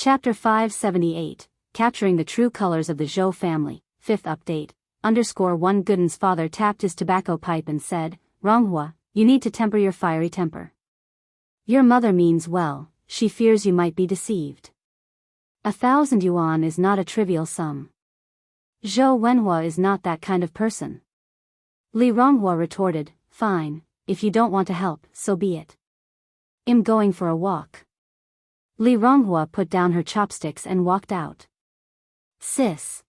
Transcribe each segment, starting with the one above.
Chapter 578, Capturing the True Colors of the Zhou Family, 5th Update. _1 Gooden's father tapped his tobacco pipe and said, Ronghua, you need to temper your fiery temper. Your mother means well, she fears you might be deceived. 1,000 yuan is not a trivial sum. Zhou Wenhua is not that kind of person. Li Ronghua retorted, fine, if you don't want to help, so be it. I'm going for a walk. Li Ronghua put down her chopsticks and walked out. Sis.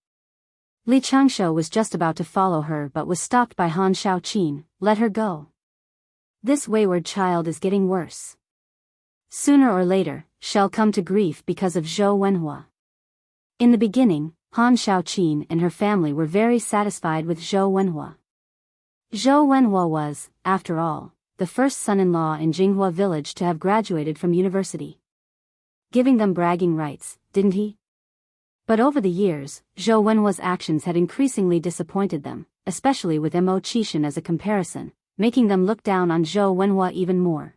Li Xianxia was just about to follow her but was stopped by Han Shaoqin. Let her go. This wayward child is getting worse. Sooner or later, she'll come to grief because of Zhou Wenhua. In the beginning, Han Shaoqin and her family were very satisfied with Zhou Wenhua. Zhou Wenhua was, after all, the first son-in-law in Jinghua village to have graduated from university. Giving them bragging rights, didn't he? But over the years, Zhou Wenhua's actions had increasingly disappointed them, especially with Mo Qishan as a comparison, making them look down on Zhou Wenhua even more.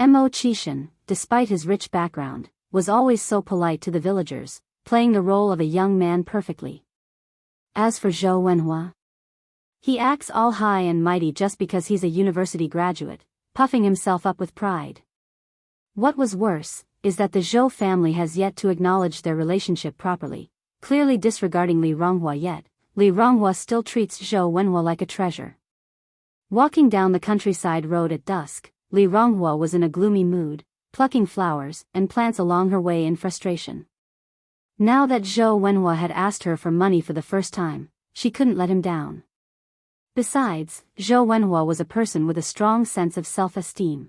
Mo Qishan, despite his rich background, was always so polite to the villagers, playing the role of a young man perfectly. As for Zhou Wenhua, he acts all high and mighty just because he's a university graduate, puffing himself up with pride. What was worse is that the Zhou family has yet to acknowledge their relationship properly, clearly disregarding Li Ronghua yet. Li Ronghua still treats Zhou Wenhua like a treasure. Walking down the countryside road at dusk, Li Ronghua was in a gloomy mood, plucking flowers and plants along her way in frustration. Now that Zhou Wenhua had asked her for money for the first time, she couldn't let him down. Besides, Zhou Wenhua was a person with a strong sense of self-esteem.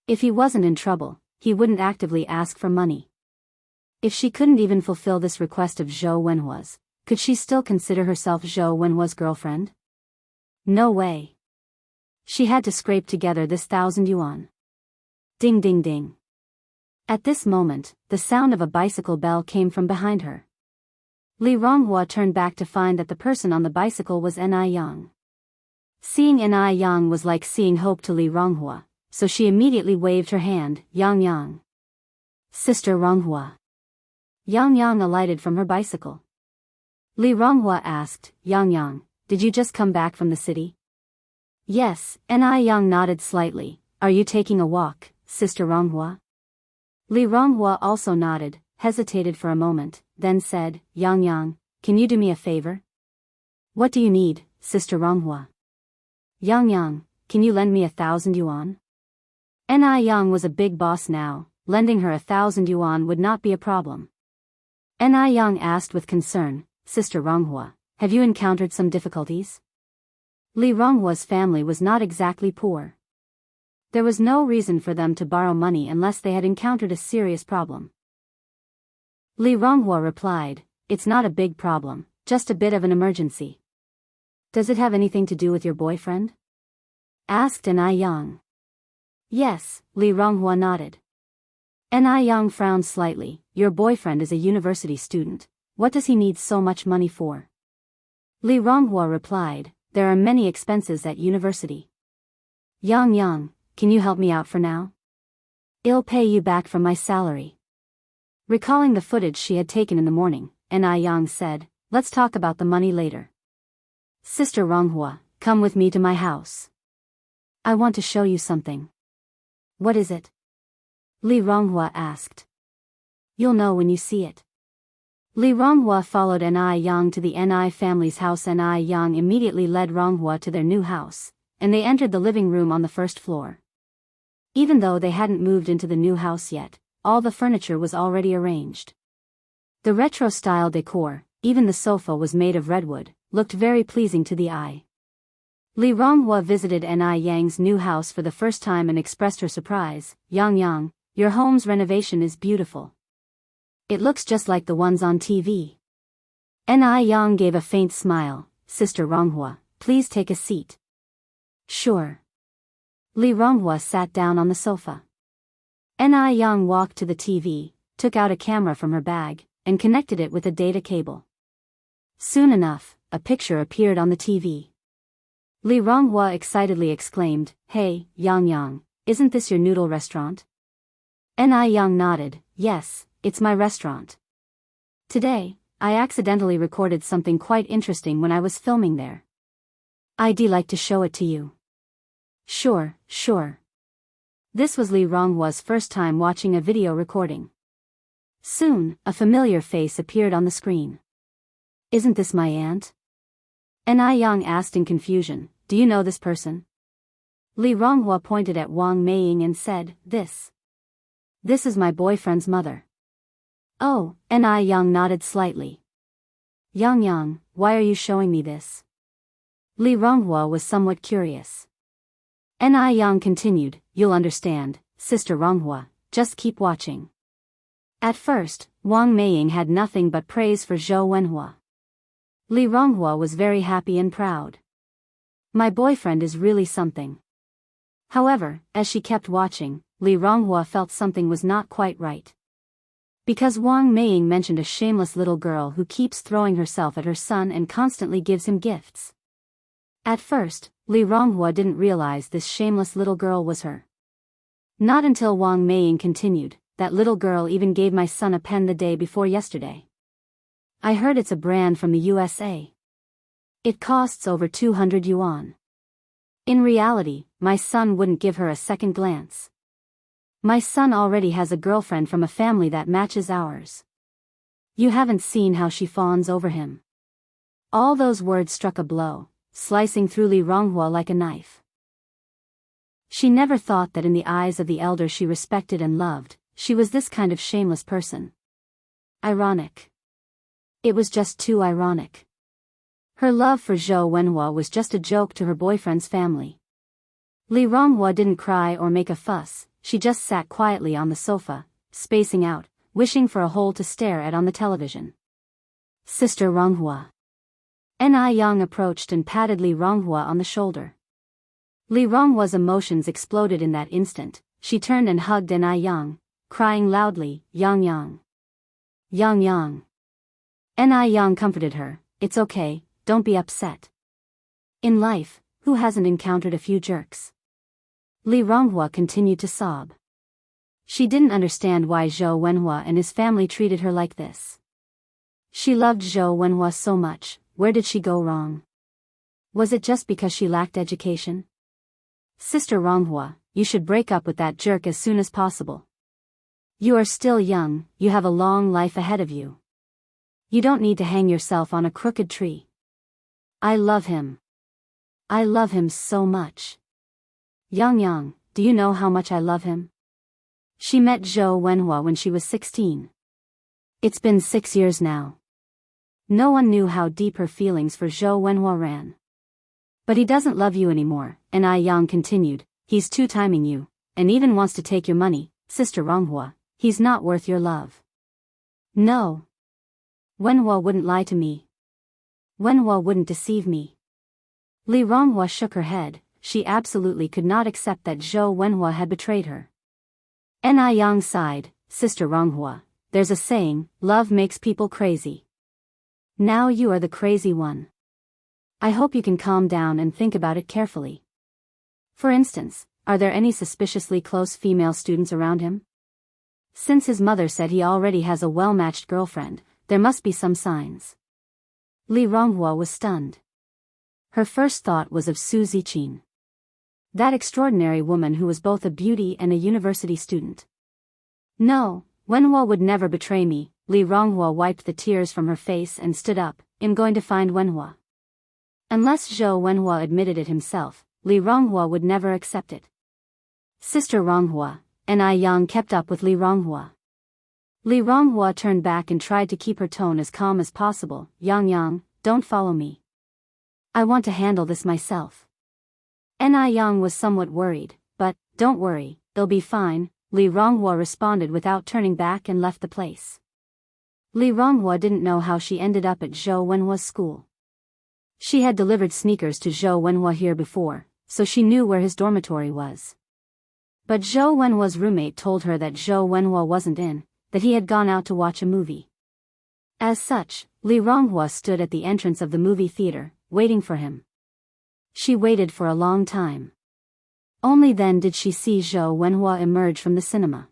If he wasn't in trouble, he wouldn't actively ask for money. If she couldn't even fulfill this request of Zhou Wenhua's, could she still consider herself Zhou Wenhua's girlfriend? No way. She had to scrape together this 1,000 yuan. Ding ding ding. At this moment, the sound of a bicycle bell came from behind her. Li Ronghua turned back to find that the person on the bicycle was Ni Yang. Seeing Ni Yang was like seeing hope to Li Ronghua, so she immediately waved her hand. Yang Yang. Sister Ronghua. Yang Yang alighted from her bicycle. Li Ronghua asked, Yang Yang, did you just come back from the city? Yes, Ni Yang nodded slightly. Are you taking a walk, Sister Ronghua? Li Ronghua also nodded, hesitated for a moment, then said, Yang Yang, can you do me a favor? What do you need, Sister Ronghua? Yang Yang, can you lend me 1,000 yuan? Ni Yang was a big boss now, lending her 1,000 yuan would not be a problem. Ni Yang asked with concern, Sister Ronghua, have you encountered some difficulties? Li Ronghua's family was not exactly poor. There was no reason for them to borrow money unless they had encountered a serious problem. Li Ronghua replied, it's not a big problem, just a bit of an emergency. Does it have anything to do with your boyfriend? Asked Ni Yang. Yes, Li Ronghua nodded. Ni Yang frowned slightly. Your boyfriend is a university student. What does he need so much money for? Li Ronghua replied, there are many expenses at university. Yang Yang, can you help me out for now? I'll pay you back from my salary. Recalling the footage she had taken in the morning, Ni Yang said, let's talk about the money later. Sister Ronghua, come with me to my house. I want to show you something. What is it? Li Ronghua asked. You'll know when you see it. Li Ronghua followed Ni Yang to the Ni family's house. Ni Yang immediately led Ronghua to their new house, and they entered the living room on the first floor. Even though they hadn't moved into the new house yet, all the furniture was already arranged. The retro-style decor, even the sofa was made of redwood, looked very pleasing to the eye. Li Ronghua visited Ni Yang's new house for the first time and expressed her surprise. Yang Yang, your home's renovation is beautiful. It looks just like the ones on TV. Ni Yang gave a faint smile. Sister Ronghua, please take a seat. Sure. Li Ronghua sat down on the sofa. Ni Yang walked to the TV, took out a camera from her bag, and connected it with a data cable. Soon enough, a picture appeared on the TV. Li Ronghua excitedly exclaimed, Hey, Yang Yang, isn't this your noodle restaurant? Ni Yang nodded, yes, it's my restaurant. Today, I accidentally recorded something quite interesting when I was filming there. I'd like to show it to you. Sure. This was Li Ronghua's first time watching a video recording. Soon, a familiar face appeared on the screen. Isn't this my aunt? Ni Yang asked in confusion, do you know this person? Li Ronghua pointed at Wang Meiying and said, This is my boyfriend's mother. Oh, Ni Yang nodded slightly. Yang, why are you showing me this? Li Ronghua was somewhat curious. Ni Yang continued, you'll understand, Sister Ronghua, just keep watching. At first, Wang Meiying had nothing but praise for Zhou Wenhua. Li Ronghua was very happy and proud. My boyfriend is really something. However, as she kept watching, Li Ronghua felt something was not quite right. Because Wang Meiying mentioned a shameless little girl who keeps throwing herself at her son and constantly gives him gifts. At first, Li Ronghua didn't realize this shameless little girl was her. Not until Wang Meiying continued, that little girl even gave my son a pen the day before yesterday. I heard it's a brand from the USA. It costs over 200 yuan. In reality, my son wouldn't give her a second glance. My son already has a girlfriend from a family that matches ours. You haven't seen how she fawns over him. All those words struck a blow, slicing through Li Ronghua like a knife. She never thought that in the eyes of the elder she respected and loved, she was this kind of shameless person. Ironic. It was just too ironic. Her love for Zhou Wenhua was just a joke to her boyfriend's family. Li Ronghua didn't cry or make a fuss, she just sat quietly on the sofa, spacing out, wishing for a hole to stare at on the television. Sister Ronghua. Ni Yang approached and patted Li Ronghua on the shoulder. Li Ronghua's emotions exploded in that instant. She turned and hugged Ni Yang, crying loudly, Yang. Ni Yang comforted her, it's okay, don't be upset. In life, who hasn't encountered a few jerks? Li Ronghua continued to sob. She didn't understand why Zhou Wenhua and his family treated her like this. She loved Zhou Wenhua so much, where did she go wrong? Was it just because she lacked education? Sister Ronghua, you should break up with that jerk as soon as possible. You are still young, you have a long life ahead of you. You don't need to hang yourself on a crooked tree. I love him. I love him so much. Yang, do you know how much I love him? She met Zhou Wenhua when she was 16. It's been 6 years now. No one knew how deep her feelings for Zhou Wenhua ran. But he doesn't love you anymore, Ni Yang continued, he's two-timing you, and even wants to take your money, Sister Ronghua, he's not worth your love. No. Wenhua wouldn't lie to me. Wenhua wouldn't deceive me. Li Ronghua shook her head, she absolutely could not accept that Zhou Wenhua had betrayed her. Ni Yang sighed, Sister Ronghua, there's a saying, love makes people crazy. Now you are the crazy one. I hope you can calm down and think about it carefully. For instance, are there any suspiciously close female students around him? Since his mother said he already has a well-matched girlfriend, there must be some signs. Li Ronghua was stunned. Her first thought was of Su Ziqin. That extraordinary woman who was both a beauty and a university student. No, Wenhua would never betray me. Li Ronghua wiped the tears from her face and stood up, I'm going to find Wenhua. Unless Zhou Wenhua admitted it himself, Li Ronghua would never accept it. Sister Ronghua, Ni Yang kept up with Li Ronghua. Li Ronghua turned back and tried to keep her tone as calm as possible. Yang, don't follow me. I want to handle this myself. Ni Yang was somewhat worried, but, don't worry, it'll be fine, Li Ronghua responded without turning back and left the place. Li Ronghua didn't know how she ended up at Zhou Wenhua's school. She had delivered sneakers to Zhou Wenhua here before, so she knew where his dormitory was. But Zhou Wenhua's roommate told her that Zhou Wenhua wasn't in, that he had gone out to watch a movie. As such, Li Ronghua stood at the entrance of the movie theater, waiting for him. She waited for a long time. Only then did she see Zhou Wenhua emerge from the cinema.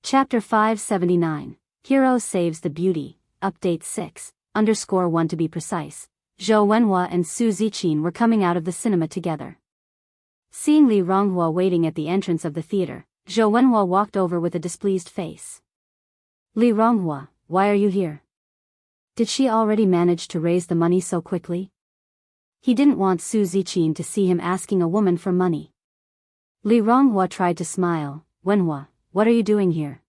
Chapter 579. Hero Saves the Beauty, Update 6_1 to be precise. Zhou Wenhua and Su Ziqin were coming out of the cinema together. Seeing Li Ronghua waiting at the entrance of the theater, Zhou Wenhua walked over with a displeased face. Li Ronghua, why are you here? Did she already manage to raise the money so quickly? He didn't want Su Ziqin to see him asking a woman for money. Li Ronghua tried to smile. Wenhua, what are you doing here?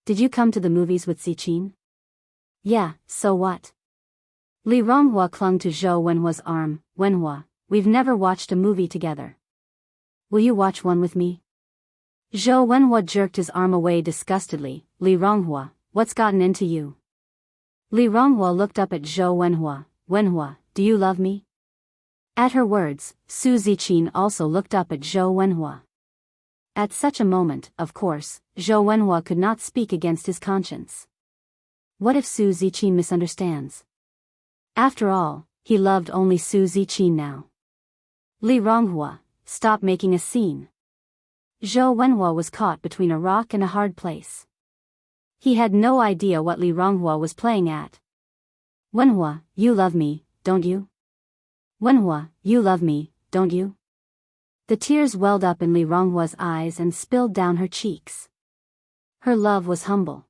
Did you come to the movies with Ziqin? Yeah, so what? Li Ronghua clung to Zhou Wenhua's arm. Wenhua, we've never watched a movie together. Will you watch one with me? Zhou Wenhua jerked his arm away disgustedly. Li Ronghua, what's gotten into you? Li Ronghua looked up at Zhou Wenhua. Wenhua, do you love me? At her words, Su Ziqin also looked up at Zhou Wenhua. At such a moment, of course, Zhou Wenhua could not speak against his conscience. What if Su Ziqin misunderstands? After all, he loved only Su Ziqin now. Li Ronghua, stop making a scene. Zhou Wenhua was caught between a rock and a hard place. He had no idea what Li Ronghua was playing at. Wenhua, you love me, don't you? Wenhua, you love me, don't you? The tears welled up in Li Ronghua's eyes and spilled down her cheeks. Her love was humble.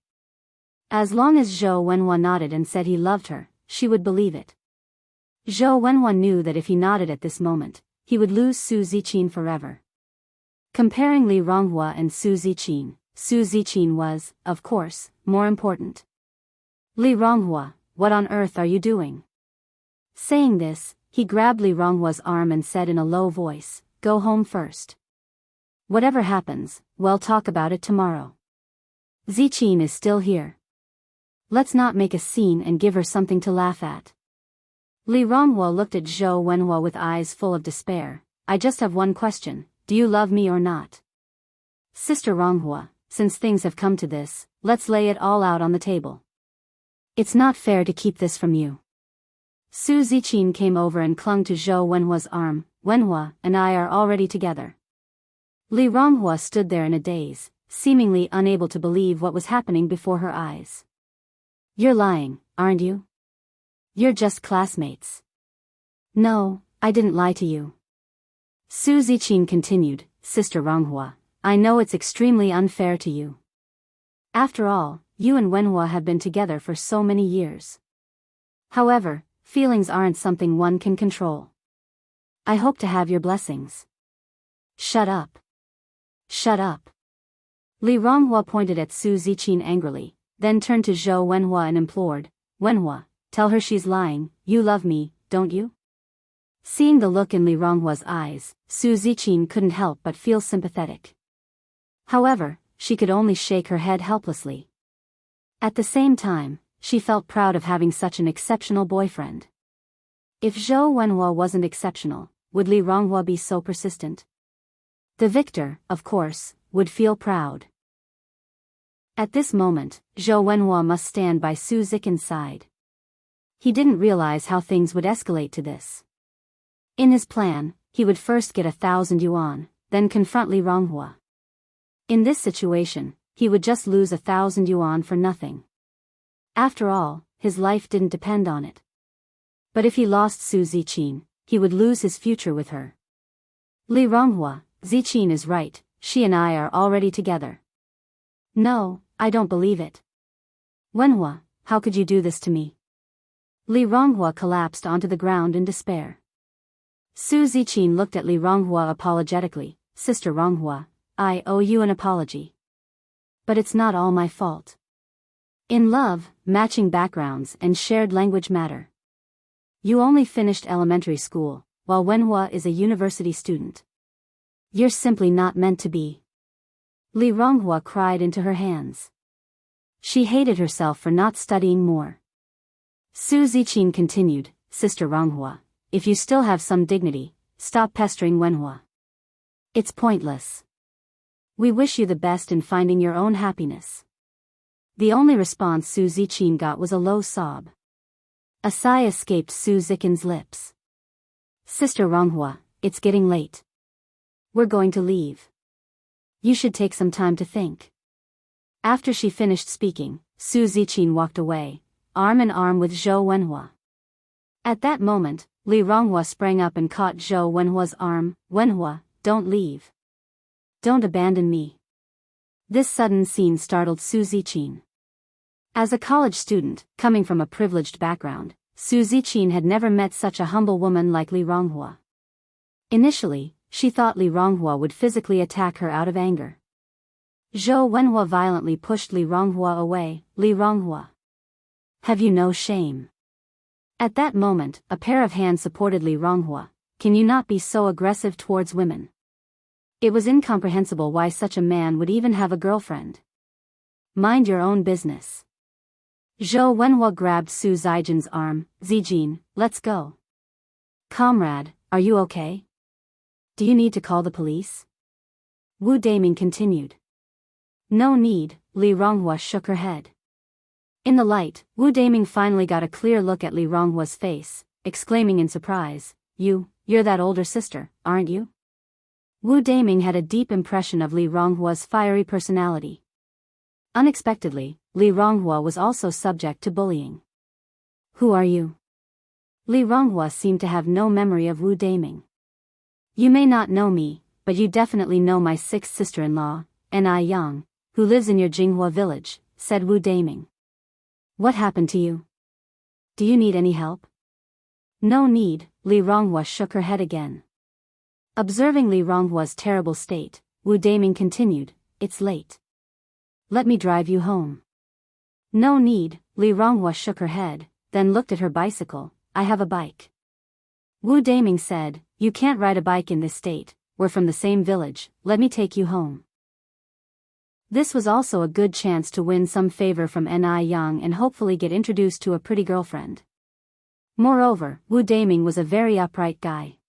As long as Zhou Wenhua nodded and said he loved her, she would believe it. Zhou Wenhua knew that if he nodded at this moment, he would lose Su Ziqin forever. Comparing Li Ronghua and Su Ziqin was, of course, more important. Li Ronghua, what on earth are you doing? Saying this, he grabbed Li Ronghua's arm and said in a low voice, go home first. Whatever happens, we'll talk about it tomorrow. Ziqin is still here. Let's not make a scene and give her something to laugh at. Li Ronghua looked at Zhou Wenhua with eyes full of despair. I just have one question, do you love me or not? Sister Ronghua, since things have come to this, let's lay it all out on the table. It's not fair to keep this from you. Su Ziqin came over and clung to Zhou Wenhua's arm. Wenhua and I are already together. Li Ronghua stood there in a daze, seemingly unable to believe what was happening before her eyes. You're lying, aren't you? You're just classmates. No, I didn't lie to you. Su Ziqin continued, Sister Ronghua, I know it's extremely unfair to you. After all, you and Wenhua have been together for so many years. However, feelings aren't something one can control. I hope to have your blessings. Shut up. Shut up. Li Ronghua pointed at Su Ziqin angrily, then turned to Zhou Wenhua and implored, Wenhua, tell her she's lying, you love me, don't you? Seeing the look in Li Ronghua's eyes, Su Ziqin couldn't help but feel sympathetic. However, she could only shake her head helplessly. At the same time, she felt proud of having such an exceptional boyfriend. If Zhou Wenhua wasn't exceptional, would Li Ronghua be so persistent? The victor, of course, would feel proud. At this moment, Zhou Wenhua must stand by Su Ziqin's side. He didn't realize how things would escalate to this. In his plan, he would first get 1,000 yuan, then confront Li Ronghua. In this situation, he would just lose 1,000 yuan for nothing. After all, his life didn't depend on it. But if he lost Su Ziqin, he would lose his future with her. Li Ronghua, Ziqin is right, she and I are already together. No, I don't believe it. Wenhua, how could you do this to me? Li Ronghua collapsed onto the ground in despair. Su Ziqin looked at Li Ronghua apologetically, Sister Ronghua, I owe you an apology. But it's not all my fault. In love, matching backgrounds and shared language matter. You only finished elementary school, while Wenhua is a university student. You're simply not meant to be. Li Ronghua cried into her hands. She hated herself for not studying more. Su Ziqin continued, Sister Ronghua, if you still have some dignity, stop pestering Wenhua. It's pointless. We wish you the best in finding your own happiness. The only response Su Ziqin got was a low sob. A sigh escaped Su Ziqin's lips. Sister Ronghua, it's getting late. We're going to leave. You should take some time to think. After she finished speaking, Su Ziqin walked away, arm in arm with Zhou Wenhua. At that moment, Li Ronghua sprang up and caught Zhou Wenhua's arm. Wenhua, don't leave. Don't abandon me. This sudden scene startled Su Ziqin. As a college student, coming from a privileged background, Su Ziqin had never met such a humble woman like Li Ronghua. Initially, she thought Li Ronghua would physically attack her out of anger. Zhou Wenhua violently pushed Li Ronghua away. Li Ronghua, have you no shame? At that moment, a pair of hands supported Li Ronghua. Can you not be so aggressive towards women? It was incomprehensible why such a man would even have a girlfriend. Mind your own business. Zhou Wenhua grabbed Su Zijin's arm. Zijin, let's go. Comrade, are you okay? Do you need to call the police? Wu Daming continued. No need, Li Ronghua shook her head. In the light, Wu Daming finally got a clear look at Li Ronghua's face, exclaiming in surprise, You're that older sister, aren't you? Wu Daming had a deep impression of Li Ronghua's fiery personality. Unexpectedly, Li Ronghua was also subject to bullying. Who are you? Li Ronghua seemed to have no memory of Wu Daming. You may not know me, but you definitely know my sixth sister-in-law, Ni Yang, who lives in your Jinghua village, said Wu Daming. What happened to you? Do you need any help? No need, Li Ronghua shook her head again. Observing Li Ronghua's terrible state, Wu Daming continued, It's late. Let me drive you home. No need, Li Ronghua shook her head, then looked at her bicycle. I have a bike. Wu Daming said, You can't ride a bike in this state, we're from the same village, let me take you home. This was also a good chance to win some favor from Ni Yang and hopefully get introduced to a pretty girlfriend. Moreover, Wu Daming was a very upright guy.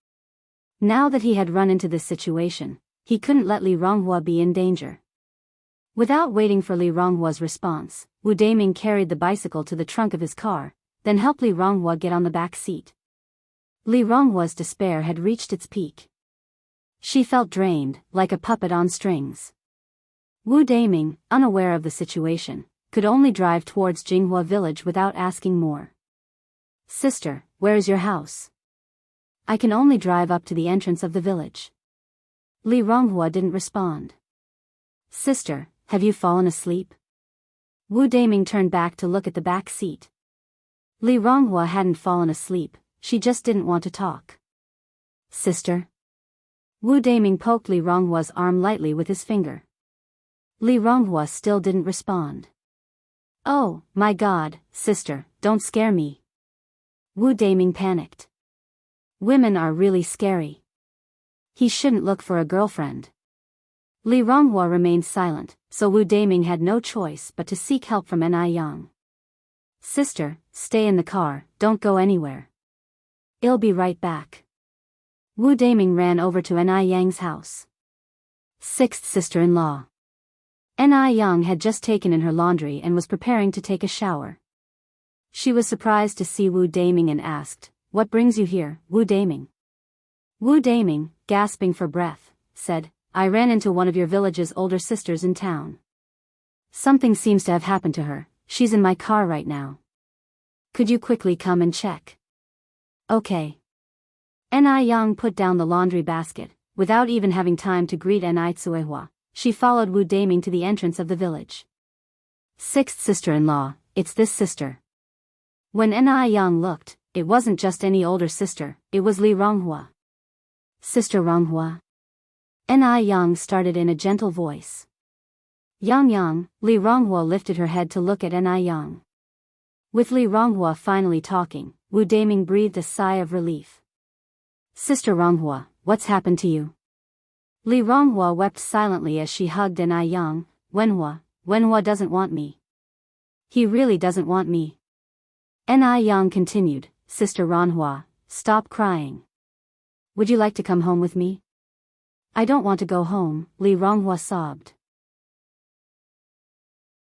Now that he had run into this situation, he couldn't let Li Ronghua be in danger. Without waiting for Li Ronghua's response, Wu Daming carried the bicycle to the trunk of his car, then helped Li Ronghua get on the back seat. Li Ronghua's despair had reached its peak. She felt drained, like a puppet on strings. Wu Daming, unaware of the situation, could only drive towards Jinghua village without asking more. Sister, where is your house? I can only drive up to the entrance of the village. Li Ronghua didn't respond. Sister, have you fallen asleep? Wu Daming turned back to look at the back seat. Li Ronghua hadn't fallen asleep, she just didn't want to talk. Sister? Wu Daming poked Li Ronghua's arm lightly with his finger. Li Ronghua still didn't respond. Oh, my God, sister, don't scare me. Wu Daming panicked. Women are really scary. He shouldn't look for a girlfriend. Li Ronghua remained silent, so Wu Daming had no choice but to seek help from Ni Yang. Sister, stay in the car, don't go anywhere. I'll be right back. Wu Daming ran over to Ni Yang's house. Sixth sister-in-law. Ni Yang had just taken in her laundry and was preparing to take a shower. She was surprised to see Wu Daming and asked, What brings you here, Wu Daming? Wu Daming, gasping for breath, said, I ran into one of your village's older sisters in town. Something seems to have happened to her, she's in my car right now. Could you quickly come and check? Okay. Ni Yang put down the laundry basket, without even having time to greet Ni Tsuehua. She followed Wu Daming to the entrance of the village. Sixth sister-in-law, it's this sister. When Ni Yang looked, it wasn't just any older sister, it was Li Ronghua. Sister Ronghua? Ni Yang started in a gentle voice. Yang, Li Ronghua lifted her head to look at Ni Yang. With Li Ronghua finally talking, Wu Daming breathed a sigh of relief. Sister Ronghua, what's happened to you? Li Ronghua wept silently as she hugged Ni Yang. Wenhua doesn't want me. He really doesn't want me. Ni Yang continued, Sister Ronghua, stop crying. Would you like to come home with me? I don't want to go home, Li Ronghua sobbed.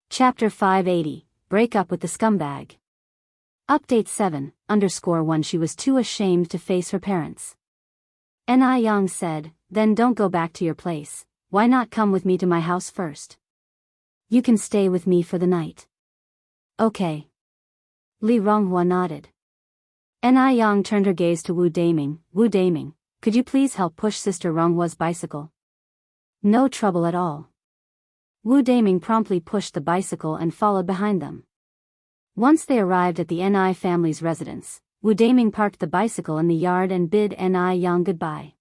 Chapter 580, Break Up with the Scumbag. Update 7_1 She was too ashamed to face her parents. Ni Yang said, Then don't go back to your place, why not come with me to my house first? You can stay with me for the night. Okay. Li Ronghua nodded. Ni Yang turned her gaze to Wu Daming. Wu Daming, could you please help push Sister Ronghua's bicycle? No trouble at all. Wu Daming promptly pushed the bicycle and followed behind them. Once they arrived at the Ni family's residence, Wu Daming parked the bicycle in the yard and bid Ni Yang goodbye.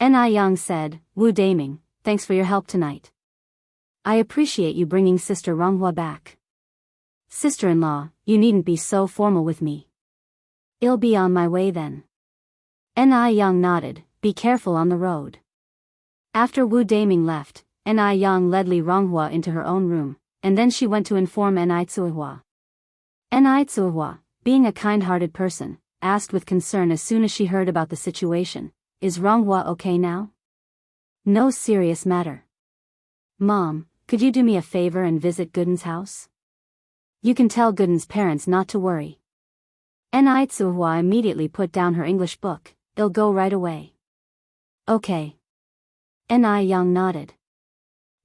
Ni Yang said, Wu Daming, thanks for your help tonight. I appreciate you bringing Sister Ronghua back. Sister-in-law, you needn't be so formal with me. I'll be on my way then. Ni Yang nodded, be careful on the road. After Wu Daming left, Ni Yang led Li Ronghua into her own room, and then she went to inform Ni Tsuihua. Ni Tsuihua, being a kind-hearted person, asked with concern as soon as she heard about the situation, is Ronghua okay now? No serious matter. Mom, could you do me a favor and visit Gooden's house? You can tell Gooden's parents not to worry. Ni Tsuihua immediately put down her English book, I'll go right away. Okay. Ni Yang nodded.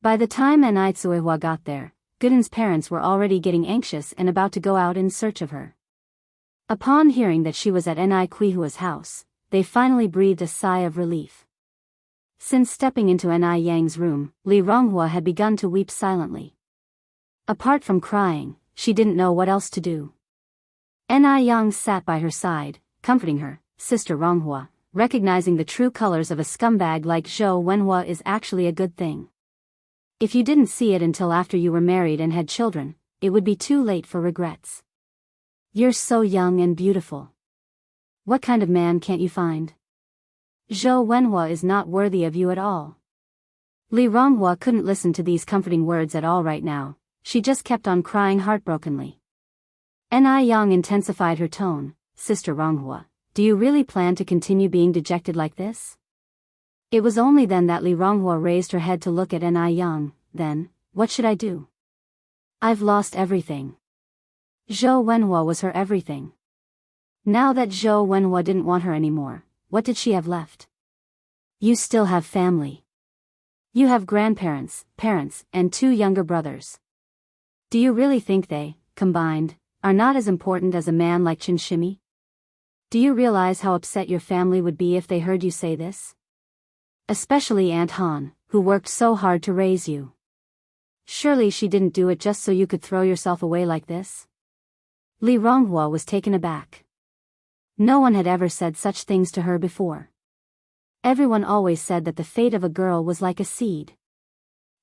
By the time Ni Tsuihua got there, Gooden's parents were already getting anxious and about to go out in search of her. Upon hearing that she was at Ni Kuihua's house, they finally breathed a sigh of relief. Since stepping into Ni Yang's room, Li Ronghua had begun to weep silently. Apart from crying, she didn't know what else to do. Ni Yang sat by her side, comforting her. Sister Ronghua, recognizing the true colors of a scumbag like Zhou Wenhua is actually a good thing. If you didn't see it until after you were married and had children, it would be too late for regrets. You're so young and beautiful. What kind of man can't you find? Zhou Wenhua is not worthy of you at all. Li Ronghua couldn't listen to these comforting words at all right now, she just kept on crying heartbrokenly. Ni Yang intensified her tone, Sister Ronghua, do you really plan to continue being dejected like this? It was only then that Li Ronghua raised her head to look at Ni Yang. Then, what should I do? I've lost everything. Zhou Wenhua was her everything. Now that Zhou Wenhua didn't want her anymore, what did she have left? You still have family. You have grandparents, parents, and 2 younger brothers. Do you really think they, combined, are not as important as a man like Qin Shimi? Do you realize how upset your family would be if they heard you say this? Especially Aunt Han, who worked so hard to raise you. Surely she didn't do it just so you could throw yourself away like this? Li Ronghua was taken aback. No one had ever said such things to her before. Everyone always said that the fate of a girl was like a seed.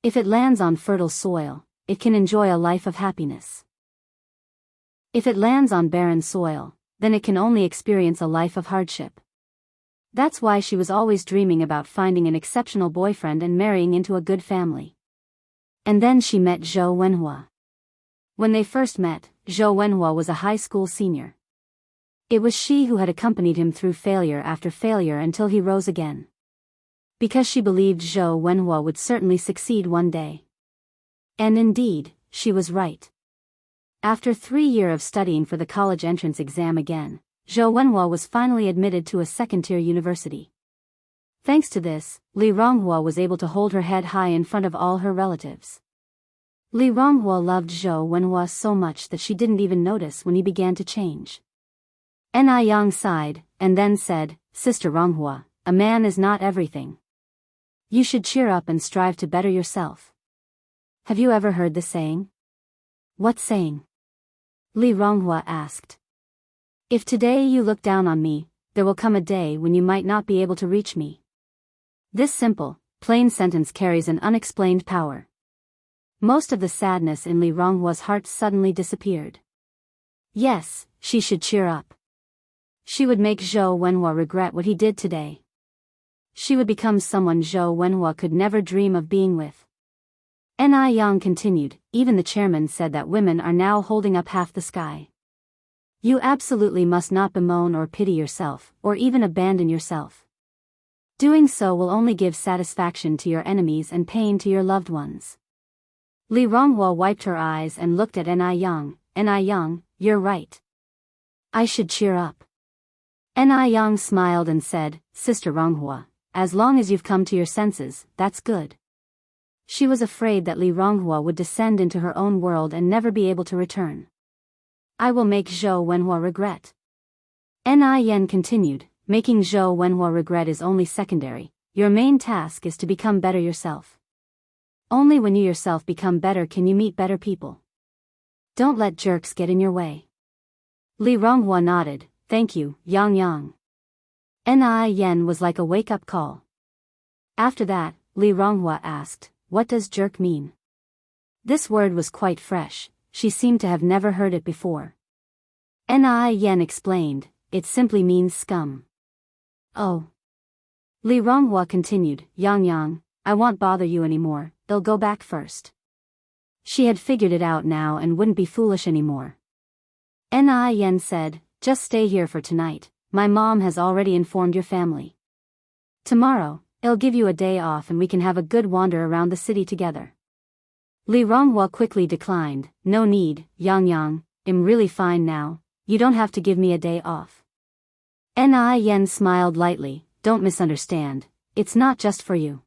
If it lands on fertile soil, it can enjoy a life of happiness. If it lands on barren soil, then it can only experience a life of hardship. That's why she was always dreaming about finding an exceptional boyfriend and marrying into a good family. And then she met Zhou Wenhua. When they first met, Zhou Wenhua was a high school senior. It was she who had accompanied him through failure after failure until he rose again. Because she believed Zhou Wenhua would certainly succeed one day. And indeed, she was right. After 3 years of studying for the college entrance exam again, Zhou Wenhua was finally admitted to a second-tier university. Thanks to this, Li Ronghua was able to hold her head high in front of all her relatives. Li Ronghua loved Zhou Wenhua so much that she didn't even notice when he began to change. Ni Yang sighed, and then said, Sister Ronghua, a man is not everything. You should cheer up and strive to better yourself. Have you ever heard the saying? What saying? Li Ronghua asked. If today you look down on me, there will come a day when you might not be able to reach me. This simple, plain sentence carries an unexplained power. Most of the sadness in Li Ronghua's heart suddenly disappeared. Yes, she should cheer up. She would make Zhou Wenhua regret what he did today. She would become someone Zhou Wenhua could never dream of being with. Ni Yang continued, even the chairman said that women are now holding up half the sky. You absolutely must not bemoan or pity yourself, or even abandon yourself. Doing so will only give satisfaction to your enemies and pain to your loved ones. Li Ronghua wiped her eyes and looked at Ni Yang. Ni Yang, you're right. I should cheer up. Ni Yang smiled and said, Sister Ronghua, as long as you've come to your senses, that's good. She was afraid that Li Ronghua would descend into her own world and never be able to return. I will make Zhou Wenhua regret. Nin continued, making Zhou Wenhua regret is only secondary. Your main task is to become better yourself. Only when you yourself become better can you meet better people. Don't let jerks get in your way. Li Ronghua nodded, thank you, Yang Yang. Nin was like a wake-up call. After that, Li Ronghua asked, what does jerk mean? This word was quite fresh, she seemed to have never heard it before. Nin explained, it simply means scum. Oh. Li Ronghua continued, Yang Yang, I won't bother you anymore, they'll go back first. She had figured it out now and wouldn't be foolish anymore. Nin said, just stay here for tonight, my mom has already informed your family. Tomorrow, I'll give you a day off and we can have a good wander around the city together. Li Ronghua quickly declined, no need, Yang Yang, I'm really fine now, you don't have to give me a day off. Nin smiled lightly, don't misunderstand, it's not just for you.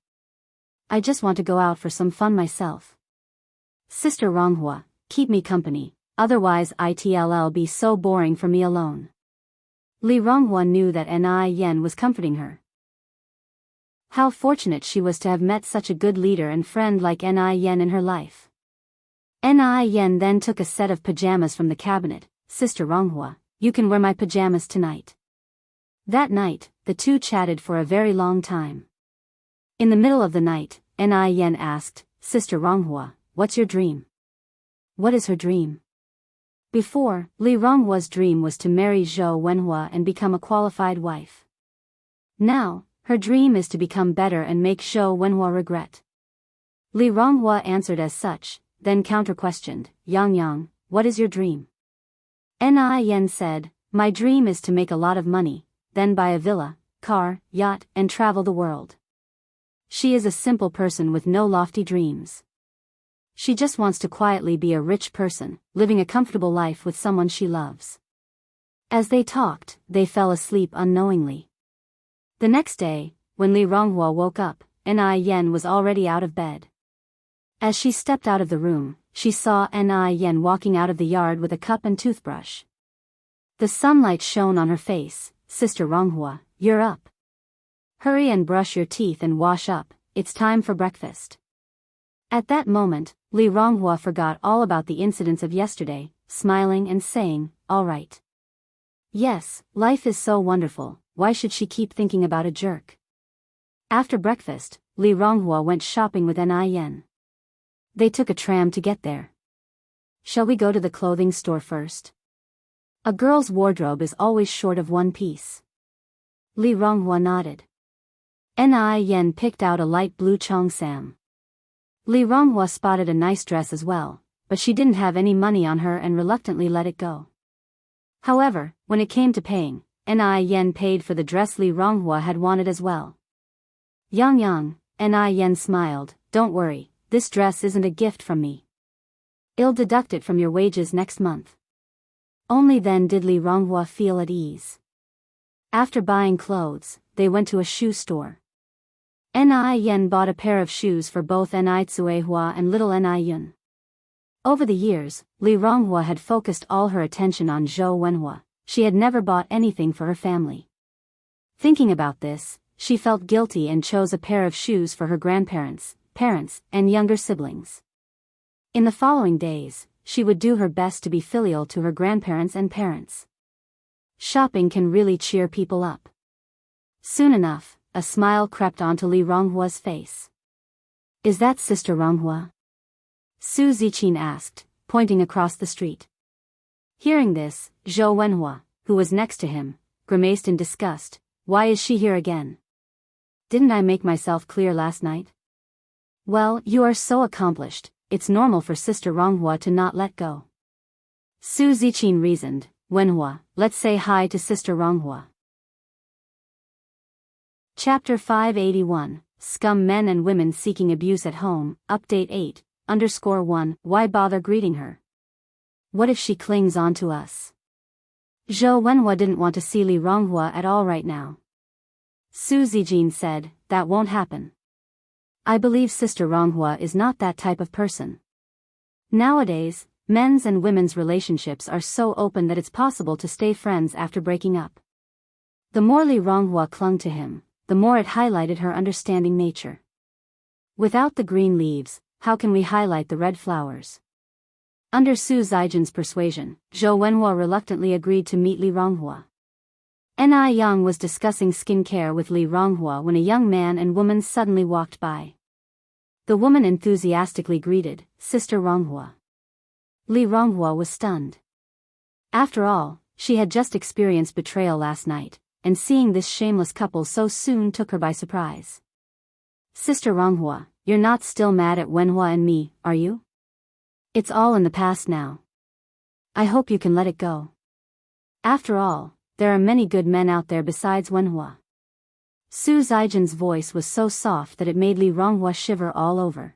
I just want to go out for some fun myself. Sister Ronghua, keep me company, otherwise it'll be so boring for me alone. Li Ronghua knew that Nin was comforting her. How fortunate she was to have met such a good leader and friend like Nin in her life. Nin then took a set of pajamas from the cabinet, Sister Ronghua, you can wear my pajamas tonight. That night, the two chatted for a very long time. In the middle of the night, Nin asked, Sister Ronghua, what's your dream? What is her dream? Before, Li Ronghua's dream was to marry Zhou Wenhua and become a qualified wife. Now, her dream is to become better and make Zhou Wenhua regret. Li Ronghua answered as such, then counter-questioned, Yang Yang, what is your dream? Nin said, my dream is to make a lot of money, then buy a villa, car, yacht, and travel the world. She is a simple person with no lofty dreams. She just wants to quietly be a rich person, living a comfortable life with someone she loves. As they talked, they fell asleep unknowingly. The next day, when Li Ronghua woke up, Nin was already out of bed. As she stepped out of the room, she saw Nin walking out of the yard with a cup and toothbrush. The sunlight shone on her face. Sister Ronghua, you're up. Hurry and brush your teeth and wash up, it's time for breakfast. At that moment, Li Ronghua forgot all about the incidents of yesterday, smiling and saying, all right. Yes, life is so wonderful, why should she keep thinking about a jerk? After breakfast, Li Ronghua went shopping with Nin. They took a tram to get there. Shall we go to the clothing store first? A girl's wardrobe is always short of one piece. Li Ronghua nodded. Nin picked out a light blue cheongsam. Li Ronghua spotted a nice dress as well, but she didn't have any money on her and reluctantly let it go. However, when it came to paying, Nin paid for the dress Li Ronghua had wanted as well. Yang Yang, Nin smiled, don't worry, this dress isn't a gift from me. I'll deduct it from your wages next month. Only then did Li Ronghua feel at ease. After buying clothes, they went to a shoe store. Nin bought a pair of shoes for both Nitsuehua and little Niyun. Over the years, Li Ronghua had focused all her attention on Zhou Wenhua. She had never bought anything for her family. Thinking about this, she felt guilty and chose a pair of shoes for her grandparents, parents, and younger siblings. In the following days, she would do her best to be filial to her grandparents and parents. Shopping can really cheer people up. Soon enough, a smile crept onto Li Ronghua's face. Is that Sister Ronghua? Su Ziqin asked, pointing across the street. Hearing this, Zhou Wenhua, who was next to him, grimaced in disgust. Why is she here again? Didn't I make myself clear last night? Well, you are so accomplished, it's normal for Sister Ronghua to not let go. Su Ziqin reasoned, Wenhua, let's say hi to Sister Ronghua. Chapter 581, Scum Men and Women Seeking Abuse at Home, Update 8_1, Why bother greeting her? What if she clings on to us? Zhou Wenhua didn't want to see Li Ronghua at all right now. Su Zijin said, that won't happen. I believe Sister Ronghua is not that type of person. Nowadays, men's and women's relationships are so open that it's possible to stay friends after breaking up. The more Li Ronghua clung to him, the more it highlighted her understanding nature. Without the green leaves, how can we highlight the red flowers? Under Su Zijin's persuasion, Zhou Wenhua reluctantly agreed to meet Li Ronghua. Ni Yang was discussing skincare with Li Ronghua when a young man and woman suddenly walked by. The woman enthusiastically greeted, Sister Ronghua. Li Ronghua was stunned. After all, she had just experienced betrayal last night, and seeing this shameless couple so soon took her by surprise. Sister Ronghua, you're not still mad at Wenhua and me, are you? It's all in the past now. I hope you can let it go. After all, there are many good men out there besides Wenhua. Su Zijin's voice was so soft that it made Li Ronghua shiver all over.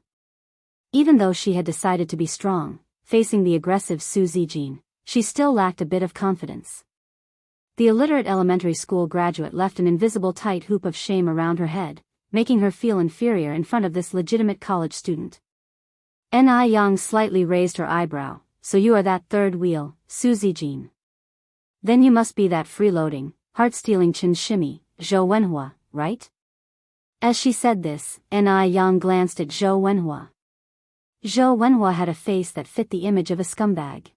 Even though she had decided to be strong, facing the aggressive Su Zijin, she still lacked a bit of confidence. The illiterate elementary school graduate left an invisible tight hoop of shame around her head, making her feel inferior in front of this legitimate college student. Ni Yang slightly raised her eyebrow, so you are that third wheel, Su Zijin. Then you must be that freeloading, heart-stealing Chen Shimi, Zhou Wenhua, right? As she said this, Ni Yang glanced at Zhou Wenhua. Zhou Wenhua had a face that fit the image of a scumbag.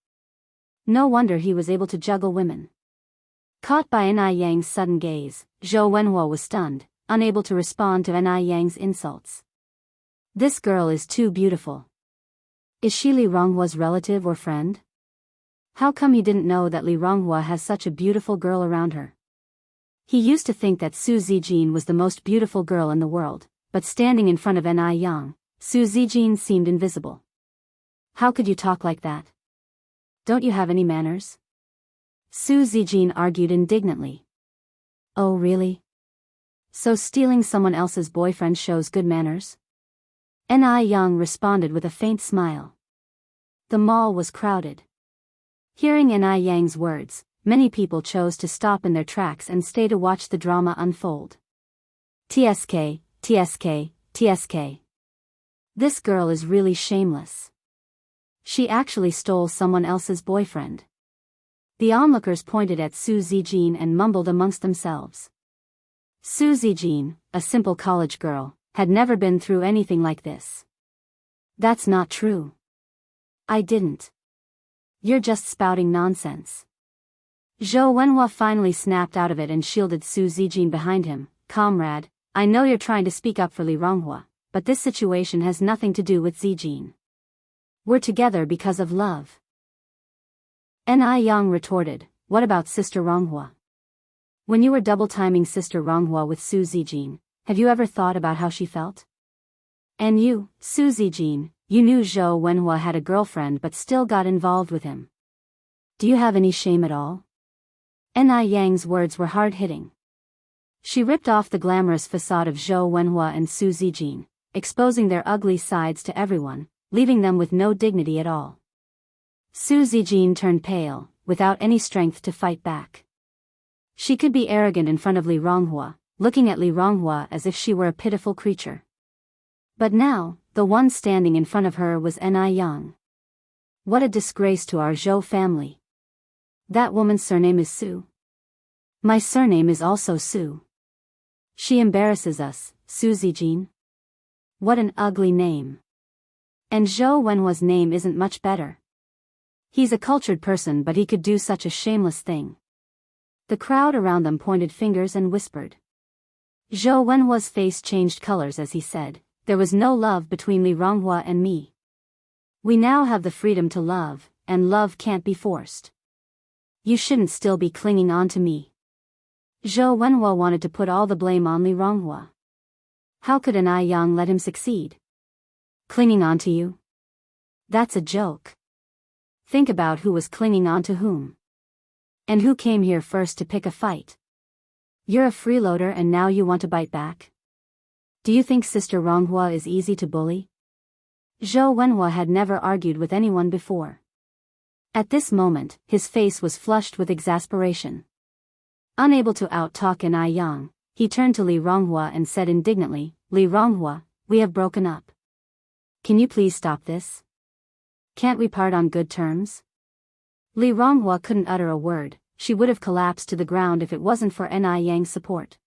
No wonder he was able to juggle women. Caught by Ni Yang's sudden gaze, Zhou Wenhua was stunned, unable to respond to Ni Yang's insults. This girl is too beautiful. Is she Li Ronghua's relative or friend? How come he didn't know that Li Ronghua has such a beautiful girl around her? He used to think that Su Zijin was the most beautiful girl in the world, but standing in front of Ni Yang, Su Zijin seemed invisible. How could you talk like that? Don't you have any manners? Su Zijin argued indignantly. Oh really? So stealing someone else's boyfriend shows good manners? Ni Yang responded with a faint smile. The mall was crowded. Hearing Ni Yang's words, many people chose to stop in their tracks and stay to watch the drama unfold. TSK, TSK, TSK. This girl is really shameless. She actually stole someone else's boyfriend. The onlookers pointed at Su Zijin and mumbled amongst themselves. Su Zijin, a simple college girl, had never been through anything like this. That's not true. I didn't. You're just spouting nonsense. Zhou Wenhua finally snapped out of it and shielded Su Zijin behind him. Comrade, I know you're trying to speak up for Li Ronghua, but this situation has nothing to do with Zijin. We're together because of love. Ni Yang retorted, what about Sister Ronghua? When you were double-timing Sister Ronghua with Su Zijin, have you ever thought about how she felt? And you, Su Zijin, you knew Zhou Wenhua had a girlfriend but still got involved with him. Do you have any shame at all? Ni Yang's words were hard-hitting. She ripped off the glamorous facade of Zhou Wenhua and Su Zijin, exposing their ugly sides to everyone, leaving them with no dignity at all. Su Zijin turned pale, without any strength to fight back. She could be arrogant in front of Li Ronghua, looking at Li Ronghua as if she were a pitiful creature. But now, the one standing in front of her was Ni Yang. What a disgrace to our Zhou family. That woman's surname is Su. My surname is also Su. She embarrasses us, Su Zijin. What an ugly name. And Zhou Wenhua's name isn't much better. He's a cultured person but he could do such a shameless thing. The crowd around them pointed fingers and whispered. Zhou Wenhua's face changed colors as he said, there was no love between Li Ronghua and me. We now have the freedom to love, and love can't be forced. You shouldn't still be clinging on to me. Zhou Wenhua wanted to put all the blame on Li Ronghua. How could Ni Yang let him succeed? Clinging on to you? That's a joke. Think about who was clinging on to whom. And who came here first to pick a fight? You're a freeloader and now you want to bite back? Do you think Sister Ronghua is easy to bully? Zhou Wenhua had never argued with anyone before. At this moment, his face was flushed with exasperation. Unable to out-talk Ni Yang, he turned to Li Ronghua and said indignantly, Li Ronghua, we have broken up. Can you please stop this? Can't we part on good terms? Li Ronghua couldn't utter a word. She would have collapsed to the ground if it wasn't for Ni Yang's support.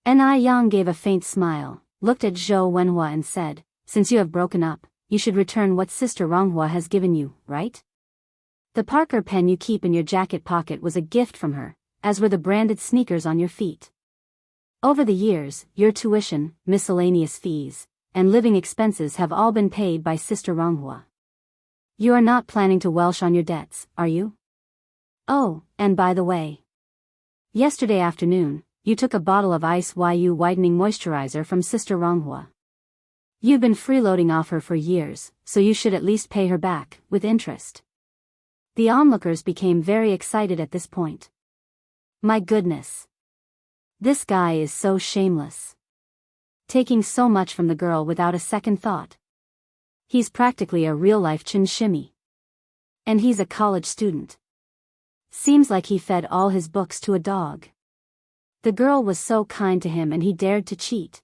Ni Yang gave a faint smile, looked at Zhou Wenhua and said, since you have broken up, you should return what Sister Ronghua has given you, right? The Parker pen you keep in your jacket pocket was a gift from her, as were the branded sneakers on your feet. Over the years, your tuition, miscellaneous fees, and living expenses have all been paid by Sister Ronghua. You are not planning to welsh on your debts, are you? Oh, and by the way. Yesterday afternoon, you took a bottle of Ice Yu whitening moisturizer from Sister Ronghua. You've been freeloading off her for years, so you should at least pay her back, with interest. The onlookers became very excited at this point. My goodness. This guy is so shameless. Taking so much from the girl without a second thought. He's practically a real-life chin shimmy. And he's a college student. Seems like he fed all his books to a dog. The girl was so kind to him and he dared to cheat.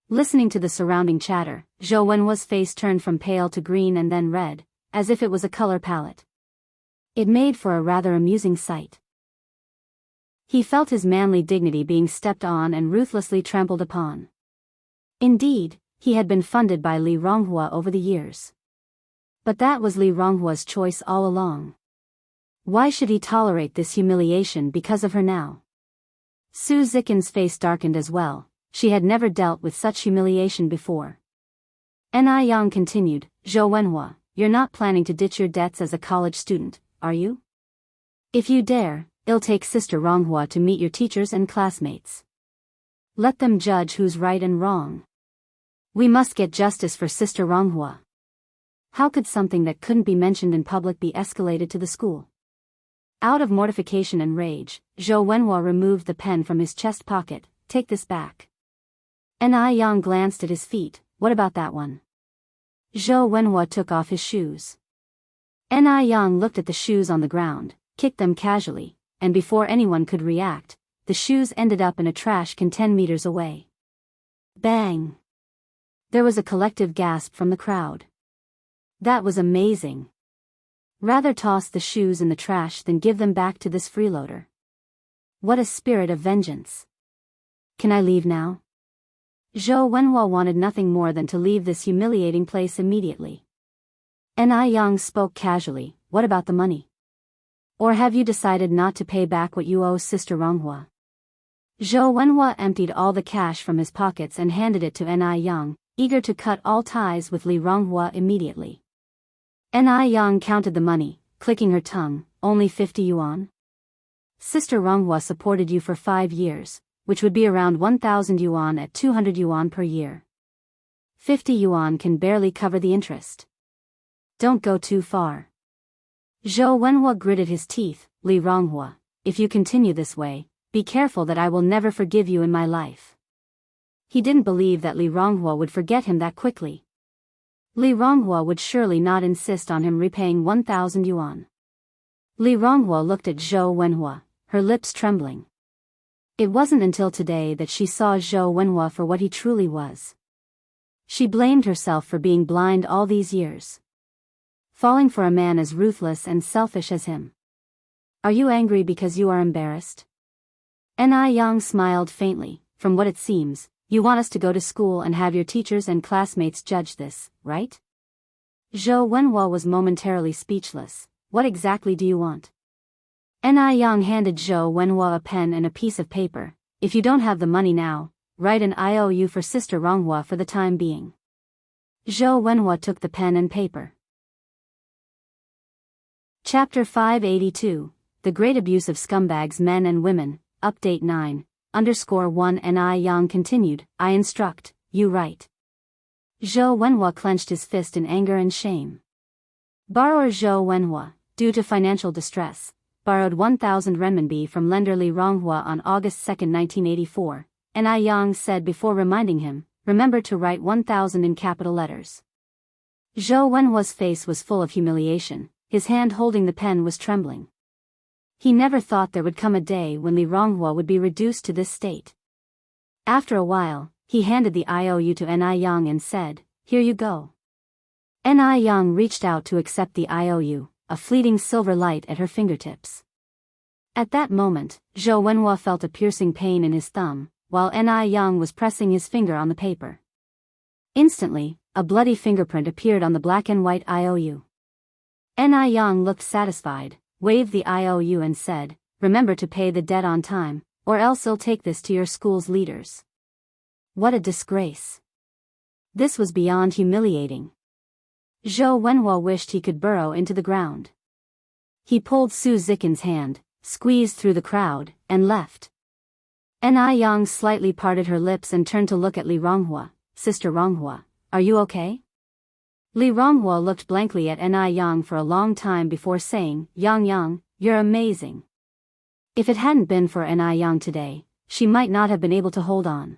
Listening to the surrounding chatter, Zhou Wenhua's face turned from pale to green and then red, as if it was a color palette. It made for a rather amusing sight. He felt his manly dignity being stepped on and ruthlessly trampled upon. Indeed, he had been funded by Li Ronghua over the years. But that was Li Ronghua's choice all along. Why should he tolerate this humiliation because of her now? Su Zikin's face darkened as well. She had never dealt with such humiliation before. Ni Yang continued, Zhou Wenhua, you're not planning to ditch your debts as a college student, are you? If you dare, it'll take Sister Ronghua to meet your teachers and classmates. Let them judge who's right and wrong. We must get justice for Sister Ronghua. How could something that couldn't be mentioned in public be escalated to the school? Out of mortification and rage, Zhou Wenhua removed the pen from his chest pocket. Take this back. Ni Yang glanced at his feet. What about that one? Zhou Wenhua took off his shoes. Ni Yang looked at the shoes on the ground, kicked them casually, and before anyone could react, the shoes ended up in a trash can 10 meters away. Bang! There was a collective gasp from the crowd. That was amazing. Rather toss the shoes in the trash than give them back to this freeloader. What a spirit of vengeance. Can I leave now? Zhou Wenhua wanted nothing more than to leave this humiliating place immediately. Ni Yang spoke casually, what about the money? Or have you decided not to pay back what you owe Sister Ronghua? Zhou Wenhua emptied all the cash from his pockets and handed it to Ni Yang, eager to cut all ties with Li Ronghua immediately. Ni Yang counted the money, clicking her tongue, only 50 yuan? Sister Ronghua supported you for 5 years, which would be around 1,000 yuan at 200 yuan per year. 50 yuan can barely cover the interest. Don't go too far. Zhou Wenhua gritted his teeth, Li Ronghua, if you continue this way, be careful that I will never forgive you in my life. He didn't believe that Li Ronghua would forget him that quickly. Li Ronghua would surely not insist on him repaying 1,000 yuan. Li Ronghua looked at Zhou Wenhua, her lips trembling. It wasn't until today that she saw Zhou Wenhua for what he truly was. She blamed herself for being blind all these years. Falling for a man as ruthless and selfish as him. Are you angry because you are embarrassed? Ni Yang smiled faintly. From what it seems, you want us to go to school and have your teachers and classmates judge this, right? Zhou Wenhua was momentarily speechless. What exactly do you want? Ni Yang handed Zhou Wenhua a pen and a piece of paper. If you don't have the money now, write an IOU for Sister Ronghua for the time being. Zhou Wenhua took the pen and paper. Chapter 582, The Great Abuse of Scumbags Men and Women, Update 9_1 Ni Yang continued, I instruct, you write. Zhou Wenhua clenched his fist in anger and shame. Borrower Zhou Wenhua, due to financial distress, borrowed 1,000 renminbi from lender Li Ronghua on August 2, 1984, Ni Yang said before reminding him, remember to write 1,000 in capital letters. Zhou Wenhua's face was full of humiliation, his hand holding the pen was trembling. He never thought there would come a day when Li Ronghua would be reduced to this state. After a while, He handed the IOU to Ni Yang and said, "Here you go." Ni Yang reached out to accept the IOU, a fleeting silver light at her fingertips. At that moment, Zhou Wenhua felt a piercing pain in his thumb, while Ni Yang was pressing his finger on the paper. Instantly, a bloody fingerprint appeared on the black and white IOU. Ni Yang looked satisfied, waved the IOU and said, "Remember to pay the debt on time, or else I'll take this to your school's leaders." What a disgrace. This was beyond humiliating. Zhou Wenhua wished he could burrow into the ground. He pulled Su Zikin's hand, squeezed through the crowd, and left. Ni Yang slightly parted her lips and turned to look at Li Ronghua. "Sister Ronghua, are you okay?" Li Ronghua looked blankly at Ni Yang for a long time before saying, "Yang, you're amazing." If it hadn't been for Ni Yang today, she might not have been able to hold on.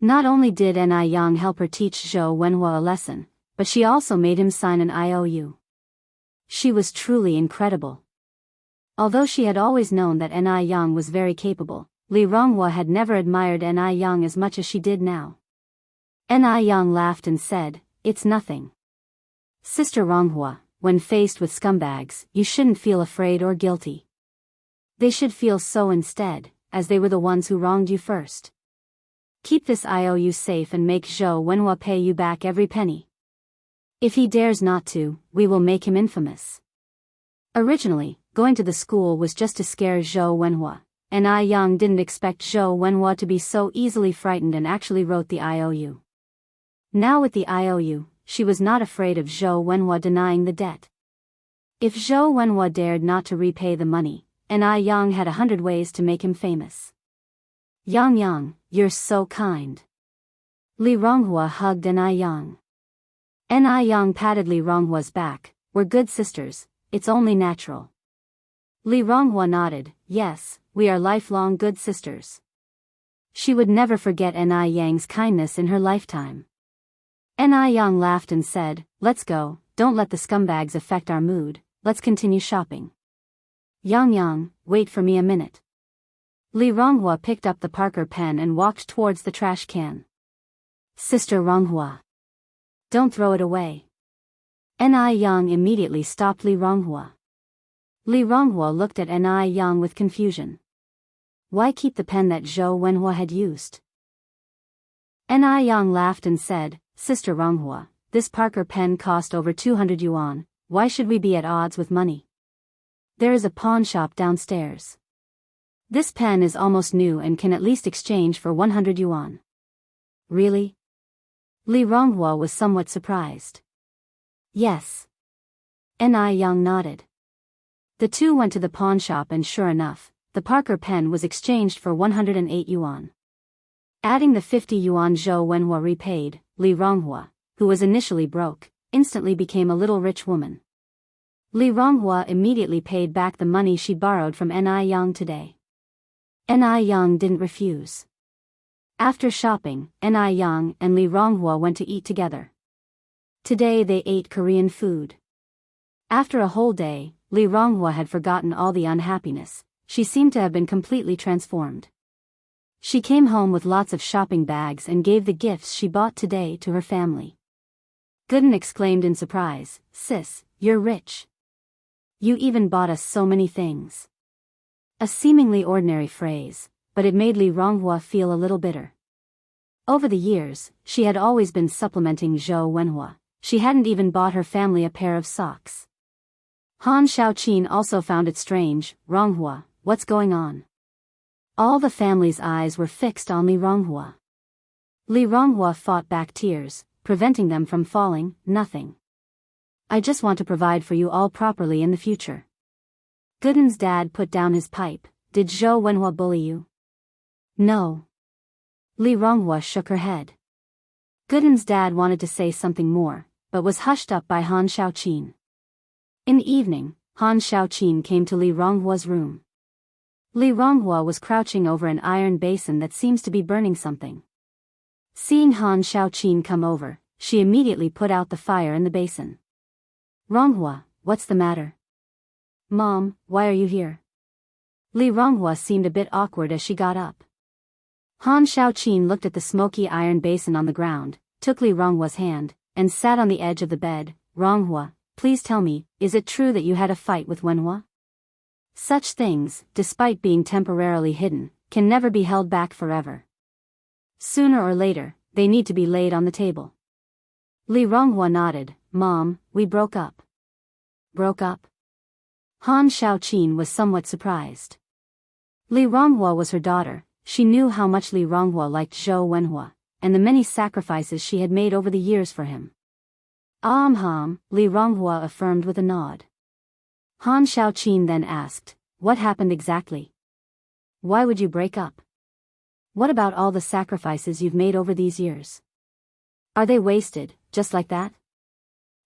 Not only did Ni Yang help her teach Zhou Wenhua a lesson, but she also made him sign an IOU. She was truly incredible. Although she had always known that Ni Yang was very capable, Li Ronghua had never admired Ni Yang as much as she did now. Ni Yang laughed and said, "It's nothing. Sister Ronghua, when faced with scumbags, you shouldn't feel afraid or guilty. They should feel so instead, as they were the ones who wronged you first. Keep this IOU safe and make Zhou Wenhua pay you back every penny. If he dares not to, we will make him infamous." Originally, going to the school was just to scare Zhou Wenhua. Ni Yang didn't expect Zhou Wenhua to be so easily frightened and actually wrote the IOU. Now with the IOU, she was not afraid of Zhou Wenhua denying the debt. If Zhou Wenhua dared not to repay the money, Ni Yang had 100 ways to make him famous. "Yang, you're so kind." Li Ronghua hugged Ni Yang. Ni Yang patted Li Ronghua's back. "We're good sisters, it's only natural." Li Ronghua nodded, "Yes, we are lifelong good sisters." She would never forget Ni Yang's kindness in her lifetime. Ni Yang laughed and said, "Let's go, don't let the scumbags affect our mood, let's continue shopping." Yang, wait for me a minute." Li Ronghua picked up the Parker pen and walked towards the trash can. "Sister Ronghua, don't throw it away." Ni Yang immediately stopped Li Ronghua. Li Ronghua looked at Ni Yang with confusion. Why keep the pen that Zhou Wenhua had used? Ni Yang laughed and said, "Sister Ronghua, this Parker pen cost over 200 yuan, why should we be at odds with money? There is a pawn shop downstairs. This pen is almost new and can at least exchange for 100 yuan. "Really?" Li Ronghua was somewhat surprised. "Yes." Ni Yang nodded. The two went to the pawn shop and sure enough, the Parker pen was exchanged for 108 yuan. Adding the 50 yuan Zhou Wenhua repaid, Li Ronghua, who was initially broke, instantly became a little rich woman. Li Ronghua immediately paid back the money she borrowed from Ni Yang today. Ni Yang didn't refuse. After shopping, Ni Yang and Li Ronghua went to eat together. Today they ate Korean food. After a whole day, Li Ronghua had forgotten all the unhappiness. She seemed to have been completely transformed. She came home with lots of shopping bags and gave the gifts she bought today to her family. Gooden exclaimed in surprise, "Sis, you're rich. You even bought us so many things." A seemingly ordinary phrase, but it made Li Ronghua feel a little bitter. Over the years, she had always been supplementing Zhou Wenhua. She hadn't even bought her family a pair of socks. Han Xiaoqin also found it strange. "Ronghua, what's going on?" All the family's eyes were fixed on Li Ronghua. Li Ronghua fought back tears, preventing them from falling. "Nothing. I just want to provide for you all properly in the future." Gooden's dad put down his pipe. "Did Zhou Wenhua bully you?" "No." Li Ronghua shook her head. Gooden's dad wanted to say something more, but was hushed up by Han Xiaoqin. In the evening, Han Xiaoqin came to Li Ronghua's room. Li Ronghua was crouching over an iron basin that seems to be burning something. Seeing Han Xiaoqin come over, she immediately put out the fire in the basin. "Ronghua, what's the matter?" "Mom, why are you here?" Li Ronghua seemed a bit awkward as she got up. Han Xiaoqin looked at the smoky iron basin on the ground, took Li Ronghua's hand, and sat on the edge of the bed. Ronghua, please tell me, is it true that you had a fight with Wenhua? Such things, despite being temporarily hidden, can never be held back forever. Sooner or later, they need to be laid on the table. Li Ronghua nodded. Mom, we broke up. Broke up? Han Xiaoqin was somewhat surprised. Li Ronghua was her daughter. She knew how much Li Ronghua liked Zhou Wenhua, and the many sacrifices she had made over the years for him. Li Ronghua affirmed with a nod. Han Xiaoqin then asked, what happened exactly? Why would you break up? What about all the sacrifices you've made over these years? Are they wasted, just like that?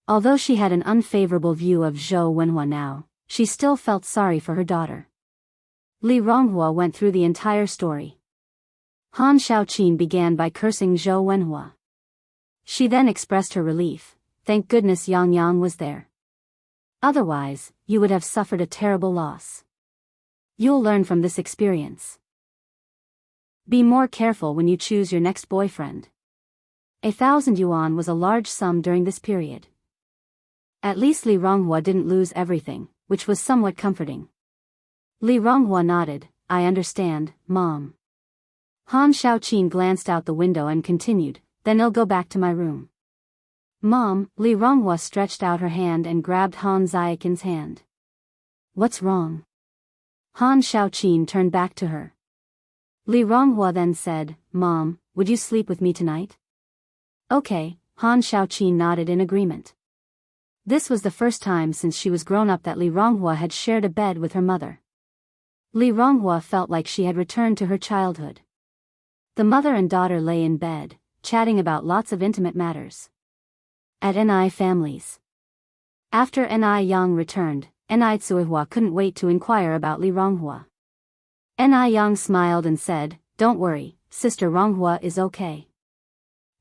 Although she had an unfavorable view of Zhou Wenhua now, she still felt sorry for her daughter. Li Ronghua went through the entire story. Han Xiaoqin began by cursing Zhou Wenhua. She then expressed her relief. Thank goodness Yang Yang was there. Otherwise, you would have suffered a terrible loss. You'll learn from this experience. Be more careful when you choose your next boyfriend. 1,000 yuan was a large sum during this period. At least Li Ronghua didn't lose everything, which was somewhat comforting. Li Ronghua nodded. I understand, Mom. Han Xiaoqin glanced out the window and continued, then I'll go back to my room. Mom, Li Ronghua stretched out her hand and grabbed Han Xiaoqin's hand. What's wrong? Han Xiaoqin turned back to her. Li Ronghua then said, Mom, would you sleep with me tonight? Okay, Han Xiaoqin nodded in agreement. This was the first time since she was grown up that Li Ronghua had shared a bed with her mother. Li Ronghua felt like she had returned to her childhood. The mother and daughter lay in bed, chatting about lots of intimate matters. At Ni families. After Ni Yang returned, Ni Tsuihua couldn't wait to inquire about Li Ronghua. Ni Yang smiled and said, Don't worry, Sister Ronghua is okay.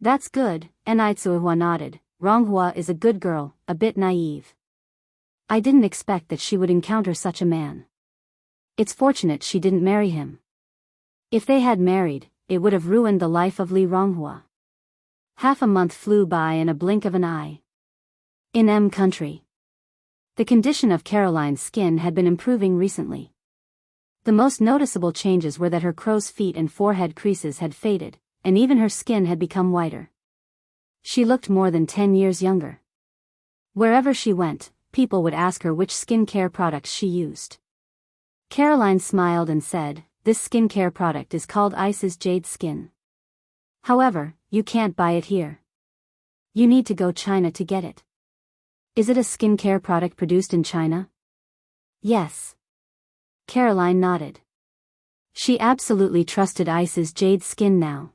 That's good, Ni Tsuihua nodded. Ronghua is a good girl, a bit naive. I didn't expect that she would encounter such a man. It's fortunate she didn't marry him. If they had married, it would have ruined the life of Li Ronghua. Half a month flew by in a blink of an eye. In M country. The condition of Caroline's skin had been improving recently. The most noticeable changes were that her crow's feet and forehead creases had faded, and even her skin had become whiter. She looked more than 10 years younger. Wherever she went, people would ask her which skincare products she used. Caroline smiled and said, This skincare product is called Ice's Jade Skin. However, you can't buy it here. You need to go China to get it. Is it a skincare product produced in China? Yes. Caroline nodded. She absolutely trusted Ice's Jade Skin now.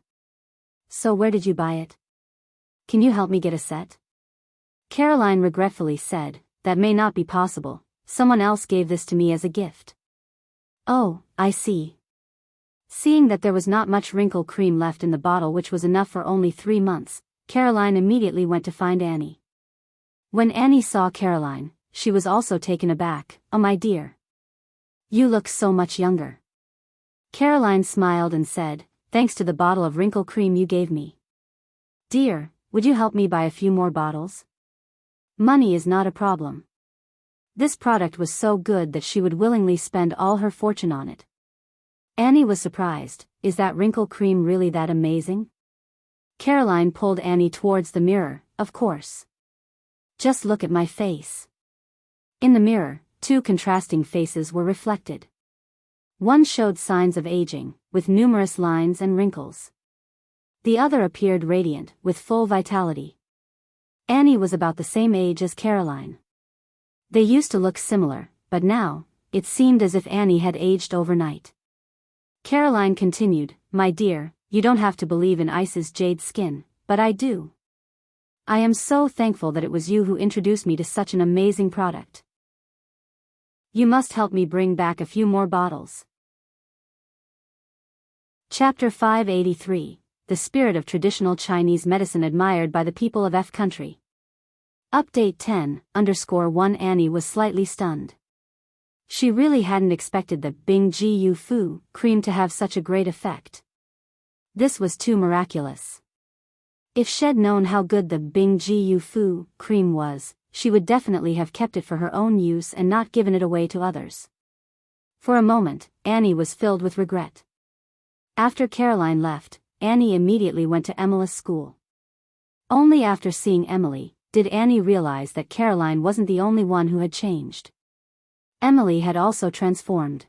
So where did you buy it? Can you help me get a set? Caroline regretfully said, That may not be possible. Someone else gave this to me as a gift. Oh, I see. Seeing that there was not much wrinkle cream left in the bottle, which was enough for only 3 months, Caroline immediately went to find Annie. When Annie saw Caroline, she was also taken aback. Oh my dear. You look so much younger. Caroline smiled and said, Thanks to the bottle of wrinkle cream you gave me. Dear, would you help me buy a few more bottles? Money is not a problem. This product was so good that she would willingly spend all her fortune on it. Annie was surprised. Is that wrinkle cream really that amazing? Caroline pulled Annie towards the mirror. Of course. Just look at my face. In the mirror, 2 contrasting faces were reflected. One showed signs of aging, with numerous lines and wrinkles. The other appeared radiant, with full vitality. Annie was about the same age as Caroline. They used to look similar, but now, it seemed as if Annie had aged overnight. Caroline continued, My dear, you don't have to believe in Ice's Jade Skin, but I do. I am so thankful that it was you who introduced me to such an amazing product. You must help me bring back a few more bottles. Chapter 583, The Spirit of Traditional Chinese Medicine Admired by the People of F Country. Update 10_1 Annie was slightly stunned. She really hadn't expected the Bing Ji Yu Fu cream to have such a great effect. This was too miraculous. If she'd known how good the Bing Jiu Fu cream was, she would definitely have kept it for her own use and not given it away to others. For a moment, Annie was filled with regret. After Caroline left, Annie immediately went to Emily's school. Only after seeing Emily, did Annie realize that Caroline wasn't the only one who had changed. Emily had also transformed.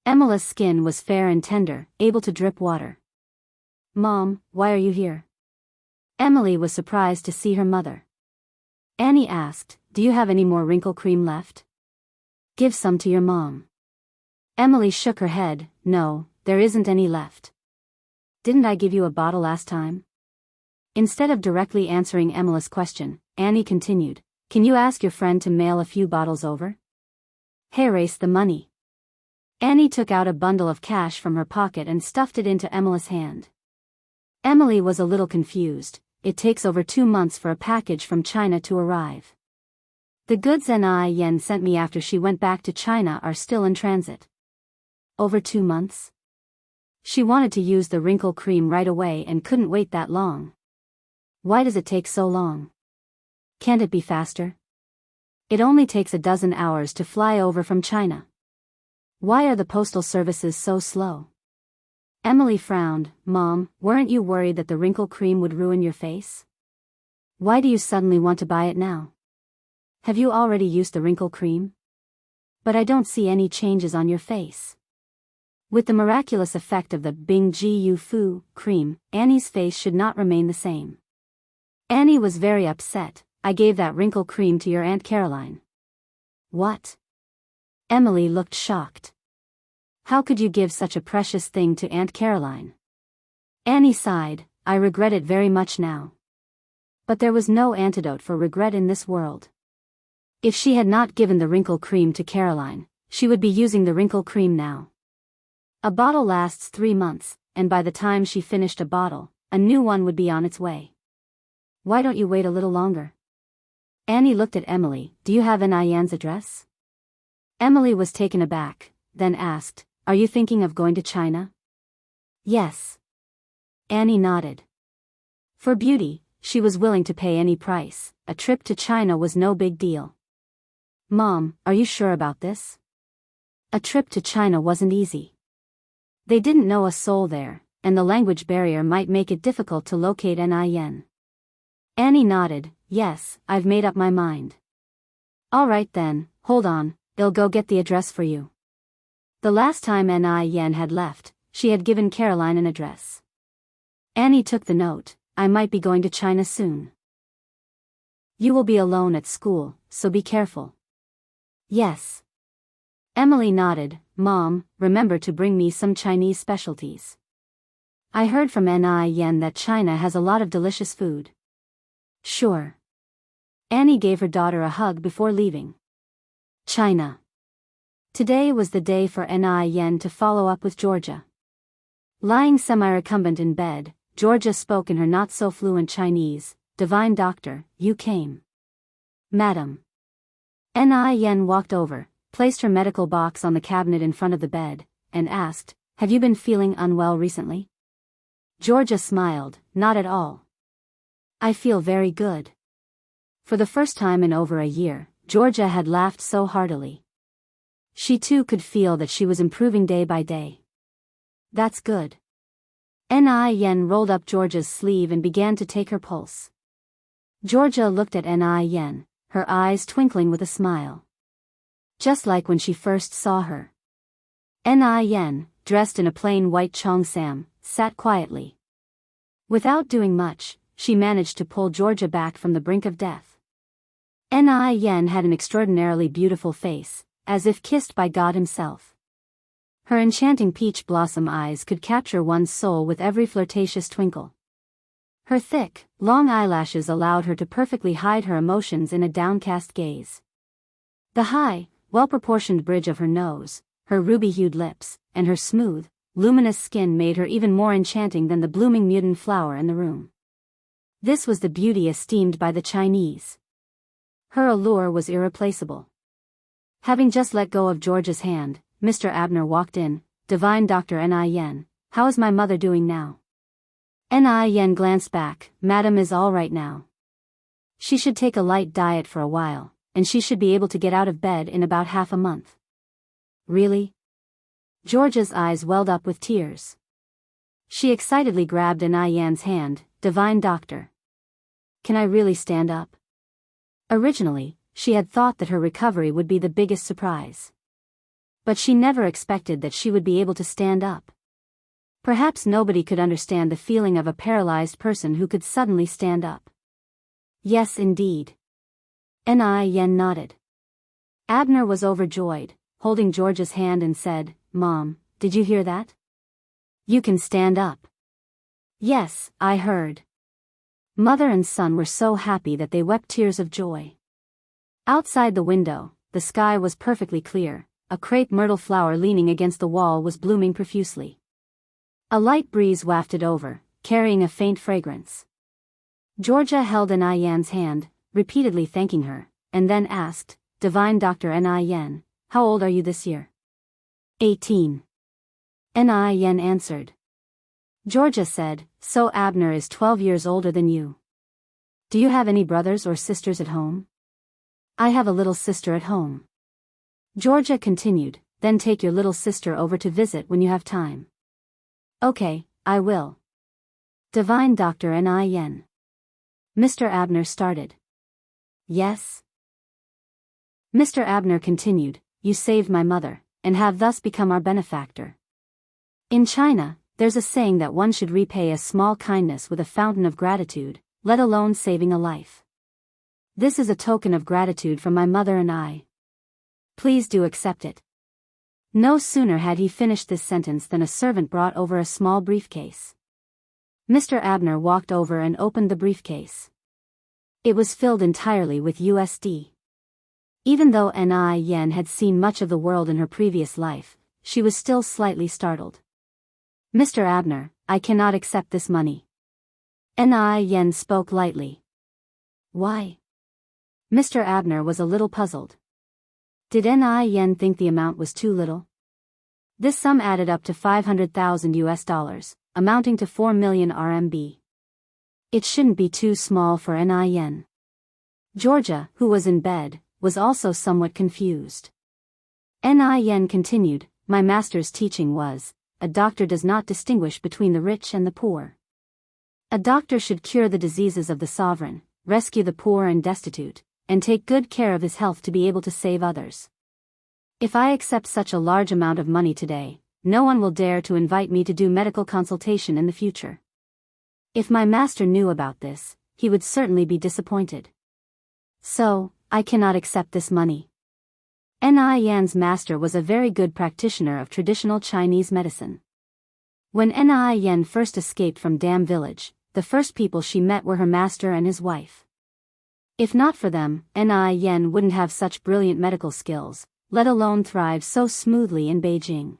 Emily's skin was fair and tender, able to drip water. "Mom, why are you here?" Emily was surprised to see her mother. Annie asked, "Do you have any more wrinkle cream left? Give some to your mom." Emily shook her head, "No, there isn't any left." "Didn't I give you a bottle last time?" Instead of directly answering Emily's question, Annie continued, "Can you ask your friend to mail a few bottles over? Here is the money." Annie took out a bundle of cash from her pocket and stuffed it into Emily's hand. Emily was a little confused. It takes over 2 months for a package from China to arrive. The goods Yen sent me after she went back to China are still in transit. Over 2 months? She wanted to use the wrinkle cream right away and couldn't wait that long. Why does it take so long? Can't it be faster? It only takes a dozen hours to fly over from China. Why are the postal services so slow? Emily frowned. "Mom, weren't you worried that the wrinkle cream would ruin your face? Why do you suddenly want to buy it now? Have you already used the wrinkle cream? But I don't see any changes on your face." With the miraculous effect of the Bing Jiu Fu cream, Annie's face should not remain the same. Annie was very upset. "I gave that wrinkle cream to your Aunt Caroline." "What?" Emily looked shocked. "How could you give such a precious thing to Aunt Caroline?" Annie sighed. "I regret it very much now. But there was no antidote for regret in this world. If she had not given the wrinkle cream to Caroline, she would be using the wrinkle cream now. A bottle lasts 3 months, and by the time she finished a bottle, a new one would be on its way. Why don't you wait a little longer?" Annie looked at Emily. "Do you have Yen's address?" Emily was taken aback, then asked, "Are you thinking of going to China?" "Yes." Annie nodded. For beauty, she was willing to pay any price. A trip to China was no big deal. "Mom, are you sure about this?" A trip to China wasn't easy. They didn't know a soul there, and the language barrier might make it difficult to locate Yen. Annie nodded. "Yes, I've made up my mind." "All right then, hold on, I'll go get the address for you." The last time Yen had left, she had given Caroline an address. Annie took the note. "I might be going to China soon. You will be alone at school, so be careful." "Yes." Emily nodded. "Mom, remember to bring me some Chinese specialties. I heard from Yen that China has a lot of delicious food." "Sure." Annie gave her daughter a hug before leaving. China. Today was the day for Yen to follow up with Georgia. Lying semi-recumbent in bed, Georgia spoke in her not-so-fluent Chinese. "Divine Doctor, you came." "Madam." Yen walked over, placed her medical box on the cabinet in front of the bed, and asked, "Have you been feeling unwell recently?" Georgia smiled. "Not at all. I feel very good." For the first time in over a year, Georgia had laughed so heartily. She too could feel that she was improving day by day. "That's good." Yen rolled up Georgia's sleeve and began to take her pulse. Georgia looked at Yen, her eyes twinkling with a smile. Just like when she first saw her. Yen, dressed in a plain white cheongsam, sat quietly. Without doing much, she managed to pull Georgia back from the brink of death. Yen had an extraordinarily beautiful face, as if kissed by God himself. Her enchanting peach blossom eyes could capture one's soul with every flirtatious twinkle. Her thick, long eyelashes allowed her to perfectly hide her emotions in a downcast gaze. The high, well-proportioned bridge of her nose, her ruby-hued lips, and her smooth, luminous skin made her even more enchanting than the blooming mutant flower in the room. This was the beauty esteemed by the Chinese. Her allure was irreplaceable. Having just let go of George's hand, Mr. Abner walked in. "Divine Dr. Yen, how is my mother doing now?" Ni Yen glanced back. Madam is all right now. She should take a light diet for a while, and she should be able to get out of bed in about half a month. Really? Georgia's eyes welled up with tears. She excitedly grabbed Ni Yen's hand. Divine doctor. Can I really stand up? Originally, she had thought that her recovery would be the biggest surprise. But she never expected that she would be able to stand up. Perhaps nobody could understand the feeling of a paralyzed person who could suddenly stand up. Yes, indeed. Ni Yen nodded. Abner was overjoyed, holding Georgia's hand and said, Mom, did you hear that? You can stand up. Yes, I heard. Mother and son were so happy that they wept tears of joy. Outside the window, the sky was perfectly clear. A crepe myrtle flower leaning against the wall was blooming profusely. A light breeze wafted over, carrying a faint fragrance. Georgia held Ni Yen's hand, repeatedly thanking her, and then asked, Divine Doctor Ni Yen, how old are you this year? 18. Ni Yen answered. Georgia said, So Abner is 12 years older than you. Do you have any brothers or sisters at home? I have a little sister at home. Georgia continued, Then take your little sister over to visit when you have time. Okay, I will. Divine Doctor Ni Yen. Mr. Abner started. Yes? Mr. Abner continued, You saved my mother, and have thus become our benefactor. In China, there's a saying that one should repay a small kindness with a fountain of gratitude, let alone saving a life. This is a token of gratitude from my mother and I. Please do accept it. No sooner had he finished this sentence than a servant brought over a small briefcase. Mr. Abner walked over and opened the briefcase. It was filled entirely with USD. Even though Ni Yen had seen much of the world in her previous life, she was still slightly startled. Mr. Abner, I cannot accept this money. Ni Yen spoke lightly. Why? Mr. Abner was a little puzzled. Did Ni Yen think the amount was too little? This sum added up to 500,000 US dollars, amounting to 4 million RMB. It shouldn't be too small for Ni Yen. Georgia, who was in bed, was also somewhat confused. Ni Yen continued, My master's teaching was, a doctor does not distinguish between the rich and the poor. A doctor should cure the diseases of the sovereign, rescue the poor and destitute, and take good care of his health to be able to save others. If I accept such a large amount of money today, no one will dare to invite me to do medical consultation in the future. If my master knew about this, he would certainly be disappointed. So, I cannot accept this money. Ni Yen's master was a very good practitioner of traditional Chinese medicine. When Ni Yen first escaped from Dam Village, the first people she met were her master and his wife. If not for them, Ni Yen wouldn't have such brilliant medical skills, let alone thrive so smoothly in Beijing.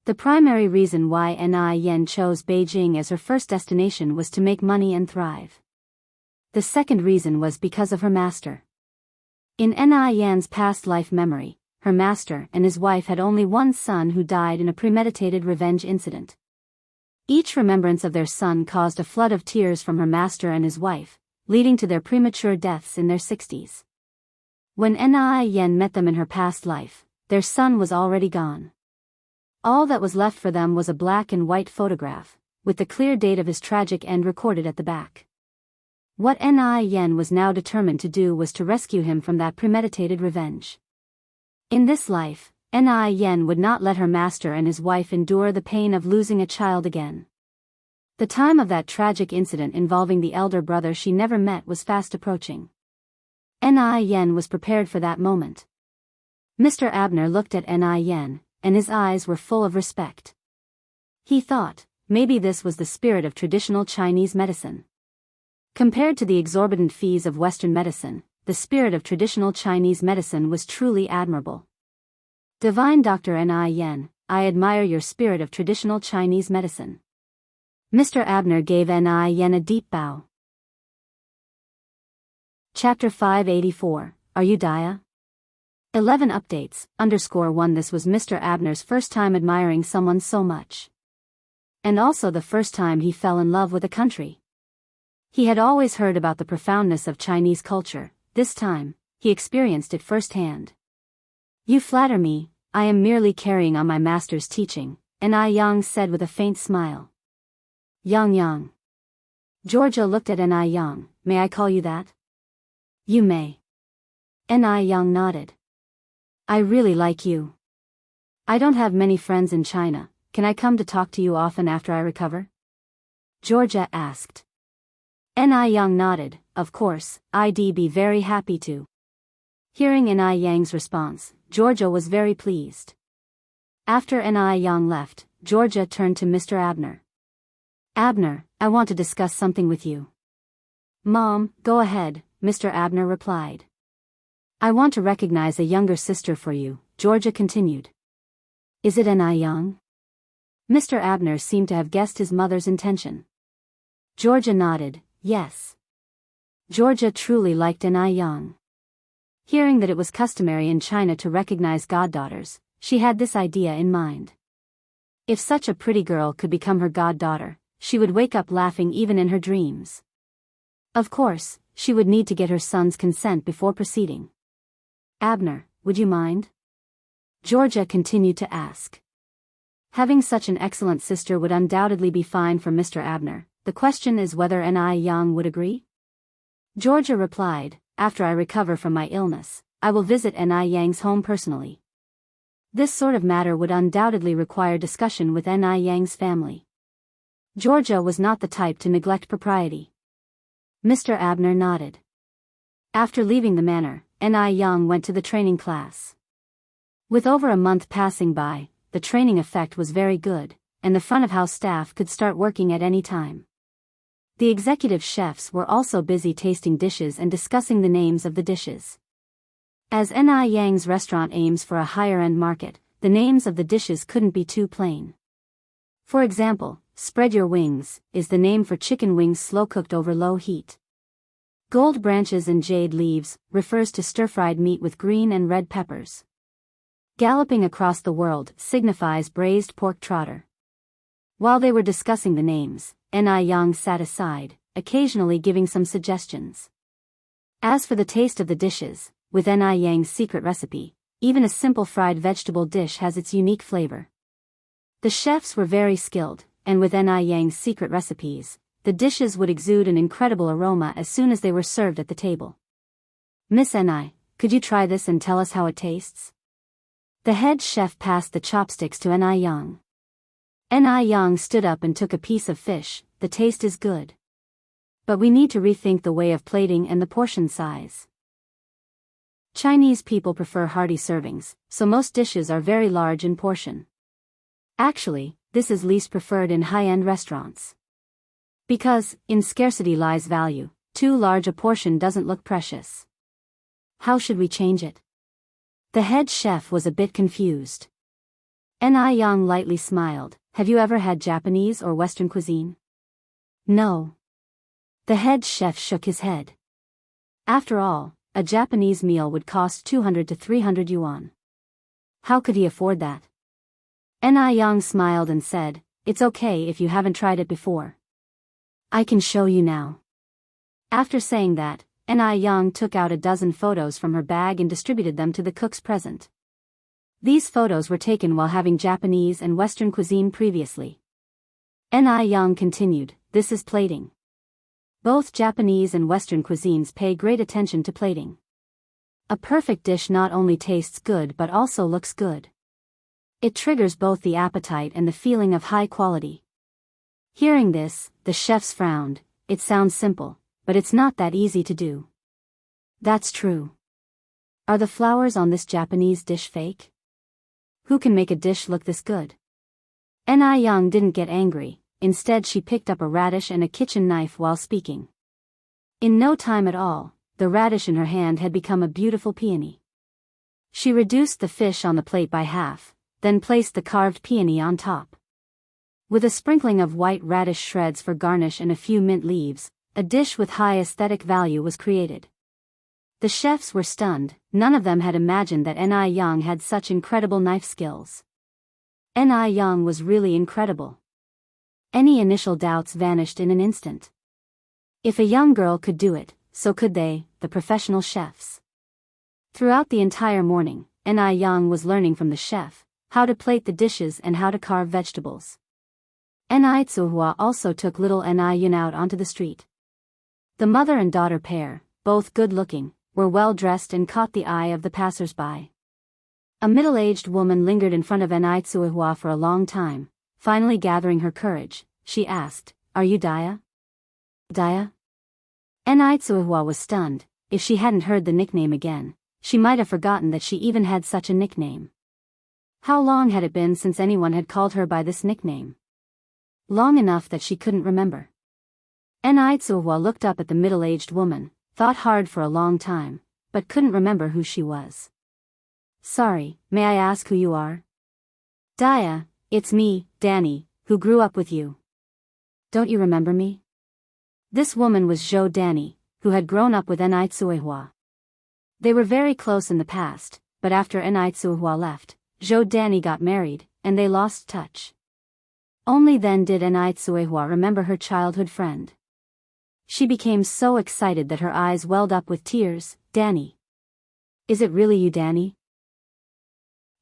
The primary reason why Ni Yen chose Beijing as her first destination was to make money and thrive. The second reason was because of her master. In Ni Yen's past life memory, her master and his wife had only one son who died in a premeditated revenge incident. Each remembrance of their son caused a flood of tears from her master and his wife, leading to their premature deaths in their 60s. When Ni Yen met them in her past life, their son was already gone. All that was left for them was a black and white photograph, with the clear date of his tragic end recorded at the back. What Ni Yen was now determined to do was to rescue him from that premeditated revenge. In this life, Ni Yen would not let her master and his wife endure the pain of losing a child again. The time of that tragic incident involving the elder brother she never met was fast approaching. Ni Yen was prepared for that moment. Mr. Abner looked at Ni Yen, and his eyes were full of respect. He thought, maybe this was the spirit of traditional Chinese medicine. Compared to the exorbitant fees of Western medicine, the spirit of traditional Chinese medicine was truly admirable. Divine Doctor Ni Yen, I admire your spirit of traditional Chinese medicine. Mr. Abner gave Ni Yen a deep bow. Chapter 584, Are You Dia? 11 updates, _1 This was Mr. Abner's first time admiring someone so much. And also the first time he fell in love with a country. He had always heard about the profoundness of Chinese culture. This time, he experienced it firsthand. You flatter me, I am merely carrying on my master's teaching, Yang said with a faint smile. Yang. Georgia looked at Yang. May I call you that? You may. Yang nodded. I really like you. I don't have many friends in China. Can I come to talk to you often after I recover? Georgia asked. Yang nodded. Of course, I'd be very happy to. Hearing Yang's response, Georgia was very pleased. After Yang left, Georgia turned to Mr. Abner. Abner, I want to discuss something with you. Mom, go ahead, Mr. Abner replied. I want to recognize a younger sister for you, Georgia continued. Is it Yang? Mr. Abner seemed to have guessed his mother's intention. Georgia nodded, yes. Georgia truly liked Yang. Hearing that it was customary in China to recognize goddaughters, she had this idea in mind. If such a pretty girl could become her goddaughter, she would wake up laughing even in her dreams. Of course, she would need to get her son's consent before proceeding. Abner, would you mind? Georgia continued to ask. Having such an excellent sister would undoubtedly be fine for Mr. Abner. The question is whether Yang would agree? Georgia replied, after I recover from my illness, I will visit Yang's home personally. This sort of matter would undoubtedly require discussion with Yang's family. Georgia was not the type to neglect propriety. Mr. Abner nodded. After leaving the manor, Yang went to the training class. With over a month passing by, the training effect was very good, and the front-of-house staff could start working at any time. The executive chefs were also busy tasting dishes and discussing the names of the dishes. As Yang's restaurant aims for a higher-end market, the names of the dishes couldn't be too plain. For example, spread your wings is the name for chicken wings slow-cooked over low heat. Gold branches and jade leaves refers to stir-fried meat with green and red peppers. Galloping across the world signifies braised pork trotter. While they were discussing the names, Yang sat aside, occasionally giving some suggestions. As for the taste of the dishes, with Yang's secret recipe, even a simple fried vegetable dish has its unique flavor. The chefs were very skilled, and with Yang's secret recipes, the dishes would exude an incredible aroma as soon as they were served at the table. Miss could you try this and tell us how it tastes? The head chef passed the chopsticks to Yang. Yang stood up and took a piece of fish. The taste is good. But we need to rethink the way of plating and the portion size. Chinese people prefer hearty servings, so most dishes are very large in portion. Actually, this is least preferred in high-end restaurants. Because, in scarcity lies value, too large a portion doesn't look precious. How should we change it? The head chef was a bit confused. Yang lightly smiled. Have you ever had Japanese or Western cuisine? No. The head chef shook his head. After all, a Japanese meal would cost 200 to 300 yuan. How could he afford that? Yang smiled and said, it's okay if you haven't tried it before. I can show you now. After saying that, Yang took out a dozen photos from her bag and distributed them to the cooks present. These photos were taken while having Japanese and Western cuisine previously. Yang continued, this is plating. Both Japanese and Western cuisines pay great attention to plating. A perfect dish not only tastes good but also looks good. It triggers both the appetite and the feeling of high quality. Hearing this, the chefs frowned. It sounds simple, but it's not that easy to do. That's true. Are the flowers on this Japanese dish fake? Who can make a dish look this good? Yang didn't get angry, instead she picked up a radish and a kitchen knife while speaking. In no time at all, the radish in her hand had become a beautiful peony. She reduced the fish on the plate by half, then placed the carved peony on top. With a sprinkling of white radish shreds for garnish and a few mint leaves, a dish with high aesthetic value was created. The chefs were stunned. None of them had imagined that Yang had such incredible knife skills. Yang was really incredible. Any initial doubts vanished in an instant. If a young girl could do it, so could they, the professional chefs. Throughout the entire morning, Yang was learning from the chef how to plate the dishes and how to carve vegetables. Tsuhua also took little Yun out onto the street. The mother and daughter pair, both good-looking, were well-dressed and caught the eye of the passers-by. A middle-aged woman lingered in front of Tsuhua for a long time. Finally gathering her courage, she asked, "Are you Daya?" Daya? Tsuhua was stunned. If she hadn't heard the nickname again, she might have forgotten that she even had such a nickname. How long had it been since anyone had called her by this nickname? Long enough that she couldn't remember. Tsuhua looked up at the middle-aged woman, thought hard for a long time, but couldn't remember who she was. "Sorry, may I ask who you are?" "Daya, it's me, Danny, who grew up with you. Don't you remember me?" This woman was Zhou Danny, who had grown up with Tsuhua. They were very close in the past, but after Tsuhua left, Zhou Danny got married, and they lost touch. Only then did Tsuhua remember her childhood friend. She became so excited that her eyes welled up with tears. "Danny. Is it really you, Danny?"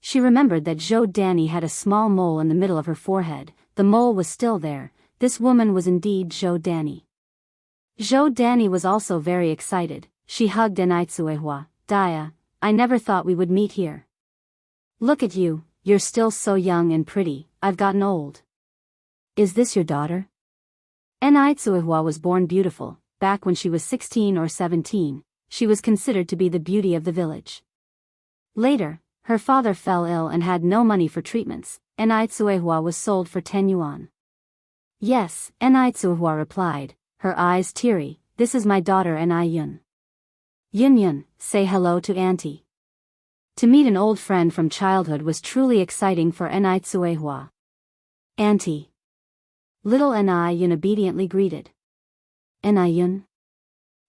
She remembered that Zhou Danny had a small mole in the middle of her forehead. The mole was still there. This woman was indeed Zhou Danny. Zhou Danny was also very excited. She hugged Tsuhua. "Daya, I never thought we would meet here. Look at you, you're still so young and pretty. I've gotten old. Is this your daughter?" Tsuhua was born beautiful. Back when she was 16 or 17, she was considered to be the beauty of the village. Later, her father fell ill and had no money for treatments. Tsuhua was sold for 10 yuan. "Yes," Tsuhua replied, her eyes teary. "This is my daughter Yun. Yun, say hello to Auntie." To meet an old friend from childhood was truly exciting for Tsuhua. "Auntie." Little Yun obediently greeted. "Yun?"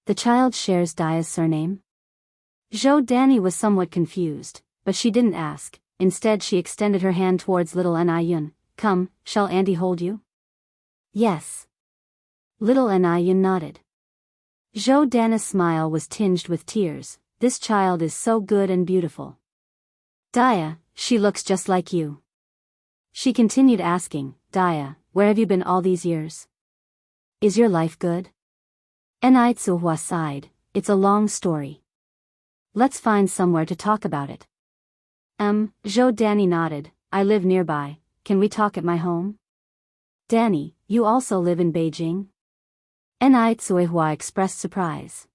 The child shares Daya's surname? Zhou Danny was somewhat confused, but she didn't ask. Instead she extended her hand towards little Yun. "Come, shall Auntie hold you?" "Yes." Little Yun nodded. Zhou Danny's smile was tinged with tears. "This child is so good and beautiful. Daya, she looks just like you." She continued asking, "Daya, where have you been all these years? Is your life good?" Tsuhua sighed. "It's a long story. Let's find somewhere to talk about it." Zhou Danny nodded. "I live nearby. Can we talk at my home?" "Danny, you also live in Beijing?" Tsuhua expressed surprise.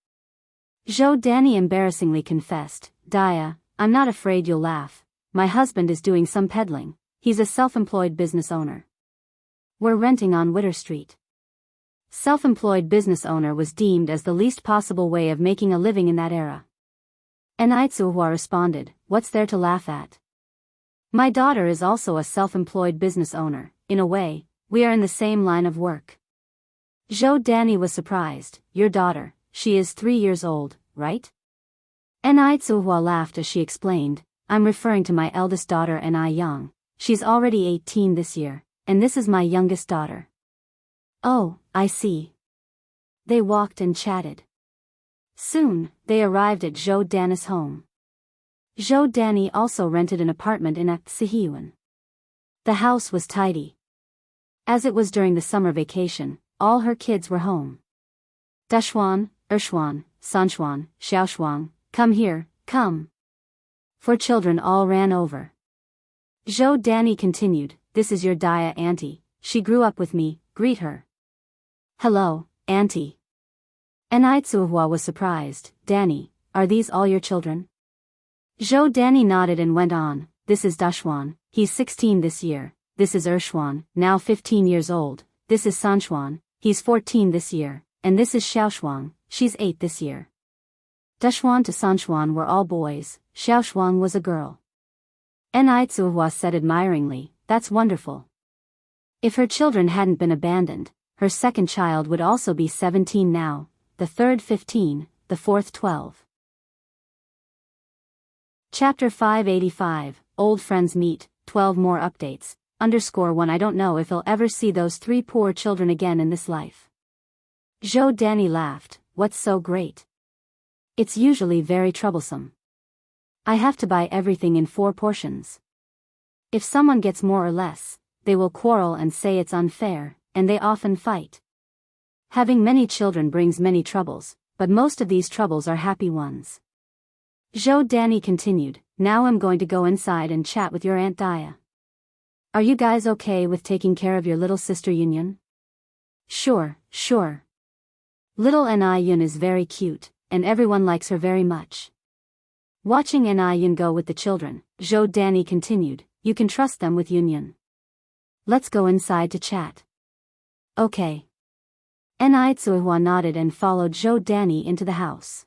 Zhou Danny embarrassingly confessed, "Daya, I'm not afraid you'll laugh. My husband is doing some peddling. He's a self-employed business owner. We're renting on Witter Street." Self-employed business owner was deemed as the least possible way of making a living in that era. Tsuhua responded, "What's there to laugh at? My daughter is also a self-employed business owner. In a way, we are in the same line of work." Zhou Danny was surprised. "Your daughter, she is 3 years old, right?" Tsuhua laughed as she explained, "I'm referring to my eldest daughter Yang. She's already 18 this year, and this is my youngest daughter." "Oh, I see." They walked and chatted. Soon, they arrived at Zhou Danny's home. Zhou Danny also rented an apartment in Sihiyuan. The house was tidy. As it was during the summer vacation, all her kids were home. "Dashuan, Ershuan, Sanchuan, Xiaoshuang, come here, come." 4 children all ran over. Zhou Danny continued, "This is your Daya auntie. She grew up with me, greet her." "Hello, auntie." Tsuhua was surprised. "Danny, are these all your children?" Zhou Danny nodded and went on, "This is Dashuan, he's 16 this year. This is Ershuan, now 15 years old. This is Sanchuan, he's 14 this year. And this is Xiaoshuang, she's 8 this year." Dashuan to Sanchuan were all boys, Xiaoshuang was a girl. Tsuhua said admiringly, "That's wonderful. If her children hadn't been abandoned, her second child would also be 17 now, the third 15, the fourth 12. Chapter 585, Old Friends Meet, 12 more updates. _1 I don't know if I'll ever see those 3 poor children again in this life. Zhou Danny laughed. What's so great? It's usually very troublesome. I have to buy everything in 4 portions. If someone gets more or less, they will quarrel and say it's unfair, and they often fight. Having many children brings many troubles, but most of these troubles are happy ones. Zhou Danny continued, now I'm going to go inside and chat with your Aunt Dia. Are you guys okay with taking care of your little sister Yun? Sure. Little Yun is very cute, and everyone likes her very much. Watching Yun go with the children, Zhou Danny continued, you can trust them with Yun. Let's go inside to chat. Okay. Tsuehua nodded and followed Zhou Danny into the house.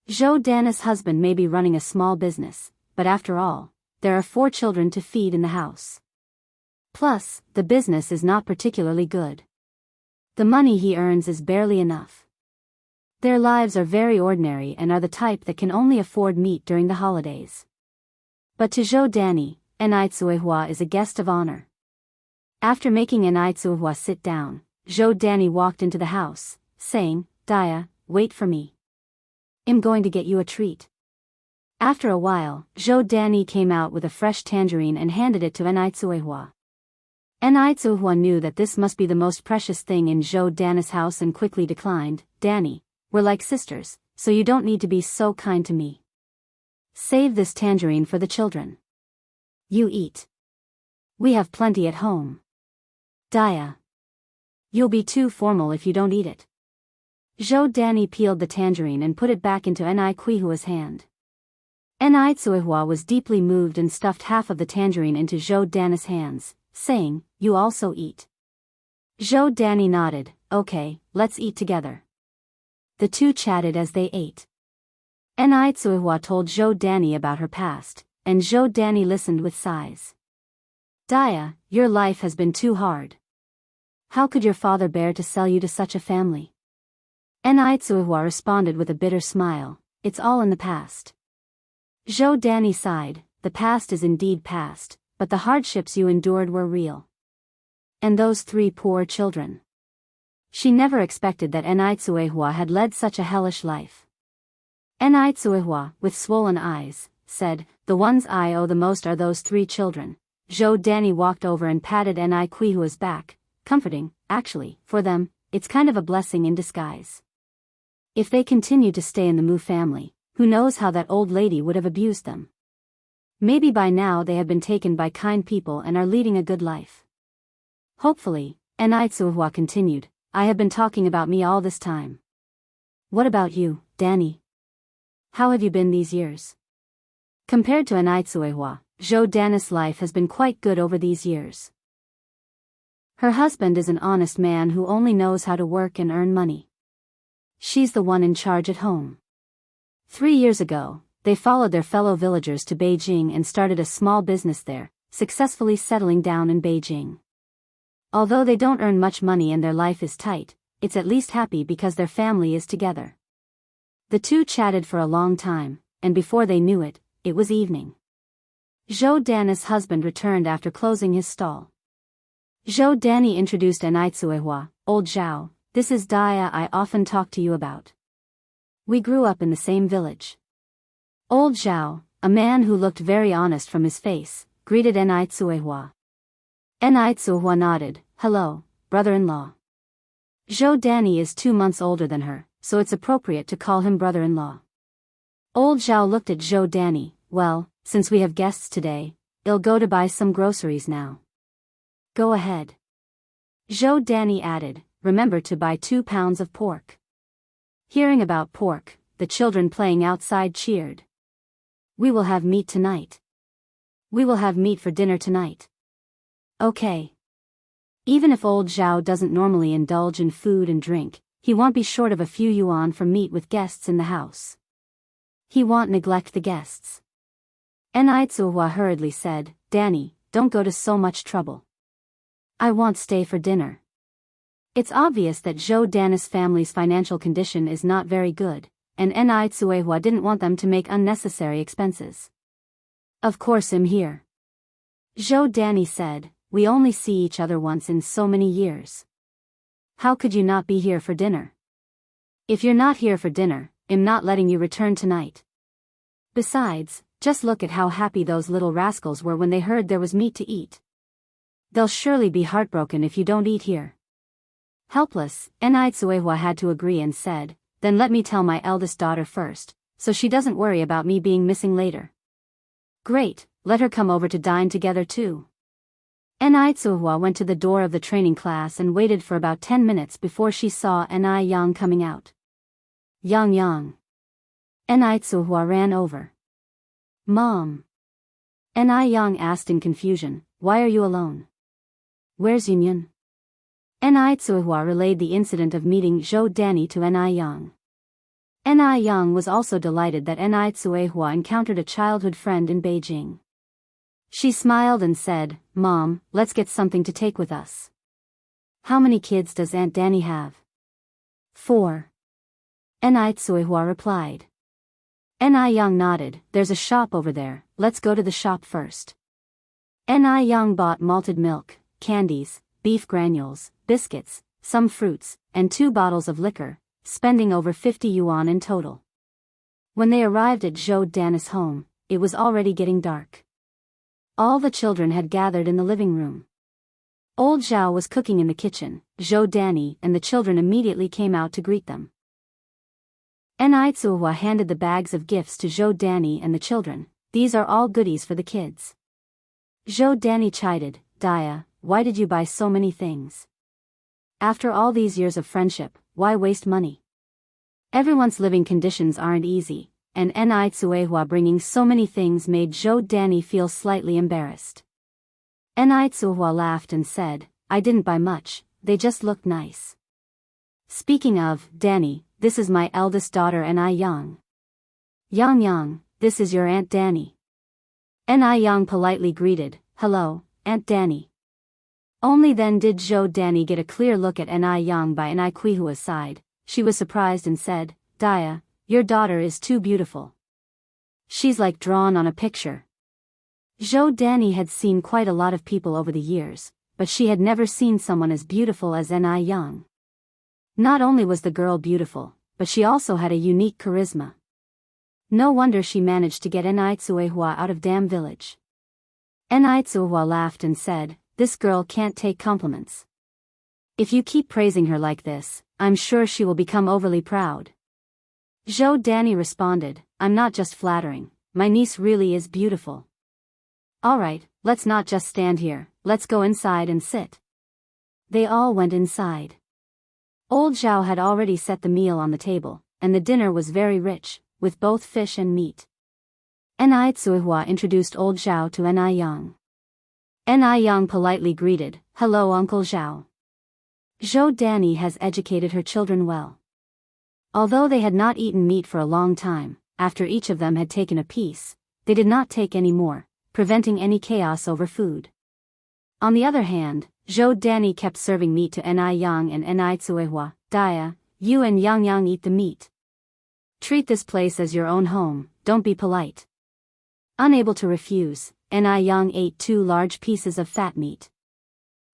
Zhou Danny's husband may be running a small business, but after all, there are 4 children to feed in the house. Plus, the business is not particularly good. The money he earns is barely enough. Their lives are very ordinary and are the type that can only afford meat during the holidays. But to Zhou Danny, Tsuehua is a guest of honor. After making Tsuehua sit down, Zhou Danny walked into the house, saying, Dia, wait for me. I'm going to get you a treat. After a while, Zhou Danny came out with a fresh tangerine and handed it to Tsuehua. Tsuehua knew that this must be the most precious thing in Zhou Danny's house and quickly declined, Danny, we're like sisters, so you don't need to be so kind to me. Save this tangerine for the children. You eat. We have plenty at home. Dia. You'll be too formal if you don't eat it. Zhou Danny peeled the tangerine and put it back into Tsuehua's hand. Tsuehua was deeply moved and stuffed half of the tangerine into Zhou Danny's hands, saying, you also eat. Zhou Danny nodded, okay, let's eat together. The two chatted as they ate. Tsuehua told Zhou Danny about her past, and Zhou Danny listened with sighs. Dia, your life has been too hard. How could your father bear to sell you to such a family? Tsuehua responded with a bitter smile, it's all in the past. Zhou Danny sighed, the past is indeed past, but the hardships you endured were real. And those 3 poor children. She never expected that Tsuehua had led such a hellish life. Tsuehua, with swollen eyes, said, the ones I owe the most are those 3 children. Zhou Danny walked over and patted Tsuehua's back, comforting, actually, for them, it's kind of a blessing in disguise. If they continued to stay in the Mu family, who knows how that old lady would have abused them. Maybe by now they have been taken by kind people and are leading a good life. Hopefully, Tsuehua continued, I have been talking about me all this time. What about you, Danny? How have you been these years? Compared to Tsuehua, Zhou Danny's life has been quite good over these years. Her husband is an honest man who only knows how to work and earn money. She's the one in charge at home. 3 years ago, they followed their fellow villagers to Beijing and started a small business there, successfully settling down in Beijing. Although they don't earn much money and their life is tight, it's at least happy because their family is together. The two chatted for a long time, and before they knew it, it was evening. Zhou Danny's husband returned after closing his stall. Zhou Danny introduced Tsuehua, Old Zhao, this is Dia I often talk to you about. We grew up in the same village. Old Zhao, a man who looked very honest from his face, greeted Tsuehua. Tsuehua nodded, hello, brother-in-law. Zhou Danny is 2 months older than her, so it's appropriate to call him brother-in-law. Old Zhao looked at Zhou Danny, well, since we have guests today, I'll go to buy some groceries now. Go ahead. Zhou Danny added, remember to buy 2 pounds of pork. Hearing about pork, the children playing outside cheered. We will have meat tonight. We will have meat for dinner tonight. Okay. Even if old Zhao doesn't normally indulge in food and drink, he won't be short of a few yuan for meat with guests in the house. He won't neglect the guests. Tsuehua hurriedly said, Danny, don't go to so much trouble. I won't stay for dinner. It's obvious that Zhou Danny's family's financial condition is not very good, and Tsuehua didn't want them to make unnecessary expenses. Of course I'm here. Zhou Danny said, we only see each other once in so many years. How could you not be here for dinner? If you're not here for dinner, I'm not letting you return tonight. Besides, just look at how happy those little rascals were when they heard there was meat to eat. They'll surely be heartbroken if you don't eat here. Helpless, Suehua had to agree and said, then let me tell my eldest daughter first, so she doesn't worry about me being missing later. Great, let her come over to dine together too. Suehua went to the door of the training class and waited for about 10 minutes before she saw Yang coming out. Yang. Suehua ran over. Mom. Yang asked in confusion, why are you alone? Where's Yunyan? Suehua relayed the incident of meeting Zhou Danny to Yang. Yang was also delighted that Suehua encountered a childhood friend in Beijing. She smiled and said, Mom, let's get something to take with us. How many kids does Aunt Danny have? 4. Suehua replied. Yang nodded, there's a shop over there, let's go to the shop first. Yang bought malted milk, candies, beef granules, biscuits, some fruits, and 2 bottles of liquor, spending over 50 yuan in total. When they arrived at Zhou Danny's home, it was already getting dark. All the children had gathered in the living room. Old Zhao was cooking in the kitchen. Zhou Danny and the children immediately came out to greet them. Suehua handed the bags of gifts to Zhou Danny and the children. These are all goodies for the kids. Zhou Danny chided, Dia, why did you buy so many things? After all these years of friendship, why waste money? Everyone's living conditions aren't easy, and Suehua bringing so many things made Zhou Danny feel slightly embarrassed. Suehua laughed and said, I didn't buy much, they just looked nice. Speaking of, Danny, this is my eldest daughter Yang. Yang, this is your Aunt Danny. Yang politely greeted, hello, Aunt Danny. Only then did Zhou Danny get a clear look at Yang by Kuihua's side. She was surprised and said, Dia, your daughter is too beautiful. She's like drawn on a picture. Zhou Danny had seen quite a lot of people over the years, but she had never seen someone as beautiful as Yang. Not only was the girl beautiful, but she also had a unique charisma. No wonder she managed to get Suehua out of Dam Village. Suehua laughed and said, this girl can't take compliments. If you keep praising her like this, I'm sure she will become overly proud. Zhou Danny responded, I'm not just flattering, my niece really is beautiful. Alright, let's not just stand here, let's go inside and sit. They all went inside. Old Zhao had already set the meal on the table, and the dinner was very rich, with both fish and meat. Suehua introduced Old Zhao to Yang. Yang politely greeted, hello Uncle Zhao. Zhou Danny has educated her children well. Although they had not eaten meat for a long time, after each of them had taken a piece, they did not take any more, preventing any chaos over food. On the other hand, Zhou Danny kept serving meat to Yang and Suehua. Dia, you and Yang eat the meat. Treat this place as your own home, don't be polite. Unable to refuse, Yang ate 2 large pieces of fat meat.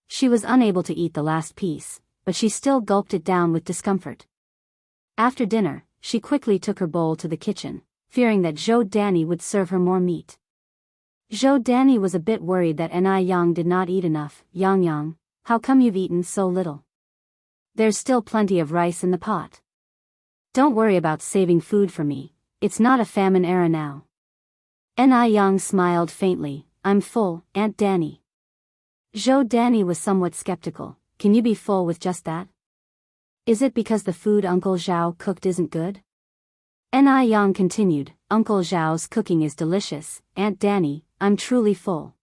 She was unable to eat the last piece, but she still gulped it down with discomfort. After dinner, she quickly took her bowl to the kitchen, fearing that Zhou Danny would serve her more meat. Zhou Danny was a bit worried that Yang did not eat enough. Yang, how come you've eaten so little? There's still plenty of rice in the pot. Don't worry about saving food for me, it's not a famine era now. Yang smiled faintly, I'm full, Aunt Danny. Zhou Danny was somewhat skeptical, can you be full with just that? Is it because the food Uncle Zhao cooked isn't good? Yang continued, Uncle Zhao's cooking is delicious, Aunt Danny, I'm truly full.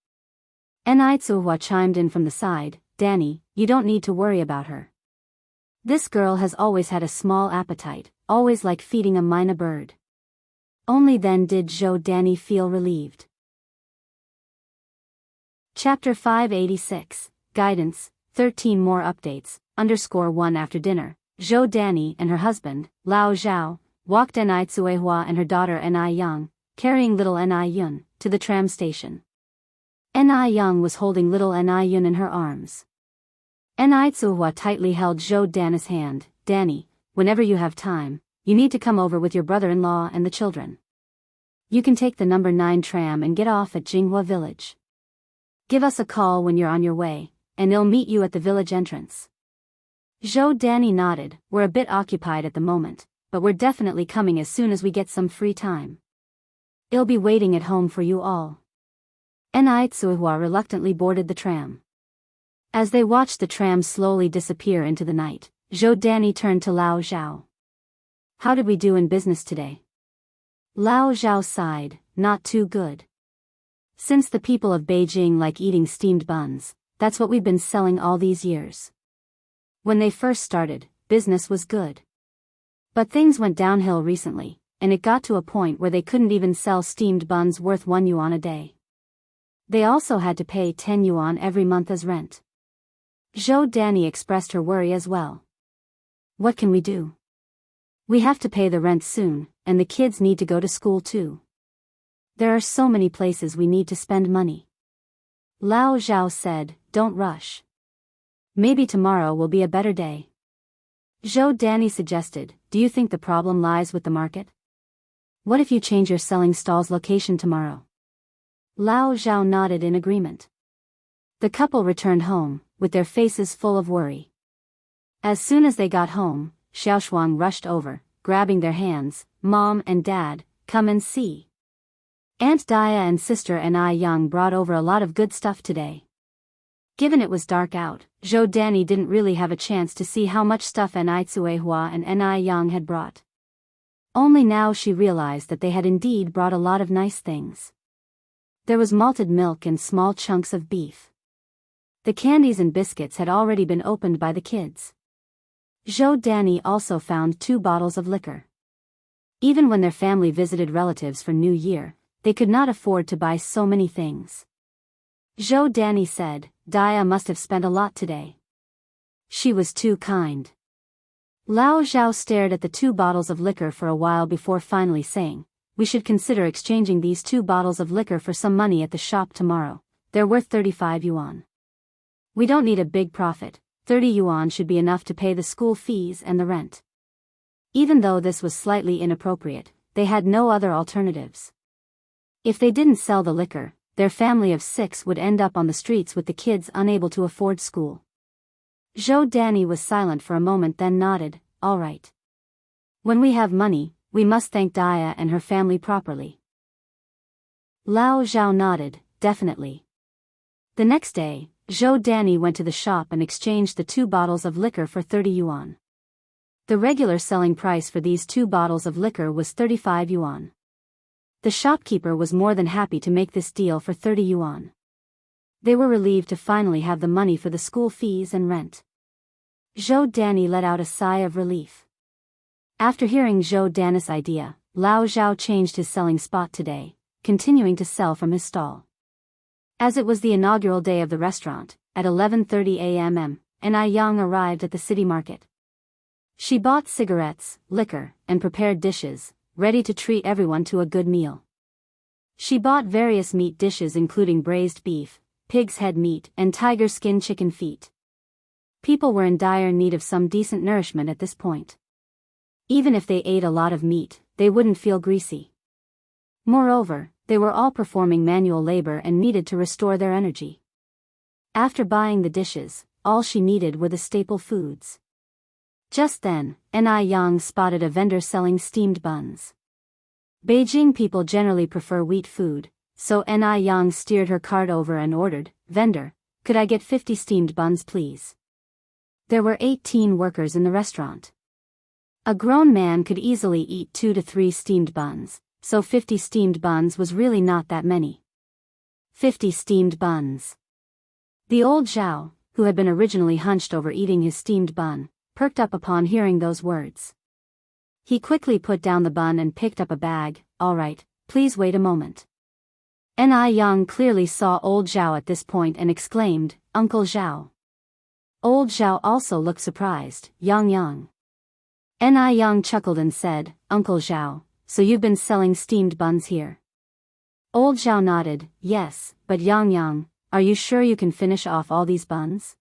Suehua chimed in from the side, Danny, you don't need to worry about her. This girl has always had a small appetite, always like feeding a mina bird. Only then did Zhou Danny feel relieved. Chapter 586, Guidance, 13 more updates, _1 after dinner, Zhou Danny and her husband, Lao Zhao, walked Suehua and her daughter Yang, carrying little Yun, to the tram station. Ni Yang was holding little Ni Yun in her arms. Ni Tsuhua tightly held Zhou Dan's hand. Danny, whenever you have time, you need to come over with your brother-in-law and the children. You can take the number 9 tram and get off at Jinghua village. Give us a call when you're on your way, and they'll meet you at the village entrance. Zhou Danny nodded. We're a bit occupied at the moment, but we're definitely coming as soon as we get some free time. I'll be waiting at home for you all. Ni Tsuhua reluctantly boarded the tram. As they watched the tram slowly disappear into the night, Zhou Danny turned to Lao Zhao. How did we do in business today? Lao Zhao sighed. Not too good. Since the people of Beijing like eating steamed buns, that's what we've been selling all these years. When they first started, business was good. But things went downhill recently, and it got to a point where they couldn't even sell steamed buns worth 1 yuan a day. They also had to pay 10 yuan every month as rent. Zhou Danny expressed her worry as well. What can we do? We have to pay the rent soon, and the kids need to go to school too. There are so many places we need to spend money. Lao Zhao said, don't rush. Maybe tomorrow will be a better day. Zhou Danny suggested, do you think the problem lies with the market? What if you change your selling stall's location tomorrow? Lao Zhao nodded in agreement. The couple returned home, with their faces full of worry. As soon as they got home, Xiaoshuang rushed over, grabbing their hands. Mom and Dad, come and see. Aunt Dia and Sister Ni Yang brought over a lot of good stuff today. Given it was dark out, Zhou Danny didn't really have a chance to see how much stuff Ni Tsuehua and Ni Yang had brought. Only now she realized that they had indeed brought a lot of nice things. There was malted milk and small chunks of beef. The candies and biscuits had already been opened by the kids. Zhou Danny also found 2 bottles of liquor. Even when their family visited relatives for New Year, they could not afford to buy so many things. Zhou Danny said, Dia must have spent a lot today. She was too kind. Lao Zhao stared at the 2 bottles of liquor for a while before finally saying, we should consider exchanging these 2 bottles of liquor for some money at the shop tomorrow. They're worth 35 yuan. We don't need a big profit. 30 yuan should be enough to pay the school fees and the rent. Even though this was slightly inappropriate, they had no other alternatives. If they didn't sell the liquor, their family of 6 would end up on the streets with the kids unable to afford school. Zhou Danny was silent for a moment then nodded, all right. When we have money, we must thank Dia and her family properly. Lao Zhao nodded, definitely. The next day, Zhou Danny went to the shop and exchanged the 2 bottles of liquor for 30 yuan. The regular selling price for these 2 bottles of liquor was 35 yuan. The shopkeeper was more than happy to make this deal for 30 yuan. They were relieved to finally have the money for the school fees and rent. Zhou Danny let out a sigh of relief. After hearing Zhou Danny's idea, Lao Zhao changed his selling spot today, continuing to sell from his stall. As it was the inaugural day of the restaurant, at 11:30 a.m., Ni Yang arrived at the city market. She bought cigarettes, liquor, and prepared dishes, ready to treat everyone to a good meal. She bought various meat dishes including braised beef, pig's head meat, and tiger skin chicken feet. People were in dire need of some decent nourishment at this point. Even if they ate a lot of meat, they wouldn't feel greasy. Moreover, they were all performing manual labor and needed to restore their energy. After buying the dishes, all she needed were the staple foods. Just then, Ni Yang spotted a vendor selling steamed buns. Beijing people generally prefer wheat food, so Ni Yang steered her cart over and ordered, vendor, could I get 50 steamed buns please? There were 18 workers in the restaurant. A grown man could easily eat 2 to 3 steamed buns, so 50 steamed buns was really not that many. 50 steamed buns. The old Zhao, who had been originally hunched over eating his steamed bun, perked up upon hearing those words. He quickly put down the bun and picked up a bag. All right, please wait a moment. Ni Yang clearly saw old Zhao at this point and exclaimed, Uncle Zhao. Old Zhao also looked surprised. Yang. Ni Yang chuckled and said, Uncle Zhao, so you've been selling steamed buns here? Old Zhao nodded, yes, but Yang, are you sure you can finish off all these buns?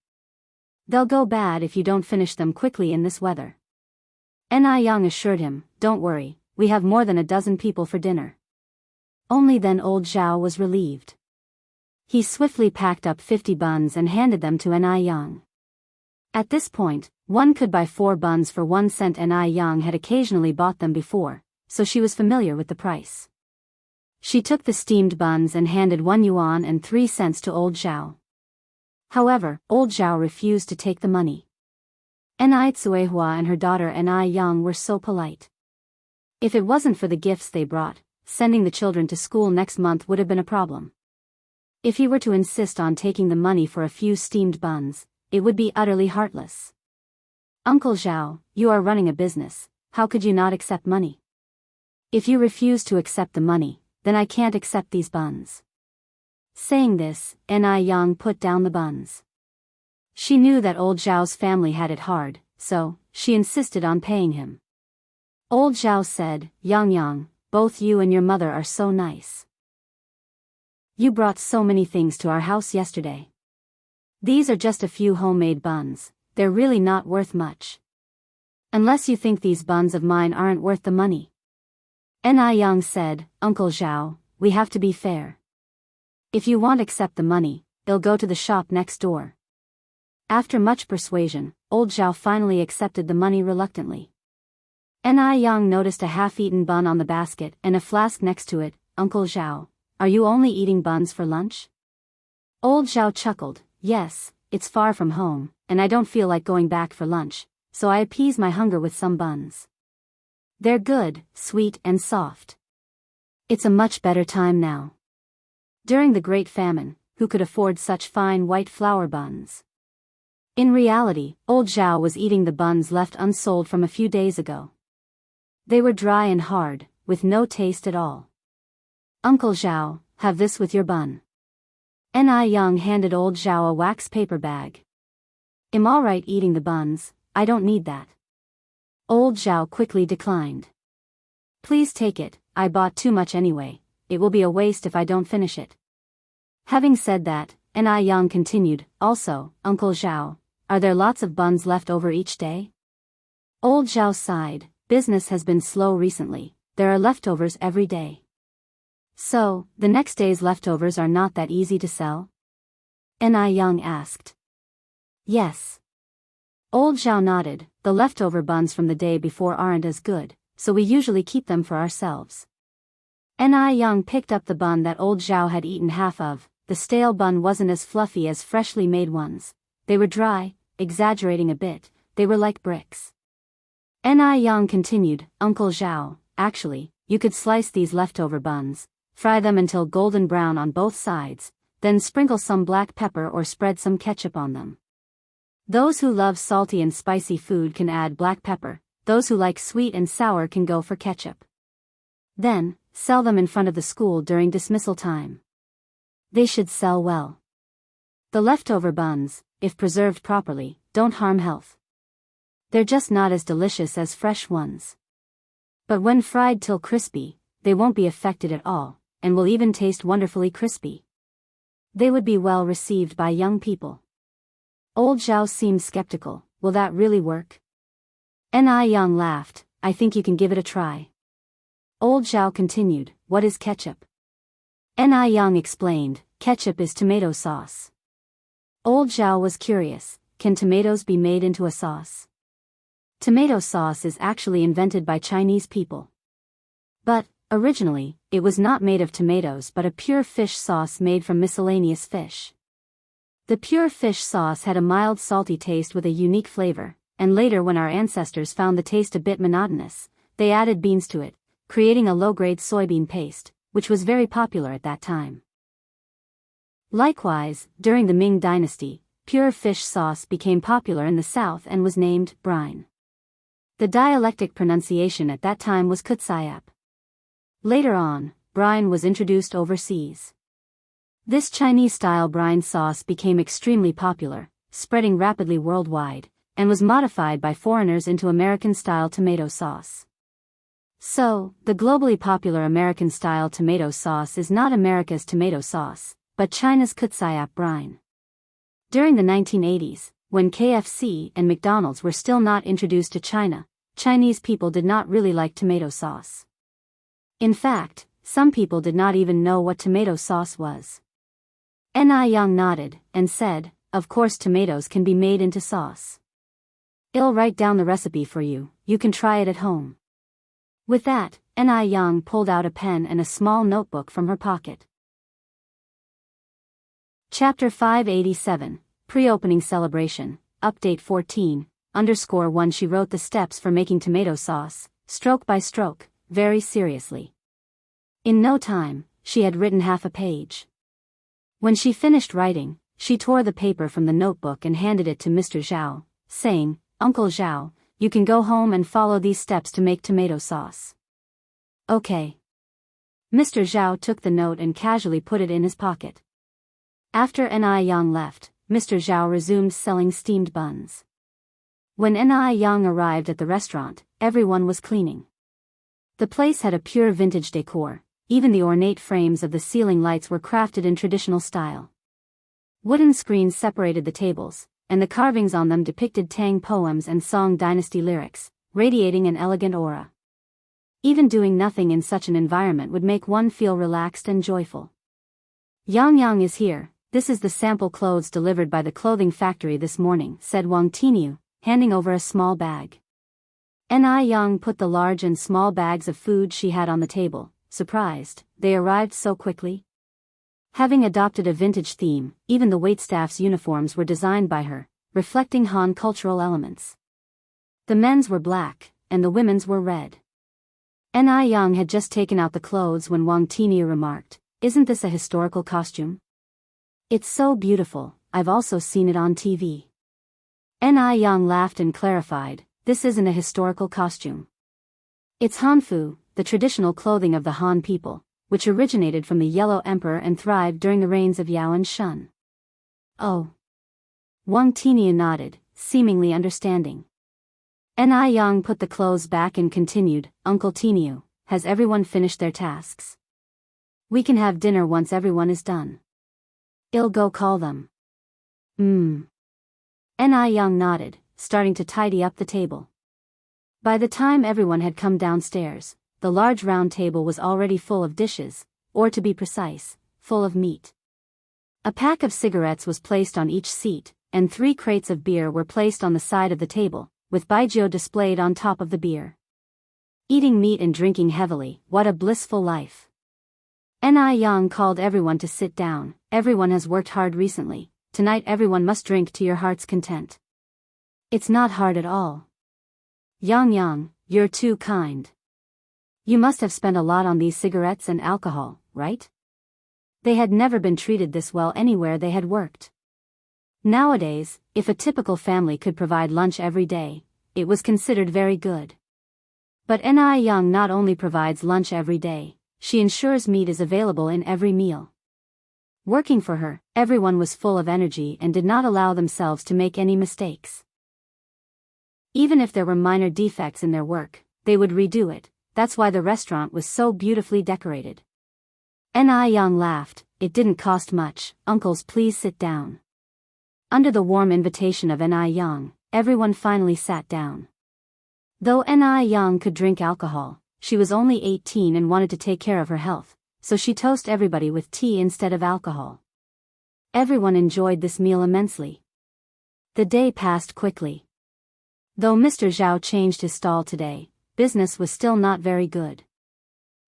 They'll go bad if you don't finish them quickly in this weather. Yang assured him, don't worry, we have more than a dozen people for dinner. Only then old Zhao was relieved. He swiftly packed up 50 buns and handed them to Yang. At this point, one could buy 4 buns for 1 cent. Yang had occasionally bought them before, so she was familiar with the price. She took the steamed buns and handed 1 yuan and 3 cents to old Zhao. However, old Zhao refused to take the money. Cuihua and her daughter Yang were so polite. If it wasn't for the gifts they brought, sending the children to school next month would have been a problem. If he were to insist on taking the money for a few steamed buns, it would be utterly heartless. Uncle Zhao, you are running a business, how could you not accept money? If you refuse to accept the money, then I can't accept these buns. Saying this, Yang put down the buns. She knew that old Zhao's family had it hard, so she insisted on paying him. Old Zhao said, Yang, both you and your mother are so nice. You brought so many things to our house yesterday. These are just a few homemade buns, they're really not worth much. Unless you think these buns of mine aren't worth the money. Yang said, Uncle Zhao, we have to be fair. If you won't accept the money, they'll go to the shop next door. After much persuasion, old Zhao finally accepted the money reluctantly. Yang noticed a half-eaten bun on the basket and a flask next to it. Uncle Zhao, are you only eating buns for lunch? Old Zhao chuckled, yes, it's far from home, and I don't feel like going back for lunch, so I appease my hunger with some buns. They're good, sweet and soft. It's a much better time now. During the Great Famine, who could afford such fine white flour buns? In reality, old Zhao was eating the buns left unsold from a few days ago. They were dry and hard, with no taste at all. Uncle Zhao, have this with your bun. Yang handed old Zhao a wax paper bag. I'm alright eating the buns, I don't need that. Old Zhao quickly declined. Please take it, I bought too much anyway, it will be a waste if I don't finish it. Having said that, Yang continued, also, Uncle Zhao, are there lots of buns left over each day? Old Zhao sighed, business has been slow recently, there are leftovers every day. So, the next day's leftovers are not that easy to sell? Yang asked. Yes. Old Zhao nodded, the leftover buns from the day before aren't as good, so we usually keep them for ourselves. Yang picked up the bun that old Zhao had eaten half of. The stale bun wasn't as fluffy as freshly made ones. They were dry, exaggerating a bit, they were like bricks. Yang continued, Uncle Zhao, actually, you could slice these leftover buns, fry them until golden brown on both sides, then sprinkle some black pepper or spread some ketchup on them. Those who love salty and spicy food can add black pepper, those who like sweet and sour can go for ketchup. Then, sell them in front of the school during dismissal time. They should sell well. The leftover buns, if preserved properly, don't harm health. They're just not as delicious as fresh ones. But when fried till crispy, they won't be affected at all, and will even taste wonderfully crispy. They would be well received by young people. Old Zhao seemed skeptical, will that really work? Yang laughed, I think you can give it a try. Old Zhao continued, what is ketchup? Yang explained, ketchup is tomato sauce. Old Zhao was curious, can tomatoes be made into a sauce? Tomato sauce is actually invented by Chinese people. But, originally, it was not made of tomatoes but a pure fish sauce made from miscellaneous fish. The pure fish sauce had a mild salty taste with a unique flavor, and later when our ancestors found the taste a bit monotonous, they added beans to it, creating a low-grade soybean paste, which was very popular at that time. Likewise, during the Ming Dynasty, pure fish sauce became popular in the south and was named brine. The dialectic pronunciation at that time was kutsayap. Later on, brine was introduced overseas. This Chinese-style brine sauce became extremely popular, spreading rapidly worldwide, and was modified by foreigners into American-style tomato sauce. So, the globally popular American-style tomato sauce is not America's tomato sauce, but China's kutsayap brine. During the 1980s, when KFC and McDonald's were still not introduced to China, Chinese people did not really like tomato sauce. In fact, some people did not even know what tomato sauce was. Yang nodded, and said, "Of course tomatoes can be made into sauce. I'll write down the recipe for you, you can try it at home." With that, Yang pulled out a pen and a small notebook from her pocket. Chapter 587, Pre-Opening Celebration, Update 14_1. She wrote the steps for making tomato sauce, stroke by stroke, very seriously. In no time, she had written half a page. When she finished writing, she tore the paper from the notebook and handed it to Mr. Zhao, saying, "Uncle Zhao, you can go home and follow these steps to make tomato sauce." "Okay." Mr. Zhao took the note and casually put it in his pocket. After Yang left, Mr. Zhao resumed selling steamed buns. When Yang arrived at the restaurant, everyone was cleaning. The place had a pure vintage decor, even the ornate frames of the ceiling lights were crafted in traditional style. Wooden screens separated the tables, and the carvings on them depicted Tang poems and Song dynasty lyrics, radiating an elegant aura. Even doing nothing in such an environment would make one feel relaxed and joyful. "Yang is here, this is the sample clothes delivered by the clothing factory this morning," said Wang Tinyu, handing over a small bag. Yang put the large and small bags of food she had on the table, surprised, they arrived so quickly. Having adopted a vintage theme, even the waitstaff's uniforms were designed by her, reflecting Han cultural elements. The men's were black, and the women's were red. Yang had just taken out the clothes when Wang Tinyu remarked, "Isn't this a historical costume? It's so beautiful, I've also seen it on TV." Yang laughed and clarified, "This isn't a historical costume. It's Hanfu, the traditional clothing of the Han people, which originated from the Yellow Emperor and thrived during the reigns of Yao and Shun." "Oh." Wang Tinyu nodded, seemingly understanding. Yang put the clothes back and continued, "Uncle Tinyu, has everyone finished their tasks? We can have dinner once everyone is done. I'll go call them." Yang nodded, starting to tidy up the table. By the time everyone had come downstairs, the large round table was already full of dishes, or to be precise, full of meat. A pack of cigarettes was placed on each seat, and 3 crates of beer were placed on the side of the table, with baijiu displayed on top of the beer. Eating meat and drinking heavily, what a blissful life. Yang called everyone to sit down. "Everyone has worked hard recently, tonight everyone must drink to your heart's content." "It's not hard at all. Yang, you're too kind. You must have spent a lot on these cigarettes and alcohol, right?" They had never been treated this well anywhere they had worked. Nowadays, if a typical family could provide lunch every day, it was considered very good. But Yang not only provides lunch every day, she ensures meat is available in every meal. Working for her, everyone was full of energy and did not allow themselves to make any mistakes. Even if there were minor defects in their work, they would redo it. That's why the restaurant was so beautifully decorated. Yang laughed, "It didn't cost much, uncles, please sit down." Under the warm invitation of Yang, everyone finally sat down. Though Yang could drink alcohol, she was only 18 and wanted to take care of her health, so she toasted everybody with tea instead of alcohol. Everyone enjoyed this meal immensely. The day passed quickly. Though Mr. Zhao changed his stall today, business was still not very good.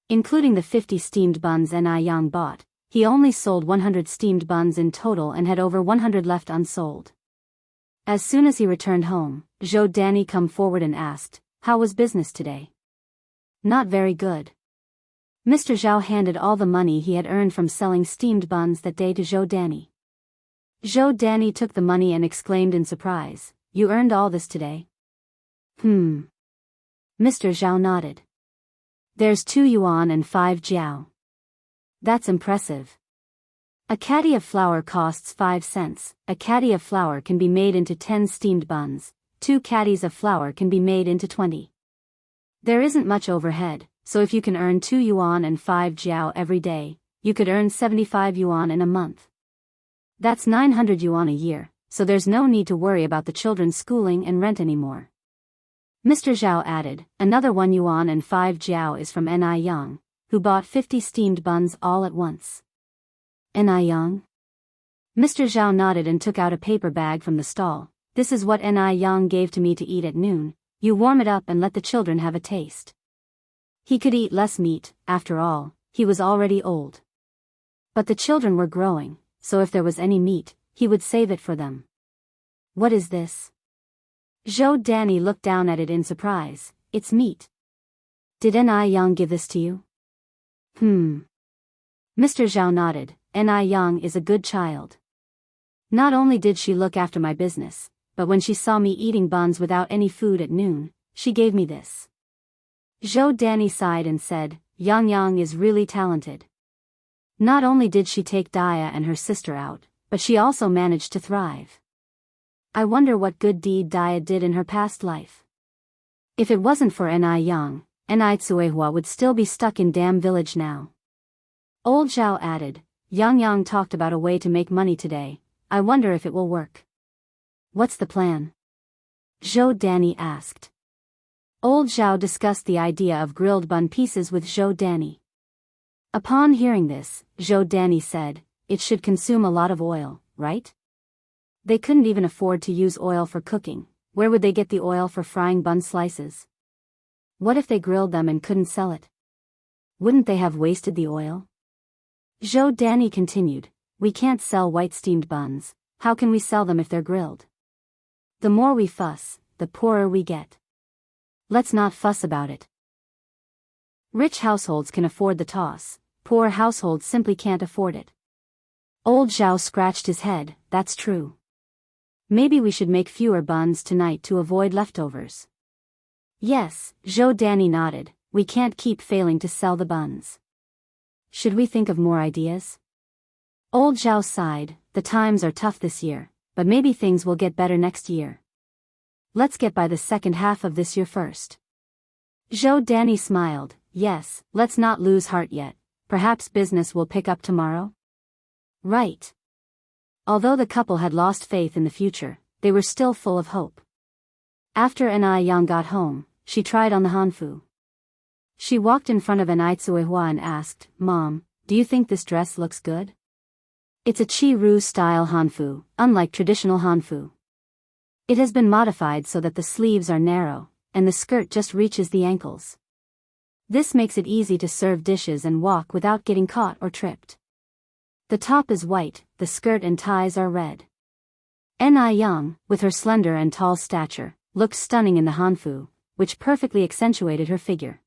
Including the 50 steamed buns Yang bought, he only sold 100 steamed buns in total and had over 100 left unsold. As soon as he returned home, Zhou Danny come forward and asked, "How was business today?" "Not very good." Mr. Zhao handed all the money he had earned from selling steamed buns that day to Zhou Danny. Zhou Danny took the money and exclaimed in surprise, "You earned all this today?" Mr. Zhao nodded. "There's 2 yuan and 5 jiao. That's impressive. A caddy of flour costs 5 cents. A caddy of flour can be made into 10 steamed buns. 2 caddies of flour can be made into 20. There isn't much overhead, so if you can earn 2 yuan and 5 jiao every day, you could earn 75 yuan in a month. That's 900 yuan a year, so there's no need to worry about the children's schooling and rent anymore. Mr. Zhao added, another 1 yuan and 5 jiao is from Ni Yang, who bought 50 steamed buns all at once. Ni Yang? Mr. Zhao nodded and took out a paper bag from the stall. This is what Ni Yang gave to me to eat at noon. You warm it up and let the children have a taste. He could eat less meat, after all, he was already old. But the children were growing, so if there was any meat, he would save it for them. What is this? Zhou Danny looked down at it in surprise. It's meat. Did Ni Yang give this to you? Mr. Zhao nodded. Ni Yang is a good child. Not only did she look after my business, but when she saw me eating buns without any food at noon, she gave me this. Zhou Danny sighed and said, Yang is really talented. Not only did she take Dia and her sister out, but she also managed to thrive. I wonder what good deed Dia did in her past life. If it wasn't for Ni Yang, Ni Tsuehua would still be stuck in Dam Village now. Old Zhao added, Yang talked about a way to make money today. I wonder if it will work. What's the plan? Zhou Danny asked. Old Zhao discussed the idea of grilled bun pieces with Zhou Danny. Upon hearing this, Zhou Danny said, it should consume a lot of oil, right? They couldn't even afford to use oil for cooking. Where would they get the oil for frying bun slices? What if they grilled them and couldn't sell it? Wouldn't they have wasted the oil? Zhou Danny continued, we can't sell white steamed buns, how can we sell them if they're grilled? The more we fuss, the poorer we get. Let's not fuss about it. Rich households can afford the toss, poor households simply can't afford it. Old Zhao scratched his head, that's true. Maybe we should make fewer buns tonight to avoid leftovers. Yes, Zhou Danny nodded, we can't keep failing to sell the buns. Should we think of more ideas? Old Zhao sighed, the times are tough this year, but maybe things will get better next year. Let's get by the second half of this year first. Zhou Danny smiled, yes, let's not lose heart yet, perhaps business will pick up tomorrow? Right. Although the couple had lost faith in the future, they were still full of hope. After Ni Yang got home, she tried on the hanfu. She walked in front of Ni Tsuehua and asked, Mom, do you think this dress looks good? It's a Chi-Ru style hanfu, unlike traditional hanfu. It has been modified so that the sleeves are narrow, and the skirt just reaches the ankles. This makes it easy to serve dishes and walk without getting caught or tripped. The top is white, the skirt and ties are red. Ni Yang, with her slender and tall stature, looked stunning in the hanfu, which perfectly accentuated her figure.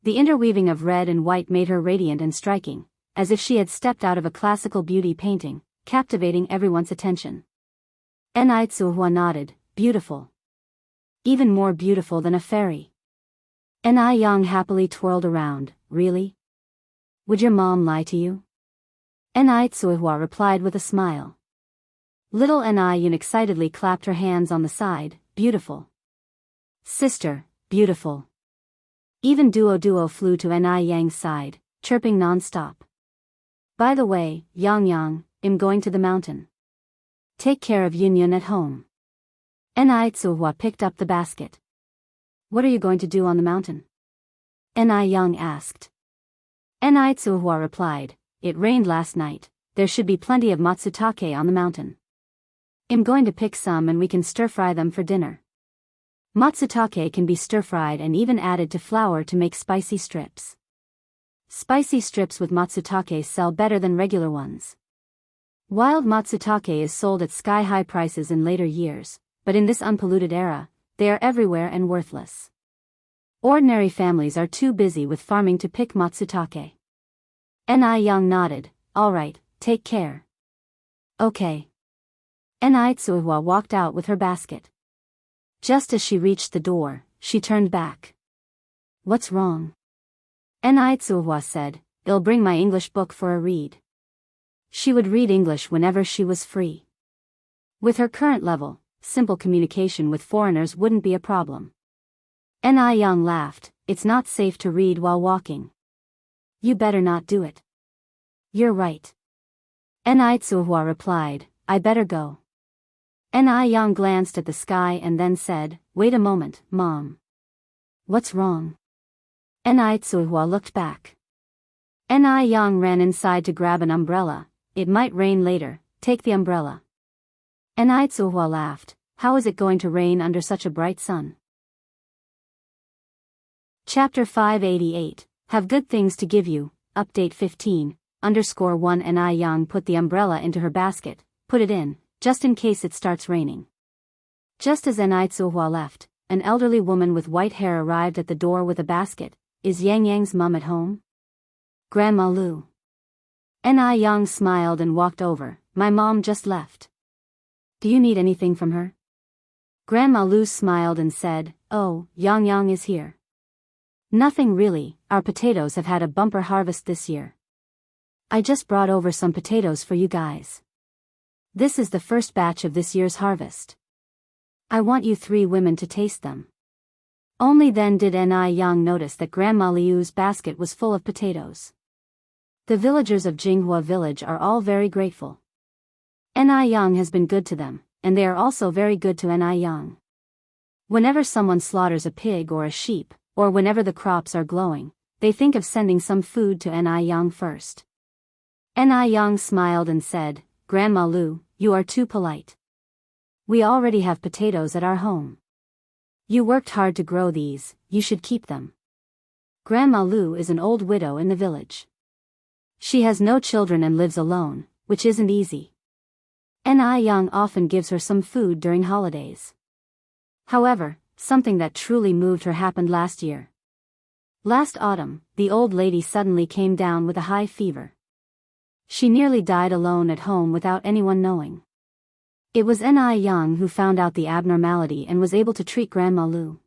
The interweaving of red and white made her radiant and striking, as if she had stepped out of a classical beauty painting, captivating everyone's attention. Ni Tsuehua nodded, beautiful. Even more beautiful than a fairy. Ni Yang happily twirled around, really? Would your mom lie to you? Ni Tsuehua replied with a smile. Little Ni Yun excitedly clapped her hands on the side, beautiful. Sister, beautiful. Even Duo flew to Ni Yang's side, chirping non-stop. By the way, Yang, I'm going to the mountain. Take care of Yun at home. Ni Tsuehua picked up the basket. What are you going to do on the mountain? Ni Yang asked. Ni Tsuehua replied, it rained last night, there should be plenty of matsutake on the mountain. I'm going to pick some and we can stir-fry them for dinner. Matsutake can be stir-fried and even added to flour to make spicy strips. Spicy strips with matsutake sell better than regular ones. Wild matsutake is sold at sky-high prices in later years, but in this unpolluted era, they are everywhere and worthless. Ordinary families are too busy with farming to pick matsutake. Ni Yang nodded, all right, take care. Okay. Ni Tsuehua walked out with her basket. Just as she reached the door, she turned back. What's wrong? Ni Tsuehua said, I'll bring my English book for a read. She would read English whenever she was free. With her current level, simple communication with foreigners wouldn't be a problem. Ni Yang laughed, "It's not safe to read while walking." "You better not do it." "You're right." Ni Tsuhua replied, "I better go." Ni Yang glanced at the sky and then said, "Wait a moment, Mom." "What's wrong?" Ni Tsuhua looked back. Ni Yang ran inside to grab an umbrella. "It might rain later, take the umbrella." Ni Tsuhua laughed, "How is it going to rain under such a bright sun?" Chapter 588, Have Good Things to Give You, Update 15_1 Ni Yang put the umbrella into her basket, put it in, just in case it starts raining. Just as Ni Tsuhua left, an elderly woman with white hair arrived at the door with a basket. "Is Yang Yang's mum at home?" "Grandma Lu." Ni Yang smiled and walked over. "My mom just left." "Do you need anything from her?" Grandma Lu smiled and said, "Oh, Yang Yang is here." "Nothing really, our potatoes have had a bumper harvest this year. I just brought over some potatoes for you guys. This is the first batch of this year's harvest. I want you 3 women to taste them." Only then did Ni Yang notice that Grandma Liu's basket was full of potatoes. The villagers of Jianghu village are all very grateful. Ni Yang has been good to them, and they are also very good to Ni Yang. Whenever someone slaughters a pig or a sheep, or whenever the crops are glowing, they think of sending some food to Ni Yang first. Ni Yang smiled and said, "Grandma Lu, you are too polite. We already have potatoes at our home. You worked hard to grow these, you should keep them." Grandma Lu is an old widow in the village. She has no children and lives alone, which isn't easy. Ni Yang often gives her some food during holidays. However, something that truly moved her happened last year. Last autumn, the old lady suddenly came down with a high fever. She nearly died alone at home without anyone knowing. It was Ni Yang who found out the abnormality and was able to treat Grandma Lu.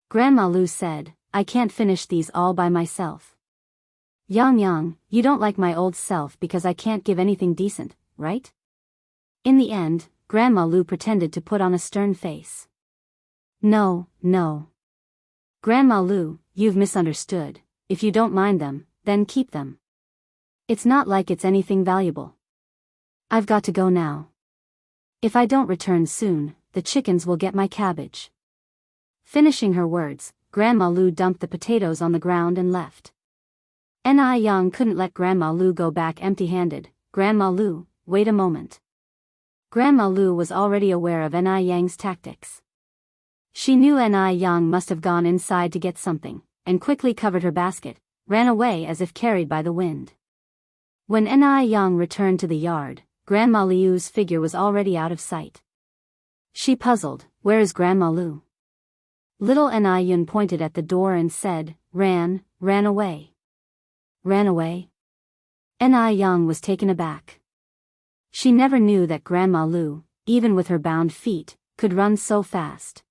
Grandma Lu said, "I can't finish these all by myself. Yang Yang, you don't like my old self because I can't give anything decent, right?" In the end, Grandma Lu pretended to put on a stern face. "No, no. Grandma Lu, you've misunderstood. If you don't mind them, then keep them. It's not like it's anything valuable. I've got to go now. If I don't return soon, the chickens will get my cabbage." Finishing her words, Grandma Lu dumped the potatoes on the ground and left. Ni Yang couldn't let Grandma Lu go back empty-handed. "Grandma Lu, wait a moment." Grandma Lu was already aware of Ni Yang's tactics. She knew Ni Yang must have gone inside to get something, and quickly covered her basket, ran away as if carried by the wind. When Ni Yang returned to the yard, Grandma Liu's figure was already out of sight. She puzzled, "Where is Grandma Lu?" Little Ni Yun pointed at the door and said, ran away." "Ran away?" Ni Yang was taken aback. She never knew that Grandma Lu, even with her bound feet, could run so fast.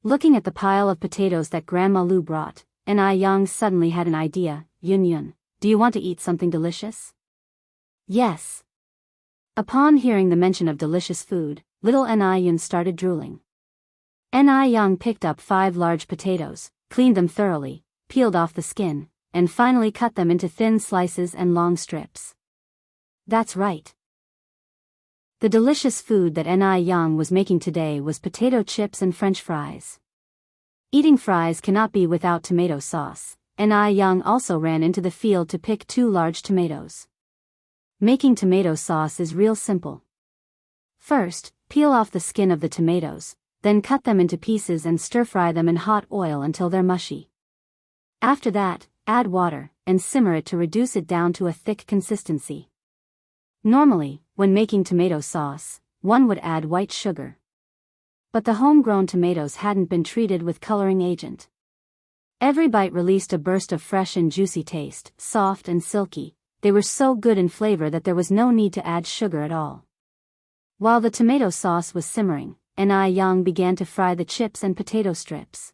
Looking at the pile of potatoes that Grandma Lu brought, Ni Yang suddenly had an idea. Yun, do you want to eat something delicious?" "Yes." Upon hearing the mention of delicious food, little Ni Yun started drooling. Ni Yang picked up 5 large potatoes, cleaned them thoroughly, peeled off the skin, and finally cut them into thin slices and long strips. That's right. The delicious food that Ni Yang was making today was potato chips and French fries. Eating fries cannot be without tomato sauce. Ni Yang also ran into the field to pick 2 large tomatoes. Making tomato sauce is real simple. First, peel off the skin of the tomatoes, then cut them into pieces and stir-fry them in hot oil until they're mushy. After that, add water, and simmer it to reduce it down to a thick consistency. Normally, when making tomato sauce, one would add white sugar. But the homegrown tomatoes hadn't been treated with coloring agent. Every bite released a burst of fresh and juicy taste, soft and silky. They were so good in flavor that there was no need to add sugar at all. While the tomato sauce was simmering, Ni Yang began to fry the chips and potato strips.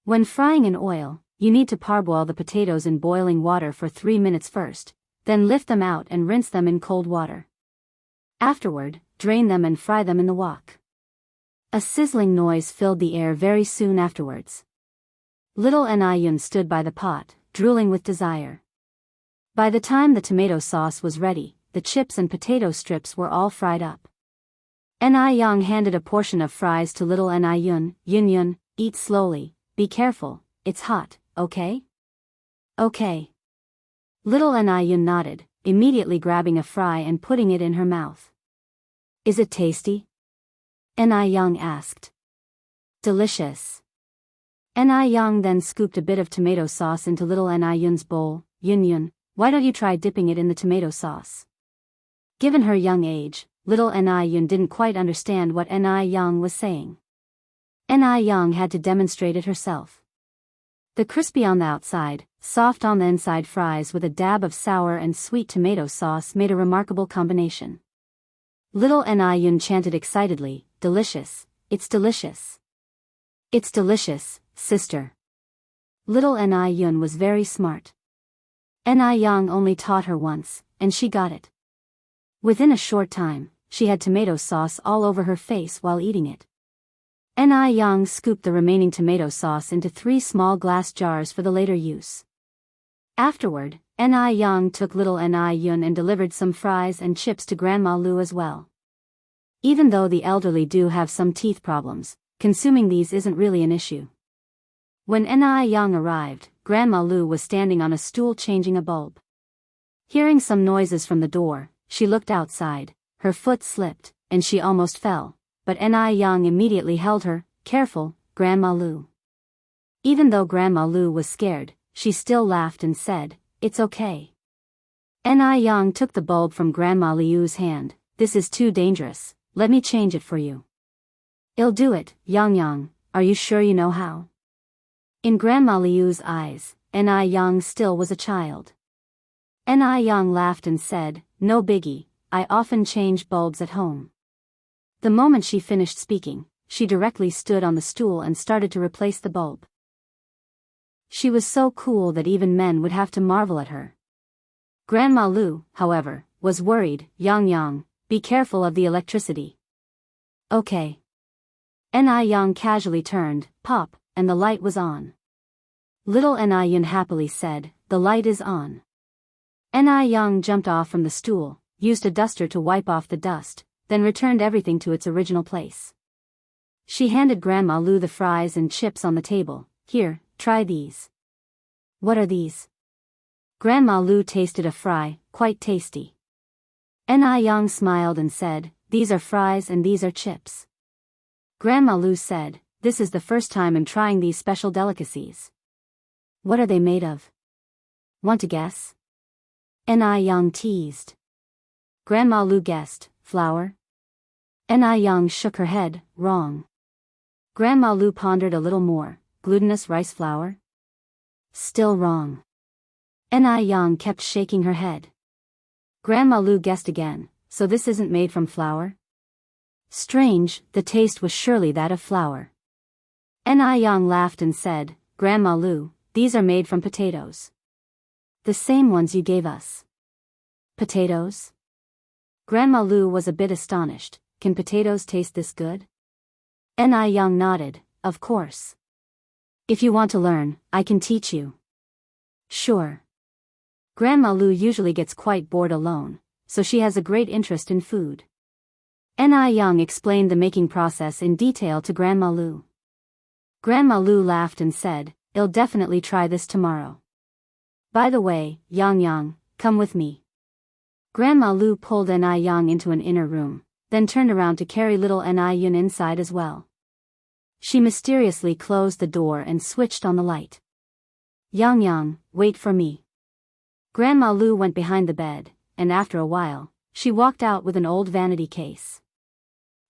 When frying in oil, you need to parboil the potatoes in boiling water for 3 minutes first, then lift them out and rinse them in cold water. Afterward, drain them and fry them in the wok. A sizzling noise filled the air very soon afterwards. Little Yun stood by the pot, drooling with desire. By the time the tomato sauce was ready, the chips and potato strips were all fried up. Yang handed a portion of fries to little Yun. Yun, eat slowly, be careful, it's hot, okay? Okay. Little Yun nodded, immediately grabbing a fry and putting it in her mouth. Is it tasty? Yang asked. Delicious. Yang then scooped a bit of tomato sauce into little Yun's bowl. Yun, why don't you try dipping it in the tomato sauce? Given her young age, little Yun didn't quite understand what Yang was saying. Yang had to demonstrate it herself. The crispy on the outside, soft on the inside fries with a dab of sour and sweet tomato sauce made a remarkable combination. Little Yun chanted excitedly, delicious, it's delicious. It's delicious, sister. Little Yun was very smart. Yang only taught her once, and she got it. Within a short time, she had tomato sauce all over her face while eating it. Yang scooped the remaining tomato sauce into 3 small glass jars for the later use. Afterward, Yang took little Yun and delivered some fries and chips to Grandma Lu as well. Even though the elderly do have some teeth problems, consuming these isn't really an issue. When Yang arrived, Grandma Lu was standing on a stool changing a bulb. Hearing some noises from the door, she looked outside, her foot slipped, and she almost fell, but Yang immediately held her. Careful, Grandma Lu. Even though Grandma Lu was scared, she still laughed and said, it's okay. Yang took the bulb from Grandma Liu's hand. This is too dangerous, let me change it for you. I'll do it, Yang, are you sure you know how? In Grandma Liu's eyes, Yang still was a child. Yang laughed and said, no biggie, I often change bulbs at home. The moment she finished speaking, she directly stood on the stool and started to replace the bulb. She was so cool that even men would have to marvel at her. Grandma Lu, however, was worried. Yang, be careful of the electricity. Okay. Yang casually turned, pop, and the light was on. Little Yun happily said, the light is on. Yang jumped off from the stool, used a duster to wipe off the dust, then returned everything to its original place. She handed Grandma Lu the fries and chips on the table. Here, try these. What are these? Grandma Lu tasted a fry, quite tasty. Yang smiled and said, these are fries and these are chips. Grandma Lu said, this is the first time I'm trying these special delicacies. What are they made of? Want to guess? Yang teased. Grandma Lu guessed, flour. Yang shook her head, wrong. Grandma Lu pondered a little more, glutinous rice flour? Still wrong. Yang kept shaking her head. Grandma Lu guessed again, so this isn't made from flour? Strange, the taste was surely that of flour. Yang laughed and said, Grandma Lu, these are made from potatoes. The same ones you gave us. Potatoes? Grandma Lu was a bit astonished. Can potatoes taste this good? Yang nodded, of course. If you want to learn, I can teach you. Sure. Grandma Lu usually gets quite bored alone, so she has a great interest in food. Yang explained the making process in detail to Grandma Lu. Grandma Lu laughed and said, I'll definitely try this tomorrow. By the way, Yang, come with me. Grandma Lu pulled Yang into an inner room, then turned around to carry little Yun inside as well. She mysteriously closed the door and switched on the light. Yang, wait for me. Grandma Lu went behind the bed, and after a while, she walked out with an old vanity case.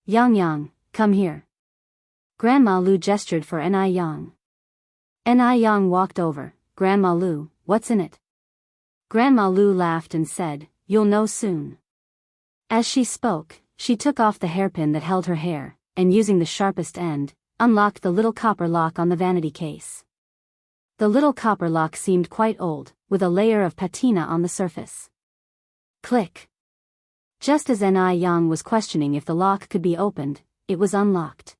Yang, come here. Grandma Lu gestured for Yang. Yang walked over. Grandma Lu, what's in it? Grandma Lu laughed and said, you'll know soon. As she spoke, she took off the hairpin that held her hair, and using the sharpest end, unlocked the little copper lock on the vanity case. The little copper lock seemed quite old, with a layer of patina on the surface. Click. Just as Yang was questioning if the lock could be opened, it was unlocked.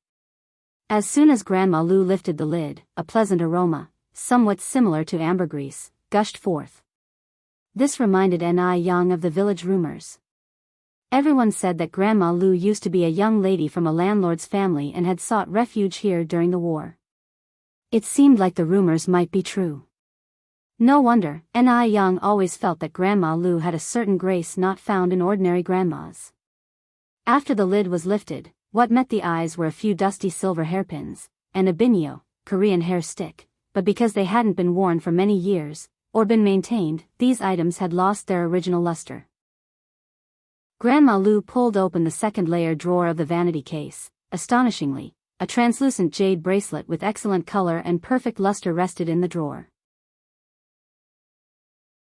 As soon as Grandma Lu lifted the lid, a pleasant aroma, somewhat similar to ambergris, gushed forth. This reminded Ni Yang of the village rumors. Everyone said that Grandma Lu used to be a young lady from a landlord's family and had sought refuge here during the war. It seemed like the rumors might be true. No wonder, Ni Yang always felt that Grandma Lu had a certain grace not found in ordinary grandmas. After the lid was lifted, what met the eyes were a few dusty silver hairpins, and a binyo, Korean hair stick, but because they hadn't been worn for many years, or been maintained, these items had lost their original luster. Grandma Lu pulled open the second layer drawer of the vanity case. Astonishingly, a translucent jade bracelet with excellent color and perfect luster rested in the drawer.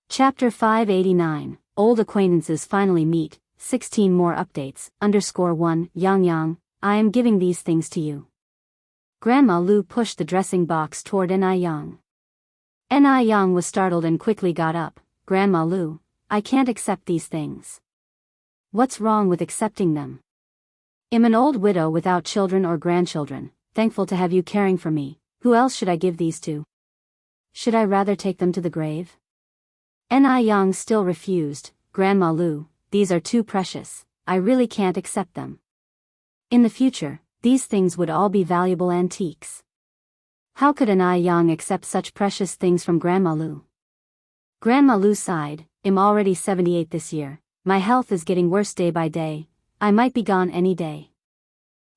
Chapter 589, Old Acquaintances Finally Meet, 16 more updates, _1, Yang, I am giving these things to you. Grandma Lu pushed the dressing box toward Ni Yang. Ni Yang was startled and quickly got up. Grandma Lu, I can't accept these things. What's wrong with accepting them? I'm an old widow without children or grandchildren, thankful to have you caring for me. Who else should I give these to? Should I rather take them to the grave? Ni Yang still refused. Grandma Lu, these are too precious, I really can't accept them. In the future, these things would all be valuable antiques. How could Ni Yang accept such precious things from Grandma Lu? Grandma Lu sighed, I'm already 78 this year, my health is getting worse day by day, I might be gone any day.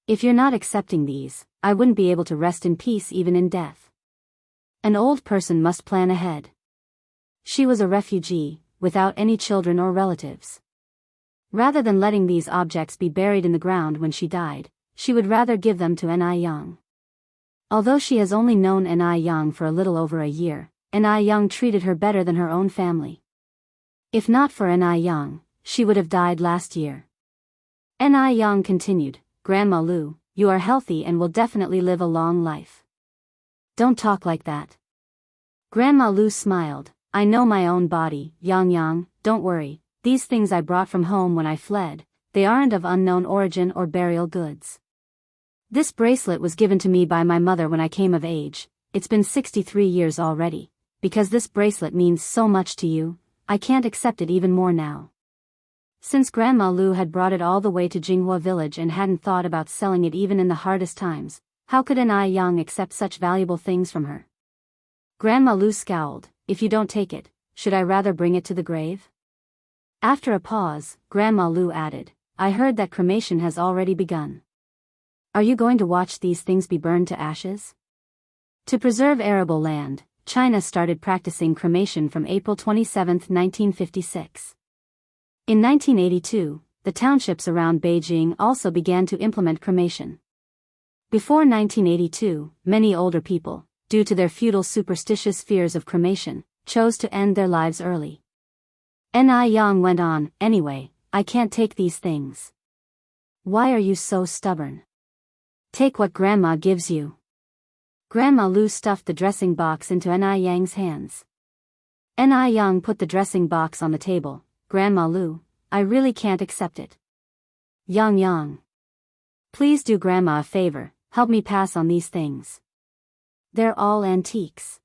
If you're not accepting these, I wouldn't be able to rest in peace even in death. An old person must plan ahead. She was a refugee, without any children or relatives. Rather than letting these objects be buried in the ground when she died, she would rather give them to Ni Yang. Although she has only known Ni Yang for a little over a year, Ni Yang treated her better than her own family. If not for Ni Yang, she would have died last year. Ni Yang continued, Grandma Lu, you are healthy and will definitely live a long life. Don't talk like that. Grandma Lu smiled, I know my own body, Yang, don't worry, these things I brought from home when I fled, they aren't of unknown origin or burial goods. This bracelet was given to me by my mother when I came of age, it's been 63 years already, because this bracelet means so much to you, I can't accept it even more now. Since Grandma Lu had brought it all the way to Jianghu village and hadn't thought about selling it even in the hardest times, how could Ni Yang accept such valuable things from her? Grandma Lu scowled, if you don't take it, should I rather bring it to the grave? After a pause, Grandma Lu added, I heard that cremation has already begun. Are you going to watch these things be burned to ashes? To preserve arable land, China started practicing cremation from April 27, 1956. In 1982, the townships around Beijing also began to implement cremation. Before 1982, many older people, due to their feudal superstitious fears of cremation, chose to end their lives early. Ni Yang went on, anyway, I can't take these things. Why are you so stubborn? Take what Grandma gives you. Grandma Lu stuffed the dressing box into Ni Yang's hands. Ni Yang put the dressing box on the table. Grandma Lu, I really can't accept it. Yang. Please do Grandma a favor, help me pass on these things. They're all antiques.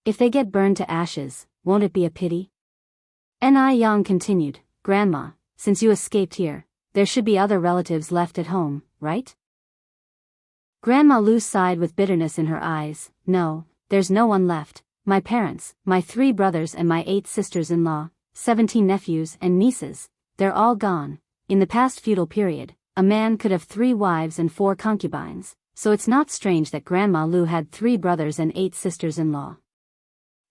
If they get burned to ashes, won't it be a pity? Ni Yang continued, Grandma, since you escaped here, there should be other relatives left at home, right? Grandma Lu sighed with bitterness in her eyes, no, there's no one left, my parents, my 3 brothers and my 8 sisters-in-law, 17 nephews and nieces, they're all gone. In the past feudal period, a man could have 3 wives and 4 concubines, so it's not strange that Grandma Lu had 3 brothers and 8 sisters-in-law.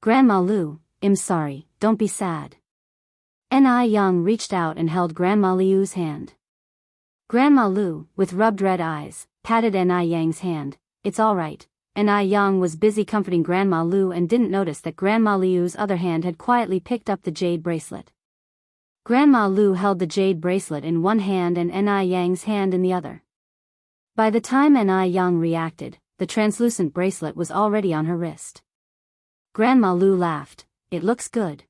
Grandma Lu, I'm sorry, don't be sad. Ni Yang reached out and held Grandma Liu's hand. Grandma Lu, with rubbed red eyes, patted Ni Yang's hand, it's all right. Ni Yang was busy comforting Grandma Lu and didn't notice that Grandma Liu's other hand had quietly picked up the jade bracelet. Grandma Lu held the jade bracelet in one hand and Ni Yang's hand in the other. By the time Ni Yang reacted, the translucent bracelet was already on her wrist. Grandma Lu laughed, it looks good.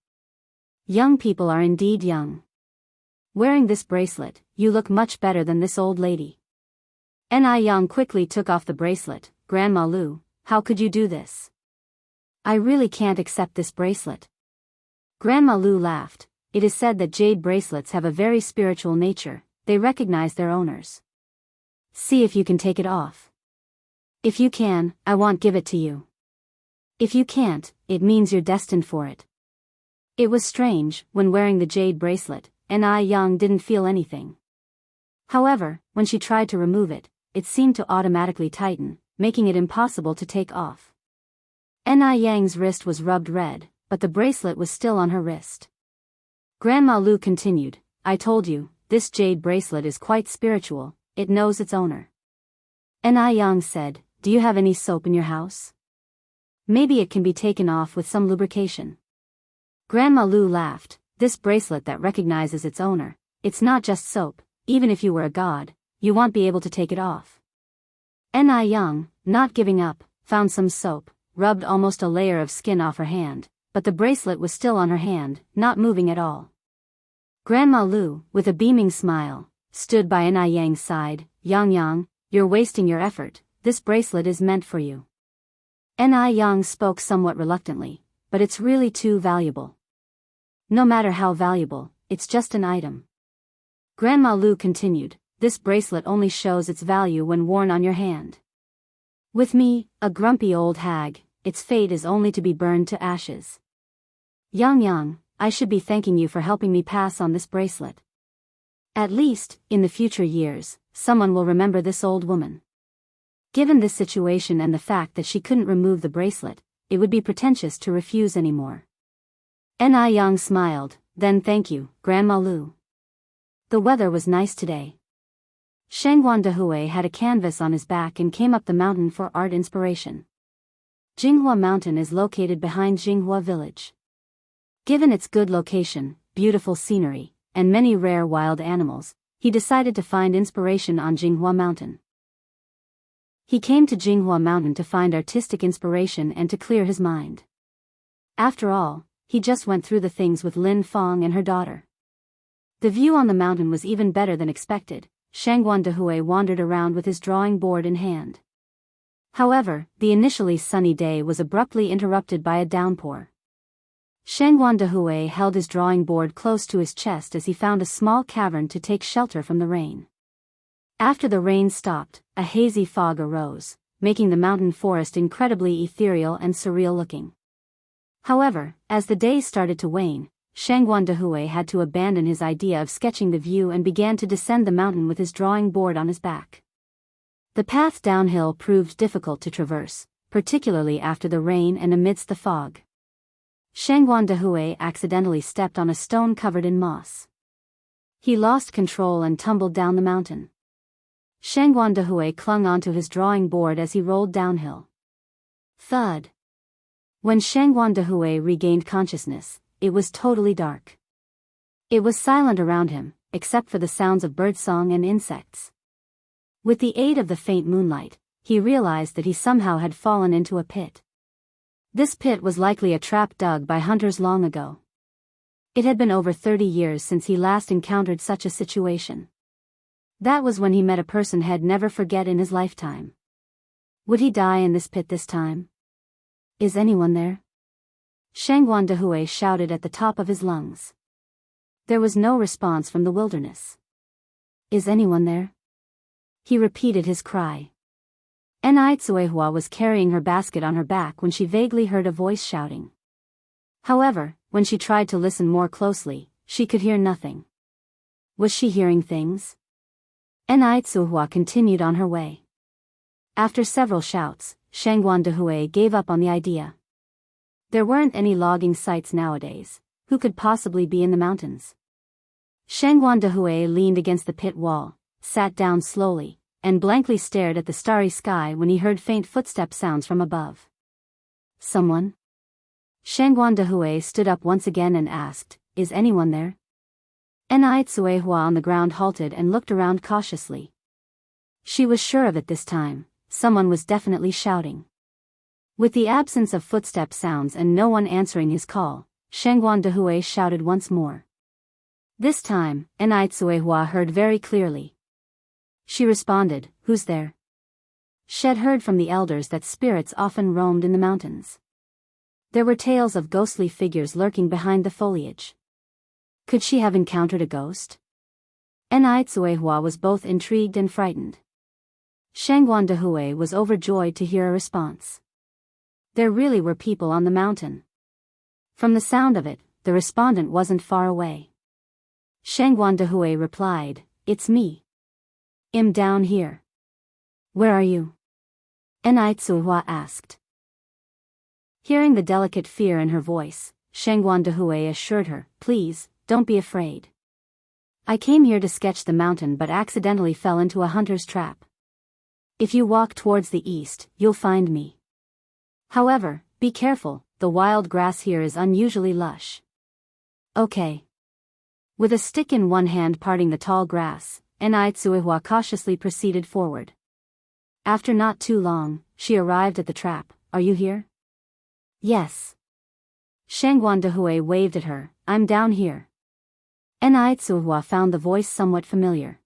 Young people are indeed young. Wearing this bracelet, you look much better than this old lady. Yang quickly took off the bracelet. Grandma Lu, how could you do this? I really can't accept this bracelet. Grandma Lu laughed. It is said that jade bracelets have a very spiritual nature, they recognize their owners. See if you can take it off. If you can, I won't give it to you. If you can't, it means you're destined for it. It was strange, when wearing the jade bracelet, Yang didn't feel anything. However, when she tried to remove it, it seemed to automatically tighten, making it impossible to take off. Yang's wrist was rubbed red, but the bracelet was still on her wrist. Grandma Lu continued, I told you, this jade bracelet is quite spiritual, it knows its owner. Yang said, do you have any soap in your house? Maybe it can be taken off with some lubrication. Grandma Lu laughed, this bracelet that recognizes its owner, it's not just soap, even if you were a god, you won't be able to take it off. Yang, not giving up, found some soap, rubbed almost a layer of skin off her hand, but the bracelet was still on her hand, not moving at all. Grandma Lu, with a beaming smile, stood by Yang's side. Yang, you're wasting your effort, this bracelet is meant for you. Yang spoke somewhat reluctantly, but it's really too valuable. No matter how valuable, it's just an item. Grandma Lu continued, this bracelet only shows its value when worn on your hand. With me, a grumpy old hag, its fate is only to be burned to ashes. Yang, I should be thanking you for helping me pass on this bracelet. At least, in the future years, someone will remember this old woman. Given this situation and the fact that she couldn't remove the bracelet, it would be pretentious to refuse anymore. Yang smiled, then thank you, Grandma Lu. The weather was nice today. Shangguan Dehui had a canvas on his back and came up the mountain for art inspiration. Jinghua Mountain is located behind Jinghua village. Given its good location, beautiful scenery, and many rare wild animals, he decided to find inspiration on Jinghua Mountain. He came to Jinghua Mountain to find artistic inspiration and to clear his mind. After all, he just went through the things with Lin Fong and her daughter. The view on the mountain was even better than expected. Shangguan Dehui wandered around with his drawing board in hand. However, the initially sunny day was abruptly interrupted by a downpour. Shangguan Dehui held his drawing board close to his chest as he found a small cavern to take shelter from the rain. After the rain stopped, a hazy fog arose, making the mountain forest incredibly ethereal and surreal looking. However, as the day started to wane, Shangguan Dehui had to abandon his idea of sketching the view and began to descend the mountain with his drawing board on his back. The path downhill proved difficult to traverse, particularly after the rain and amidst the fog. Shangguan Dehui accidentally stepped on a stone covered in moss. He lost control and tumbled down the mountain. Shangguan Dehui clung onto his drawing board as he rolled downhill. Thud. When Shangguan Dehui regained consciousness, it was totally dark. It was silent around him, except for the sounds of birdsong and insects. With the aid of the faint moonlight, he realized that he somehow had fallen into a pit. This pit was likely a trap dug by hunters long ago. It had been over 30 years since he last encountered such a situation. That was when he met a person he'd never forget in his lifetime. Would he die in this pit this time? Is anyone there? Shangguan Dehui shouted at the top of his lungs. There was no response from the wilderness. Is anyone there? He repeated his cry. Tsuehua was carrying her basket on her back when she vaguely heard a voice shouting. However, when she tried to listen more closely, she could hear nothing. Was she hearing things? Tsuehua continued on her way. After several shouts, Shangguan Dehui gave up on the idea. There weren't any logging sites nowadays. Who could possibly be in the mountains? Shangguan Dehui leaned against the pit wall, sat down slowly, and blankly stared at the starry sky when he heard faint footstep sounds from above. Someone? Shangguan Dehui stood up once again and asked, Is anyone there? Tsuehua on the ground halted and looked around cautiously. She was sure of it this time, someone was definitely shouting. With the absence of footstep sounds and no one answering his call, Shangguan Dehui shouted once more. This time, Tsuehua heard very clearly. She responded, "Who's there?" She had heard from the elders that spirits often roamed in the mountains. There were tales of ghostly figures lurking behind the foliage. Could she have encountered a ghost? Nai was both intrigued and frightened. Shangguan Dehui was overjoyed to hear a response. There really were people on the mountain. From the sound of it, the respondent wasn't far away. Shangguan Dehui replied, "It's me. I'm down here." "Where are you?" Nai asked. Hearing the delicate fear in her voice, Shangguan Dehui assured her, "Please, don't be afraid. I came here to sketch the mountain but accidentally fell into a hunter's trap. If you walk towards the east, you'll find me. However, be careful, the wild grass here is unusually lush." "Okay." With a stick in one hand parting the tall grass, Nai cautiously proceeded forward. After not too long, she arrived at the trap. "Are you here?" "Yes." Shangguan Dehui waved at her, "I'm down here." Nai found the voice somewhat familiar.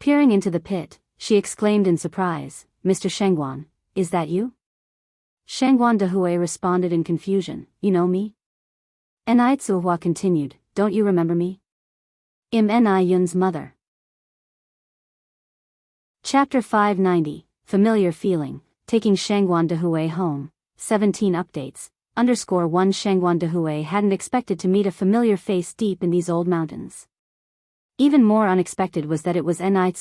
Peering into the pit, she exclaimed in surprise, "Mr. Shangguan, is that you?" Shangguan Dehui responded in confusion, "You know me?" Nai continued, "Don't you remember me? I'm Ni Yun's mother." Chapter 590, Familiar Feeling, Taking Shangguan Dehui Home, 17 updates, _1 Shangguan Dehui hadn't expected to meet a familiar face deep in these old mountains. Even more unexpected was that it was Nai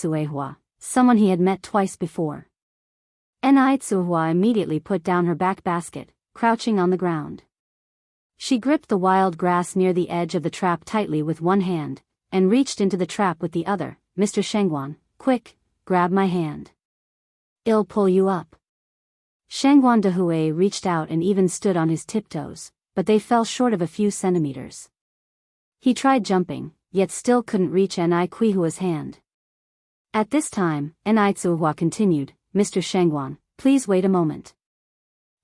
someone he had met twice before. Nai immediately put down her back basket, crouching on the ground. She gripped the wild grass near the edge of the trap tightly with one hand, and reached into the trap with the other. "Mr. Shangguan, quick, grab my hand. I'll pull you up." Shangguan Dehui reached out and even stood on his tiptoes, but they fell short of a few centimeters. He tried jumping, yet still couldn't reach Nai hand. At this time, Nai continued, "Mr. Shangguan, please wait a moment.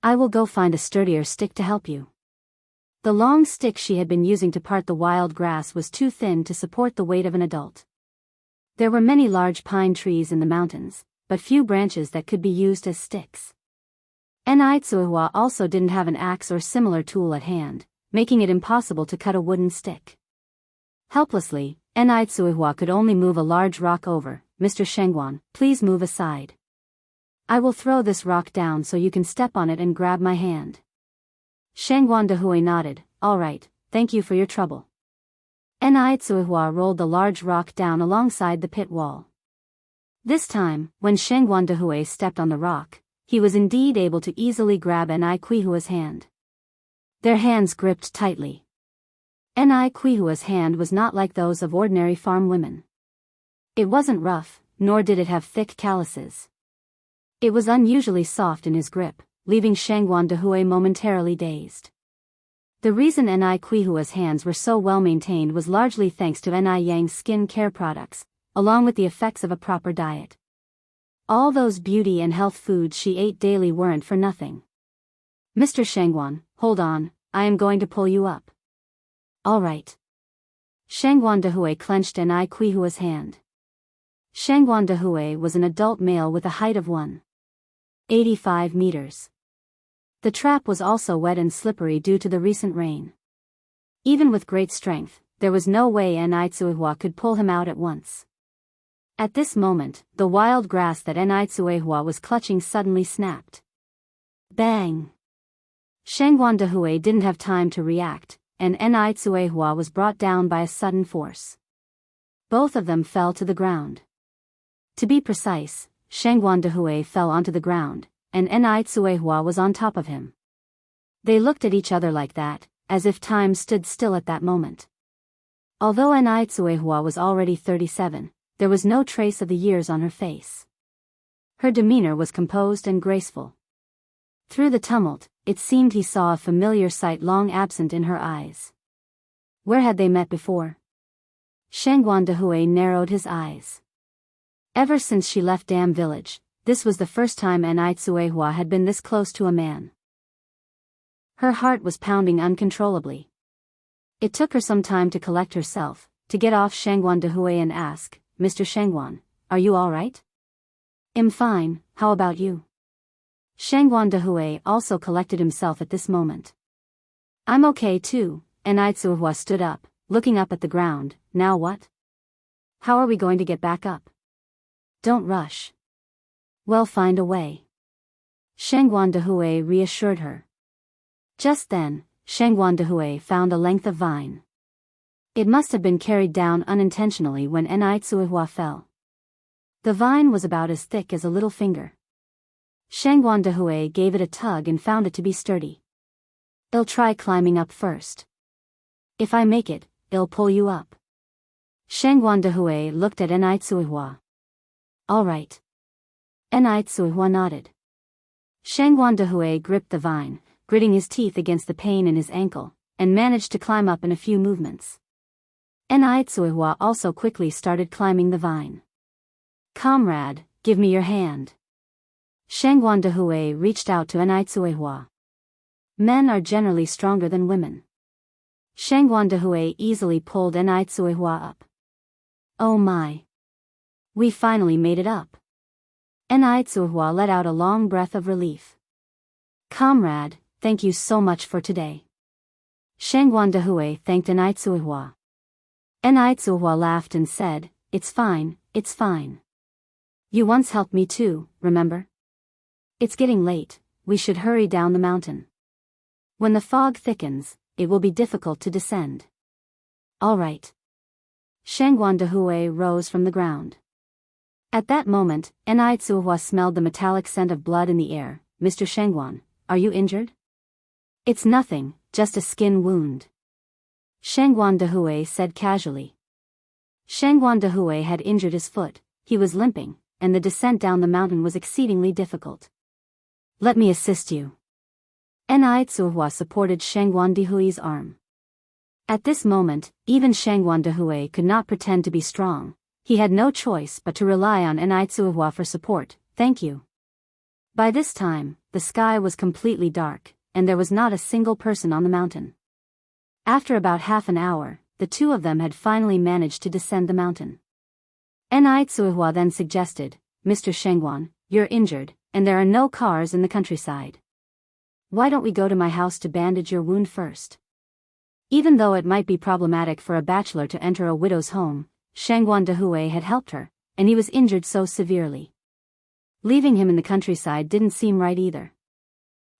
I will go find a sturdier stick to help you." The long stick she had been using to part the wild grass was too thin to support the weight of an adult. There were many large pine trees in the mountains, but few branches that could be used as sticks. Nai also didn't have an axe or similar tool at hand, making it impossible to cut a wooden stick. Helplessly, Nai could only move a large rock over. "Mr. Shangguan, please move aside. I will throw this rock down so you can step on it and grab my hand." Shangguan Dehui nodded, "All right, thank you for your trouble." Nai rolled the large rock down alongside the pit wall. This time, when Shangguan Dehui stepped on the rock, he was indeed able to easily grab Nai hand. Their hands gripped tightly. Nai hand was not like those of ordinary farm women. It wasn't rough, nor did it have thick calluses. It was unusually soft in his grip, leaving Shangguan Dehui momentarily dazed. The reason Nai hands were so well maintained was largely thanks to Nai Yang's skin care products, along with the effects of a proper diet. All those beauty and health foods she ate daily weren't for nothing. "Mr. Shangguan, hold on, I am going to pull you up." "All right." Shangguan Dehui clenched Nai hand. Shangguan Dehui was an adult male with a height of 1.85 meters. The trap was also wet and slippery due to the recent rain. Even with great strength, there was no way Nai could pull him out at once. At this moment, the wild grass that Nai was clutching suddenly snapped. Bang! Shangguan Dehui didn't have time to react, and Nai was brought down by a sudden force. Both of them fell to the ground. To be precise, Shangguan Dehui fell onto the ground, and Nai was on top of him. They looked at each other like that, as if time stood still at that moment. Although Nai was already 37, there was no trace of the years on her face. Her demeanor was composed and graceful. Through the tumult, it seemed he saw a familiar sight long absent in her eyes. Where had they met before? Shangguan Dehui narrowed his eyes. Ever since she left Dam Village, this was the first time Nai had been this close to a man. Her heart was pounding uncontrollably. It took her some time to collect herself, to get off Shangguan Dehui and ask, "Mr. Shangguan, are you alright? I'm fine, how about you? Shangguan Dehui also collected himself at this moment. I'm okay too, and Aitsuhua stood up, looking up at the ground. Now what? How are we going to get back up? Don't rush. We'll find a way. Shangguan Dehui reassured her. Just then, Shangguan Dehui found a length of vine. It must have been carried down unintentionally when Aitsuhua fell. The vine was about as thick as a little finger. Shangguan Dehui gave it a tug and found it to be sturdy. I'll try climbing up first. If I make it, I'll pull you up. Shangguan Dehui looked at Aitsuhua. All right. Aitsuhua nodded. Shangguan Dehui gripped the vine, gritting his teeth against the pain in his ankle, and managed to climb up in a few movements. Aitsuhua also quickly started climbing the vine. Comrade, give me your hand. Shangguan Dehui reached out to Aitsuhua. Men are generally stronger than women. Shangguan Dehui easily pulled Aitsuhua up. Oh my! We finally made it up. Aitsuhua let out a long breath of relief. Comrade, thank you so much for today. Shangguan Dehui thanked Aitsuhua. Aitsuhua laughed and said, It's fine, it's fine. You once helped me too, remember? It's getting late, we should hurry down the mountain. When the fog thickens, it will be difficult to descend. All right. Shangguan Dehui rose from the ground. At that moment, Aitsuhua smelled the metallic scent of blood in the air. Mr. Shangguan, are you injured? It's nothing, just a skin wound. Shangguan Dehui said casually. Shangguan Dehui had injured his foot, he was limping, and the descent down the mountain was exceedingly difficult. Let me assist you. Aitsuhua supported Shangguan Dehui's arm. At this moment, even Shangguan Dehui could not pretend to be strong. He had no choice but to rely on Aitsuhua for support. Thank you. By this time, the sky was completely dark, and there was not a single person on the mountain. After about half an hour, the two of them had finally managed to descend the mountain. Aitsuhua then suggested, Mr. Shangguan, you're injured, and there are no cars in the countryside. Why don't we go to my house to bandage your wound first? Even though it might be problematic for a bachelor to enter a widow's home, Shangguan Dehui had helped her, and he was injured so severely. Leaving him in the countryside didn't seem right either.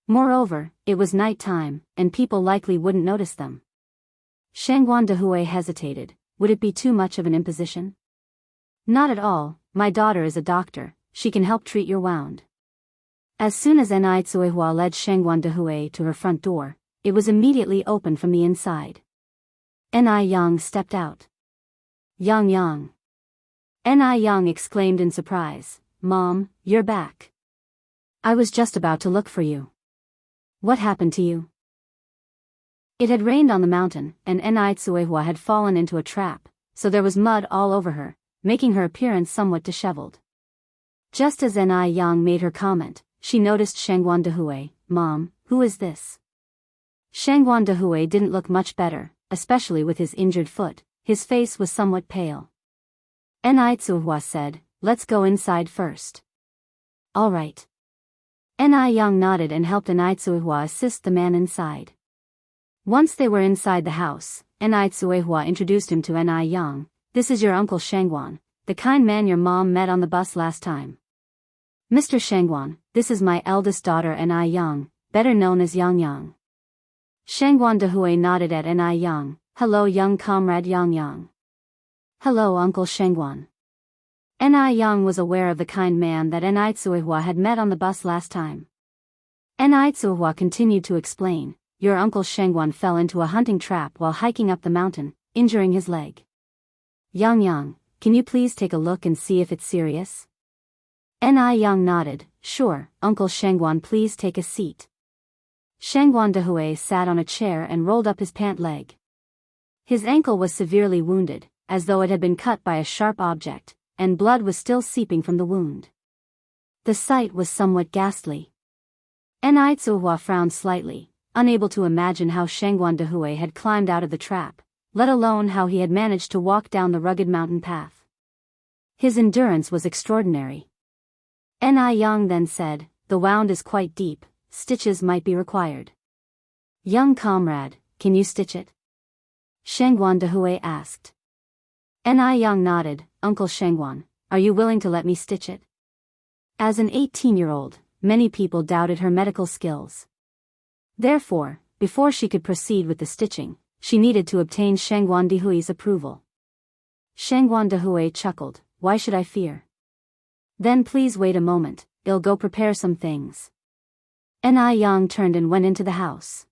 Moreover, it was night time, and people likely wouldn't notice them. Shangguan Dehui hesitated. Would it be too much of an imposition? Not at all, my daughter is a doctor, she can help treat your wound. As soon as Aitsuhua led Shangguan Dehui to her front door, it was immediately opened from the inside. Yang stepped out. Yang. Yang exclaimed in surprise, Mom, you're back. I was just about to look for you. What happened to you? It had rained on the mountain, and Aitsuhua had fallen into a trap, so there was mud all over her, making her appearance somewhat disheveled. Just as Yang made her comment, she noticed Shangguan Dehui. Mom, who is this? Shangguan Dehui didn't look much better, especially with his injured foot. His face was somewhat pale. Aitsuhua said, let's go inside first. All right. Yang nodded and helped Aitsuhua assist the man inside. Once they were inside the house, Aitsuhua introduced him to Yang. This is your uncle Shangguan, the kind man your mom met on the bus last time. Mr. Shangguan, this is my eldest daughter Yang, better known as Yang. Shangguan Dehui nodded at Yang. Hello young comrade Yang. Hello Uncle Shangguan. Yang was aware of the kind man that Aitsuhua had met on the bus last time. Aitsuhua continued to explain, your uncle Shangguan fell into a hunting trap while hiking up the mountain, injuring his leg. Yang, can you please take a look and see if it's serious? Yang nodded, sure, Uncle Shangguan please take a seat. Shangguan Dehui sat on a chair and rolled up his pant leg. His ankle was severely wounded, as though it had been cut by a sharp object, and blood was still seeping from the wound. The sight was somewhat ghastly. Aitsuhua frowned slightly, unable to imagine how Shangguan Dehui had climbed out of the trap, let alone how he had managed to walk down the rugged mountain path. His endurance was extraordinary. Ni Yang then said, "The wound is quite deep, stitches might be required." "Young comrade, can you stitch it?" Shengguan Dehui asked. Ni Yang nodded. "Uncle Shengguan, are you willing to let me stitch it?" As an 18-year-old, many people doubted her medical skills. Therefore, before she could proceed with the stitching, she needed to obtain Shengguan Dehui's approval. Shengguan Dehui chuckled, "Why should I fear? Then please wait a moment, I'll go prepare some things." Ni Yang turned and went into the house.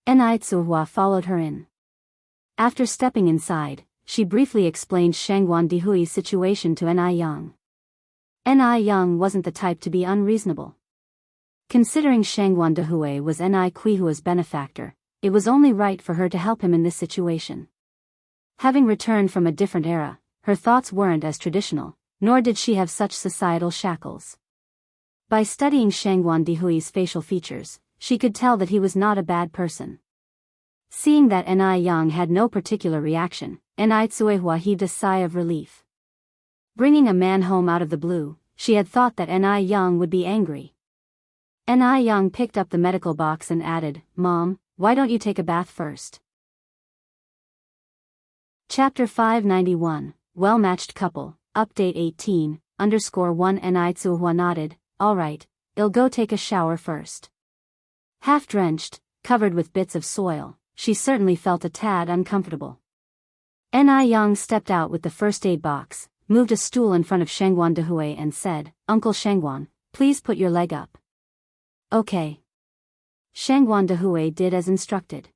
Ni Tsuhua followed her in. After stepping inside, she briefly explained Shengguan Dehui's situation to Ni Yang. Ni Yang wasn't the type to be unreasonable. Considering Shengguan Dehui was Ni Qihua's benefactor, it was only right for her to help him in this situation. Having returned from a different era, her thoughts weren't as traditional, nor did she have such societal shackles. By studying Shengguan Dehui's facial features, she could tell that he was not a bad person. Seeing that Ni Yang had no particular reaction, Ni Tsuehua heaved a sigh of relief. Bringing a man home out of the blue, she had thought that Ni Yang would be angry. Ni Yang picked up the medical box and added, "Mom, why don't you take a bath first?" Chapter 591, Well-Matched Couple, Update 18_1 Ni Tsuehua nodded, "Alright, I'll go take a shower first." Half-drenched, covered with bits of soil, she certainly felt a tad uncomfortable. Ni Yang stepped out with the first aid box, moved a stool in front of Shengguan Dehui and said, "Uncle Shengguan, please put your leg up." "Okay." Shengguan Dehui did as instructed.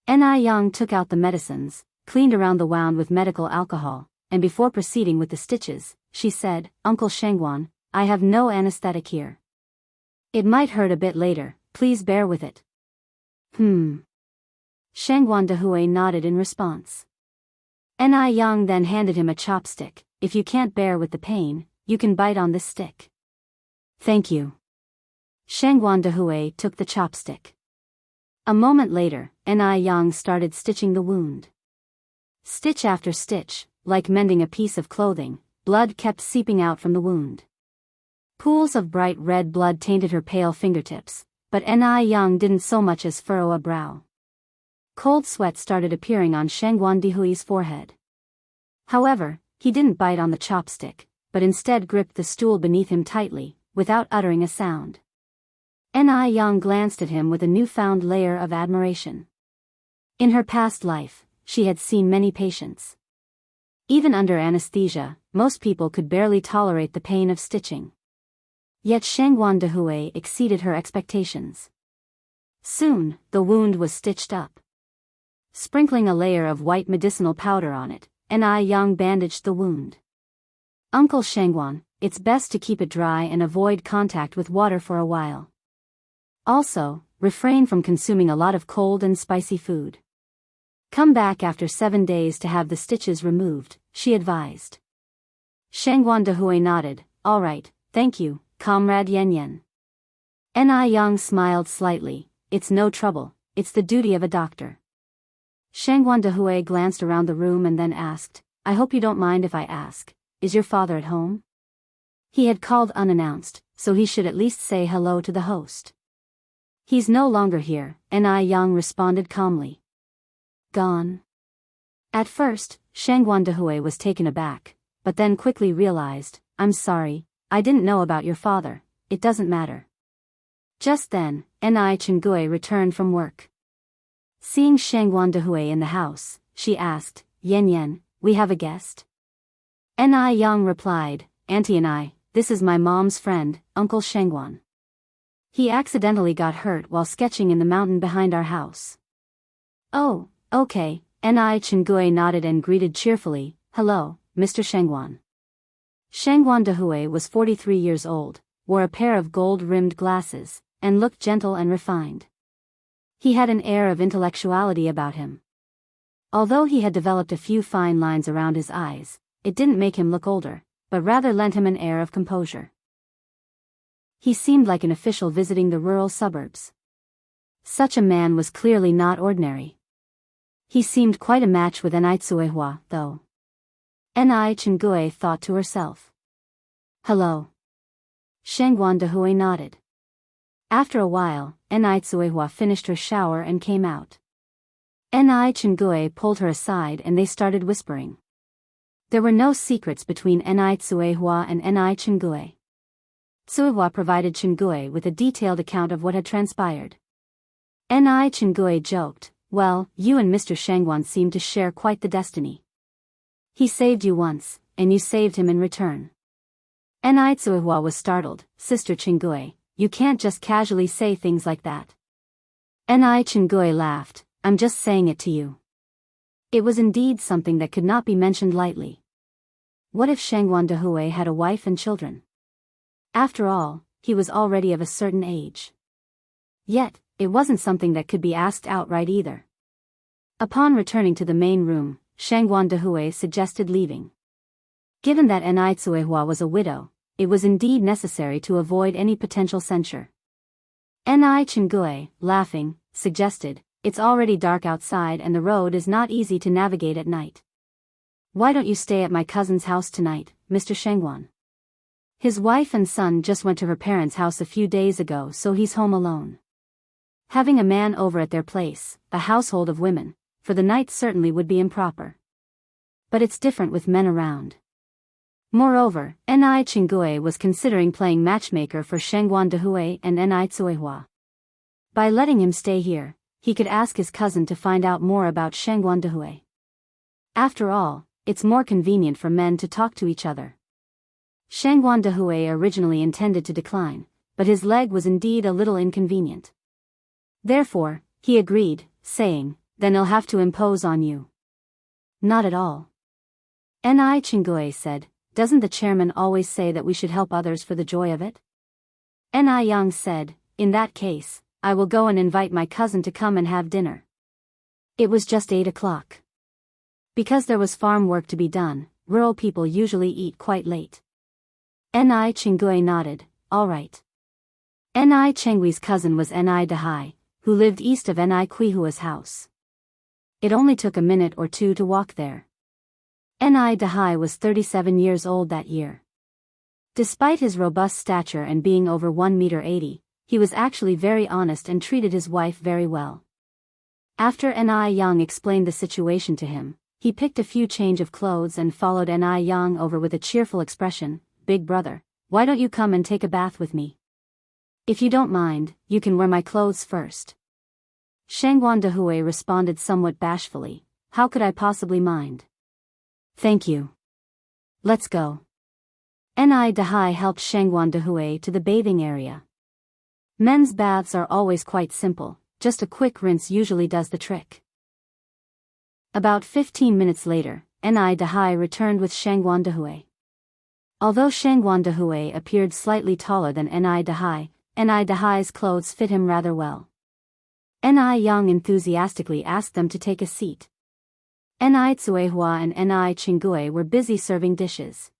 Ni Yang took out the medicines, cleaned around the wound with medical alcohol, and before proceeding with the stitches, she said, "Uncle Shengguan, I have no anesthetic here. It might hurt a bit later, please bear with it." Shengguan Dehui nodded in response. Ni Yang then handed him a chopstick. "If you can't bear with the pain, you can bite on this stick." "Thank you." Shengguan Dehui took the chopstick. A moment later, Ni Yang started stitching the wound. Stitch after stitch, like mending a piece of clothing, blood kept seeping out from the wound. Pools of bright red blood tainted her pale fingertips, but Ni Yang didn't so much as furrow a brow. Cold sweat started appearing on Shengguan Dehui's forehead. However, he didn't bite on the chopstick, but instead gripped the stool beneath him tightly, without uttering a sound. Ni Yang glanced at him with a newfound layer of admiration. In her past life, she had seen many patients. Even under anesthesia, most people could barely tolerate the pain of stitching. Yet Shengguan Dehui exceeded her expectations. Soon, the wound was stitched up. Sprinkling a layer of white medicinal powder on it, Ni Yang bandaged the wound. "Uncle Shengguan, it's best to keep it dry and avoid contact with water for a while. Also, refrain from consuming a lot of cold and spicy food. Come back after 7 days to have the stitches removed," she advised. Shengguan Dehui nodded, "Alright, thank you, Comrade Yan Yan." Ni Yang smiled slightly, "It's no trouble, it's the duty of a doctor." Shengguan Dehui glanced around the room and then asked, "I hope you don't mind if I ask, is your father at home?" He had called unannounced, so he should at least say hello to the host. "He's no longer here," Ni Yang responded calmly. "Gone?" At first, Shengguan Dehui was taken aback, but then quickly realized, "I'm sorry, I didn't know about your father, it doesn't matter." Just then, Ni Chenggui returned from work. Seeing Shengguan Dehui in the house, she asked, "Yan Yan, we have a guest?" Ni Yang replied, "Auntie and I, this is my mom's friend, Uncle Shengguan. He accidentally got hurt while sketching in the mountain behind our house." "Oh, okay," Ni Chenggui nodded and greeted cheerfully, "Hello, Mr. Shengguan." Shengguan Dehui was 43 years old, wore a pair of gold-rimmed glasses, and looked gentle and refined. He had an air of intellectuality about him. Although he had developed a few fine lines around his eyes, it didn't make him look older, but rather lent him an air of composure. He seemed like an official visiting the rural suburbs. Such a man was clearly not ordinary. He seemed quite a match with Ni Tsuehua, though. Ni Chengui thought to herself. Hello. Shangguan Dehui nodded. After a while, Ni Tsuehua finished her shower and came out. Ni Chengui pulled her aside and they started whispering. There were no secrets between Ni Tsuehua and Ni Chengui. Tsuehua provided Chengui with a detailed account of what had transpired. Ni Chengui joked, well, you and Mr. Shangguan seem to share quite the destiny. He saved you once, and you saved him in return. Ni Tsuehua was startled. Sister Chengui, you can't just casually say things like that. Ni Chengui laughed, I'm just saying it to you. It was indeed something that could not be mentioned lightly. What if Shangguan Dehui had a wife and children? After all, he was already of a certain age. Yet, it wasn't something that could be asked outright either. Upon returning to the main room, Shangguan Dehui suggested leaving. Given that Ni Tsuehua was a widow, it was indeed necessary to avoid any potential censure. Ni Chengui, laughing, suggested, it's already dark outside and the road is not easy to navigate at night. Why don't you stay at my cousin's house tonight, Mr. Shangguan? His wife and son just went to her parents' house a few days ago, so he's home alone. Having a man over at their place, a household of women, for the night certainly would be improper. But it's different with men around. Moreover, Ni Chengui was considering playing matchmaker for Shangguan Dehui and Ni Tsuehua. By letting him stay here, he could ask his cousin to find out more about Shangguan Dehui. After all, it's more convenient for men to talk to each other. Shangguan Dehui originally intended to decline, but his leg was indeed a little inconvenient. Therefore, he agreed, saying, then he'll have to impose on you. Not at all. Ni Chengui said, doesn't the chairman always say that we should help others for the joy of it? Ni Yang said, in that case, I will go and invite my cousin to come and have dinner. It was just 8 o'clock. Because there was farm work to be done, rural people usually eat quite late. Ni Chengui nodded, all right. Ni Chengui's cousin was Ni Dehai, who lived east of Ni Quihua's house. It only took a minute or two to walk there. Ni Dehai was 37 years old that year. Despite his robust stature and being over 1 meter 80, he was actually very honest and treated his wife very well. After Ni Yang explained the situation to him, he picked a few change of clothes and followed Ni Yang over with a cheerful expression, Big brother, why don't you come and take a bath with me? If you don't mind, you can wear my clothes first. Shangguan Dehui responded somewhat bashfully, how could I possibly mind? Thank you. Let's go. Ni Dehai helped Shangguan Dehui to the bathing area. Men's baths are always quite simple, just a quick rinse usually does the trick. About 15 minutes later, Ni Dehai returned with Shangguan Dehui. Although Shangguan Dehui appeared slightly taller than Ni Dehai's clothes fit him rather well. Ni Yang enthusiastically asked them to take a seat. Ni Tsuehua and Ni Chengui were busy serving dishes.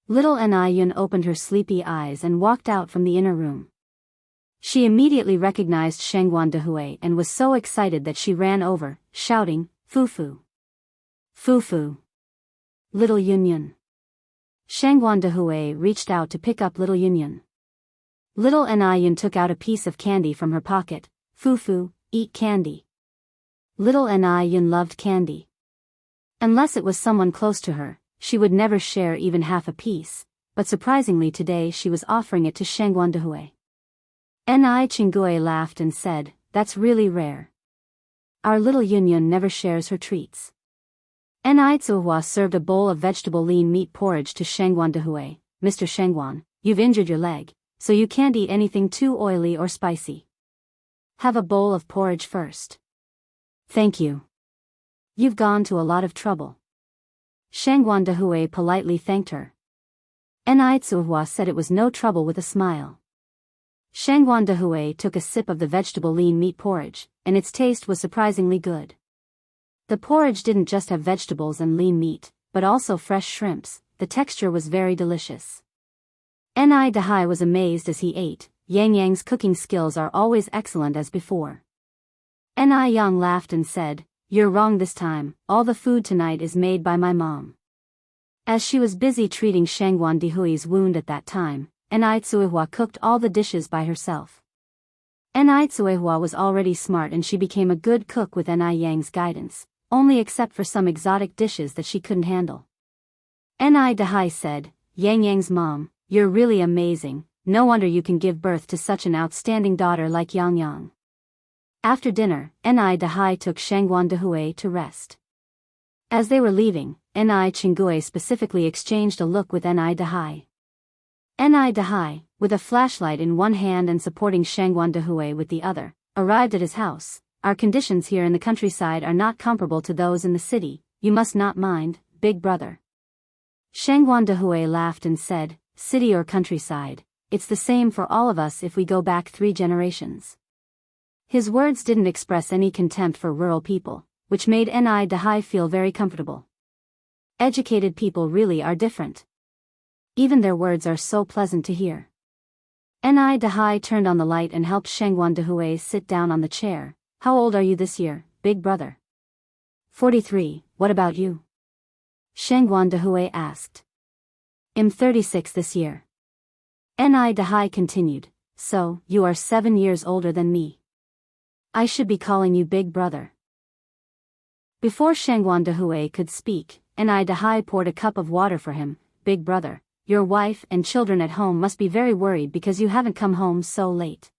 Little Ni Yun opened her sleepy eyes and walked out from the inner room. She immediately recognized Shangguan Dehui and was so excited that she ran over, shouting, Fufu! Fufu! Little Yun Yun! Shangguan Dehui reached out to pick up little Yun Yun. Little Ni Yun took out a piece of candy from her pocket. Fufu, eat candy. Little Ni Yun loved candy. Unless it was someone close to her, she would never share even half a piece, but surprisingly today she was offering it to Shangguan Dehui. Ni Chengui laughed and said, that's really rare. Our little Yun Yun never shares her treats. Ni Tsuehua served a bowl of vegetable lean meat porridge to Shangguan Dehui. Mr. Shangguan, you've injured your leg, so you can't eat anything too oily or spicy. Have a bowl of porridge first. Thank you. You've gone to a lot of trouble. Shangguan Dehui politely thanked her. Ni Tsuehua said it was no trouble with a smile. Shangguan Dehui took a sip of the vegetable lean meat porridge, and its taste was surprisingly good. The porridge didn't just have vegetables and lean meat, but also fresh shrimps. The texture was very delicious. Ni Dehai was amazed as he ate. Yang Yang's cooking skills are always excellent as before. Ni Yang laughed and said, you're wrong this time, all the food tonight is made by my mom. As she was busy treating Shangguan Dihui's wound at that time, Enai Tsuihua cooked all the dishes by herself. Enai Tsuihua was already smart and she became a good cook with Enai Yang's guidance, only except for some exotic dishes that she couldn't handle. Enai Dahai said, "Yang Yang's mom, you're really amazing, no wonder you can give birth to such an outstanding daughter like Yang Yang." After dinner, Enai Dahai took Shangguan Dihui to rest. As they were leaving, Enai Chingue specifically exchanged a look with Enai Dahai. Enai Dahai, with a flashlight in one hand and supporting Shangguan Dihui with the other, arrived at his house. "Our conditions here in the countryside are not comparable to those in the city, you must not mind, big brother." Shangguan Dihui laughed and said, "City or countryside, it's the same for all of us if we go back 3 generations." His words didn't express any contempt for rural people, which made Enai Dahai feel very comfortable. Educated people really are different. Even their words are so pleasant to hear. Enai Dahai turned on the light and helped Shangguan Dihui sit down on the chair. "How old are you this year, big brother?" 43, what about you?" Shangguan Dihui asked. "I'm 36 this year." Enai Dahai continued, "So, you are 7 years older than me. I should be calling you big brother." Before Shangguan Dihui could speak, Enai Dahai poured a cup of water for him. "Big brother, your wife and children at home must be very worried because you haven't come home so late.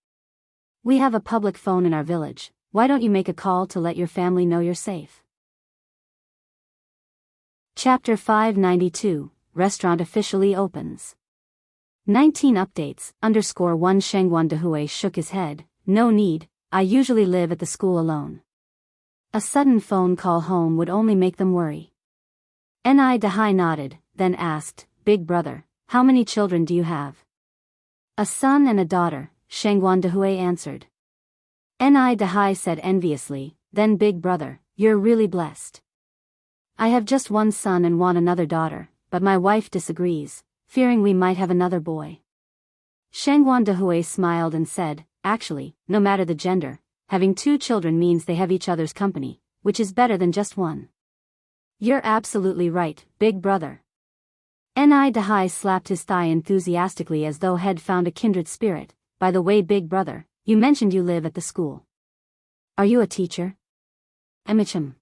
We have a public phone in our village, why don't you make a call to let your family know you're safe?" Chapter 592, Restaurant officially opens. 19 updates, _1 Shangguan Dihui shook his head, "No need, I usually live at the school alone." A sudden phone call home would only make them worry. Enai Dahai nodded, then asked, "Big brother, how many children do you have?" "A son and a daughter," Shangguan Dihui answered. Enai Dahai said enviously, "Then big brother, you're really blessed. I have just one son and want another daughter, but my wife disagrees, fearing we might have another boy." Shangguan Dihui smiled and said, "Actually, no matter the gender, having 2 children means they have each other's company, which is better than just one." "You're absolutely right, big brother." Enai Dahai slapped his thigh enthusiastically as though he'd found a kindred spirit. "By the way, big brother, you mentioned you live at the school. Are you a teacher?" "Emichim."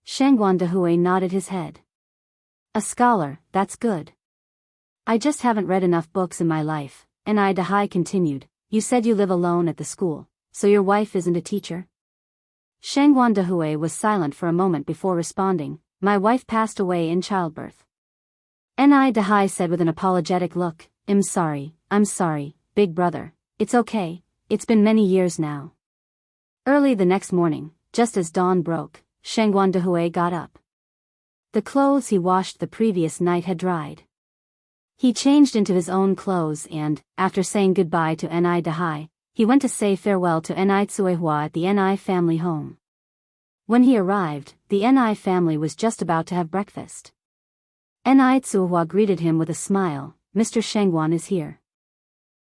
Shangguan Dihui nodded his head. "A scholar, that's good. I just haven't read enough books in my life." Enai Dahai continued, "You said you live alone at the school, so your wife isn't a teacher?" Shangguan Dihui was silent for a moment before responding, "My wife passed away in childbirth." Enai Dahai said with an apologetic look, I'm sorry, big brother, it's okay, it's been many years now." Early the next morning, just as dawn broke, Shangguan Dihui got up. The clothes he washed the previous night had dried. He changed into his own clothes and, after saying goodbye to Enai Dahai, he went to say farewell to Enai Tsuihua at the Enai family home. When he arrived, the Enai family was just about to have breakfast. Enai Tsuihua greeted him with a smile, "Mr. Shangguan is here.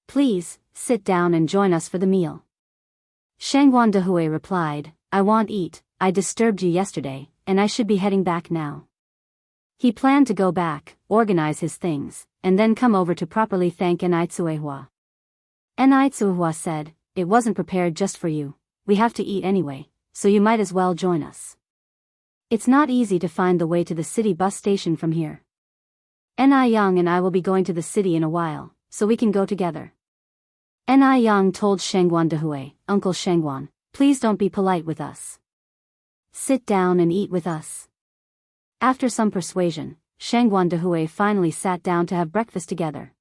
Please, sit down and join us for the meal." Shangguan Dihui replied, "I won't eat, I disturbed you yesterday, and I should be heading back now." He planned to go back, organize his things, and then come over to properly thank Enai Tsuihua. Enai Tsuihua said, "It wasn't prepared just for you, we have to eat anyway, so you might as well join us. It's not easy to find the way to the city bus station from here. Enai Yang and I will be going to the city in a while, so we can go together." Enai Yang told Shangguan Dihui, "Uncle Shangguan, please don't be polite with us. Sit down and eat with us." After some persuasion, Shangguan Dihui finally sat down to have breakfast together.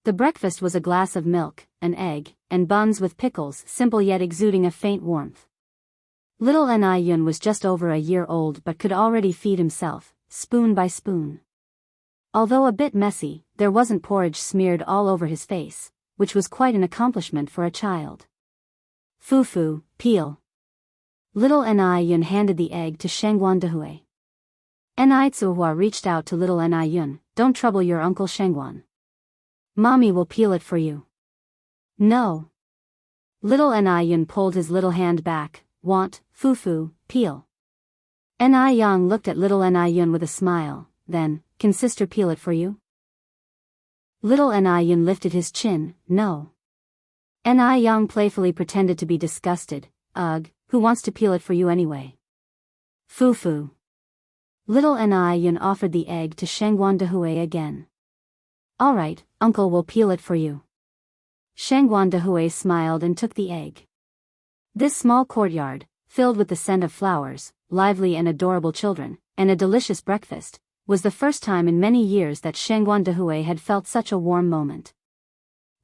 The breakfast was a glass of milk, an egg, and buns with pickles, simple yet exuding a faint warmth. Little Enai Yun was just over a year old but could already feed himself, spoon by spoon. Although a bit messy, there wasn't porridge smeared all over his face, which was quite an accomplishment for a child. "Fufu, peel." Little Enai Yun handed the egg to Shangguan Dihui. Enai Tsuihua reached out to little Enai Yun, "Don't trouble your uncle Shangguan. Mommy will peel it for you." "No." Little Enai Yun pulled his little hand back, "Want, fufu, peel." Enai Yang looked at little Enai Yun with a smile, then, can sister peel it for you? Little Ni lifted his chin, no. Ni Yang playfully pretended to be disgusted, ugh, who wants to peel it for you anyway? Foo-foo. Little Ni offered the egg to Shangguan Dehui again. Alright, uncle will peel it for you. Shangguan Dehui smiled and took the egg. This small courtyard, filled with the scent of flowers, lively and adorable children, and a delicious breakfast, was the first time in many years that Shangguan Dehui had felt such a warm moment.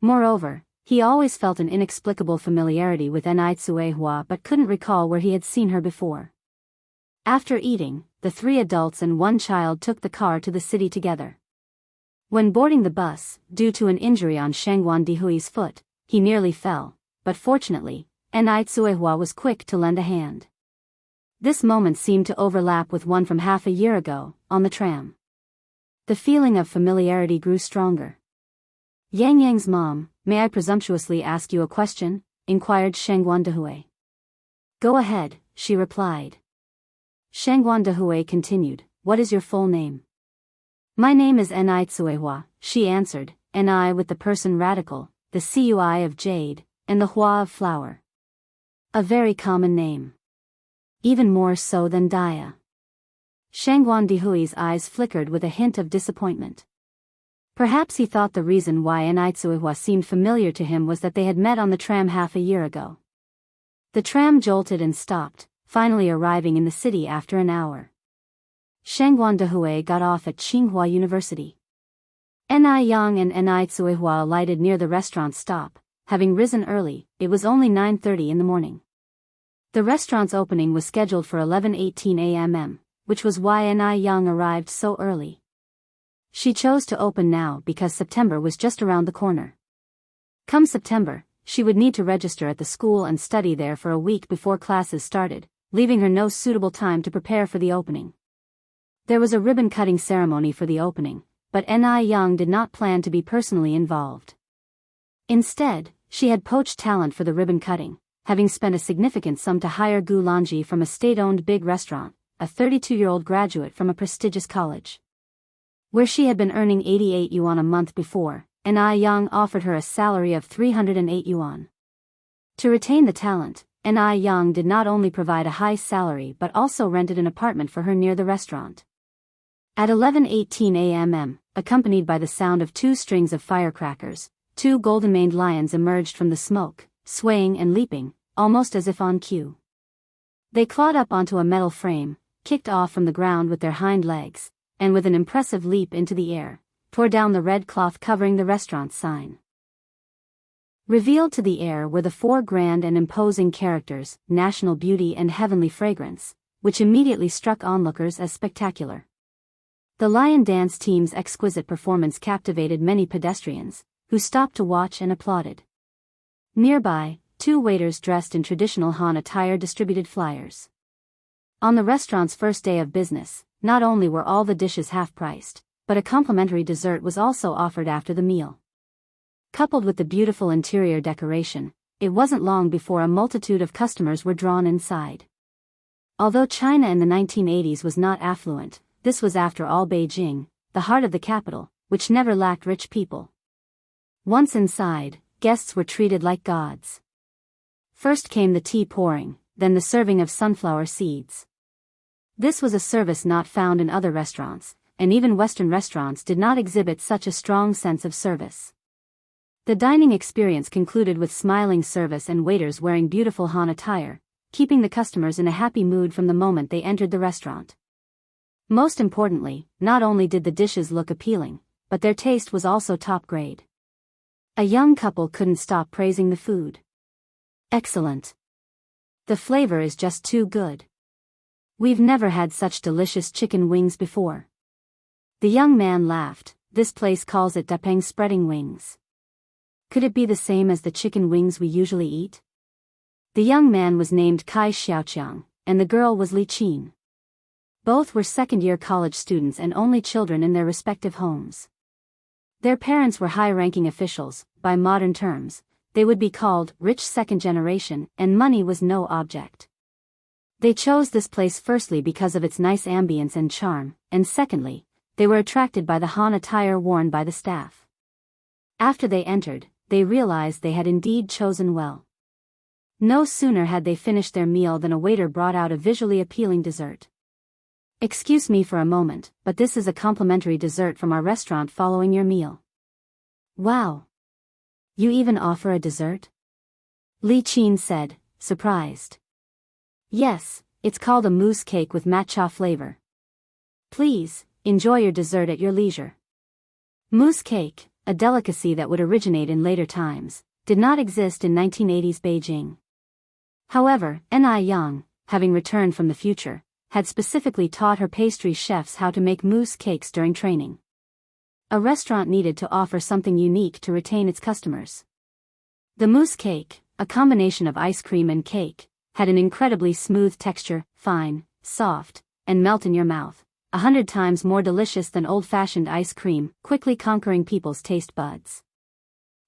Moreover, he always felt an inexplicable familiarity with Ni Tsuehua but couldn't recall where he had seen her before. After eating, the 3 adults and 1 child took the car to the city together. When boarding the bus, due to an injury on Shangguan Dehui's foot, he nearly fell, but fortunately, Ni Tsuehua was quick to lend a hand. This moment seemed to overlap with one from half a year ago, on the tram. The feeling of familiarity grew stronger. Yang mom, may I presumptuously ask you a question? Inquired Shangguan Dehui. Go ahead, she replied. Shangguan Dehui continued, what is your full name? My name is Ni Tsuehua, she answered, Ni with the person radical, the Cui of jade, and the Hua of flower. A very common name. Even more so than Daya. Shangguan Dehui's eyes flickered with a hint of disappointment. Perhaps he thought the reason why Ni Tsuehua seemed familiar to him was that they had met on the tram half a year ago. The tram jolted and stopped, finally arriving in the city after an hour. Shangguan Dehui got off at Tsinghua University. Ni Yang and Ni Tsuehua alighted near the restaurant stop. Having risen early, it was only 9:30 in the morning. The restaurant's opening was scheduled for 11:18 a.m., which was why Ni Yang arrived so early. She chose to open now because September was just around the corner. Come September, she would need to register at the school and study there for a week before classes started, leaving her no suitable time to prepare for the opening. There was a ribbon-cutting ceremony for the opening, but Ni Yang did not plan to be personally involved. Instead, she had poached talent for the ribbon-cutting, having spent a significant sum to hire Gu Lanji from a state-owned big restaurant, a 32-year-old graduate from a prestigious college. Where she had been earning 88 yuan a month before, Ni Yang offered her a salary of 308 yuan. To retain the talent, Ni Yang did not only provide a high salary but also rented an apartment for her near the restaurant. At 11:18 a.m., accompanied by the sound of 2 strings of firecrackers, 2 golden-maned lions emerged from the smoke, swaying and leaping, almost as if on cue. They clawed up onto a metal frame, kicked off from the ground with their hind legs, and with an impressive leap into the air, tore down the red cloth covering the restaurant's sign. Revealed to the air were the 4 grand and imposing characters, national beauty and heavenly fragrance, which immediately struck onlookers as spectacular. The lion dance team's exquisite performance captivated many pedestrians, who stopped to watch and applauded. Nearby, 2 waiters dressed in traditional Han attire distributed flyers. On the restaurant's first day of business, not only were all the dishes half-priced, but a complimentary dessert was also offered after the meal. Coupled with the beautiful interior decoration, it wasn't long before a multitude of customers were drawn inside. Although China in the 1980s was not affluent, this was after all Beijing, the heart of the capital, which never lacked rich people. Once inside, guests were treated like gods. First came the tea pouring, then the serving of sunflower seeds. This was a service not found in other restaurants, and even Western restaurants did not exhibit such a strong sense of service. The dining experience concluded with smiling service and waiters wearing beautiful Han attire, keeping the customers in a happy mood from the moment they entered the restaurant. Most importantly, not only did the dishes look appealing, but their taste was also top grade. A young couple couldn't stop praising the food. Excellent. The flavor is just too good. We've never had such delicious chicken wings before. The young man laughed. This place calls it dapeng spreading wings. Could it be the same as the chicken wings we usually eat? The young man was named Kai Xiaoqiang, and the girl was Li Qin. Both were second-year college students and only children in their respective homes. Their parents were high-ranking officials. By modern terms, they would be called rich second generation, and money was no object. They chose this place firstly because of its nice ambience and charm, and secondly, they were attracted by the Han attire worn by the staff. After they entered, they realized they had indeed chosen well. No sooner had they finished their meal than a waiter brought out a visually appealing dessert. "Excuse me for a moment, but this is a complimentary dessert from our restaurant following your meal." "Wow! You even offer a dessert?" Li Qin said, surprised. "Yes, it's called a mousse cake with matcha flavor. Please, enjoy your dessert at your leisure." Mousse cake, a delicacy that would originate in later times, did not exist in 1980s Beijing. However, Ni Yang, having returned from the future, had specifically taught her pastry chefs how to make mousse cakes during training. A restaurant needed to offer something unique to retain its customers. The mousse cake, a combination of ice cream and cake, had an incredibly smooth texture, fine, soft, and melt in your mouth, 100 times more delicious than old-fashioned ice cream, quickly conquering people's taste buds.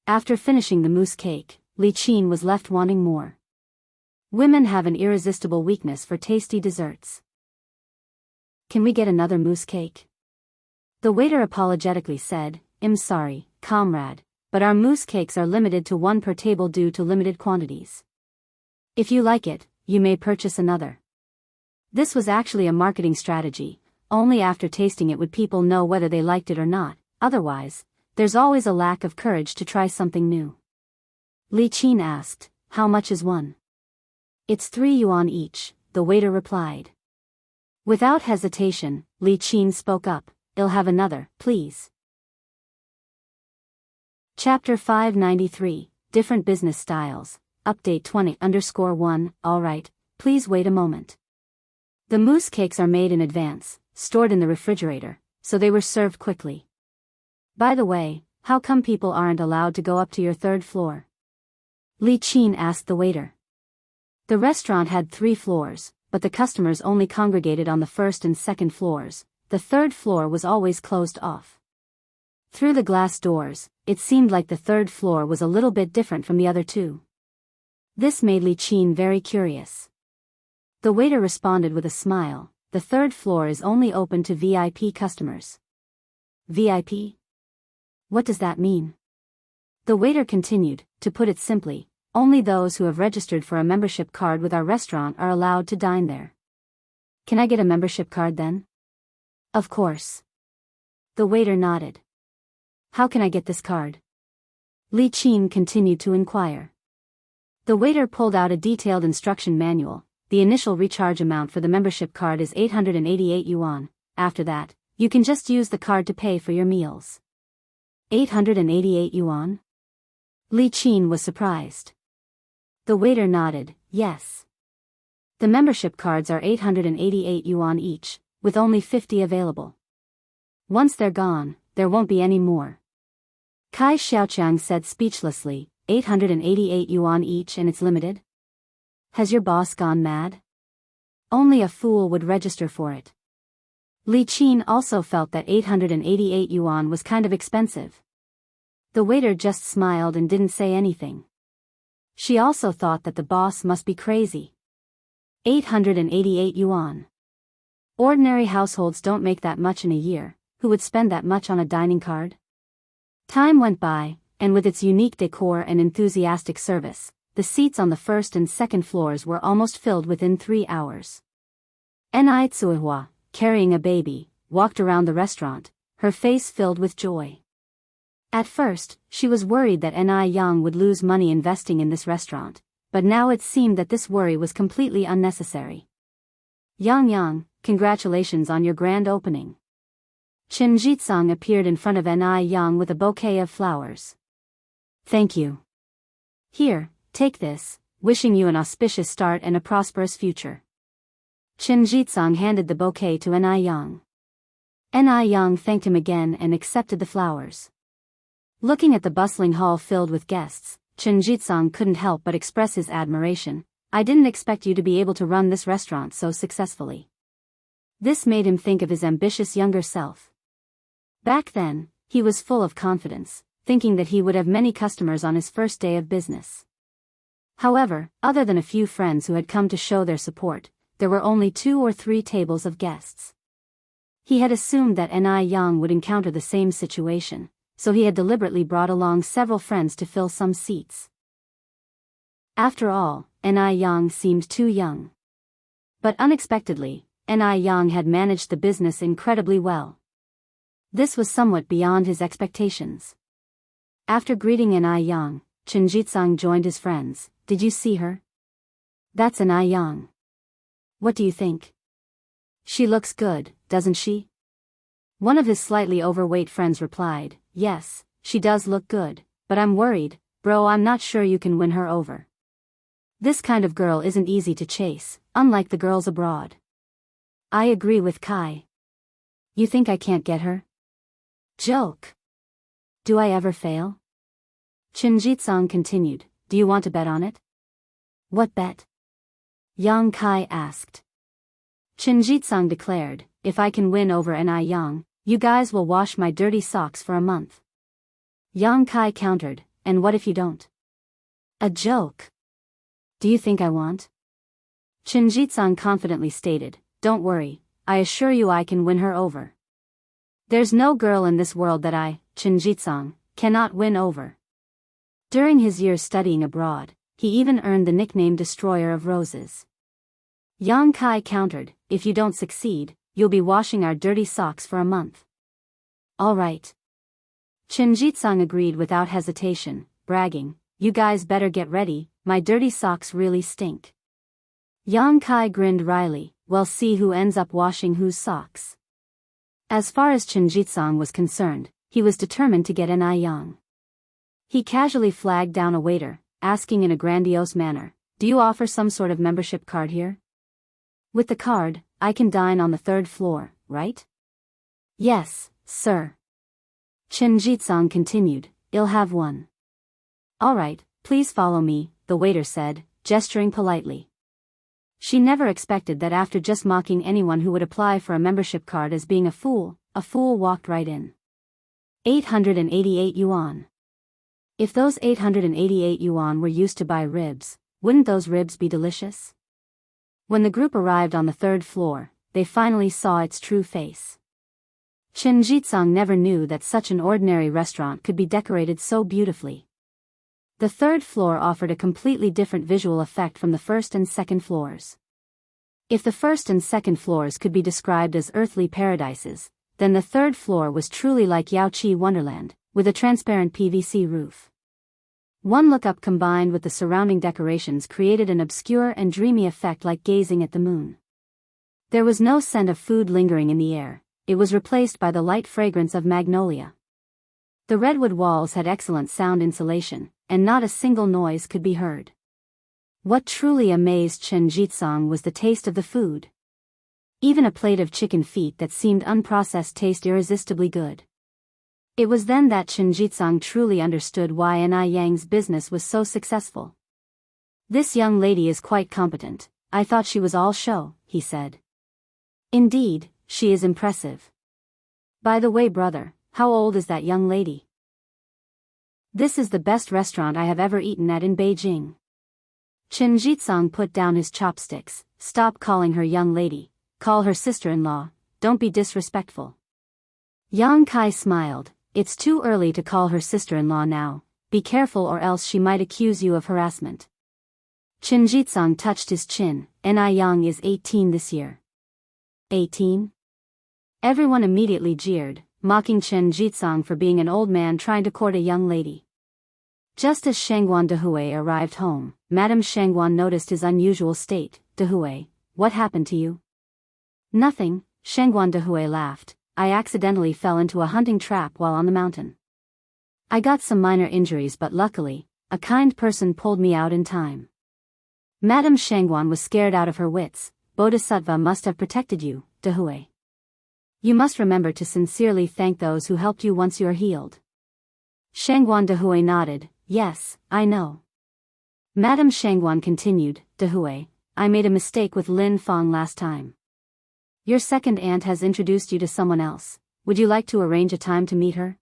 After finishing the mousse cake, Li Qin was left wanting more. Women have an irresistible weakness for tasty desserts. "Can we get another mousse cake?" The waiter apologetically said, "I'm sorry, comrade, but our mousse cakes are limited to one per table due to limited quantities. If you like it, you may purchase another." This was actually a marketing strategy. Only after tasting it would people know whether they liked it or not, otherwise, there's always a lack of courage to try something new. Li Qin asked, "How much is one?" "It's 3 yuan each," the waiter replied. Without hesitation, Li Qin spoke up, "I'll have another, please." Chapter 593, Different Business Styles, Update 20_1, alright, please wait a moment. The mousse cakes are made in advance, stored in the refrigerator, so they were served quickly. By the way, how come people aren't allowed to go up to your 3rd floor? Li Qin asked the waiter. The restaurant had 3 floors, but the customers only congregated on the 1st and 2nd floors. The 3rd floor was always closed off. Through the glass doors, it seemed like the 3rd floor was a little bit different from the other 2. This made Li Qin very curious. The waiter responded with a smile, "The 3rd floor is only open to VIP customers." VIP? What does that mean? The waiter continued, "To put it simply, only those who have registered for a membership card with our restaurant are allowed to dine there." "Can I get a membership card then?" "Of course." The waiter nodded. "How can I get this card?" Li Qin continued to inquire. The waiter pulled out a detailed instruction manual. "The initial recharge amount for the membership card is 888 yuan. After that, you can just use the card to pay for your meals." 888 yuan? Li Qin was surprised. The waiter nodded, "Yes. The membership cards are 888 yuan each, with only 50 available. Once they're gone, there won't be any more." Kai Xiaoqiang said speechlessly, 888 yuan each and it's limited? Has your boss gone mad? Only a fool would register for it. Li Qin also felt that 888 yuan was kind of expensive. The waiter just smiled and didn't say anything. She also thought that the boss must be crazy. 888 yuan. Ordinary households don't make that much in a year. Who would spend that much on a dining card? Time went by, and with its unique decor and enthusiastic service, the seats on the 1st and 2nd floors were almost filled within 3 hours. Ni Tsuihua, carrying a baby, walked around the restaurant, her face filled with joy. At first, she was worried that Ni Yang would lose money investing in this restaurant, but now it seemed that this worry was completely unnecessary. "Yang, congratulations on your grand opening." Chen Jitsang appeared in front of Ni Yang with a bouquet of flowers. "Thank you. Here, take this, wishing you an auspicious start and a prosperous future." Chen Jitsang handed the bouquet to Ni Yang. Ni Yang thanked him again and accepted the flowers. Looking at the bustling hall filled with guests, Chen Jitsang couldn't help but express his admiration. "I didn't expect you to be able to run this restaurant so successfully." This made him think of his ambitious younger self. Back then, he was full of confidence, thinking that he would have many customers on his first day of business. However, other than a few friends who had come to show their support, there were only 2 or 3 tables of guests. He had assumed that Ni Yang would encounter the same situation, so he had deliberately brought along several friends to fill some seats. After all, Ni Yang seemed too young. But unexpectedly, Ni Yang had managed the business incredibly well. This was somewhat beyond his expectations. After greeting Ni Yang, Chen Jitsang joined his friends. Did you see her? That's Ni Yang. What do you think? She looks good, doesn't she? One of his slightly overweight friends replied, yes, she does look good, but I'm worried, bro. I'm not sure you can win her over. This kind of girl isn't easy to chase, unlike the girls abroad. I agree with Kai. You think I can't get her? Joke. Do I ever fail? Chen Jitsang continued, do you want to bet on it? What bet? Yang Kai asked. Chen Jitsang declared, if I can win over Ni Yang, you guys will wash my dirty socks for a month. Yang Kai countered, and what if you don't? A joke. Do you think I want? Chen Jitsang confidently stated, don't worry, I assure you I can win her over. There's no girl in this world that I, Chen Jitsang, cannot win over. During his years studying abroad, he even earned the nickname Destroyer of Roses. Yang Kai countered, if you don't succeed, you'll be washing our dirty socks for a month. All right. Chen Jitsang agreed without hesitation, bragging, you guys better get ready, my dirty socks really stink. Yang Kai grinned wryly, well, see who ends up washing whose socks. As far as Chen Jitsang was concerned, he was determined to get Ni Yang. He casually flagged down a waiter, asking in a grandiose manner, do you offer some sort of membership card here? With the card, I can dine on the 3rd floor, right? Yes, sir. Chen Jitsang continued, I'll have one. All right, please follow me, the waiter said, gesturing politely. She never expected that after just mocking anyone who would apply for a membership card as being a fool walked right in. 888 yuan. If those 888 yuan were used to buy ribs, wouldn't those ribs be delicious? When the group arrived on the 3rd floor, they finally saw its true face. Chen Jitsang never knew that such an ordinary restaurant could be decorated so beautifully. The 3rd floor offered a completely different visual effect from the 1st and 2nd floors. If the 1st and 2nd floors could be described as earthly paradises, then the 3rd floor was truly like Yaoqi Wonderland, with a transparent PVC roof. One look up combined with the surrounding decorations created an obscure and dreamy effect like gazing at the moon. There was no scent of food lingering in the air, it was replaced by the light fragrance of magnolia. The redwood walls had excellent sound insulation, and not a single noise could be heard. What truly amazed Chen Jitsang was the taste of the food. Even a plate of chicken feet that seemed unprocessed tasted irresistibly good. It was then that Chen Jitsang truly understood why Ni Yang's business was so successful. This young lady is quite competent, I thought she was all show, he said. Indeed, she is impressive. By the way, brother, how old is that young lady? This is the best restaurant I have ever eaten at in Beijing. Chen Jitsang put down his chopsticks, stop calling her young lady, call her sister-in-law, don't be disrespectful. Yang Kai smiled, it's too early to call her sister-in-law now, be careful or else she might accuse you of harassment. Chen Jitsang touched his chin, Ni Yang is 18 this year. 18? Everyone immediately jeered, mocking Chen Jitsang for being an old man trying to court a young lady. Just as Shangguan Dehui arrived home, Madame Shangguan noticed his unusual state. Dehui, what happened to you? Nothing, Shangguan Dehui laughed, I accidentally fell into a hunting trap while on the mountain. I got some minor injuries but luckily, a kind person pulled me out in time. Madame Shangguan was scared out of her wits, Bodhisattva must have protected you, Dehui. You must remember to sincerely thank those who helped you once you're healed. Shangguan Dehui nodded, yes, I know. Madame Shangguan continued, Dehui, I made a mistake with Lin Fang last time. Your second aunt has introduced you to someone else, would you like to arrange a time to meet her?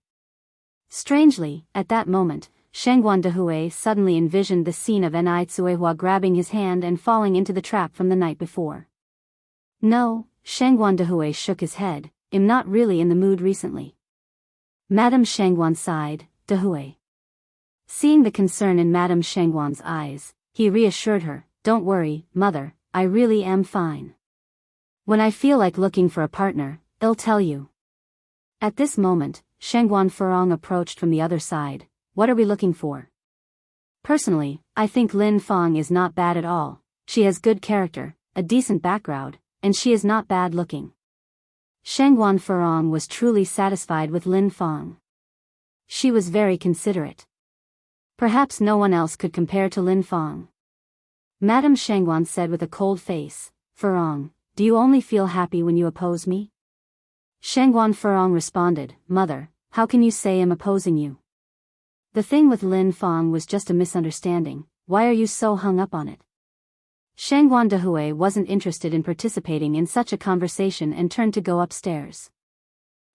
Strangely, at that moment, Shangguan Dehui suddenly envisioned the scene of Ni Tsuehua grabbing his hand and falling into the trap from the night before. No, Shangguan Dehui shook his head, I'm not really in the mood recently. Madame Shangguan sighed, Dahui. Seeing the concern in Madame Shangguan's eyes, he reassured her, don't worry, mother, I really am fine. When I feel like looking for a partner, I'll tell you. At this moment, Shangguan Furong approached from the other side. What are we looking for? Personally, I think Lin Fong is not bad at all. She has good character, a decent background, and she is not bad looking. Shangguan Furong was truly satisfied with Lin Fong. She was very considerate. Perhaps no one else could compare to Lin Fong. Madame Shangguan said with a cold face, Furong, do you only feel happy when you oppose me? Shangguan Furong responded, Mother, how can you say I'm opposing you? The thing with Lin Fong was just a misunderstanding, why are you so hung up on it? Shangguan Dahui wasn't interested in participating in such a conversation and turned to go upstairs.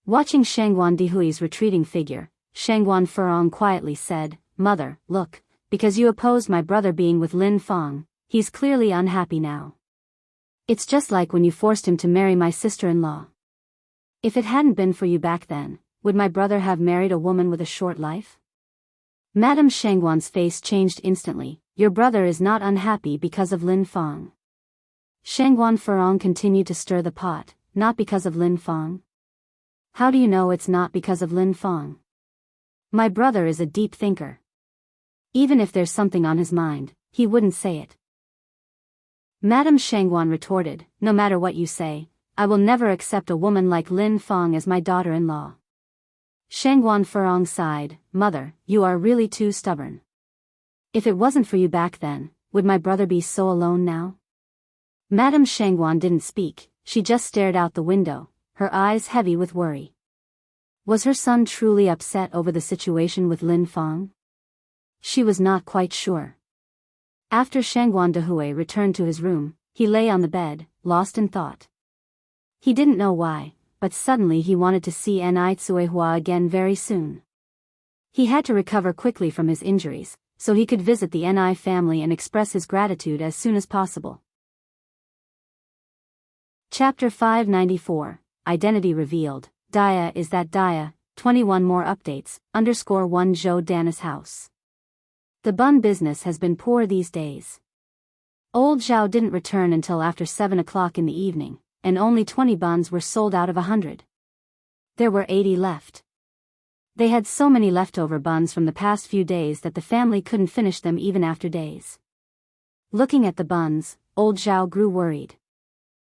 Watching Shangguan Dahui's retreating figure, Shangguan Furong quietly said, Mother, look, because you opposed my brother being with Lin Fong, he's clearly unhappy now. It's just like when you forced him to marry my sister-in-law. If it hadn't been for you back then, would my brother have married a woman with a short life? Madame Shangguan's face changed instantly. Your brother is not unhappy because of Lin Fong. Shangguan Furong continued to stir the pot, not because of Lin Fong. How do you know it's not because of Lin Fong? My brother is a deep thinker. Even if there's something on his mind, he wouldn't say it. Madame Shangguan retorted, no matter what you say, I will never accept a woman like Lin Fong as my daughter-in-law. Shangguan Furong sighed, Mother, you are really too stubborn. If it wasn't for you back then, would my brother be so alone now? Madame Shangguan didn't speak, she just stared out the window, her eyes heavy with worry. Was her son truly upset over the situation with Lin Fong? She was not quite sure. After Shangguan Dahui returned to his room, he lay on the bed, lost in thought. He didn't know why, but suddenly he wanted to see Ni Tsuehua again very soon. He had to recover quickly from his injuries, so he could visit the Ni family and express his gratitude as soon as possible. Chapter 594, Identity Revealed, Daya is that Daya, 21 more updates, _1 Zhou Dana's house. The bun business has been poor these days. Old Zhao didn't return until after 7 o'clock in the evening, and only 20 buns were sold out of 100. There were 80 left. They had so many leftover buns from the past few days that the family couldn't finish them even after days. Looking at the buns, old Zhao grew worried.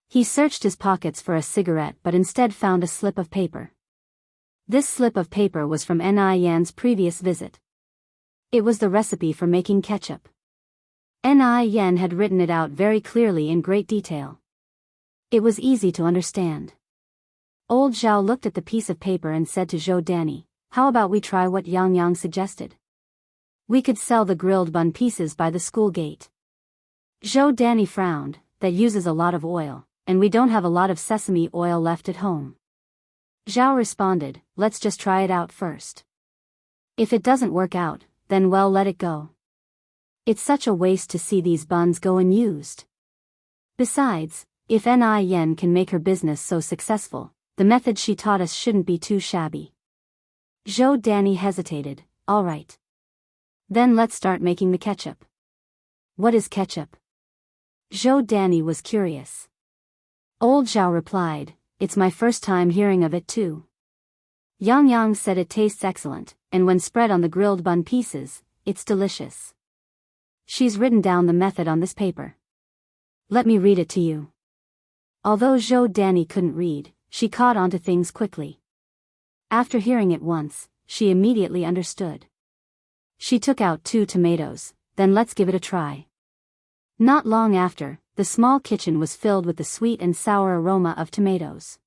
He searched his pockets for a cigarette but instead found a slip of paper. This slip of paper was from Ni Yan's previous visit. It was the recipe for making ketchup. Ni Yan had written it out very clearly in great detail. It was easy to understand. Old Zhao looked at the piece of paper and said to Zhou Danny, how about we try what Yang Yang suggested? We could sell the grilled bun pieces by the school gate. Zhou Danny frowned, that uses a lot of oil, and we don't have a lot of sesame oil left at home. Zhao responded, let's just try it out first. If it doesn't work out, then well let it go. It's such a waste to see these buns go unused. Besides, if Ni Yan can make her business so successful, the method she taught us shouldn't be too shabby. Zhou Danny hesitated, all right. Then let's start making the ketchup. What is ketchup? Zhou Danny was curious. Old Zhao replied, it's my first time hearing of it too. Yang Yang said it tastes excellent, and when spread on the grilled bun pieces, it's delicious. She's written down the method on this paper. Let me read it to you. Although Zhou Danny couldn't read, she caught on to things quickly. After hearing it once, she immediately understood. She took out 2 tomatoes, then let's give it a try. Not long after, the small kitchen was filled with the sweet and sour aroma of tomatoes.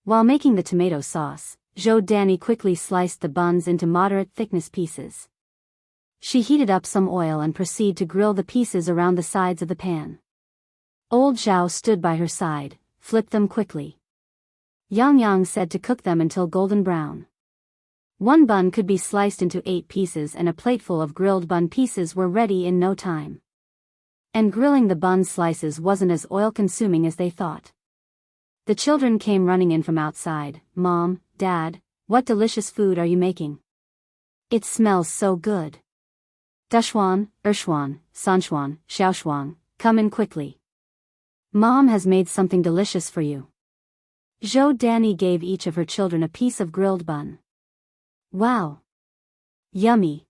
While making the tomato sauce, Zhou Danny quickly sliced the buns into moderate thickness pieces. She heated up some oil and proceeded to grill the pieces around the sides of the pan. Old Zhao stood by her side, flipped them quickly. Yang Yang said to cook them until golden brown. 1 bun could be sliced into 8 pieces and a plateful of grilled bun pieces were ready in no time. And grilling the bun slices wasn't as oil-consuming as they thought. The children came running in from outside. Mom, Dad, what delicious food are you making? It smells so good. Dushuan, Ershwan, Sanchuan, Xiaoshuang, come in quickly. Mom has made something delicious for you. Zhou Danny gave each of her children a piece of grilled bun. Wow! Yummy!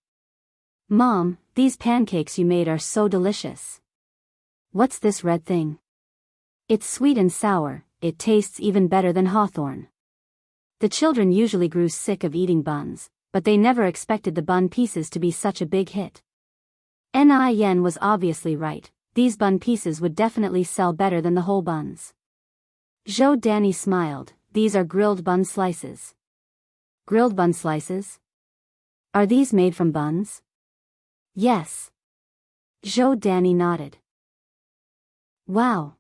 Mom, these pancakes you made are so delicious. What's this red thing? It's sweet and sour, it tastes even better than hawthorn. The children usually grew sick of eating buns, but they never expected the bun pieces to be such a big hit. Yen was obviously right, these bun pieces would definitely sell better than the whole buns. Zhou Danny smiled, these are grilled bun slices. Grilled bun slices? Are these made from buns? Yes. Zhou Danny nodded. Wow.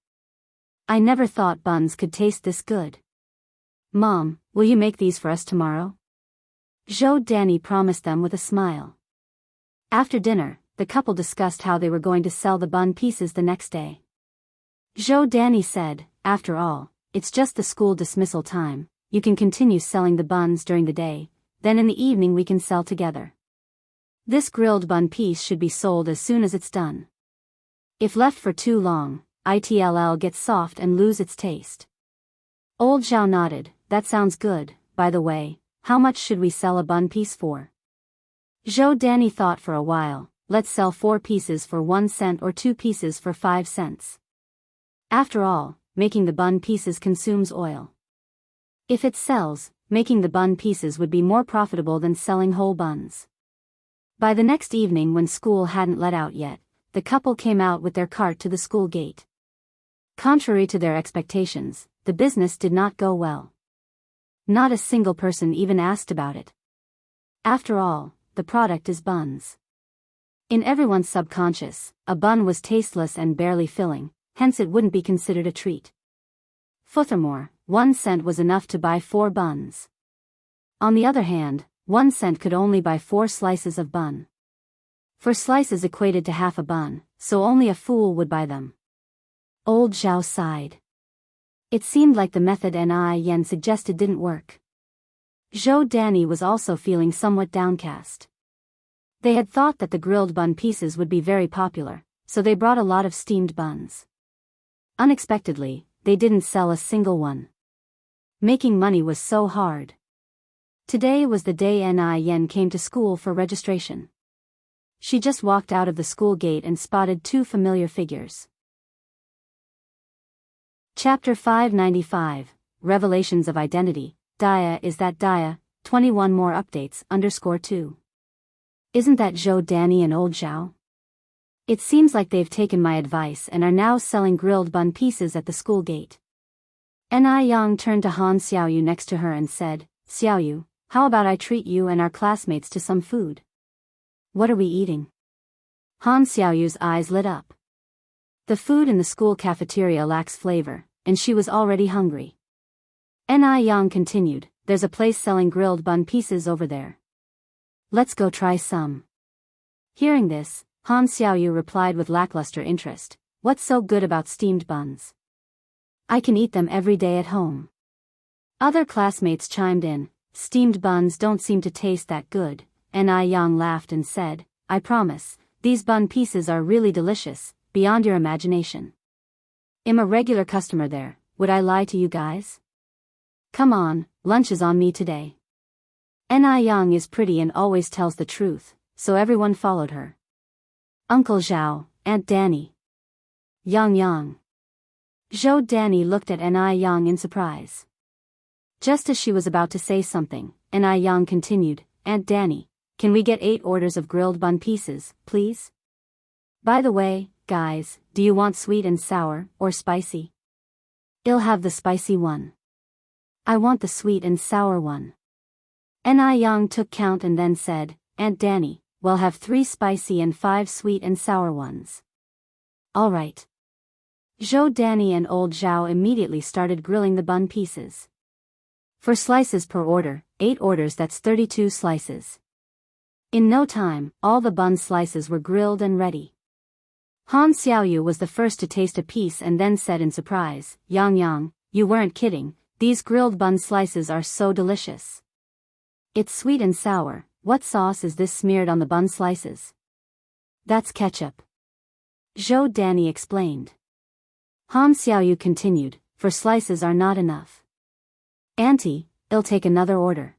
I never thought buns could taste this good. Mom, will you make these for us tomorrow? Zhou Danny promised them with a smile. After dinner, the couple discussed how they were going to sell the bun pieces the next day. Zhou Danny said, after all, it's just the school dismissal time, you can continue selling the buns during the day, then in the evening we can sell together. This grilled bun piece should be sold as soon as it's done. If left for too long, it'll get soft and lose its taste. Old Zhao nodded, that sounds good. By the way, how much should we sell a bun piece for? Zhou Danny thought for a while, let's sell 4 pieces for 1 cent or 2 pieces for 5 cents. After all, making the bun pieces consumes oil. If it sells, making the bun pieces would be more profitable than selling whole buns. By the next evening when school hadn't let out yet, the couple came out with their cart to the school gate. Contrary to their expectations, the business did not go well. Not a single person even asked about it. After all, the product is buns. In everyone's subconscious, a bun was tasteless and barely filling, hence it wouldn't be considered a treat. Furthermore, 1 cent was enough to buy 4 buns. On the other hand, 1 cent could only buy 4 slices of bun. 4 slices equated to half a bun, so only a fool would buy them. Old Zhao sighed. It seemed like the method Yen suggested didn't work. Zhou Danny was also feeling somewhat downcast. They had thought that the grilled bun pieces would be very popular, so they brought a lot of steamed buns. Unexpectedly, they didn't sell a single one. Making money was so hard. Today was the day Yen came to school for registration. She just walked out of the school gate and spotted 2 familiar figures. Chapter 595, Revelations of Identity, Dia is that Dia, 21 more updates, _2. Isn't that Zhou Danny and old Zhao? It seems like they've taken my advice and are now selling grilled bun pieces at the school gate. Yang turned to Han Xiaoyu next to her and said, Xiaoyu, how about I treat you and our classmates to some food? What are we eating? Han Xiaoyu's eyes lit up. The food in the school cafeteria lacks flavor, and she was already hungry. Yang continued, there's a place selling grilled bun pieces over there. Let's go try some. Hearing this, Han Xiaoyu replied with lackluster interest, what's so good about steamed buns? I can eat them every day at home. Other classmates chimed in, steamed buns don't seem to taste that good. Yang laughed and said, I promise, these bun pieces are really delicious, beyond your imagination. I'm a regular customer there, would I lie to you guys? Come on, lunch is on me today. Yang is pretty and always tells the truth, so everyone followed her. Uncle Zhao, Aunt Danny. Yang. Zhou Danny looked at Yang in surprise. Just as she was about to say something, Yang continued, Aunt Danny, can we get 8 orders of grilled bun pieces, please? By the way, guys, do you want sweet and sour, or spicy? I'll have the spicy one. I want the sweet and sour one. Yang took count and then said, Aunt Danny, we'll have 3 spicy and 5 sweet and sour ones. All right. Zhou Danny and old Zhao immediately started grilling the bun pieces. 4 slices per order, 8 orders, that's 32 slices. In no time, all the bun slices were grilled and ready. Han Xiaoyu was the first to taste a piece and then said in surprise, Yang, You weren't kidding, these grilled bun slices are so delicious. It's sweet and sour. What sauce is this smeared on the bun slices? That's ketchup. Zhou Danny explained. Han Xiaoyu continued, for slices are not enough. Auntie, I'll take another order.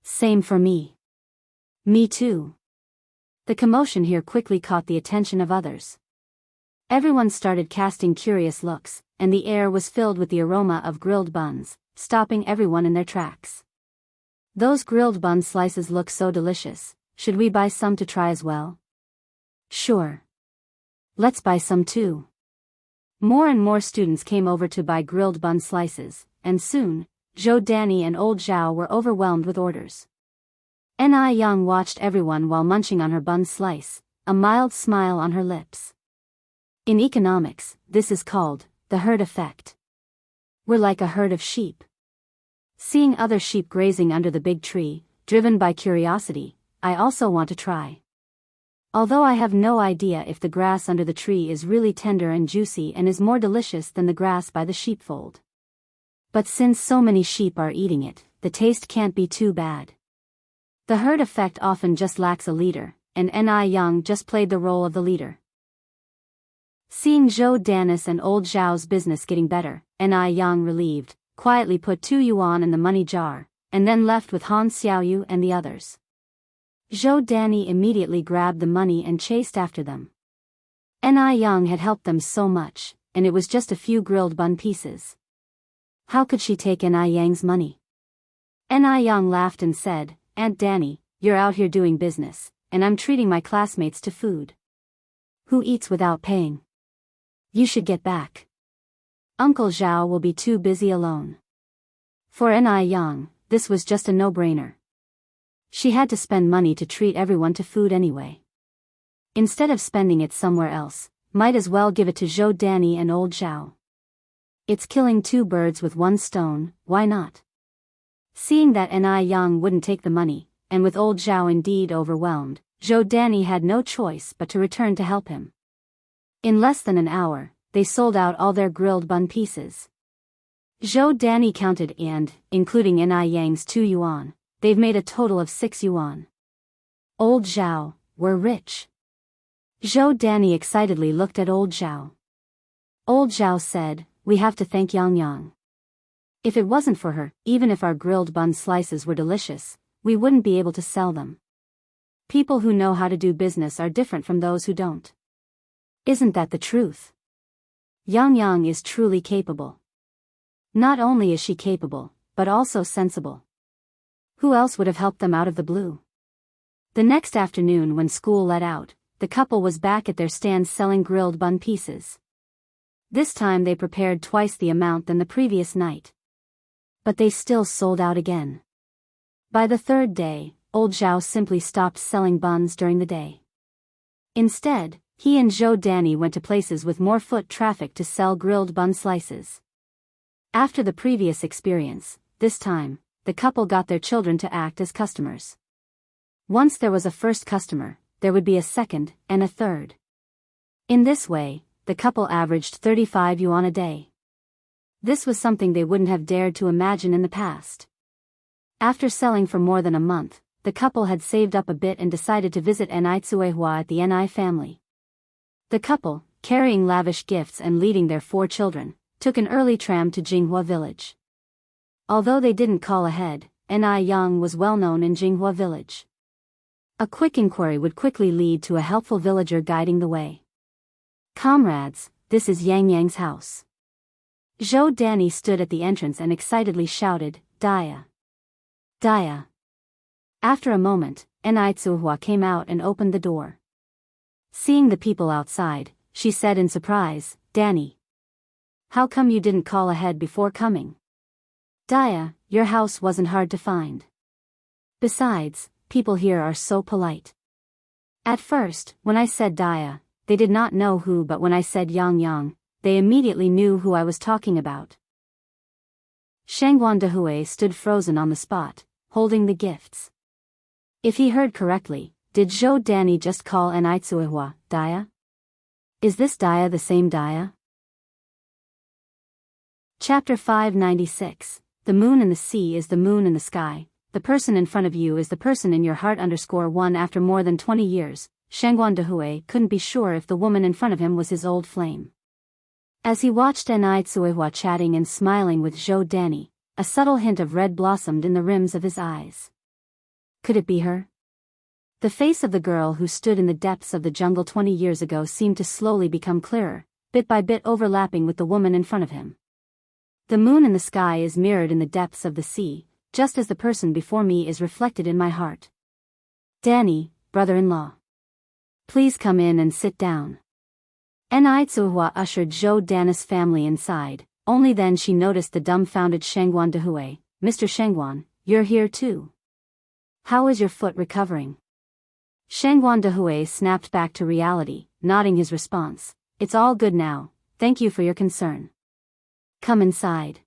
Same for me. Me too. The commotion here quickly caught the attention of others. Everyone started casting curious looks, and the air was filled with the aroma of grilled buns, stopping everyone in their tracks. Those grilled bun slices look so delicious. Should we buy some to try as well? Sure. Let's buy some too. More and more students came over to buy grilled bun slices, and soon, Zhou Danny and old Zhao were overwhelmed with orders. Ni Yang watched everyone while munching on her bun slice, a mild smile on her lips. In economics, this is called the herd effect. We're like a herd of sheep. Seeing other sheep grazing under the big tree, driven by curiosity, I also want to try. Although I have no idea if the grass under the tree is really tender and juicy and is more delicious than the grass by the sheepfold. But since so many sheep are eating it, the taste can't be too bad. The herd effect often just lacks a leader, and Ni Yang just played the role of the leader. Seeing Zhou Danis and old Zhao's business getting better, Ni Yang, relieved, quietly put 2 yuan in the money jar, and then left with Han Xiaoyu and the others. Zhou Danny immediately grabbed the money and chased after them. Ni Yang had helped them so much, and it was just a few grilled bun pieces. How could she take Ni Yang's money? Ni Yang laughed and said, Aunt Danny, you're out here doing business, and I'm treating my classmates to food. Who eats without paying? You should get back. Uncle Zhao will be too busy alone. For Ni Yang, this was just a no-brainer. She had to spend money to treat everyone to food anyway. Instead of spending it somewhere else, might as well give it to Zhou Danny and old Zhao. It's killing 2 birds with 1 stone, why not? Seeing that Ni Yang wouldn't take the money, and with old Zhao indeed overwhelmed, Zhou Danny had no choice but to return to help him. In less than an hour, they sold out all their grilled bun pieces. Zhou Danny counted and, including Ni Yang's 2 yuan, they've made a total of 6 yuan. Old Zhao, we're rich. Zhou Danny excitedly looked at old Zhao. Old Zhao said, we have to thank Yang Yang. If it wasn't for her, even if our grilled bun slices were delicious, we wouldn't be able to sell them. People who know how to do business are different from those who don't. Isn't that the truth? Yang Yang is truly capable. Not only is she capable, but also sensible. Who else would have helped them out of the blue? The next afternoon when school let out, the couple was back at their stand selling grilled bun pieces. This time they prepared twice the amount than the previous night. But they still sold out again. By the 3rd day, old Zhao simply stopped selling buns during the day. Instead, he and Zhou Danny went to places with more foot traffic to sell grilled bun slices. After the previous experience, this time, the couple got their children to act as customers. Once there was a first customer, there would be a second and a third. In this way, the couple averaged 35 yuan a day. This was something they wouldn't have dared to imagine in the past. After selling for more than a month, the couple had saved up a bit and decided to visit Ni Tsuehua at the Ni family. The couple, carrying lavish gifts and leading their 4 children, took an early tram to Jinghua village. Although they didn't call ahead, Ni Yang was well known in Jinghua village. A quick inquiry would quickly lead to a helpful villager guiding the way. Comrades, this is Yang Yang's house. Zhou Danny stood at the entrance and excitedly shouted, Dia! Dia! After a moment, Ni Tsuehua came out and opened the door. Seeing the people outside, she said in surprise, Danny. How come you didn't call ahead before coming? Dia, your house wasn't hard to find. Besides, people here are so polite. At first, when I said Dia, they did not know who, but when I said Yang Yang, they immediately knew who I was talking about. Shangguan Dehui stood frozen on the spot, holding the gifts. If he heard correctly, did Zhou Danny just call Ni Tsuehua, Dia? Is this Dia the same Dia? Chapter 596. The moon in the sea is the moon in the sky. The person in front of you is the person in your heart. _1 After more than 20 years, Shangguan Dehui couldn't be sure if the woman in front of him was his old flame. As he watched Enai Tsuehua chatting and smiling with Zhou Danny, a subtle hint of red blossomed in the rims of his eyes. Could it be her? The face of the girl who stood in the depths of the jungle 20 years ago seemed to slowly become clearer, bit by bit overlapping with the woman in front of him. The moon in the sky is mirrored in the depths of the sea, just as the person before me is reflected in my heart. Danny, brother-in-law. Please come in and sit down. Enai Tsuehua ushered Zhou Danny's family inside. Only then she noticed the dumbfounded Shangguan Dehui. Mr. Shangguan, you're here too. How is your foot recovering? Shangguan Dehui snapped back to reality, nodding his response. It's all good now, thank you for your concern. Come inside.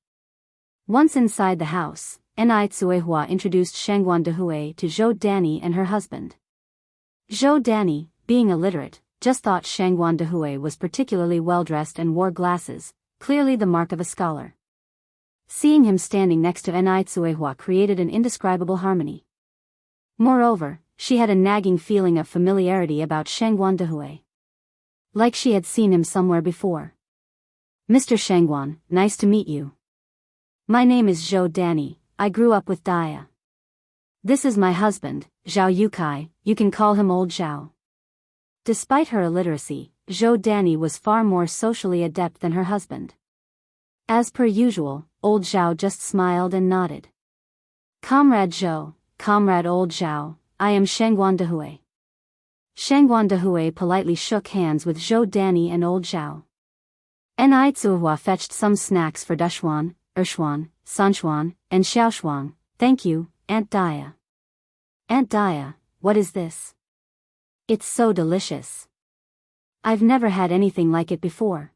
Once inside the house, Enai Tsuehua introduced Shangguan Dehui to Zhou Danny and her husband. Zhou Danny, being illiterate, just thought Shangguan Dehui was particularly well-dressed and wore glasses, clearly the mark of a scholar. Seeing him standing next to Enai Tsuehua created an indescribable harmony. Moreover, she had a nagging feeling of familiarity about Shangguan Dehui. Like she had seen him somewhere before. Mr. Shangguan, nice to meet you. My name is Zhou Danny, I grew up with Daya. This is my husband, Zhao Yukai, you can call him Old Zhao. Despite her illiteracy, Zhou Danny was far more socially adept than her husband. As per usual, Old Zhao just smiled and nodded. Comrade Zhou, Comrade Old Zhao, I am Shangguan Dehui. Shangguan Dehui politely shook hands with Zhou Danny and Old Zhao. Enai Tsuehua fetched some snacks for Dushuan, Ershuan, Sanshuan, and Xiaoshuang. Thank you, Aunt Daya. Aunt Daya, what is this? It's so delicious. I've never had anything like it before.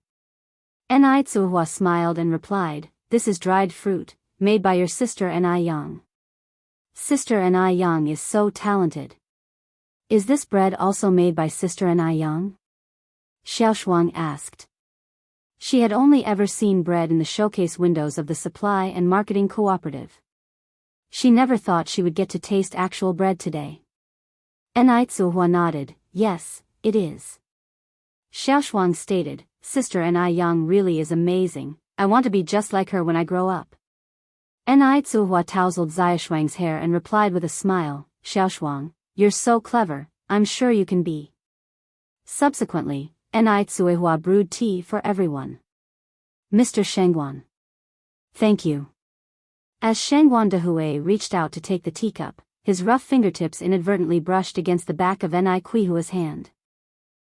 Enai Tsuehua smiled and replied, this is dried fruit, made by your sister Enai Yang. Sister Enai Yang is so talented. Is this bread also made by Sister Enai Yang? Xiaoshuang asked. She had only ever seen bread in the showcase windows of the supply and marketing cooperative. She never thought she would get to taste actual bread today. Enai Tsuehua nodded, yes, it is. Xiaoshuang stated, Sister Enai Yang really is amazing, I want to be just like her when I grow up. Enai Tsuehua tousled Xiaoshuang's hair and replied with a smile, Xiaoshuang, you're so clever, I'm sure you can be. Subsequently, Enai Tsuehua brewed tea for everyone. Mr. Shangguan. Thank you. As Shangguan Dehui reached out to take the teacup, his rough fingertips inadvertently brushed against the back of Enai Tsuehua's hand.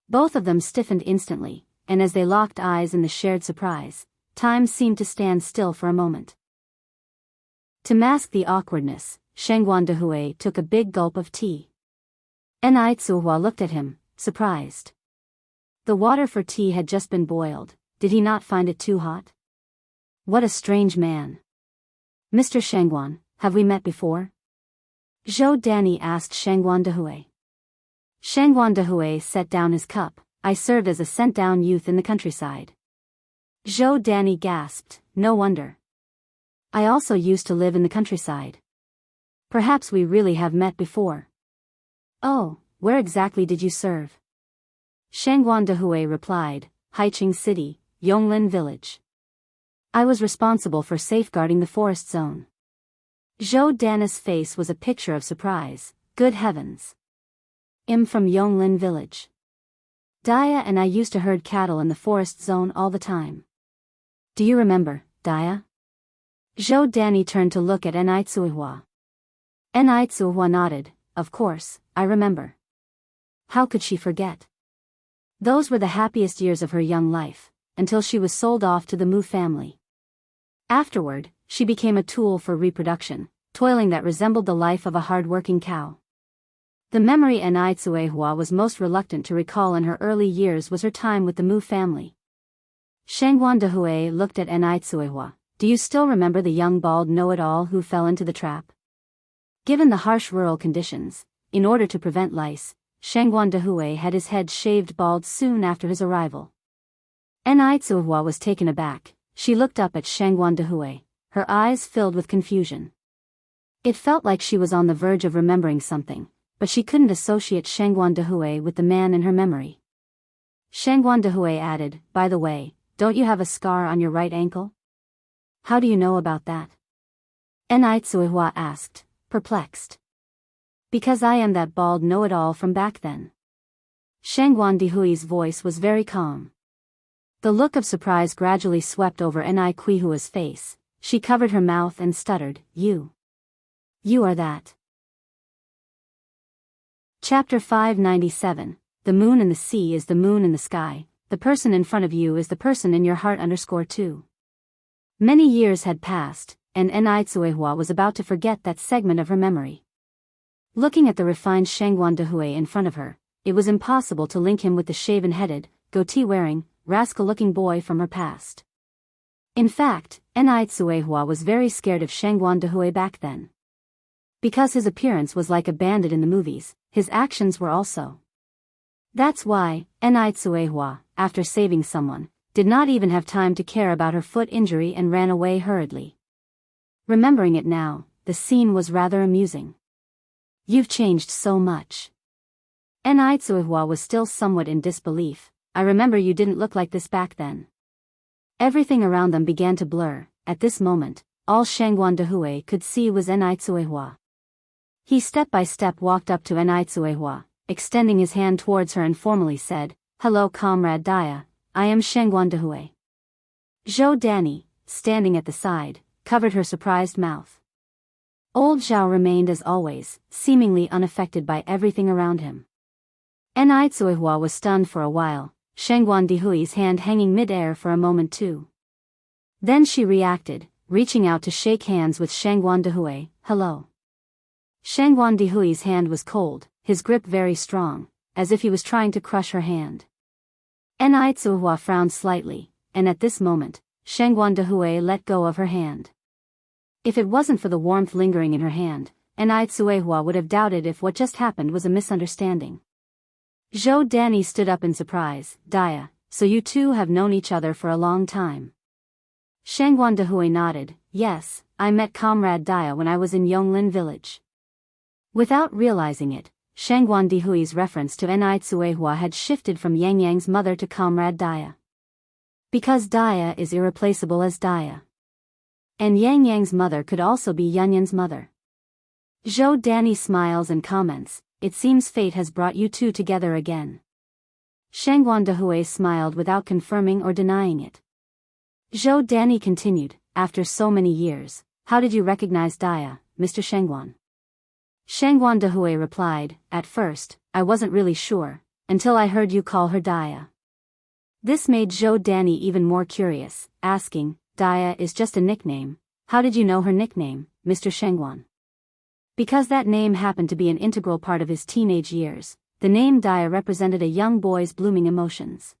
Both of them stiffened instantly, and as they locked eyes in the shared surprise, time seemed to stand still for a moment. To mask the awkwardness, Shangguan Dehui took a big gulp of tea. Enai Tsuehua looked at him, surprised. The water for tea had just been boiled, did he not find it too hot? What a strange man. Mr. Shangguan, have we met before? Zhou Danny asked Shangguan Dehui. Shangguan Dehui set down his cup, I served as a sent-down youth in the countryside. Zhou Danny gasped, no wonder. I also used to live in the countryside. Perhaps we really have met before. Oh, where exactly did you serve? Shangguan Dehui replied, Haiqing City, Yonglin Village. I was responsible for safeguarding the forest zone. Zhou Danny's face was a picture of surprise, good heavens. I'm from Yonglin Village. Daya and I used to herd cattle in the forest zone all the time. Do you remember, Daya? Zhou Danny turned to look at Enai Tsuehua. Enai Tsuehua nodded, of course, I remember. How could she forget? Those were the happiest years of her young life, until she was sold off to the Mu family. Afterward, she became a tool for reproduction, toiling that resembled the life of a hard-working cow. The memory Enai Tsuehua was most reluctant to recall in her early years was her time with the Mu family. Shangguan Dehui looked at Enai Tsuehua. Do you still remember the young bald know-it-all who fell into the trap? Given the harsh rural conditions, in order to prevent lice, Shangguan Dehui had his head shaved bald soon after his arrival. Enai Tsuehua was taken aback. she looked up at Shangguan Dehui, her eyes filled with confusion. It felt like she was on the verge of remembering something, but she couldn't associate Shangguan Dehui with the man in her memory. Shangguan Dehui added, "By the way, don't you have a scar on your right ankle?" "How do you know about that?" Enai Tsuihua asked, perplexed. "Because I am that bald know-it-all from back then." Shangguan Dehui's voice was very calm. The look of surprise gradually swept over Enai Kuihua's face. She covered her mouth and stuttered, You are that." Chapter 597, The moon in the sea is the moon in the sky, the person in front of you is the person in your heart _2. Many years had passed, and Enai Tsuehua was about to forget that segment of her memory. Looking at the refined Shangguan Dehui in front of her, it was impossible to link him with the shaven-headed, goatee-wearing, rascal-looking boy from her past. In fact, Enai Tsuehua was very scared of Shangguan Dehui back then. Because his appearance was like a bandit in the movies, his actions were also. That's why, Enai Tsuehua, after saving someone, did not even have time to care about her foot injury and ran away hurriedly. Remembering it now, the scene was rather amusing. "You've changed so much." Enai Tsuehua was still somewhat in disbelief. "I remember you didn't look like this back then." Everything around them began to blur. At this moment, all Shangguan Dehui could see was Enai Tsuehua. He step by step walked up to Enai Tsuehua, extending his hand towards her and formally said, "Hello Comrade Daya, I am Shangguan Dehui." Zhou Danny, standing at the side, covered her surprised mouth. Old Zhao remained as always, seemingly unaffected by everything around him. Enai Tsuehua was stunned for a while, Shangguan Dehui's hand hanging mid-air for a moment too. Then she reacted, reaching out to shake hands with Shangguan Dehui. "Hello." Shangguan Dehui's hand was cold, his grip very strong, as if he was trying to crush her hand. Enai Tsuehua frowned slightly, and at this moment, Shangguan Dehui let go of her hand. If it wasn't for the warmth lingering in her hand, Enai Tsuehua would have doubted if what just happened was a misunderstanding. Zhou Danny stood up in surprise. "Daya, so you two have known each other for a long time?" Shangguan Dehui nodded. "Yes, I met Comrade Daya when I was in Yonglin village." Without realizing it, Shangguan Dehui's reference to Enai Tsuehua had shifted from Yang Yang's mother to Comrade Daya. Because Daya is irreplaceable as Daya. And Yang Yang's mother could also be Yanyan's mother. Zhou Danny smiles and comments, "It seems fate has brought you two together again." Shangguan Dehui smiled without confirming or denying it. Zhou Danny continued, "After so many years, how did you recognize Daya, Mr. Shangguan?" Shangguan Dehui replied, "At first, I wasn't really sure, until I heard you call her Daya." This made Zhou Danny even more curious, asking, "Daya is just a nickname, how did you know her nickname, Mr. Shangguan?" Because that name happened to be an integral part of his teenage years, the name Daya represented a young boy's blooming emotions.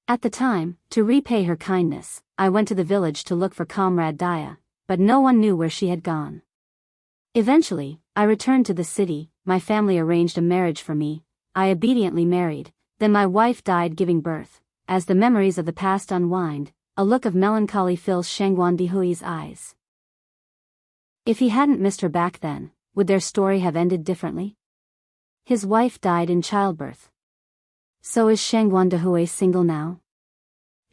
At the time, to repay her kindness, I went to the village to look for Comrade Daya, but no one knew where she had gone. Eventually, I returned to the city, my family arranged a marriage for me, I obediently married, then my wife died giving birth. As the memories of the past unwind, a look of melancholy fills Shangguan Dehui's eyes. If he hadn't missed her back then, would their story have ended differently? His wife died in childbirth. So is Shangguan Dehui single now?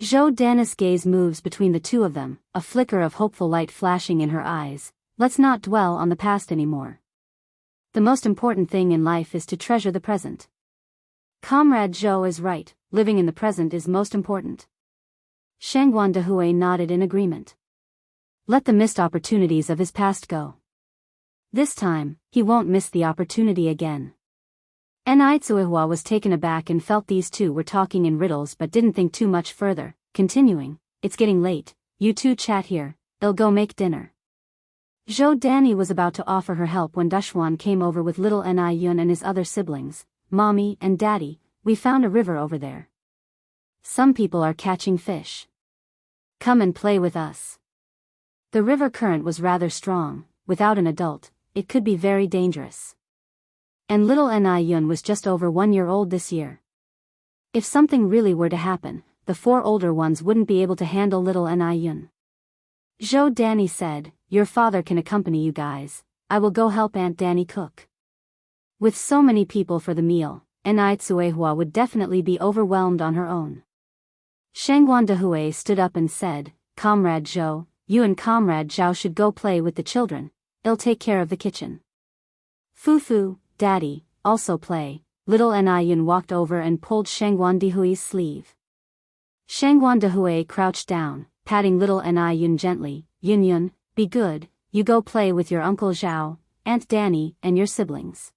Zhou Danny's gaze moves between the two of them, a flicker of hopeful light flashing in her eyes. "Let's not dwell on the past anymore. The most important thing in life is to treasure the present." Comrade Zhou is right, living in the present is most important. Shangguan Dehui nodded in agreement. Let the missed opportunities of his past go. This time, he won't miss the opportunity again. Enai Tsuehua was taken aback and felt these two were talking in riddles but didn't think too much further, continuing, "It's getting late, you two chat here, I'll go make dinner." Zhou Danny was about to offer her help when Dushuan came over with little Enai Yun and his other siblings. "Mommy and Daddy, we found a river over there. Some people are catching fish. Come and play with us." The river current was rather strong. Without an adult, it could be very dangerous. And little Enai Yun was just over 1 year old this year. If something really were to happen, the 4 older ones wouldn't be able to handle little N.I. Zhou Danny said, "Your father can accompany you guys. I will go help Aunt Danny cook." With so many people for the meal, N.I. Tsuehua would definitely be overwhelmed on her own. Shangguan Dehui stood up and said, "Comrade Zhou, you and Comrade Zhao should go play with the children. I'll take care of the kitchen." "Fufu, Daddy, also play." Little N.I. walked over and pulled Shangguan Dehui's sleeve. Shangguan Dehui crouched down, patting little N.I. gently. "Yun, be good, you go play with your Uncle Zhao, Aunt Danny, and your siblings.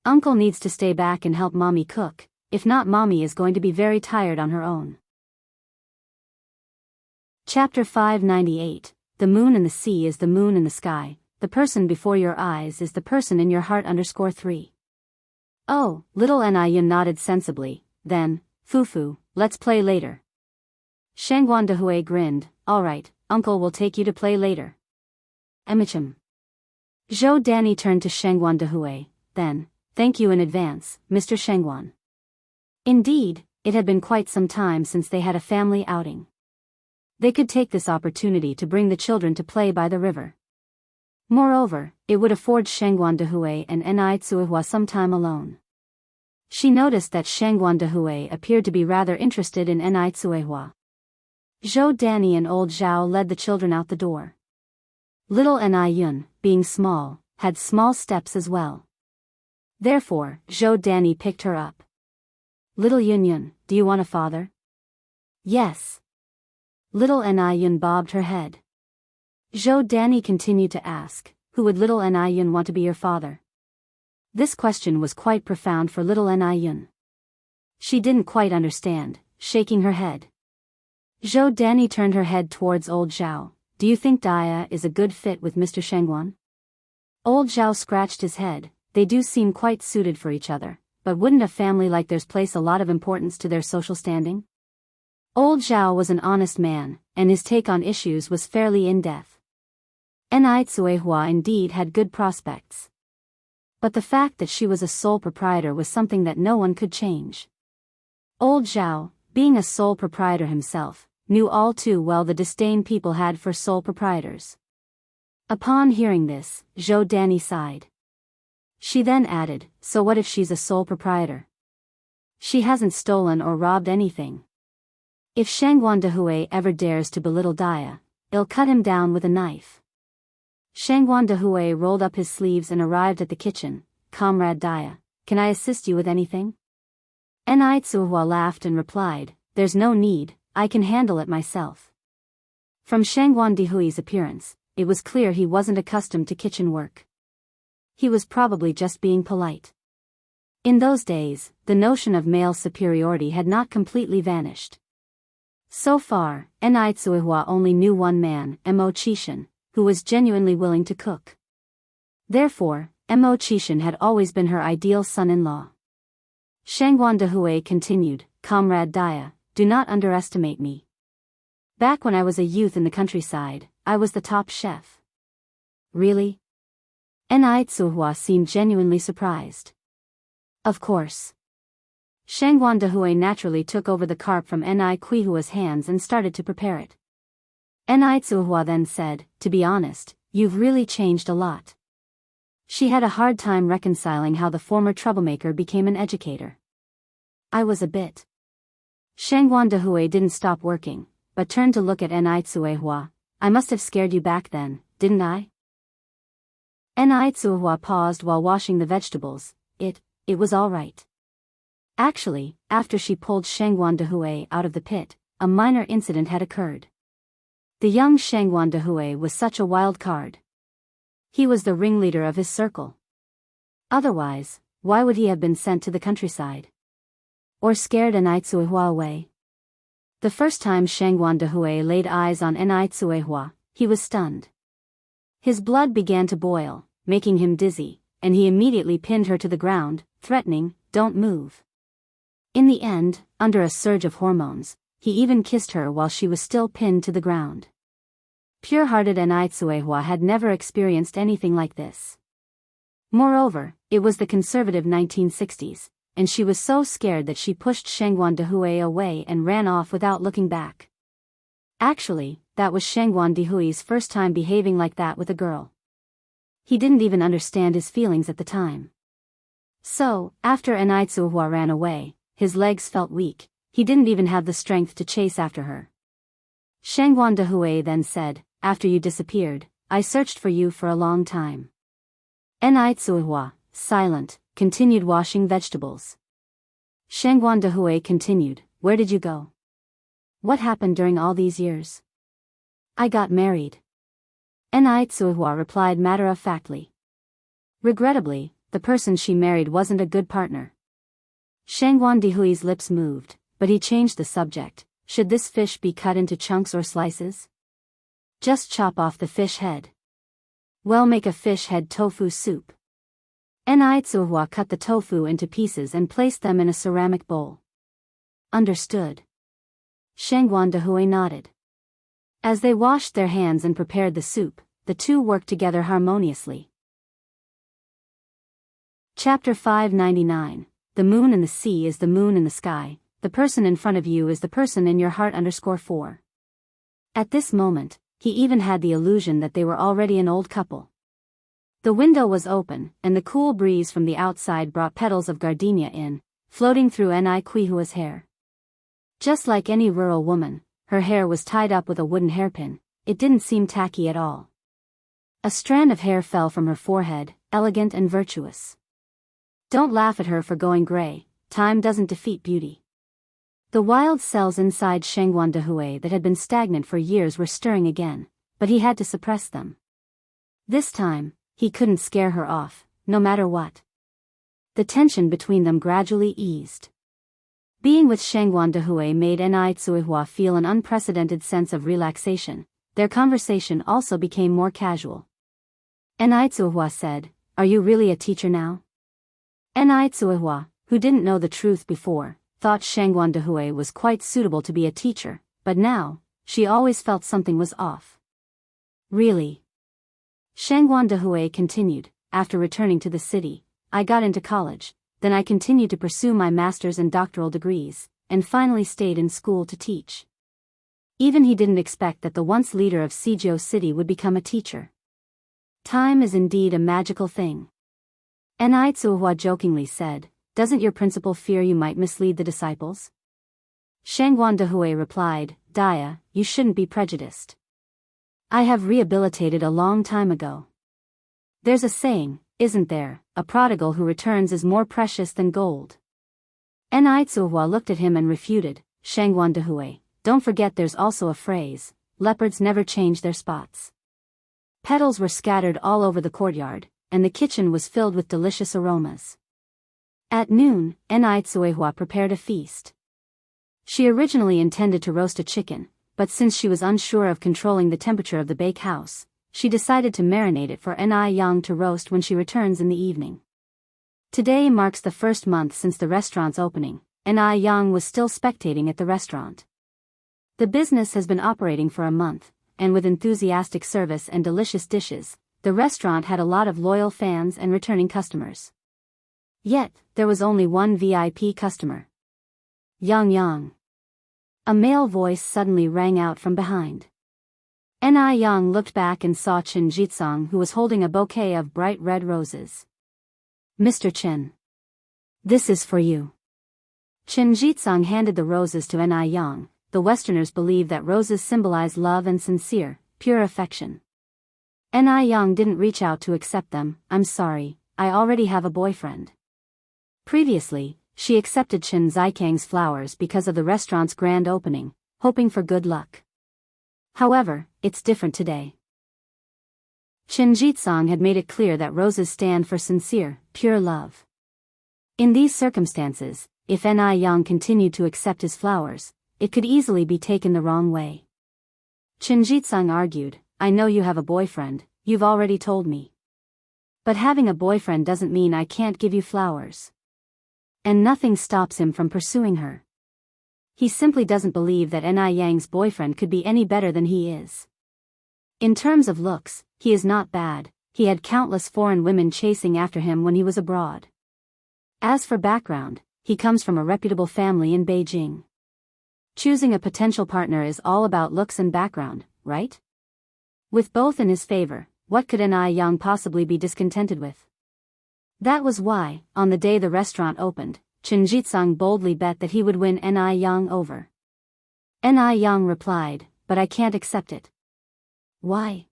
Uncle needs to stay back and help Mommy cook, if not Mommy is going to be very tired on her own." Chapter 598, The moon in the sea is the moon in the sky, the person before your eyes is the person in your heart. 3. "Oh," little N.I. nodded sensibly, then, "Fufu, let's play later." Shangguan Dehui grinned, "Alright, Uncle will take you to play later." Emichim. Zhou Danny turned to Shangguan Dehui, then, "Thank you in advance, Mr. Shangguan." Indeed, it had been quite some time since they had a family outing. They could take this opportunity to bring the children to play by the river. Moreover, it would afford Shangguan Dehui and N.I. Tsuehua some time alone. She noticed that Shangguan Dehui appeared to be rather interested in N.I. Tsuehua. Zhou Danny and old Zhao led the children out the door. Little N.I., being small, had small steps as well. Therefore, Zhou Danny picked her up. "Little Yun, do you want a father?" "Yes." Little N.I. bobbed her head. Zhou Danny continued to ask, "Who would little N.I. want to be your father?" This question was quite profound for little N.I. She didn't quite understand, shaking her head. Zhou Danny turned her head towards old Zhao. "Do you think Daya is a good fit with Mr. Shangguan?" Old Zhao scratched his head. They do seem quite suited for each other, but wouldn't a family like theirs place a lot of importance to their social standing? Old Zhao was an honest man, and his take on issues was fairly in-depth. N.I. Tsuehua indeed had good prospects. But the fact that she was a sole proprietor was something that no one could change. Old Zhao, being a sole proprietor himself, knew all too well the disdain people had for sole proprietors. Upon hearing this, Zhou Danny sighed. She then added, "So what if she's a sole proprietor? She hasn't stolen or robbed anything. If Shangguan Dehui ever dares to belittle Daya, I'll cut him down with a knife." Shangguan Dehui rolled up his sleeves and arrived at the kitchen. "Comrade Daya, can I assist you with anything?" N.I. Tsuehua laughed and replied, "There's no need, I can handle it myself." From Shangguan Dehui's appearance, it was clear he wasn't accustomed to kitchen work. He was probably just being polite. In those days, the notion of male superiority had not completely vanished. So far, N.I. Tsuehua only knew one man, Mo Qishan, who was genuinely willing to cook. Therefore, Mo Qishan had always been her ideal son-in-law. Shangguan Dehui continued, "Comrade Daya, do not underestimate me. Back when I was a youth in the countryside, I was the top chef." "Really?" N.I. Tsuehua seemed genuinely surprised. "Of course." Shangguan Dehui naturally took over the carp from N.I. Quihua's hands and started to prepare it. N.I. Tsuehua then said, "To be honest, you've really changed a lot." She had a hard time reconciling how the former troublemaker became an educator. "I was a bit." Shangguan Dehui didn't stop working, but turned to look at N.I. Tsuehua. "I must have scared you back then, didn't I?" N.I. Tsuehua paused while washing the vegetables. It was all right. Actually, after she pulled Shangguan Dehui out of the pit, a minor incident had occurred. The young Shangguan Dehui was such a wild card. He was the ringleader of his circle. Otherwise, why would he have been sent to the countryside? Or scared N.I. Tsuehua away? The first time Shangguan Dehui laid eyes on N.I. Tsuehua, he was stunned. His blood began to boil, making him dizzy, and he immediately pinned her to the ground, threatening, "Don't move." In the end, under a surge of hormones, he even kissed her while she was still pinned to the ground. Pure-hearted N.I. Tsuehua had never experienced anything like this. Moreover, it was the conservative 1960s, and she was so scared that she pushed Shangguan Dehui away and ran off without looking back. Actually, that was Shangguan Dehui's first time behaving like that with a girl. He didn't even understand his feelings at the time. So, after Enai ran away, his legs felt weak, he didn't even have the strength to chase after her. Shangguan Dehui then said, "After you disappeared, I searched for you for a long time." Enai, silent, continued washing vegetables. Shangguan Dehui continued, "Where did you go? What happened during all these years?" "I got married." Enai replied matter-of-factly. Regrettably, the person she married wasn't a good partner. Shangguan Dehui's lips moved, but he changed the subject. "Should this fish be cut into chunks or slices?" "Just chop off the fish head." "Well, make a fish head tofu soup." Enai cut the tofu into pieces and placed them in a ceramic bowl. "Understood." Shangguan Dehui nodded. As they washed their hands and prepared the soup, the two worked together harmoniously. Chapter 599. The moon in the sea is the moon in the sky, the person in front of you is the person in your heart. 4. At this moment, he even had the illusion that they were already an old couple. The window was open, and the cool breeze from the outside brought petals of gardenia in, floating through Enai Quihua's hair. Just like any rural woman, her hair was tied up with a wooden hairpin. It didn't seem tacky at all. A strand of hair fell from her forehead, elegant and virtuous. Don't laugh at her for going gray, time doesn't defeat beauty. The wild cells inside Shangguan Dehui that had been stagnant for years were stirring again, but he had to suppress them. This time, he couldn't scare her off, no matter what. The tension between them gradually eased. Being with Shangguan Dehui made Enai feel an unprecedented sense of relaxation. Their conversation also became more casual. Enai said, "Are you really a teacher now?" Enai, who didn't know the truth before, thought Shangguan Dehui was quite suitable to be a teacher, but now, she always felt something was off. "Really?" Shangguan Dehui continued, "After returning to the city, I got into college, then I continued to pursue my master's and doctoral degrees, and finally stayed in school to teach." Even he didn't expect that the once leader of Sijou City would become a teacher. Time is indeed a magical thing. Enai jokingly said, "Doesn't your principal fear you might mislead the disciples?" Shangguan Dehui replied, "Dia, you shouldn't be prejudiced. I have rehabilitated a long time ago. There's a saying, isn't there, a prodigal who returns is more precious than gold." Enai looked at him and refuted, "Shangguan Dehui, don't forget there's also a phrase, leopards never change their spots." Petals were scattered all over the courtyard, and the kitchen was filled with delicious aromas. At noon, Enai prepared a feast. She originally intended to roast a chicken, but since she was unsure of controlling the temperature of the bakehouse, she decided to marinate it for Enai to roast when she returns in the evening. Today marks the first month since the restaurant's opening. Enai was still spectating at the restaurant. The business has been operating for a month, and with enthusiastic service and delicious dishes, the restaurant had a lot of loyal fans and returning customers. Yet, there was only one VIP customer. "Yang." A male voice suddenly rang out from behind. Enai looked back and saw Chen Jitsang, who was holding a bouquet of bright red roses. "Mr. Chen. This is for you." Chen Jitsang handed the roses to Enai. The Westerners believe that roses symbolize love and sincere, pure affection. Enai didn't reach out to accept them. "I'm sorry, I already have a boyfriend." Previously, she accepted Chen Zikang's flowers because of the restaurant's grand opening, hoping for good luck. However, it's different today. Chen Jitsang had made it clear that roses stand for sincere, pure love. In these circumstances, if Enai continued to accept his flowers, it could easily be taken the wrong way. Chen Jitsang argued, "I know you have a boyfriend, you've already told me. But having a boyfriend doesn't mean I can't give you flowers." And nothing stops him from pursuing her. He simply doesn't believe that Enai's boyfriend could be any better than he is. In terms of looks, he is not bad. He had countless foreign women chasing after him when he was abroad. As for background, he comes from a reputable family in Beijing. Choosing a potential partner is all about looks and background, right? With both in his favor, what could Ni Yang possibly be discontented with? That was why, on the day the restaurant opened, Chen Jitsang boldly bet that he would win Ni Yang over. Ni Yang replied, "But I can't accept it." "Why?"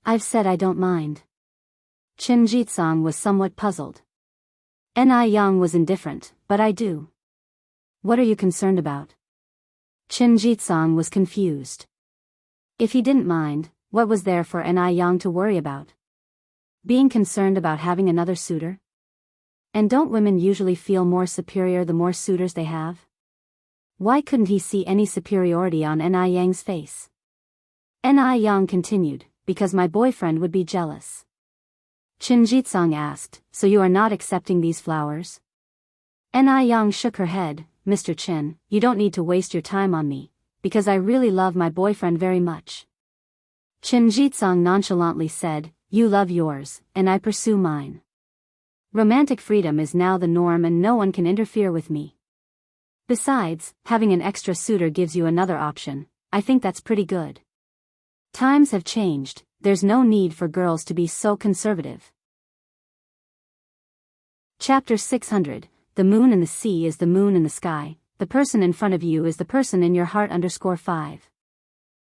"I've said I don't mind." Chen Jitsang was somewhat puzzled. Ni Yang was indifferent, "But I do." "What are you concerned about?" Chen Jitsang was confused. If he didn't mind, what was there for Ni Yang to worry about? Being concerned about having another suitor? And don't women usually feel more superior the more suitors they have? Why couldn't he see any superiority on Ni Yang's face? Ni Yang continued, "Because my boyfriend would be jealous." Chen Jitsang asked, "So you are not accepting these flowers?" Ni Yang shook her head, "Mr. Chen, you don't need to waste your time on me, because I really love my boyfriend very much." Chen Jitsang nonchalantly said, "You love yours, and I pursue mine. Romantic freedom is now the norm and no one can interfere with me. Besides, having an extra suitor gives you another option. I think that's pretty good. Times have changed, there's no need for girls to be so conservative." Chapter 600, The moon in the sea is the moon in the sky, the person in front of you is the person in your heart. 5.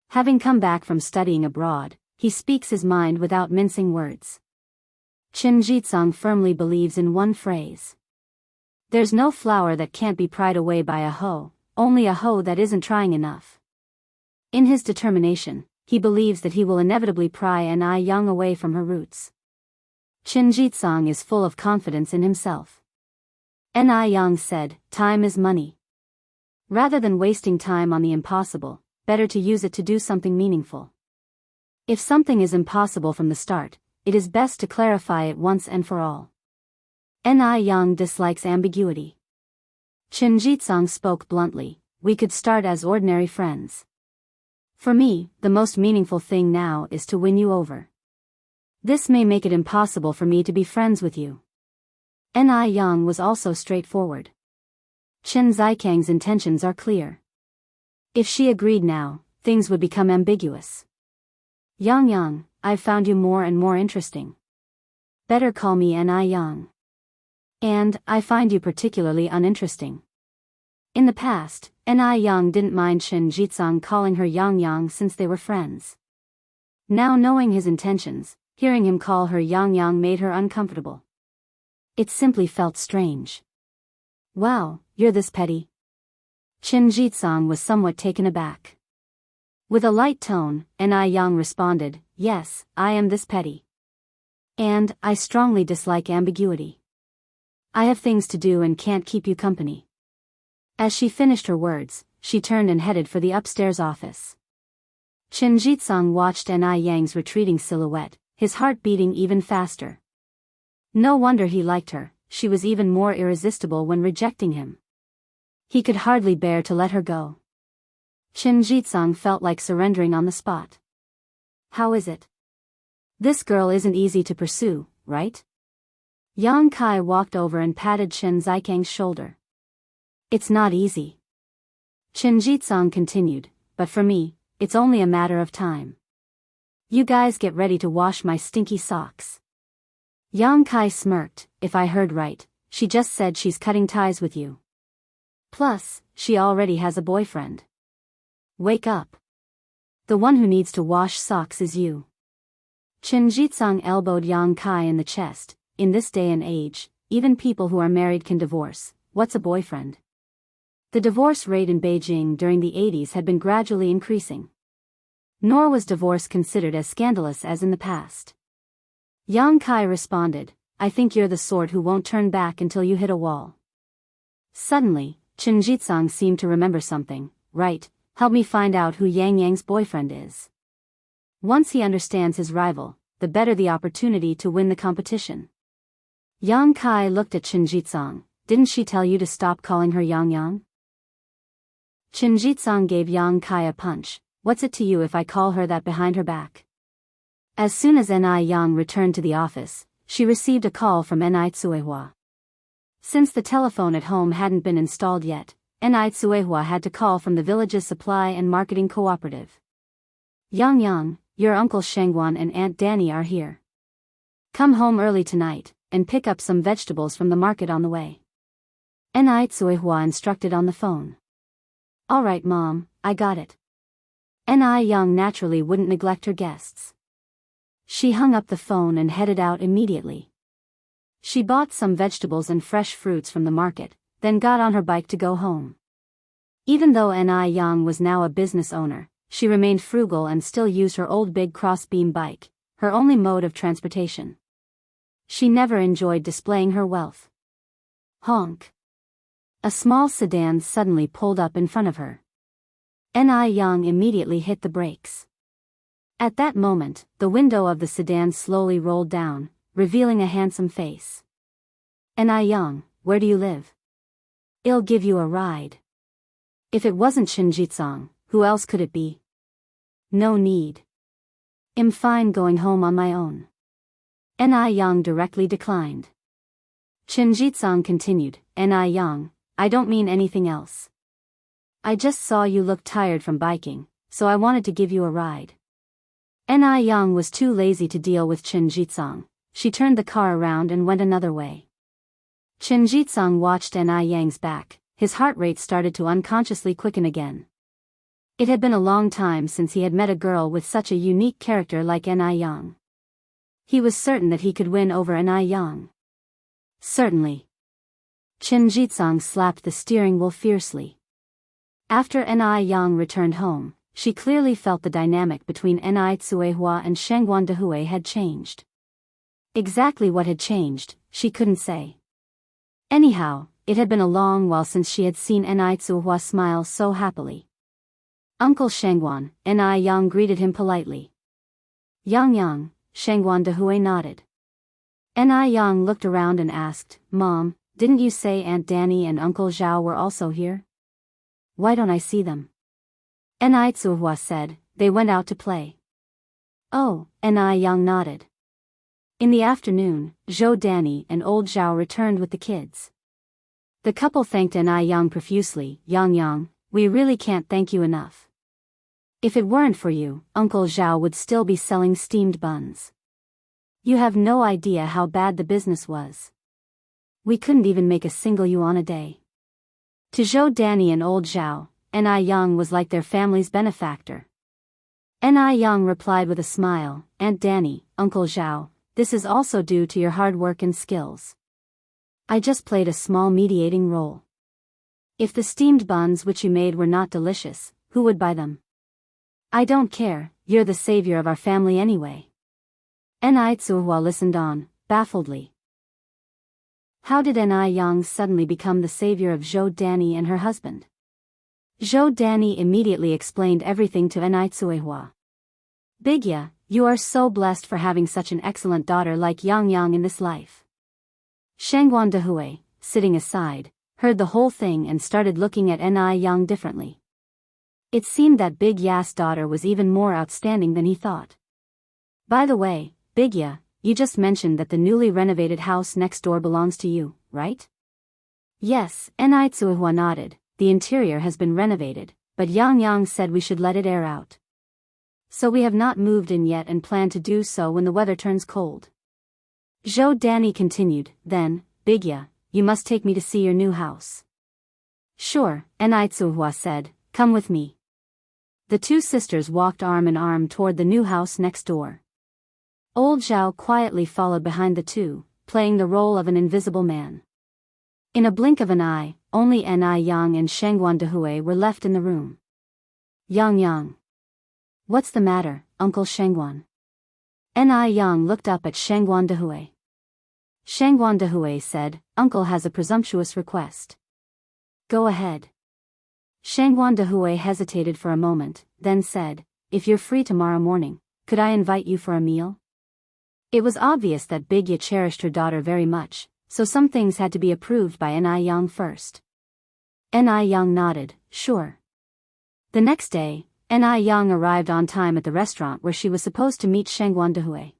Having come back from studying abroad, he speaks his mind without mincing words. Chen Jitsang firmly believes in one phrase. There's no flower that can't be pried away by a hoe, only a hoe that isn't trying enough. In his determination, he believes that he will inevitably pry Ni Yang away from her roots. Chen Jitsang is full of confidence in himself. Ni Yang said, "Time is money. Rather than wasting time on the impossible, better to use it to do something meaningful. If something is impossible from the start, it is best to clarify it once and for all." Ni Yang dislikes ambiguity. Chen Jitsang spoke bluntly, "We could start as ordinary friends. For me, the most meaningful thing now is to win you over. This may make it impossible for me to be friends with you." Ni Yang was also straightforward. Chen Zikang's intentions are clear. If she agreed now, things would become ambiguous. "Yang, I've found you more and more interesting. Better call me Ni Yang. And, I find you particularly uninteresting." In the past, Ni Yang didn't mind Chen Jitsang calling her Yang since they were friends. Now knowing his intentions, hearing him call her Yang made her uncomfortable. It simply felt strange. "Wow, you're this petty?" Chen Jitsang was somewhat taken aback. With a light tone, Ni Yang responded, "Yes, I am this petty. And, I strongly dislike ambiguity. I have things to do and can't keep you company." As she finished her words, she turned and headed for the upstairs office. Chen Jitsang watched Ni Yang's retreating silhouette, his heart beating even faster. No wonder he liked her, she was even more irresistible when rejecting him. He could hardly bear to let her go. Chen Jitsang felt like surrendering on the spot. "How is it? This girl isn't easy to pursue, right?" Yang Kai walked over and patted Chen Zikang's shoulder. "It's not easy." Chen Jitsang continued, "But for me, it's only a matter of time. You guys get ready to wash my stinky socks." Yang Kai smirked, "If I heard right, she just said she's cutting ties with you. Plus, she already has a boyfriend. Wake up. The one who needs to wash socks is you." Chen Jitsang elbowed Yang Kai in the chest. In this day and age, even people who are married can divorce. What's a boyfriend? The divorce rate in Beijing during the 80s had been gradually increasing. Nor was divorce considered as scandalous as in the past. Yang Kai responded, "I think you're the sort who won't turn back until you hit a wall." Suddenly, Chen Jitsang seemed to remember something. "Right, help me find out who Yang's boyfriend is." Once he understands his rival, the better the opportunity to win the competition. Yang Kai looked at Chen Jitsang. "Didn't she tell you to stop calling her Yang?" Chen Jitsang gave Yang Kai a punch. "What's it to you if I call her that behind her back?" As soon as Ni Yang returned to the office, she received a call from Ni Tsuehua. Since the telephone at home hadn't been installed yet, Ni Tsuehua had to call from the village's supply and marketing cooperative. Yang, your Uncle Shengguan and Aunt Danny are here. Come home early tonight, and pick up some vegetables from the market on the way. Ni Tsuehua instructed on the phone. All right, Mom, I got it. Ni Yang naturally wouldn't neglect her guests. She hung up the phone and headed out immediately. She bought some vegetables and fresh fruits from the market, then got on her bike to go home. Even though Ni Yang was now a business owner, she remained frugal and still used her old big cross-beam bike, her only mode of transportation. She never enjoyed displaying her wealth. Honk. A small sedan suddenly pulled up in front of her. Ni Yang immediately hit the brakes. At that moment, the window of the sedan slowly rolled down, revealing a handsome face. Ni Yang, where do you live? I'll give you a ride. If it wasn't Shinjitsang, who else could it be? No need. I'm fine going home on my own. Ni Yang directly declined. Shinjitsang continued, Ni Yang, I don't mean anything else. I just saw you look tired from biking, so I wanted to give you a ride. Ni Yang was too lazy to deal with Shinjitsang. She turned the car around and went another way. Shinjitsang watched Ni Yang's back. His heart rate started to unconsciously quicken again. It had been a long time since he had met a girl with such a unique character like Ni Yang. He was certain that he could win over Ni Yang. Certainly. Shinjitsang slapped the steering wheel fiercely. After Ni Yang returned home, she clearly felt the dynamic between Ni Tsuehua and Shengguan Dehui had changed. Exactly what had changed, she couldn't say. Anyhow, it had been a long while since she had seen Ni Tsuehua smile so happily. Uncle Shengguan, Ni Yang greeted him politely. Yang, Shengguan Dehui nodded. Ni Yang looked around and asked, Mom, didn't you say Aunt Danny and Uncle Zhao were also here? Why don't I see them? Ni Tsuehua said, they went out to play. Oh, Ni Yang nodded. In the afternoon, Zhou Danny and old Zhao returned with the kids. The couple thanked Ni Yang profusely. Yang, we really can't thank you enough. If it weren't for you, Uncle Zhao would still be selling steamed buns. You have no idea how bad the business was. We couldn't even make a single yuan a day. To Zhou Danny and old Zhao, Ni Yang was like their family's benefactor. Ni Yang replied with a smile, Aunt Danny, Uncle Zhao, this is also due to your hard work and skills. I just played a small mediating role. If the steamed buns which you made were not delicious, who would buy them? I don't care, you're the savior of our family anyway. Ni Tsuehua listened on, baffledly. How did Ni Yang suddenly become the savior of Zhou Danny and her husband? Zhou Danny immediately explained everything to Ni Tsuehua. Bigya, you are so blessed for having such an excellent daughter like Yang in this life. Shengguan Dehui, sitting aside, heard the whole thing and started looking at Ni Yang differently. It seemed that Big Ya's daughter was even more outstanding than he thought. By the way, Bigya, you just mentioned that the newly renovated house next door belongs to you, right? Yes, Ni Tsuehua nodded. The interior has been renovated, but Yang said we should let it air out. So we have not moved in yet and plan to do so when the weather turns cold. Zhou Danny continued, then, Bigya, you must take me to see your new house. Sure, Ni Tsuehua said, come with me. The two sisters walked arm in arm toward the new house next door. Old Zhao quietly followed behind the two, playing the role of an invisible man. In a blink of an eye, only Ni Yang and Shengguan Dehui were left in the room. Yang. What's the matter, Uncle Shengguan? Ni Yang looked up at Shengguan Dehui. Shengguan Dehui said, Uncle has a presumptuous request. Go ahead. Shengguan Dehui hesitated for a moment, then said, if you're free tomorrow morning, could I invite you for a meal? It was obvious that Bigya cherished her daughter very much, so some things had to be approved by Ni Yang first. Ni Yang nodded, sure. The next day, Ni Yang arrived on time at the restaurant where she was supposed to meet Shengguan Dehui.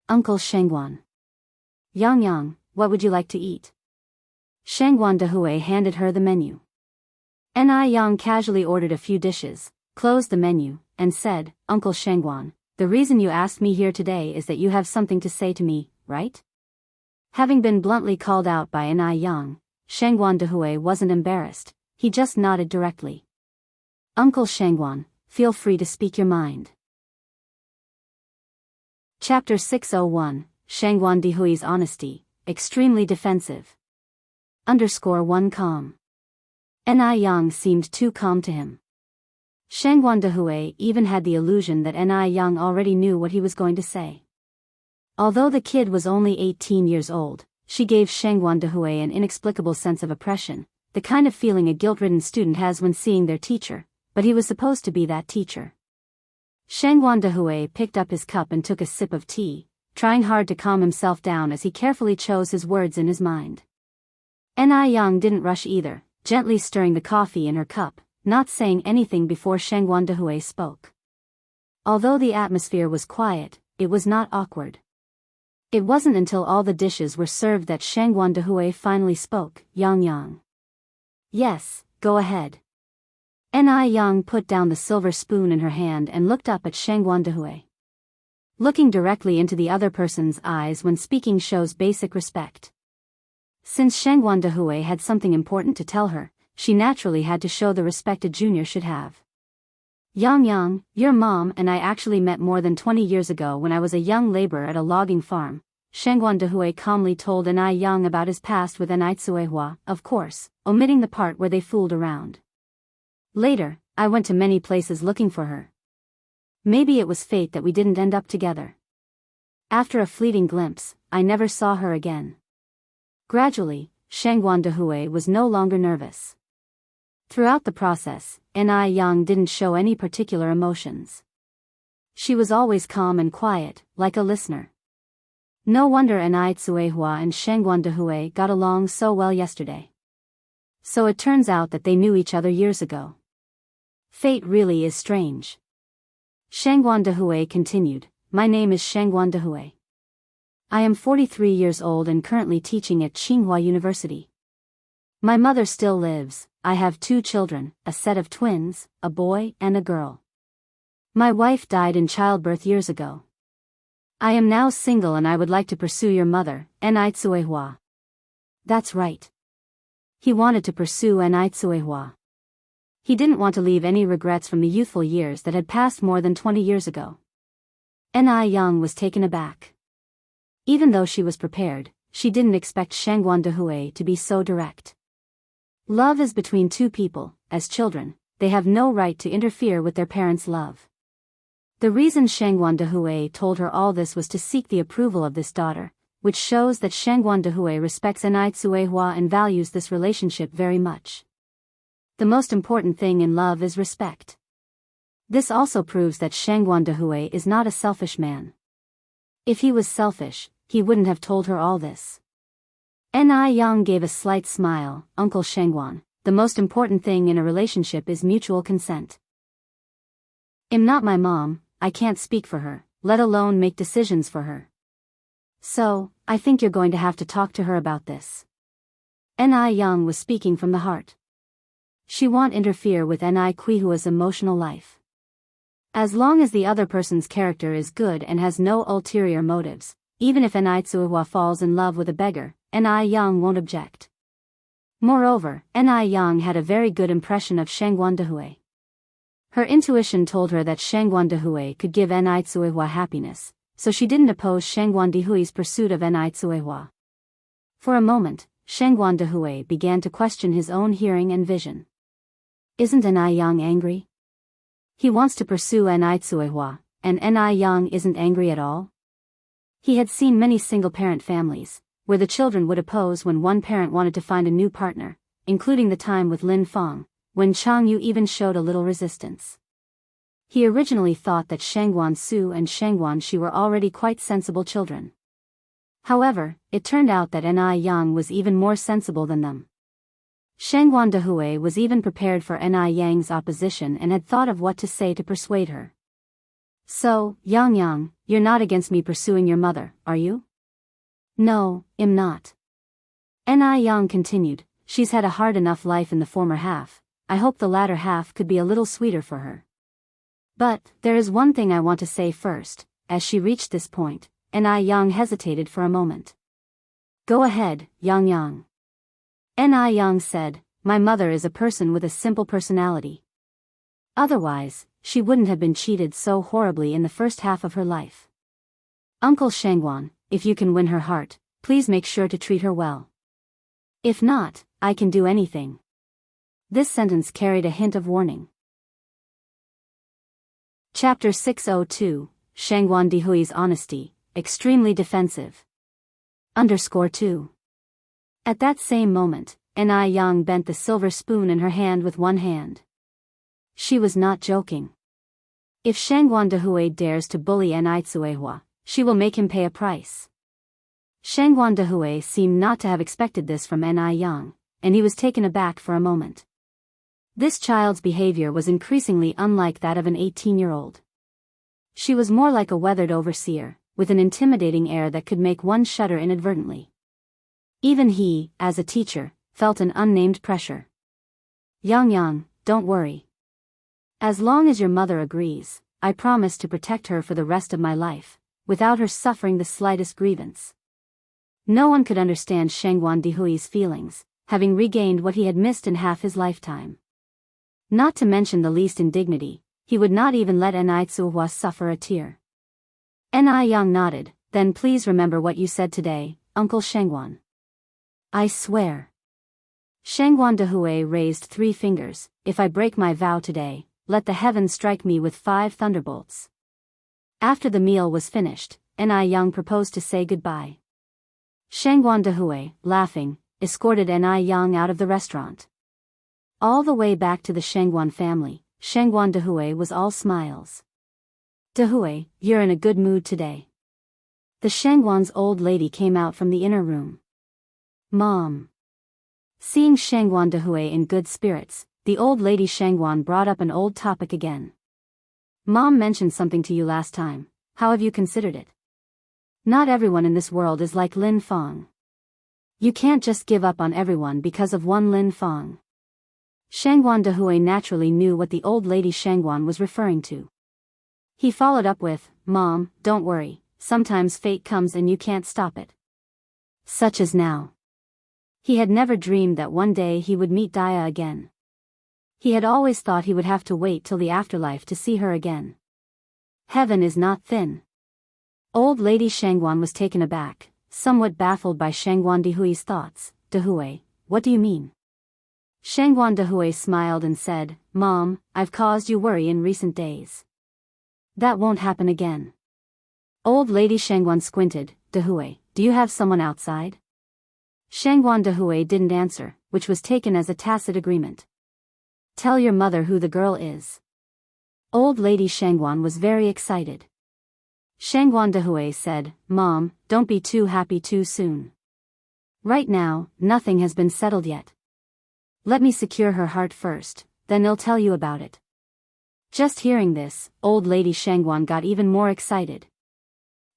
Uncle Shengguan. Yang, what would you like to eat? Shangguan Dehui handed her the menu. Ni Yang casually ordered a few dishes, closed the menu, and said, "Uncle Shangguan, the reason you asked me here today is that you have something to say to me, right?" Having been bluntly called out by Ni Yang, Shangguan Dehui wasn't embarrassed, he just nodded directly. "Uncle Shangguan, feel free to speak your mind." Chapter 601, Shangguan Dehui's Honesty, Extremely Defensive. _1 calm. Ni Yang seemed too calm to him. Shangguan Dehui even had the illusion that Ni Yang already knew what he was going to say. Although the kid was only 18 years old, she gave Shangguan Dehui an inexplicable sense of oppression, the kind of feeling a guilt-ridden student has when seeing their teacher, but he was supposed to be that teacher. Shangguan Dehui picked up his cup and took a sip of tea, trying hard to calm himself down as he carefully chose his words in his mind. Ni Yang didn't rush either, gently stirring the coffee in her cup, not saying anything before Shangguan Dehui spoke. Although the atmosphere was quiet, it was not awkward. It wasn't until all the dishes were served that Shangguan Dehui finally spoke, "Yang." "Yes, go ahead." Ni Yang put down the silver spoon in her hand and looked up at Shangguan Dehui. Looking directly into the other person's eyes when speaking shows basic respect. Since Shangguan Dehui had something important to tell her, she naturally had to show the respect a junior should have. "Yang, your mom and I actually met more than 20 years ago when I was a young laborer at a logging farm." Shangguan Dehui calmly told Ni Yang about his past with Ni Tsuehua, of course, omitting the part where they fooled around. "Later, I went to many places looking for her. Maybe it was fate that we didn't end up together. After a fleeting glimpse, I never saw her again." Gradually, Shangguan Dehui was no longer nervous. Throughout the process, Ni Yang didn't show any particular emotions. She was always calm and quiet, like a listener. No wonder Ni Tsuehua and Shangguan Dehui got along so well yesterday. So it turns out that they knew each other years ago. Fate really is strange. Shangguan Dehui continued, "My name is Shangguan Dehui. I am 43 years old and currently teaching at Tsinghua University. My mother still lives. I have 2 children, a set of twins, a boy and a girl. My wife died in childbirth years ago. I am now single and I would like to pursue your mother, Ni Tsuehua." That's right. He wanted to pursue Ni Tsuehua. He didn't want to leave any regrets from the youthful years that had passed more than 20 years ago. Ni Yang was taken aback. Even though she was prepared, she didn't expect Shangguan Dehui to be so direct. Love is between 2 people. As children, they have no right to interfere with their parents' love. The reason Shangguan Dehui told her all this was to seek the approval of this daughter, which shows that Shangguan Dehui respects Ni Tsuehua and values this relationship very much. The most important thing in love is respect. This also proves that Shangguan Dehui is not a selfish man. If he was selfish, he wouldn't have told her all this. Ni Yang gave a slight smile, "Uncle Shangguan, the most important thing in a relationship is mutual consent. I'm not my mom, I can't speak for her, let alone make decisions for her. So, I think you're going to have to talk to her about this." Ni Yang was speaking from the heart. She won't interfere with Ni Kuihua's emotional life. As long as the other person's character is good and has no ulterior motives, even if Ni Tsuehua falls in love with a beggar, Ni Yang won't object. Moreover, Ni Yang had a very good impression of Shangguan Dehui. Her intuition told her that Shangguan Dehui could give Ni Tsuehua happiness, so she didn't oppose Shangguan Dehui's pursuit of Ni Tsuehua. For a moment, Shangguan Dehui began to question his own hearing and vision. Isn't Ni Yang angry? He wants to pursue Ni Tsuehua, and Ni Yang isn't angry at all? He had seen many single-parent families, where the children would oppose when one parent wanted to find a new partner, including the time with Lin Fang, when Jianghu even showed a little resistance. He originally thought that Shangguan Su and Shangguan Shi were already quite sensible children. However, it turned out that Ni Yang was even more sensible than them. Shangguan Dehui was even prepared for Ni Yang's opposition and had thought of what to say to persuade her. "So, Yang, you're not against me pursuing your mother, are you?" "No, I'm not. Yang continued, she's had a hard enough life in the former half, I hope the latter half could be a little sweeter for her. But, there is one thing I want to say first. As she reached this point, Yang hesitated for a moment. Go ahead, Yang. Yang said, my mother is a person with a simple personality. Otherwise, she wouldn't have been cheated so horribly in the first half of her life. Uncle Shangguan, if you can win her heart, please make sure to treat her well. If not, I can do anything. This sentence carried a hint of warning. Chapter 602, Shangguan Dihui's Honesty, Extremely Defensive. _2. At that same moment, Yang bent the silver spoon in her hand with one hand. She was not joking. If Shangguan Dihui dares to bully Tsuehua, she will make him pay a price. Shangguan Dihui seemed not to have expected this from Yang, and he was taken aback for a moment. This child's behavior was increasingly unlike that of an 18-year-old. She was more like a weathered overseer, with an intimidating air that could make one shudder inadvertently. Even he, as a teacher, felt an unnamed pressure. Yang, don't worry. As long as your mother agrees, I promise to protect her for the rest of my life, without her suffering the slightest grievance. No one could understand Shangguan Dihui's feelings, having regained what he had missed in half his lifetime. Not to mention the least indignity, he would not even let Tsuehua suffer a tear. Yang nodded, then please remember what you said today, Uncle Shangguan. I swear. Shangguan Dihui raised 3 fingers, if I break my vow today, let the heavens strike me with 5 thunderbolts. After the meal was finished, Yang proposed to say goodbye. Shangguan Dihui, laughing, escorted Yang out of the restaurant. All the way back to the Shangguan family, Shangguan Dihui was all smiles. Dihui, you're in a good mood today. The Shangguan's old lady came out from the inner room. Mom. Seeing Shangguan Dihui in good spirits, the old lady Shangguan brought up an old topic again. Mom mentioned something to you last time, how have you considered it? Not everyone in this world is like Lin Feng. You can't just give up on everyone because of one Lin Feng. Shangguan Dihui naturally knew what the old lady Shangguan was referring to. He followed up with, Mom, don't worry, sometimes fate comes and you can't stop it. Such as now. He had never dreamed that one day he would meet Dia again. He had always thought he would have to wait till the afterlife to see her again. Heaven is not thin. Old lady Shangguan was taken aback, somewhat baffled by Shangguan Dihui's thoughts. Dihui, what do you mean? Shangguan Dihui smiled and said, Mom, I've caused you worry in recent days. That won't happen again. Old lady Shangguan squinted. Dihui, do you have someone outside? Shangguan Dihui didn't answer, which was taken as a tacit agreement. Tell your mother who the girl is. Old lady Shangguan was very excited. Shangguan Dihui said, Mom, don't be too happy too soon. Right now, nothing has been settled yet. Let me secure her heart first, then I'll tell you about it. Just hearing this, old lady Shangguan got even more excited.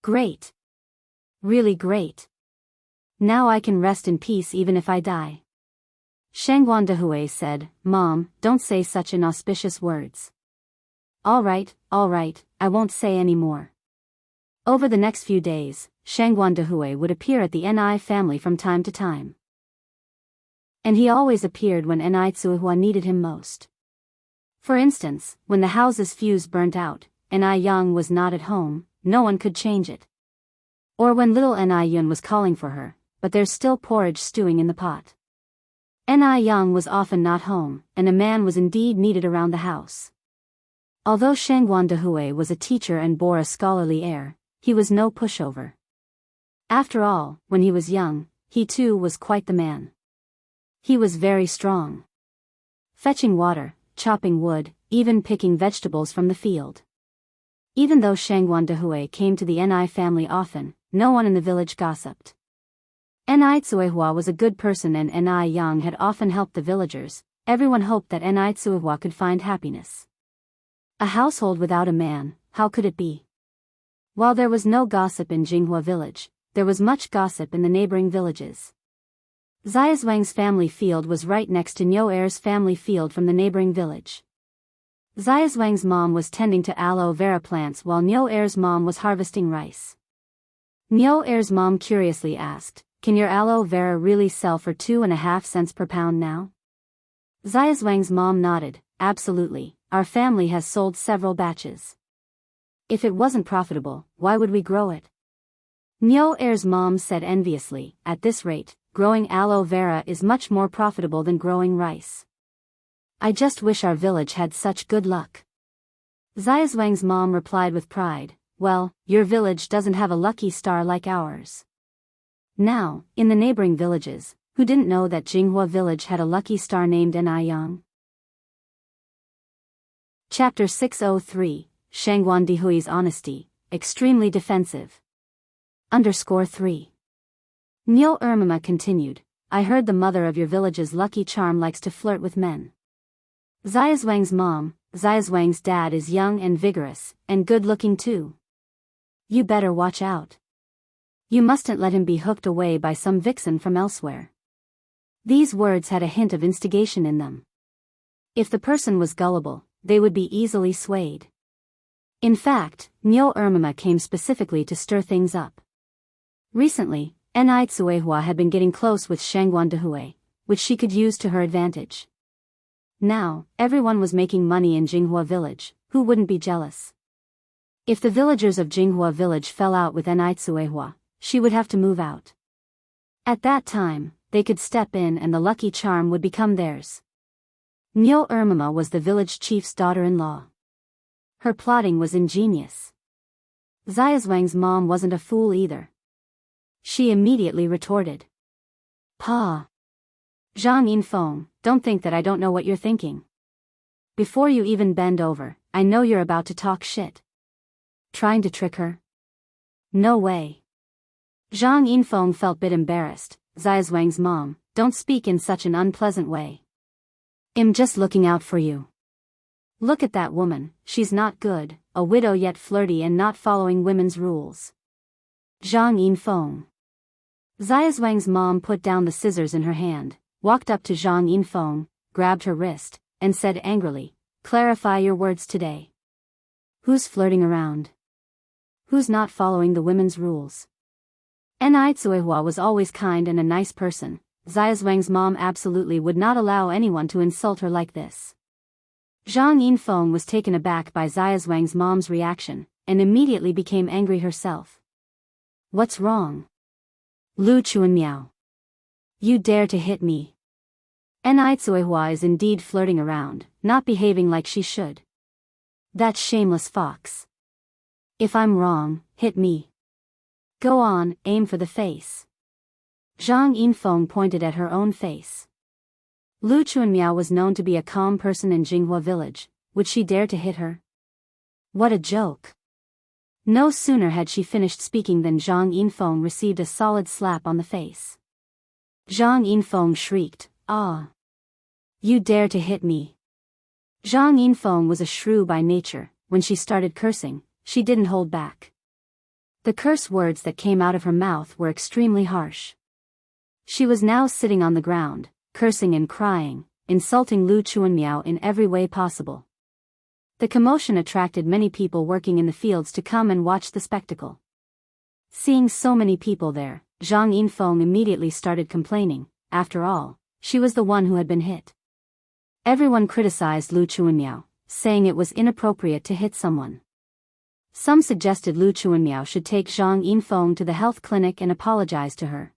Great. Really great. Now I can rest in peace even if I die. Shangguan Dihui said, Mom, don't say such inauspicious words. All right, I won't say any more. Over the next few days, Shangguan Dihui would appear at the Ni family from time to time. And he always appeared when Tsuehua needed him most. For instance, when the house's fuse burnt out, Yang was not at home, no one could change it. Or when little Yun was calling for her, but there's still porridge stewing in the pot. Yang was often not home, and a man was indeed needed around the house. Although Shangguan Dihui was a teacher and bore a scholarly air, he was no pushover. After all, when he was young, he too was quite the man. He was very strong. Fetching water, chopping wood, even picking vegetables from the field. Even though Shangguan Dihui came to the Ni family often, no one in the village gossiped. Tsuehua was a good person and Yang had often helped the villagers. Everyone hoped that Tsuehua could find happiness. A household without a man, how could it be? While there was no gossip in Jianghu village, there was much gossip in the neighboring villages. Zhuang's family field was right next to Niu Er's family field from the neighboring village. Zhuang's mom was tending to aloe vera plants while Niu Er's mom was harvesting rice. Niu Er's mom curiously asked, "Can your aloe vera really sell for 2.5 cents per pound now?" Zhuang's mom nodded, "Absolutely, our family has sold several batches. If it wasn't profitable, why would we grow it?" Niu Er's mom said enviously, "At this rate, growing aloe vera is much more profitable than growing rice. I just wish our village had such good luck." Zhuang's mom replied with pride, "Well, your village doesn't have a lucky star like ours." Now, in the neighboring villages, who didn't know that Jianghu village had a lucky star named Niyang? Chapter 603, Shangguan Dihui's Honesty, Extremely Defensive. _3. Niu Ermama continued, "I heard the mother of your village's lucky charm likes to flirt with men. Zhuang's mom, Zhuang's dad is young and vigorous, and good-looking too. You better watch out. You mustn't let him be hooked away by some vixen from elsewhere." These words had a hint of instigation in them. If the person was gullible, they would be easily swayed. In fact, Niu Ermama came specifically to stir things up. Recently, Nitsuehua had been getting close with Shangguan Dihui, which she could use to her advantage. Now, everyone was making money in Jinghua village, who wouldn't be jealous? If the villagers of Jinghua village fell out with Nitsuehua, she would have to move out. At that time, they could step in and the lucky charm would become theirs. Niu Ermama was the village chief's daughter-in-law. Her plotting was ingenious. Zhuang's mom wasn't a fool either. She immediately retorted, "Pa. Zhang Yinfeng, don't think that I don't know what you're thinking. Before you even bend over, I know you're about to talk shit. Trying to trick her? No way." Zhang Yinfeng felt a bit embarrassed. "Zhuang's mom, don't speak in such an unpleasant way. I'm just looking out for you. Look at that woman, she's not good, a widow yet flirty and not following women's rules." Zhang Yinfeng. Zhuang's mom put down the scissors in her hand, walked up to Zhang Yinfeng, grabbed her wrist, and said angrily, "Clarify your words today. Who's flirting around? Who's not following the women's rules?" Nitsuehua was always kind and a nice person. Zhuang's mom absolutely would not allow anyone to insult her like this. Zhang Yinfeng was taken aback by Zhuang's mom's reaction, and immediately became angry herself. "What's wrong? Lu Chuanmiao. You dare to hit me? Nitsuehua is indeed flirting around, not behaving like she should. That shameless fox. If I'm wrong, hit me. Go on, aim for the face." Zhang Yinfeng pointed at her own face. Lu Chuanmiao was known to be a calm person in Jinghua village. Would she dare to hit her? What a joke. No sooner had she finished speaking than Zhang Yinfeng received a solid slap on the face. Zhang Yinfeng shrieked, "Ah! You dare to hit me!" Zhang Yinfeng was a shrew by nature. When she started cursing, she didn't hold back. The curse words that came out of her mouth were extremely harsh. She was now sitting on the ground, cursing and crying, insulting Lu Chuanmiao in every way possible. The commotion attracted many people working in the fields to come and watch the spectacle. Seeing so many people there, Zhang Yinfeng immediately started complaining. After all, she was the one who had been hit. Everyone criticized Lu Chuanmiao, saying it was inappropriate to hit someone. Some suggested Lu Chuanmiao should take Zhang Yinfeng to the health clinic and apologize to her.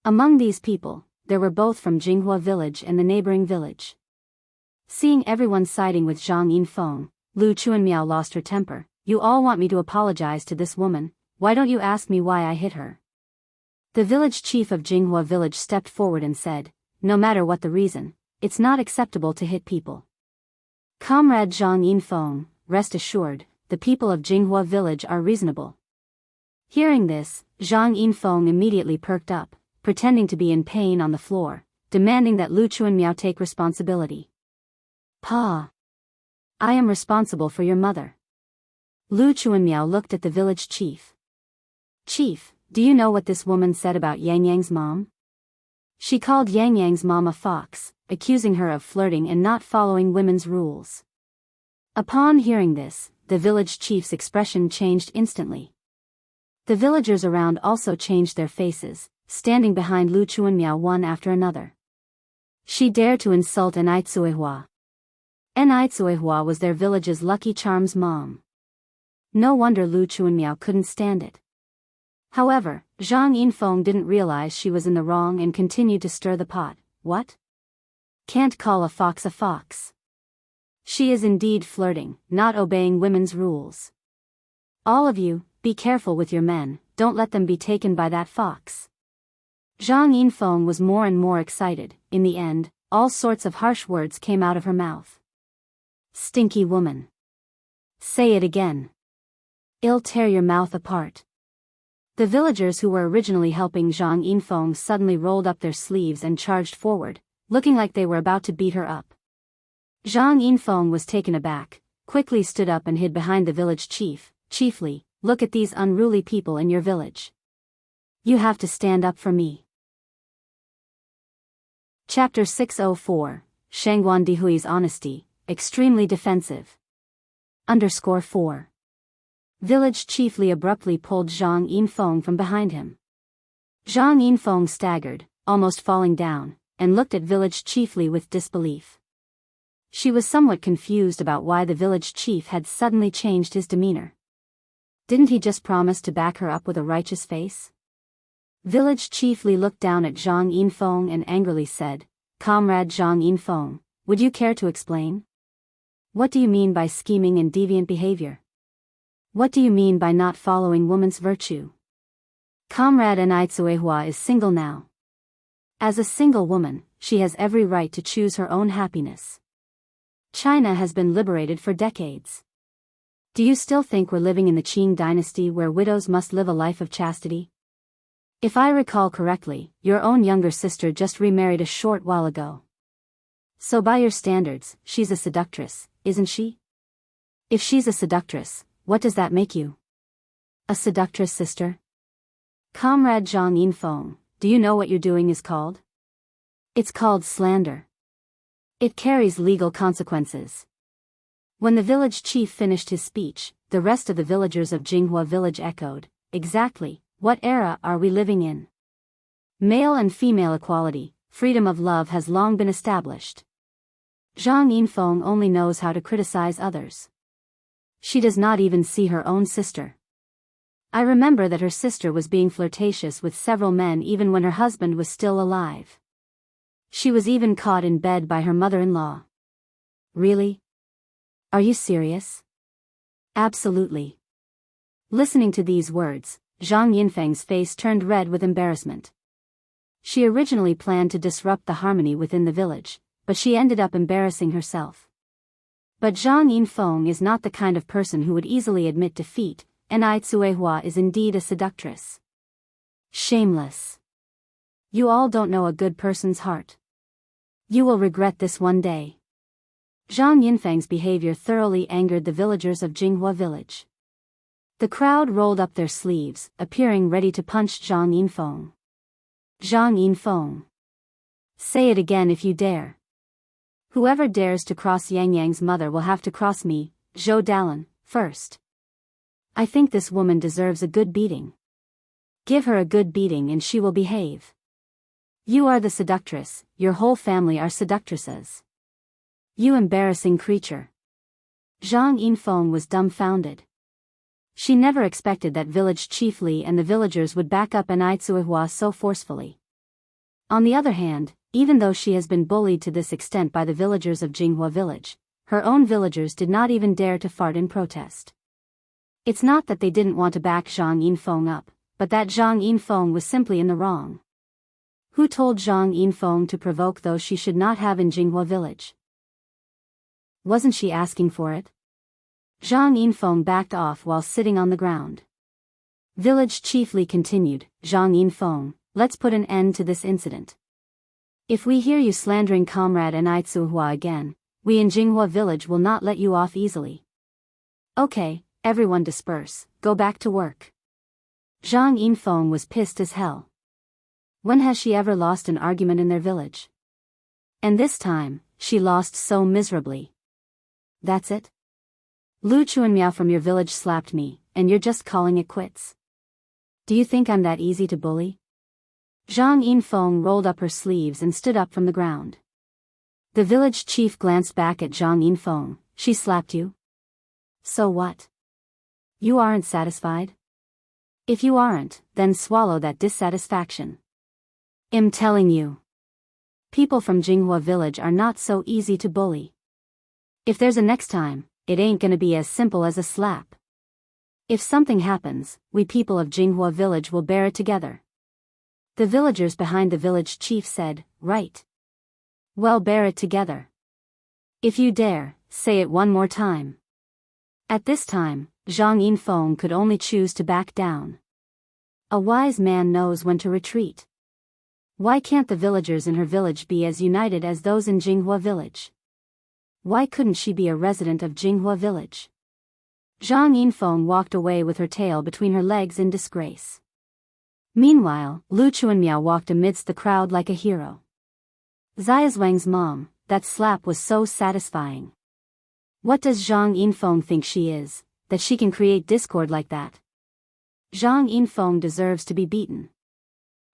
Among these people, there were both from Jinghua village and the neighboring village. Seeing everyone siding with Zhang Yinfeng, Lu Chuanmiao lost her temper. "You all want me to apologize to this woman, why don't you ask me why I hit her?" The village chief of Jinghua village stepped forward and said, "No matter what the reason, it's not acceptable to hit people. Comrade Zhang Yinfeng, rest assured, the people of Jinghua village are reasonable." Hearing this, Zhang Yinfeng immediately perked up, pretending to be in pain on the floor, demanding that Lu Chuanmiao take responsibility. "Pa. I am responsible for your mother." Lu Chuanmiao looked at the village chief. "Chief, do you know what this woman said about Yang Yang's mom?" She called Yang Yang's mom a fox, accusing her of flirting and not following women's rules. Upon hearing this, the village chief's expression changed instantly. The villagers around also changed their faces, standing behind Lu Chuanmiao one after another. She dared to insult Enai. Enai was their village's Lucky Charms mom. No wonder Lu Chuanmiao couldn't stand it. However, Zhang Yinfeng didn't realize she was in the wrong and continued to stir the pot. What? Can't call a fox a fox. She is indeed flirting, not obeying women's rules. All of you, be careful with your men, don't let them be taken by that fox. Zhang Yinfeng was more and more excited. In the end, all sorts of harsh words came out of her mouth. Stinky woman. Say it again. I'll tear your mouth apart. The villagers who were originally helping Zhang Yinfeng suddenly rolled up their sleeves and charged forward, looking like they were about to beat her up. Zhang Yinfeng was taken aback, quickly stood up and hid behind the village chief. Chiefly, look at these unruly people in your village. You have to stand up for me. Chapter 604, Shangguan Dihui's Honesty, Extremely Defensive. _4. Village chiefly abruptly pulled Zhang Yinfeng from behind him. Zhang Yinfeng staggered, almost falling down, and looked at village chiefly with disbelief. She was somewhat confused about why the village chief had suddenly changed his demeanor. Didn't he just promise to back her up with a righteous face? Village chiefly looked down at Zhang Yinfeng and angrily said, Comrade Zhang Yinfeng, would you care to explain? What do you mean by scheming and deviant behavior? What do you mean by not following woman's virtue? Comrade Enai is single now. As a single woman, she has every right to choose her own happiness. China has been liberated for decades. Do you still think we're living in the Qing dynasty where widows must live a life of chastity? If I recall correctly, your own younger sister just remarried a short while ago. So by your standards, she's a seductress, isn't she? If she's a seductress, what does that make you? A seductress, sister? Comrade Zhang Yinfeng, do you know what you're doing is called? It's called slander. It carries legal consequences. When the village chief finished his speech, the rest of the villagers of Jinghua village echoed, exactly, what era are we living in? Male and female equality, freedom of love has long been established. Zhang Yinfeng only knows how to criticize others. She does not even see her own sister. I remember that her sister was being flirtatious with several men even when her husband was still alive. She was even caught in bed by her mother-in-law. Really? Are you serious? Absolutely. Listening to these words, Zhang Yinfeng's face turned red with embarrassment. She originally planned to disrupt the harmony within the village, but she ended up embarrassing herself. But Zhang Yinfeng is not the kind of person who would easily admit defeat, and Ai Tsuehua is indeed a seductress. Shameless. You all don't know a good person's heart. You will regret this one day. Zhang Yinfeng's behavior thoroughly angered the villagers of Jinghua village. The crowd rolled up their sleeves, appearing ready to punch Zhang Yinfeng. Zhang Yinfeng. Say it again if you dare. Whoever dares to cross Yang Yang's mother will have to cross me, Zhou Dalan, first. I think this woman deserves a good beating. Give her a good beating and she will behave. You are the seductress, your whole family are seductresses. You embarrassing creature. Zhang Yinfeng was dumbfounded. She never expected that village chiefly and the villagers would back up Enai Tsuehua so forcefully. On the other hand, even though she has been bullied to this extent by the villagers of Jinghua village, her own villagers did not even dare to fart in protest. It's not that they didn't want to back Zhang Yinfeng up, but that Zhang Yinfeng was simply in the wrong. Who told Zhang Yinfeng to provoke those she should not have in Jinghua village? Wasn't she asking for it? Zhang Yinfeng backed off while sitting on the ground. Village chiefly continued, Zhang Yinfeng, let's put an end to this incident. If we hear you slandering comrade Enai Tsuehua again, we in Jinghua village will not let you off easily. Okay, everyone disperse, go back to work. Zhang Yinfeng was pissed as hell. When has she ever lost an argument in their village? And this time, she lost so miserably. That's it? Lu Chuanmiao from your village slapped me, and you're just calling it quits. Do you think I'm that easy to bully? Zhang Yinfeng rolled up her sleeves and stood up from the ground. The village chief glanced back at Zhang Yinfeng. She slapped you? So what? You aren't satisfied? If you aren't, then swallow that dissatisfaction. I'm telling you. People from Jinghua village are not so easy to bully. If there's a next time, it ain't gonna be as simple as a slap. If something happens, we people of Jinghua village will bear it together. The villagers behind the village chief said, right. Well, bear it together. If you dare, say it one more time. At this time, Zhang Yinfeng could only choose to back down. A wise man knows when to retreat. Why can't the villagers in her village be as united as those in Jinghua village? Why couldn't she be a resident of Jinghua village? Zhang Yinfeng walked away with her tail between her legs in disgrace. Meanwhile, Lu Chuanmiao walked amidst the crowd like a hero. Xiaozwang's mom, that slap was so satisfying. What does Zhang Yinfeng think she is, that she can create discord like that? Zhang Yinfeng deserves to be beaten.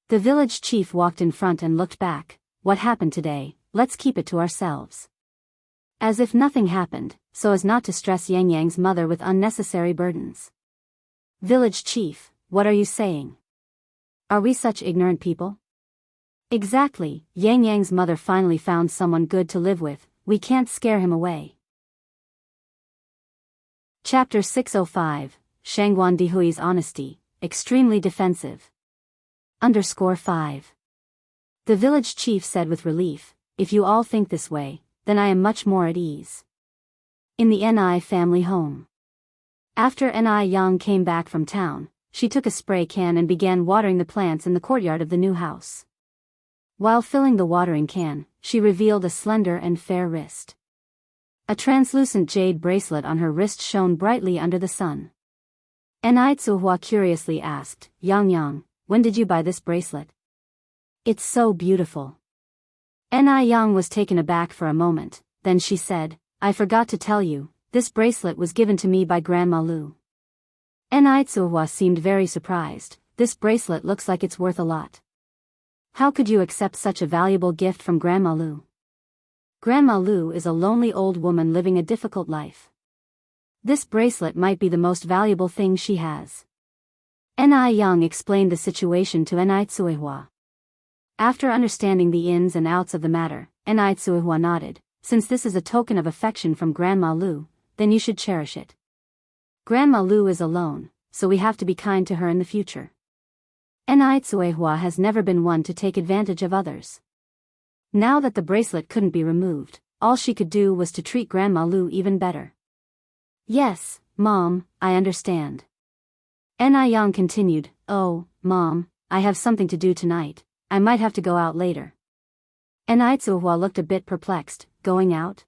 The village chief walked in front and looked back. What happened today? Let's keep it to ourselves. As if nothing happened, so as not to stress Yang Yang's mother with unnecessary burdens. Village chief, what are you saying? Are we such ignorant people? Exactly, Yang Yang's mother finally found someone good to live with. We can't scare him away. Chapter 605, Shangguan Dihui's Honesty, Extremely Defensive. _5. The village chief said with relief, if you all think this way, then I am much more at ease. In the Ni family home. After Ni Yang came back from town, she took a spray can and began watering the plants in the courtyard of the new house. While filling the watering can, she revealed a slender and fair wrist. A translucent jade bracelet on her wrist shone brightly under the sun. Ni Tsuhua curiously asked, Yang, when did you buy this bracelet? It's so beautiful. Ni Yang was taken aback for a moment, then she said, I forgot to tell you, this bracelet was given to me by Grandma Lu. Ni Tsuhua seemed very surprised. This bracelet looks like it's worth a lot. How could you accept such a valuable gift from Grandma Lu? Grandma Lu is a lonely old woman living a difficult life. This bracelet might be the most valuable thing she has. Ni Yang explained the situation to Ni Tsuehua. After understanding the ins and outs of the matter, Ni Tsuehua nodded. Since this is a token of affection from Grandma Lu, then you should cherish it. Grandma Lu is alone, so we have to be kind to her in the future. Ni Tsuehua has never been one to take advantage of others. Now that the bracelet couldn't be removed, all she could do was to treat Grandma Lu even better. Yes, Mom, I understand. Ni Yang continued, oh, Mom, I have something to do tonight. I might have to go out later. Ni Tsuehua looked a bit perplexed. Going out?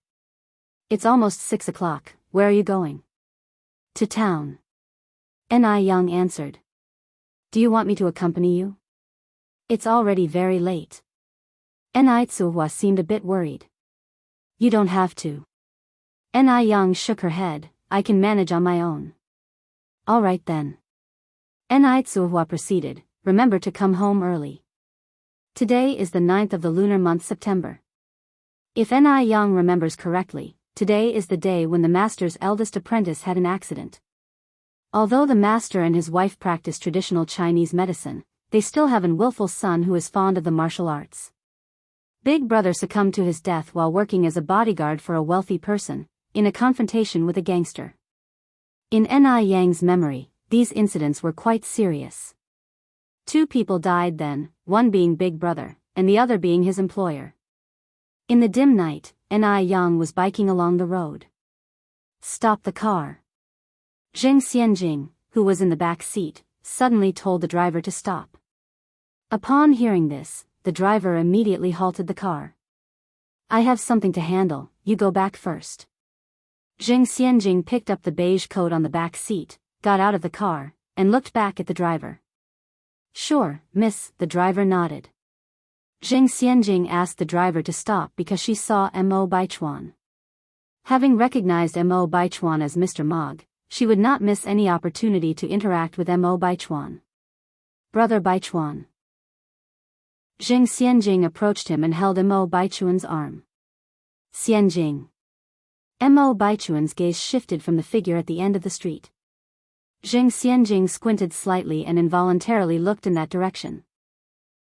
It's almost 6 o'clock. Where are you going? To town. Ni Yang answered. Do you want me to accompany you? It's already very late. Ni Tsuehua seemed a bit worried. You don't have to. Ni Yang shook her head. I can manage on my own. All right then. Ni Tsuehua proceeded, remember to come home early. Today is the 9th of the lunar month September. If Ni Yang remembers correctly, today is the day when the master's eldest apprentice had an accident. Although the master and his wife practice traditional Chinese medicine, they still have an willful son who is fond of the martial arts. Big brother succumbed to his death while working as a bodyguard for a wealthy person, in a confrontation with a gangster. In Ni Yang's memory, these incidents were quite serious. 2 people died then, one being Big Brother, and the other being his employer. In the dim night, Ni Yang was biking along the road. Stop the car. Zheng Xianjing, who was in the back seat, suddenly told the driver to stop. Upon hearing this, the driver immediately halted the car. I have something to handle, you go back first. Zheng Xianjing picked up the beige coat on the back seat, got out of the car, and looked back at the driver. Sure, miss, the driver nodded. Zheng Xianjing asked the driver to stop because she saw Mo Baichuan. Having recognized Mo Baichuan as Mr. Mog, she would not miss any opportunity to interact with Mo Baichuan. Brother Baichuan. Zheng Xianjing approached him and held Mo Baichuan's arm. Xianjing. Mo Baichuan's gaze shifted from the figure at the end of the street. Zheng Xianjing squinted slightly and involuntarily looked in that direction.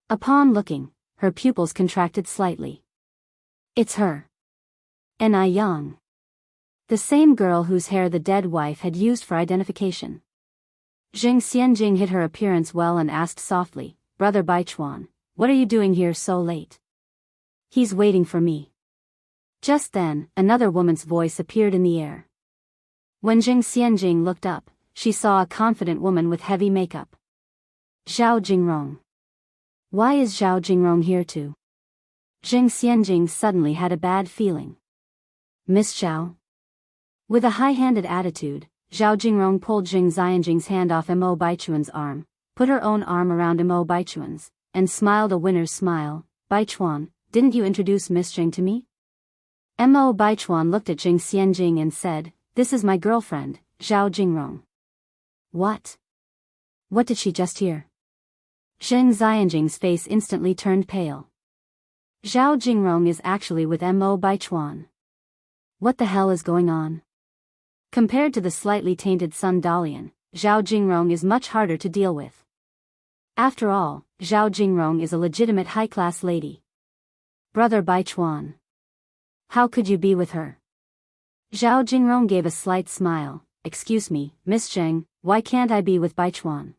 Upon looking, her pupils contracted slightly. It's her. Ni Yang. The same girl whose hair the dead wife had used for identification. Zheng Xianjing hid her appearance well and asked softly, Brother Baichuan, what are you doing here so late? He's waiting for me. Just then, another woman's voice appeared in the air. When Zheng Xianjing looked up, she saw a confident woman with heavy makeup. Zhao Jingrong. Why is Zhao Jingrong here too? Zheng Xianjing suddenly had a bad feeling. Miss Zhao? With a high-handed attitude, Zhao Jingrong pulled Zheng Xianjing's hand off Mo Baichuan's arm, put her own arm around Mo Baichuan's, and smiled a winner's smile. Baichuan, didn't you introduce Miss Zheng to me? Mo Baichuan looked at Zheng Xianjing and said, This is my girlfriend, Zhao Jingrong. What? What did she just hear? Zheng Xianjing's face instantly turned pale. Zhao Jingrong is actually with Mo Baichuan. What the hell is going on? Compared to the slightly tainted Sun Dalian, Zhao Jingrong is much harder to deal with. After all, Zhao Jingrong is a legitimate high-class lady. Brother Baichuan. How could you be with her? Zhao Jingrong gave a slight smile. Excuse me, Miss Zheng, why can't I be with Baichuan?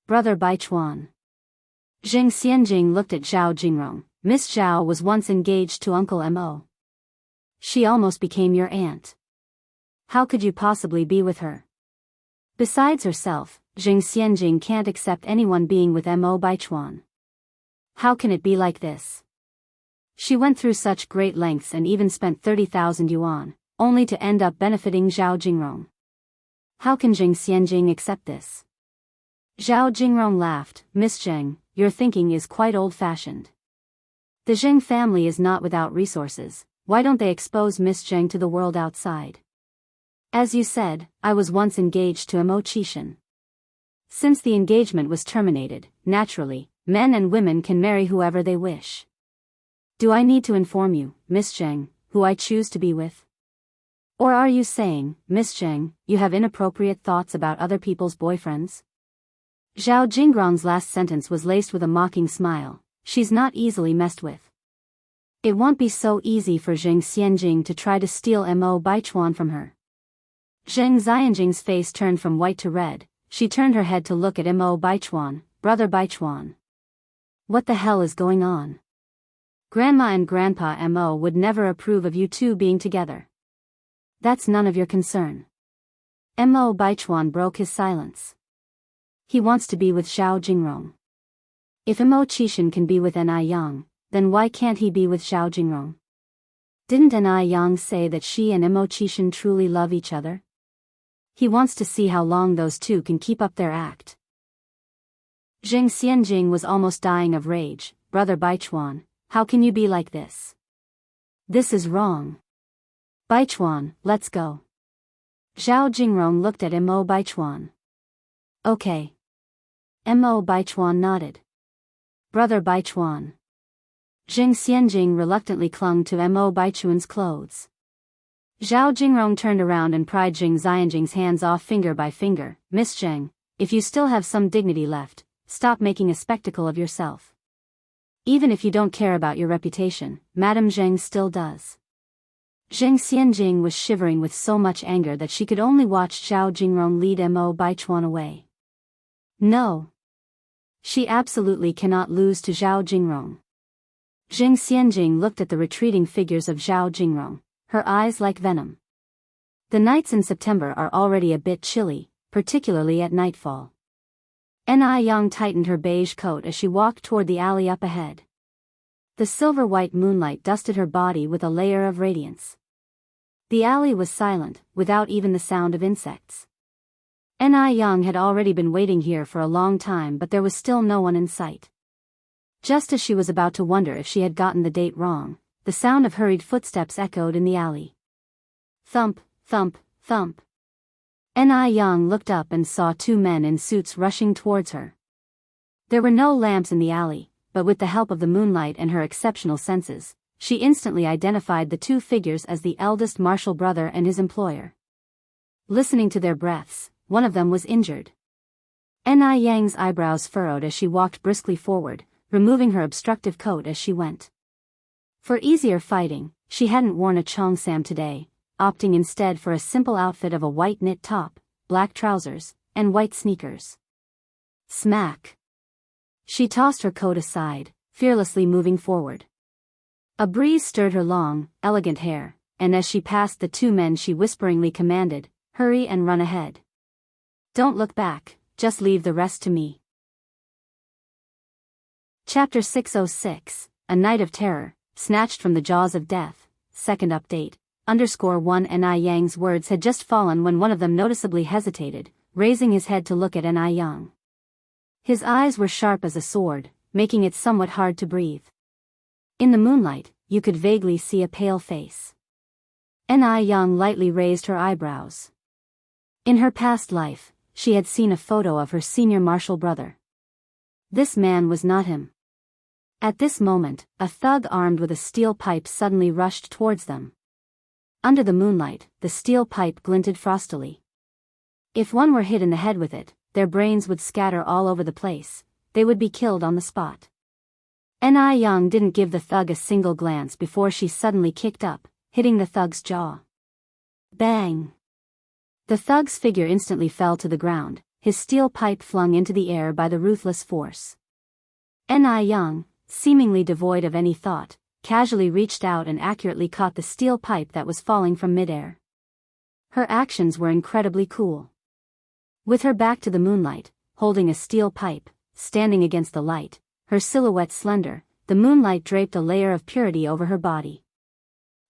Brother Baichuan. Zheng Xianjing looked at Zhao Jingrong. Miss Zhao was once engaged to Uncle Mo. She almost became your aunt. How could you possibly be with her? Besides herself, Zheng Xianjing can't accept anyone being with Mo Baichuan. How can it be like this? She went through such great lengths and even spent 30,000 yuan, only to end up benefiting Zhao Jingrong. How can Zheng Xianjing accept this? Zhao Jingrong laughed. Miss Zheng, your thinking is quite old-fashioned. The Zheng family is not without resources. Why don't they expose Miss Zheng to the world outside? As you said, I was once engaged to Mo Qishan. Since the engagement was terminated, naturally, men and women can marry whoever they wish. Do I need to inform you, Miss Zheng, who I choose to be with? Or are you saying, Miss Zheng, you have inappropriate thoughts about other people's boyfriends? Zhao Jingrong's last sentence was laced with a mocking smile. She's not easily messed with. It won't be so easy for Zheng Xianjing to try to steal Mo Baichuan from her. Zheng Xianjing's face turned from white to red. She turned her head to look at Mo Baichuan. Brother Baichuan. What the hell is going on? Grandma and Grandpa Mo would never approve of you two being together. That's none of your concern. Mo Baichuan broke his silence. He wants to be with Zhao Jingrong. If Mo Qishan can be with Ni Yang, then why can't he be with Zhao Jingrong? Didn't Ni Yang say that she and Mo Qishan truly love each other? He wants to see how long those two can keep up their act. Zheng Xianjing was almost dying of rage. Brother Baichuan, how can you be like this? This is wrong. Baichuan, let's go. Zhao Jingrong looked at Mo Baichuan. Okay. Mo Baichuan nodded. Brother Baichuan. Zheng Xianjing reluctantly clung to Mo Baichuan's clothes. Zhao Jingrong turned around and pried Zheng Xianjing's hands off finger by finger. Miss Zheng, if you still have some dignity left, stop making a spectacle of yourself. Even if you don't care about your reputation, Madame Zheng still does. Zheng Xianjing was shivering with so much anger that she could only watch Zhao Jingrong lead Mo Baichuan away. No. She absolutely cannot lose to Zhao Jingrong. Zheng Xianjing looked at the retreating figures of Zhao Jingrong, her eyes like venom. The nights in September are already a bit chilly, particularly at nightfall. Ni Yang tightened her beige coat as she walked toward the alley up ahead. The silver-white moonlight dusted her body with a layer of radiance. The alley was silent, without even the sound of insects. Ni Yang had already been waiting here for a long time, but there was still no one in sight. Just as she was about to wonder if she had gotten the date wrong, the sound of hurried footsteps echoed in the alley. Thump, thump, thump. Yang looked up and saw two men in suits rushing towards her. There were no lamps in the alley, but with the help of the moonlight and her exceptional senses, she instantly identified the two figures as the eldest martial brother and his employer. Listening to their breaths, one of them was injured. Yang's eyebrows furrowed as she walked briskly forward, removing her obstructive coat as she went. For easier fighting, she hadn't worn a cheongsam today, opting instead for a simple outfit of a white knit top, black trousers, and white sneakers. Smack! She tossed her coat aside, fearlessly moving forward. A breeze stirred her long, elegant hair, and as she passed the two men she whisperingly commanded, "Hurry and run ahead. Don't look back, just leave the rest to me." Chapter 606, A Night of Terror, Snatched from the Jaws of Death, Second Update, _1 Yang's words had just fallen when one of them noticeably hesitated, raising his head to look at Yang. His eyes were sharp as a sword, making it somewhat hard to breathe. In the moonlight, you could vaguely see a pale face. Yang lightly raised her eyebrows. In her past life, she had seen a photo of her senior martial brother. This man was not him. At this moment, a thug armed with a steel pipe suddenly rushed towards them. Under the moonlight, the steel pipe glinted frostily. If one were hit in the head with it, their brains would scatter all over the place. They would be killed on the spot. Yang didn't give the thug a single glance before she suddenly kicked up, hitting the thug's jaw. Bang! The thug's figure instantly fell to the ground, his steel pipe flung into the air by the ruthless force. Yang, seemingly devoid of any thought, casually reached out and accurately caught the steel pipe that was falling from midair. Her actions were incredibly cool. With her back to the moonlight, holding a steel pipe, standing against the light, her silhouette slender, the moonlight draped a layer of purity over her body.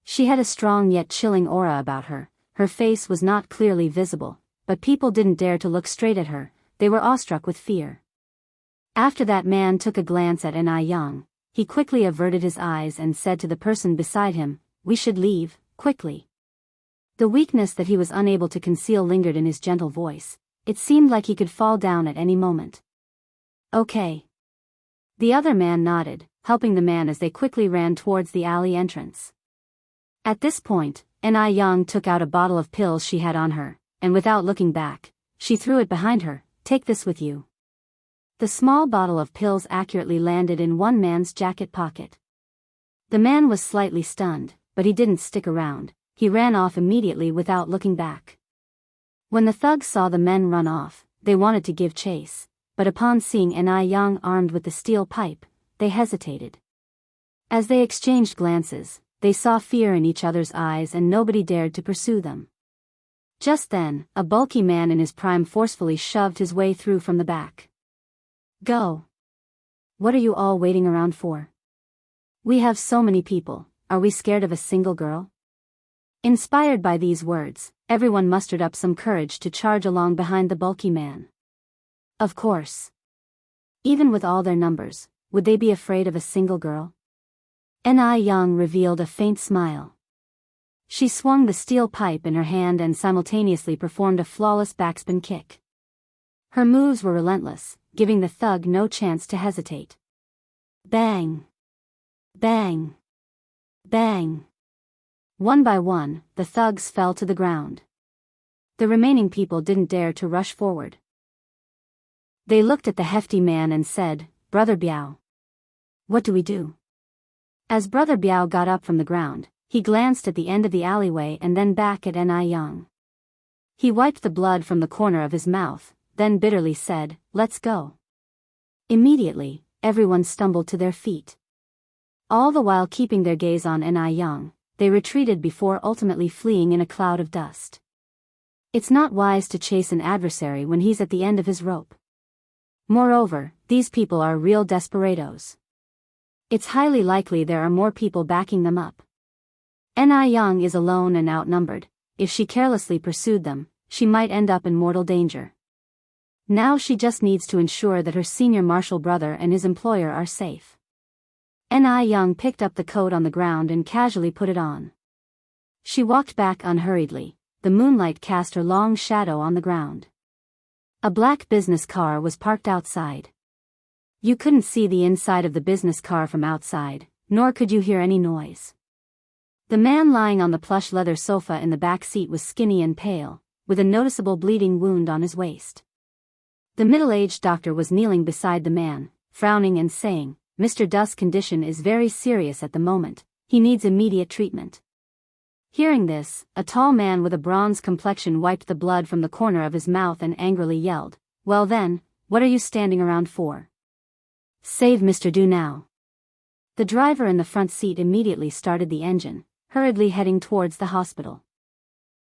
She had a strong yet chilling aura about her. Her face was not clearly visible, but people didn't dare to look straight at her, they were awestruck with fear. After that man took a glance at Yang, he quickly averted his eyes and said to the person beside him, "We should leave, quickly." The weakness that he was unable to conceal lingered in his gentle voice. It seemed like he could fall down at any moment. "Okay." The other man nodded, helping the man as they quickly ran towards the alley entrance. At this point, Yang took out a bottle of pills she had on her, and without looking back, she threw it behind her. "Take this with you." The small bottle of pills accurately landed in one man's jacket pocket. The man was slightly stunned, but he didn't stick around. He ran off immediately without looking back. When the thugs saw the men run off, they wanted to give chase, but upon seeing Yang armed with the steel pipe, they hesitated. As they exchanged glances, they saw fear in each other's eyes and nobody dared to pursue them. Just then, a bulky man in his prime forcefully shoved his way through from the back. "Go! What are you all waiting around for? We have so many people, are we scared of a single girl?" Inspired by these words, everyone mustered up some courage to charge along behind the bulky man. Of course. Even with all their numbers, would they be afraid of a single girl? Yang revealed a faint smile. She swung the steel pipe in her hand and simultaneously performed a flawless backspin kick. Her moves were relentless, giving the thug no chance to hesitate. Bang! Bang! Bang! One by one, the thugs fell to the ground. The remaining people didn't dare to rush forward. They looked at the hefty man and said, "Brother Biao. What do we do?" As Brother Biao got up from the ground, he glanced at the end of the alleyway and then back at Yang. He wiped the blood from the corner of his mouth, then bitterly said, "Let's go." Immediately, everyone stumbled to their feet. All the while keeping their gaze on Yang, they retreated before ultimately fleeing in a cloud of dust. It's not wise to chase an adversary when he's at the end of his rope. Moreover, these people are real desperados. It's highly likely there are more people backing them up. Yang is alone and outnumbered. If she carelessly pursued them, she might end up in mortal danger. Now she just needs to ensure that her senior martial brother and his employer are safe. Ni Young picked up the coat on the ground and casually put it on. She walked back unhurriedly. The moonlight cast her long shadow on the ground. A black business car was parked outside. You couldn't see the inside of the business car from outside, nor could you hear any noise. The man lying on the plush leather sofa in the back seat was skinny and pale, with a noticeable bleeding wound on his waist. The middle-aged doctor was kneeling beside the man, frowning and saying, "Mr. Du's condition is very serious at the moment. He needs immediate treatment." Hearing this, a tall man with a bronze complexion wiped the blood from the corner of his mouth and angrily yelled, "Well then, what are you standing around for? Save Mr. Du now." The driver in the front seat immediately started the engine, hurriedly heading towards the hospital.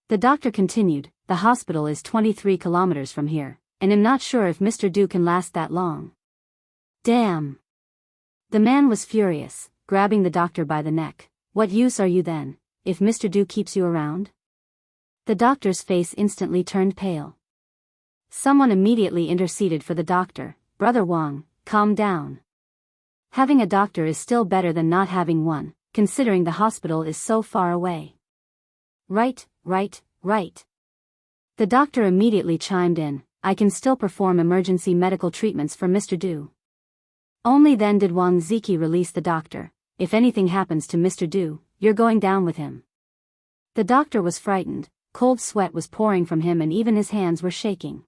The doctor continued, "The hospital is 23 kilometers from here, and I'm not sure if Mr. Du can last that long." Damn! The man was furious, grabbing the doctor by the neck. "What use are you then, if Mr. Du keeps you around?" The doctor's face instantly turned pale. Someone immediately interceded for the doctor. "Brother Wang, calm down. Having a doctor is still better than not having one, considering the hospital is so far away." Right. The doctor immediately chimed in, "I can still perform emergency medical treatments for Mr. Du." Only then did Wang Ziki release the doctor. "If anything happens to Mr. Du, you're going down with him." The doctor was frightened, cold sweat was pouring from him and even his hands were shaking.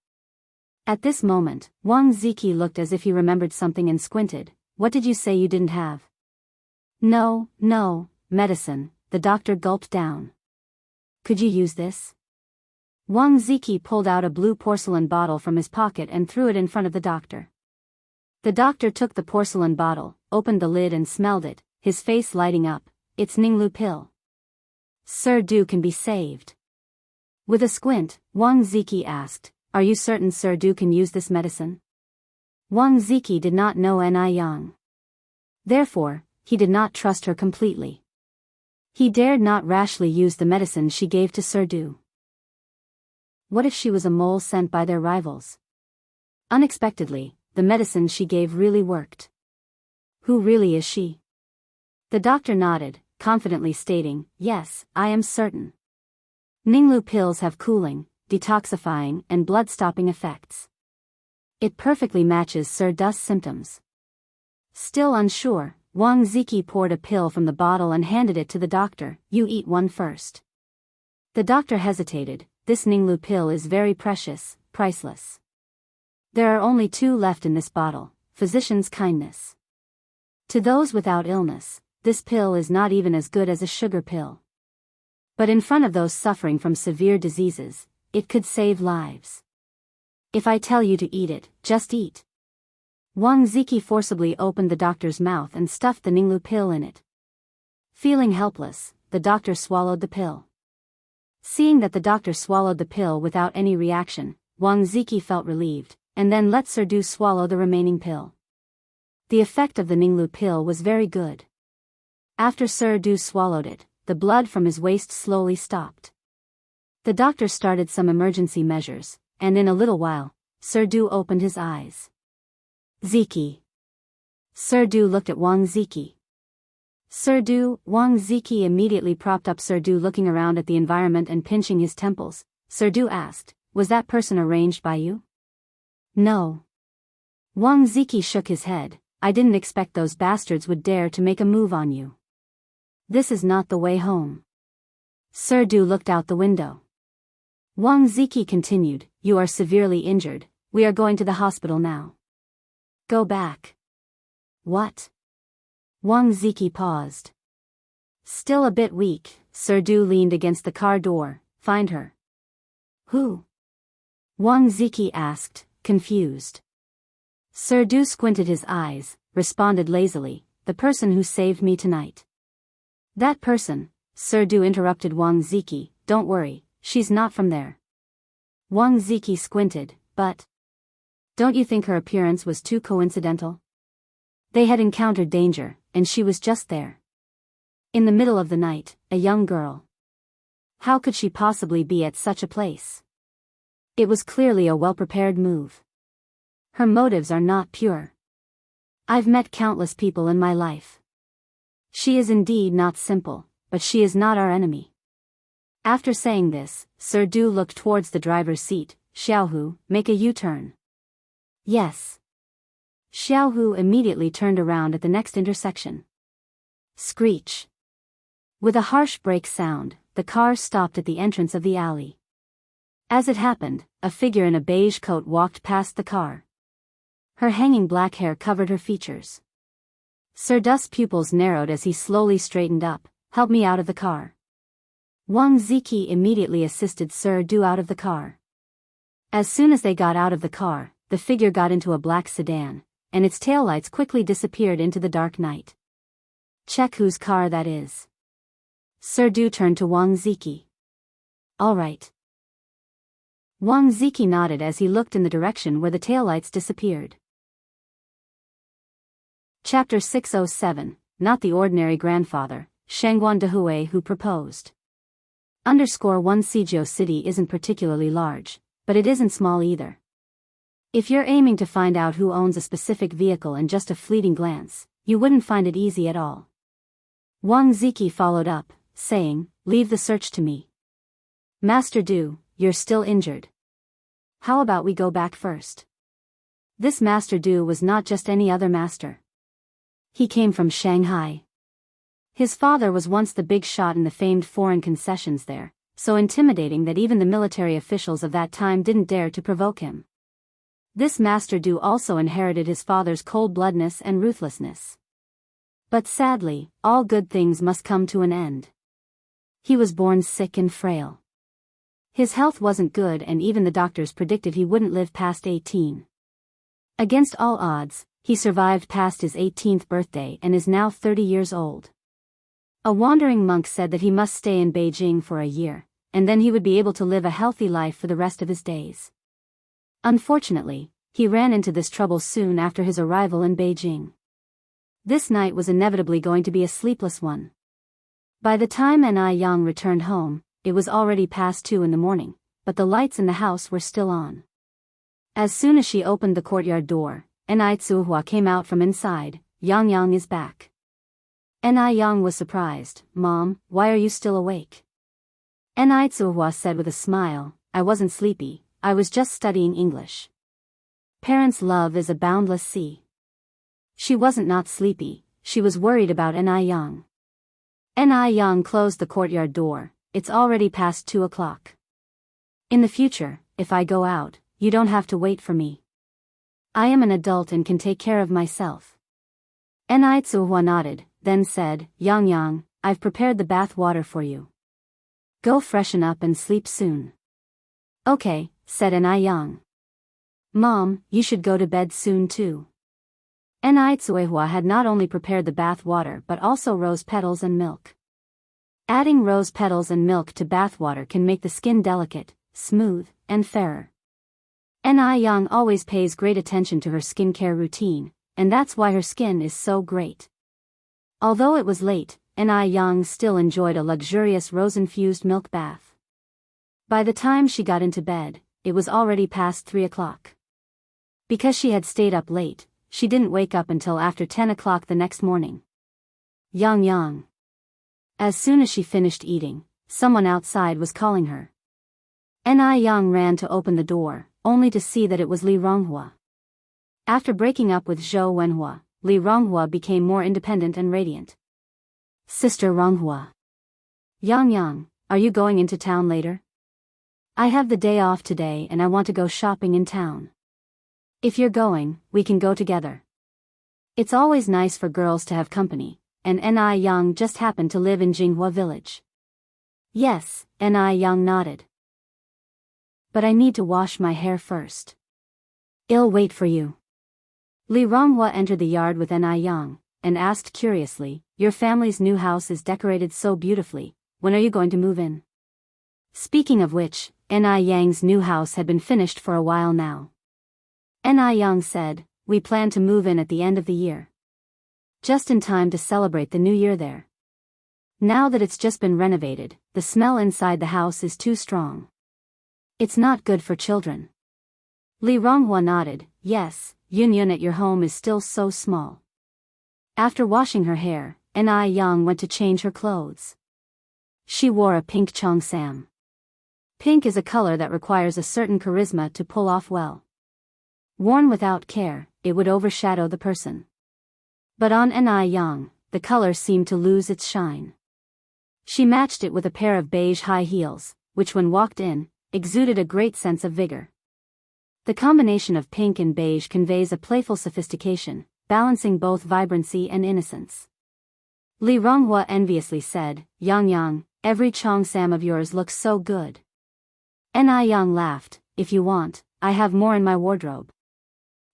At this moment, Wang Ziki looked as if he remembered something and squinted. "What did you say you didn't have?" No, medicine," the doctor gulped down. "Could you use this?" Wang Ziki pulled out a blue porcelain bottle from his pocket and threw it in front of the doctor. The doctor took the porcelain bottle, opened the lid and smelled it, his face lighting up. "It's Ninglu pill. Sir Du can be saved." With a squint, Wang Ziki asked, "Are you certain Sir Du can use this medicine?" Wang Ziki did not know Ni Yang. Therefore, he did not trust her completely. He dared not rashly use the medicine she gave to Sir Du. What if she was a mole sent by their rivals? Unexpectedly, the medicine she gave really worked. Who really is she? The doctor nodded, confidently stating, "Yes, I am certain. Ninglu pills have cooling, detoxifying, and blood-stopping effects. It perfectly matches Sir Du's symptoms." Still unsure, Wang Ziki poured a pill from the bottle and handed it to the doctor. "You eat one first." The doctor hesitated. "This Ninglu pill is very precious, priceless. There are only 2 left in this bottle, physician's kindness. To those without illness, this pill is not even as good as a sugar pill. But in front of those suffering from severe diseases, it could save lives. If I tell you to eat it, just eat." Wang Ziki forcibly opened the doctor's mouth and stuffed the Ninglu pill in it. Feeling helpless, the doctor swallowed the pill. Seeing that the doctor swallowed the pill without any reaction, Wang Ziki felt relieved, and then let Sir Du swallow the remaining pill. The effect of the Ninglu pill was very good. After Sir Du swallowed it, the blood from his waist slowly stopped. The doctor started some emergency measures, and in a little while, Sir Du opened his eyes. "Ziki." Sir Du looked at Wang Ziki. "Sir Du." Wang Ziki immediately propped up Sir Du, looking around at the environment and pinching his temples. Sir Du asked, "Was that person arranged by you?" "No." Wang Ziki shook his head. "I didn't expect those bastards would dare to make a move on you. This is not the way home." Sir Du looked out the window. Wang Ziki continued, "You are severely injured. We are going to the hospital now. Go back." "What?" Wang Ziki paused. Still a bit weak, Sir Du leaned against the car door. "Find her." "Who?" Wang Ziki asked, confused. Sir Du squinted his eyes, responded lazily, "The person who saved me tonight." "That person," Sir Du interrupted Wang Ziki, "don't worry, she's not from there." Wang Ziki squinted, "But don't you think her appearance was too coincidental? They had encountered danger, and she was just there. In the middle of the night, a young girl. How could she possibly be at such a place? It was clearly a well-prepared move. Her motives are not pure. I've met countless people in my life. She is indeed not simple, but she is not our enemy. After saying this, Sir Du looked towards the driver's seat. Xiaohu, make a U-turn. Yes. Xiaohu immediately turned around at the next intersection. Screech. With a harsh brake sound, the car stopped at the entrance of the alley. As it happened, a figure in a beige coat walked past the car. Her hanging black hair covered her features. Sir Du's pupils narrowed as he slowly straightened up. Help me out of the car. Wang Ziki immediately assisted Sir Du out of the car. As soon as they got out of the car, the figure got into a black sedan, and its taillights quickly disappeared into the dark night. Check whose car that is. Sir Du turned to Wang Ziki. All right. Wang Ziki nodded as he looked in the direction where the taillights disappeared. Chapter 607, Not the Ordinary Grandfather, Shangguan Dehui who proposed. _1 Sijio City isn't particularly large, but it isn't small either. If you're aiming to find out who owns a specific vehicle in just a fleeting glance, you wouldn't find it easy at all. Wang Ziki followed up, saying, leave the search to me. Master Du, you're still injured. How about we go back first? This Master Du was not just any other master. He came from Shanghai. His father was once the big shot in the famed foreign concessions there, so intimidating that even the military officials of that time didn't dare to provoke him. This Master Du also inherited his father's cold-bloodedness and ruthlessness. But sadly, all good things must come to an end. He was born sick and frail. His health wasn't good and even the doctors predicted he wouldn't live past 18. Against all odds, he survived past his 18th birthday and is now 30 years old. A wandering monk said that he must stay in Beijing for a year, and then he would be able to live a healthy life for the rest of his days. Unfortunately, he ran into this trouble soon after his arrival in Beijing. This night was inevitably going to be a sleepless one. By the time Ni Yang returned home, it was already past 2 in the morning, but the lights in the house were still on. As soon as she opened the courtyard door, Ni Tsuhua came out from inside. Yang Yang is back. Ni Yang was surprised. Mom, why are you still awake? Ni Tsuhua said with a smile, I wasn't sleepy, I was just studying English. Parents' love is a boundless sea. She wasn't not sleepy, she was worried about Ni Yang. Ni Yang closed the courtyard door. It's already past 2 o'clock. In the future, if I go out, you don't have to wait for me. I am an adult and can take care of myself. Ni Tsuhua nodded, then said, Yang Yang, I've prepared the bath water for you. Go freshen up and sleep soon. Okay, said Ni Yang. Mom, you should go to bed soon too. Ni Tsuhua had not only prepared the bath water but also rose petals and milk. Adding rose petals and milk to bath water can make the skin delicate, smooth, and fairer. Ni Yang always pays great attention to her skincare routine, and that's why her skin is so great. Although it was late, Ni Yang still enjoyed a luxurious rose-infused milk bath. By the time she got into bed, it was already past 3 o'clock. Because she had stayed up late, she didn't wake up until after 10 o'clock the next morning. Yang Yang. As soon as she finished eating, someone outside was calling her. Ni Yang ran to open the door, only to see that it was Li Ronghua. After breaking up with Zhou Wenhua, Li Ronghua became more independent and radiant. Sister Ronghua. Yang Yang, are you going into town later? I have the day off today and I want to go shopping in town. If you're going, we can go together. It's always nice for girls to have company, and Ni Yang just happened to live in Jinghua village. Yes, Ni Yang nodded. But I need to wash my hair first. I'll wait for you. Li Ronghua entered the yard with Ni Yang, and asked curiously, your family's new house is decorated so beautifully, when are you going to move in? Speaking of which, Ni Yang's new house had been finished for a while now. Ni Yang said, we plan to move in at the end of the year. Just in time to celebrate the new year there. Now that it's just been renovated, the smell inside the house is too strong. It's not good for children. Li Ronghua nodded, yes, Yun Yun at your home is still so small. After washing her hair, Ni Yang went to change her clothes. She wore a pink cheongsam. Pink is a color that requires a certain charisma to pull off well. Worn without care, it would overshadow the person. But on Ni Yang, the color seemed to lose its shine. She matched it with a pair of beige high heels, which when walked in, exuded a great sense of vigor. The combination of pink and beige conveys a playful sophistication, balancing both vibrancy and innocence. Li Ronghua enviously said, "Yang Yang, every cheongsam of yours looks so good." Ni Yang laughed, "If you want, I have more in my wardrobe.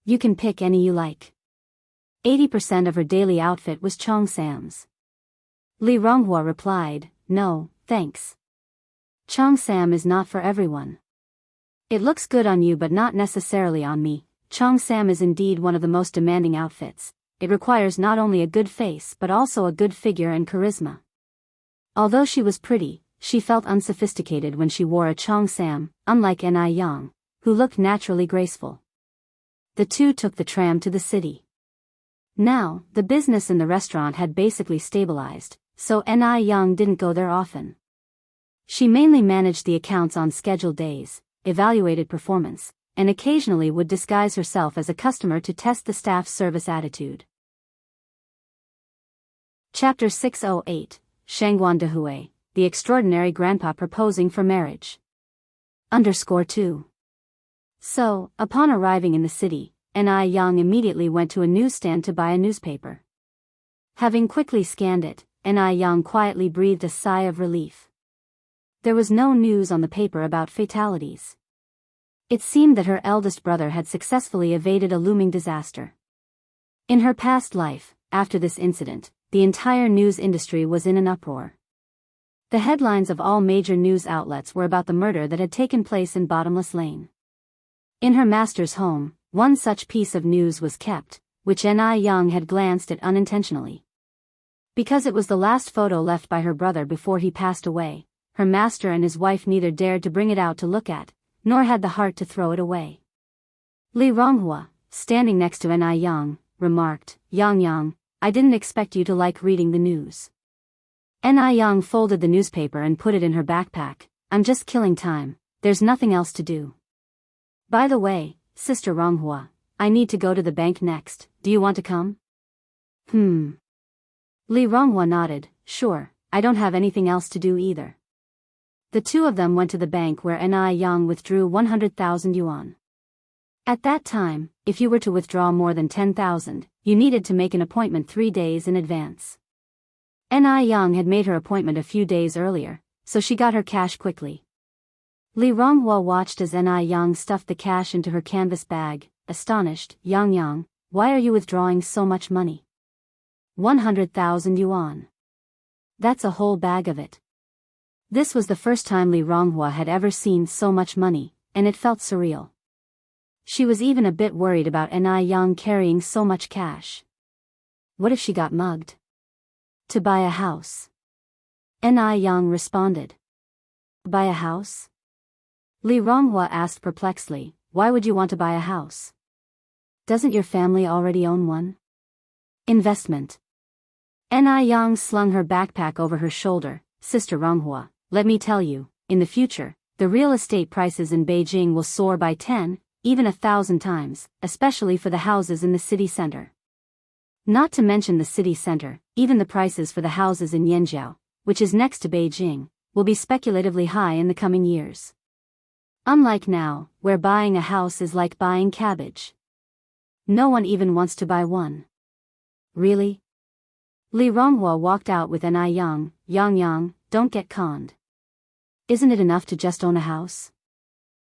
You can pick any you like." 80% of her daily outfit was cheongsams. Li Ronghua replied, "No, thanks. Cheongsam is not for everyone. It looks good on you but not necessarily on me. Cheongsam is indeed one of the most demanding outfits. It requires not only a good face but also a good figure and charisma." Although she was pretty, she felt unsophisticated when she wore a cheongsam, unlike Ni Yang, who looked naturally graceful. The two took the tram to the city. Now, the business in the restaurant had basically stabilized, so Ni Yang didn't go there often. She mainly managed the accounts on scheduled days, evaluated performance, and occasionally would disguise herself as a customer to test the staff's service attitude. Chapter 608, Shangguan Dehui, the Extraordinary Grandpa Proposing for Marriage. _2. So, upon arriving in the city, Ni Yang immediately went to a newsstand to buy a newspaper. Having quickly scanned it, Ni Yang quietly breathed a sigh of relief. There was no news on the paper about fatalities. It seemed that her eldest brother had successfully evaded a looming disaster. In her past life, after this incident, the entire news industry was in an uproar. The headlines of all major news outlets were about the murder that had taken place in Bottomless Lane. In her master's home, one such piece of news was kept, which Ni Yang had glanced at unintentionally. Because it was the last photo left by her brother before he passed away, her master and his wife neither dared to bring it out to look at, nor had the heart to throw it away. Li Ronghua, standing next to Ni Yang, remarked, "Yang Yang, I didn't expect you to like reading the news." Ni Yang folded the newspaper and put it in her backpack. "I'm just killing time, there's nothing else to do. By the way, Sister Ronghua, I need to go to the bank next, do you want to come?" Li Ronghua nodded, "Sure, I don't have anything else to do either." The two of them went to the bank where Ni Yang withdrew 100,000 yuan. At that time, if you were to withdraw more than 10,000, you needed to make an appointment 3 days in advance. Ni Yang had made her appointment a few days earlier, so she got her cash quickly. Li Ronghua watched as Ni Yang stuffed the cash into her canvas bag, astonished. "Yang Yang, why are you withdrawing so much money?" 100,000 yuan. That's a whole bag of it. This was the first time Li Ronghua had ever seen so much money, and it felt surreal. She was even a bit worried about Ni Yang carrying so much cash. What if she got mugged? "To buy a house." Ni Yang responded. "Buy a house?" Li Ronghua asked perplexedly, "Why would you want to buy a house? Doesn't your family already own one?" "Investment." Ni Yang slung her backpack over her shoulder. "Sister Ronghua, let me tell you, in the future, the real estate prices in Beijing will soar by 10, even 1,000 times, especially for the houses in the city center. Not to mention the city center, even the prices for the houses in Yanjiao, which is next to Beijing, will be speculatively high in the coming years. Unlike now, where buying a house is like buying cabbage. No one even wants to buy one." "Really?" Li Ronghua walked out with Ni Yang. "Yang Yang, don't get conned. Isn't it enough to just own a house?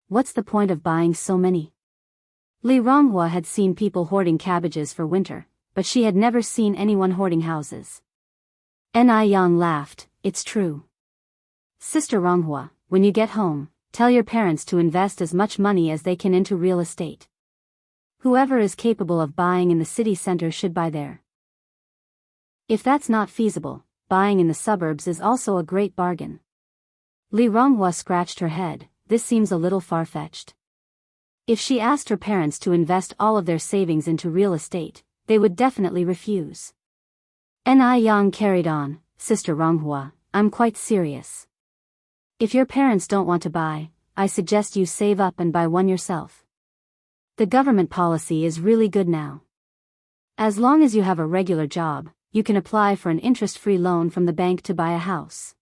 What's the point of buying so many?" Li Ronghua had seen people hoarding cabbages for winter, but she had never seen anyone hoarding houses. Ni Yang laughed, "It's true. Sister Ronghua, when you get home, tell your parents to invest as much money as they can into real estate. Whoever is capable of buying in the city center should buy there. If that's not feasible, buying in the suburbs is also a great bargain." Li Ronghua scratched her head. This seems a little far-fetched. If she asked her parents to invest all of their savings into real estate, they would definitely refuse. Ni Yang carried on, Sister Ronghua, I'm quite serious. If your parents don't want to buy, I suggest you save up and buy one yourself. The government policy is really good now. As long as you have a regular job, you can apply for an interest-free loan from the bank to buy a house.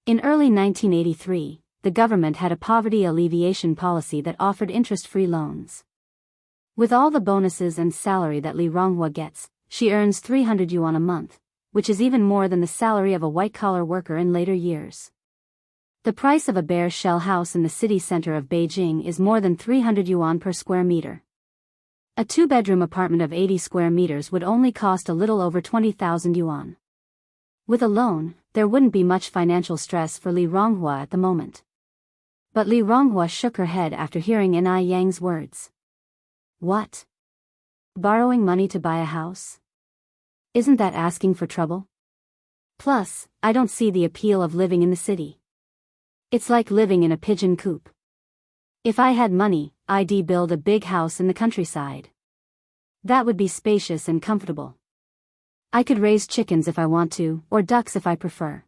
In early 1983, the government had a poverty alleviation policy that offered interest-free loans. With all the bonuses and salary that Li Ronghua gets, she earns 300 yuan a month, which is even more than the salary of a white-collar worker in later years. The price of a bare shell house in the city center of Beijing is more than 300 yuan per square meter. A two-bedroom apartment of 80 square meters would only cost a little over 20,000 yuan. With a loan, there wouldn't be much financial stress for Li Ronghua at the moment. But Li Ronghua shook her head after hearing Ni Yang's words. What? Borrowing money to buy a house? Isn't that asking for trouble? Plus, I don't see the appeal of living in the city. It's like living in a pigeon coop. If I had money, I'd build a big house in the countryside. That would be spacious and comfortable. I could raise chickens if I want to, or ducks if I prefer.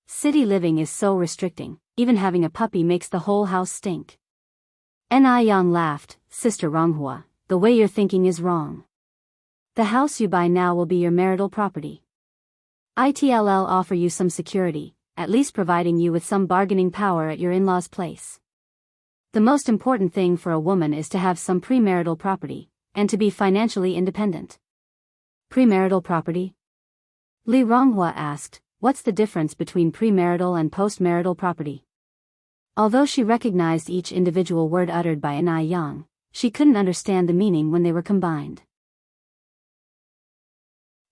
City living is so restricting, even having a puppy makes the whole house stink. Ni Yang laughed, Sister Ronghua, the way you're thinking is wrong. The house you buy now will be your marital property. It'll offer you some security, at least providing you with some bargaining power at your in-laws' place. The most important thing for a woman is to have some premarital property, and to be financially independent. Premarital property? Li Ronghua asked, what's the difference between premarital and postmarital property? Although she recognized each individual word uttered by Ni Yang, she couldn't understand the meaning when they were combined.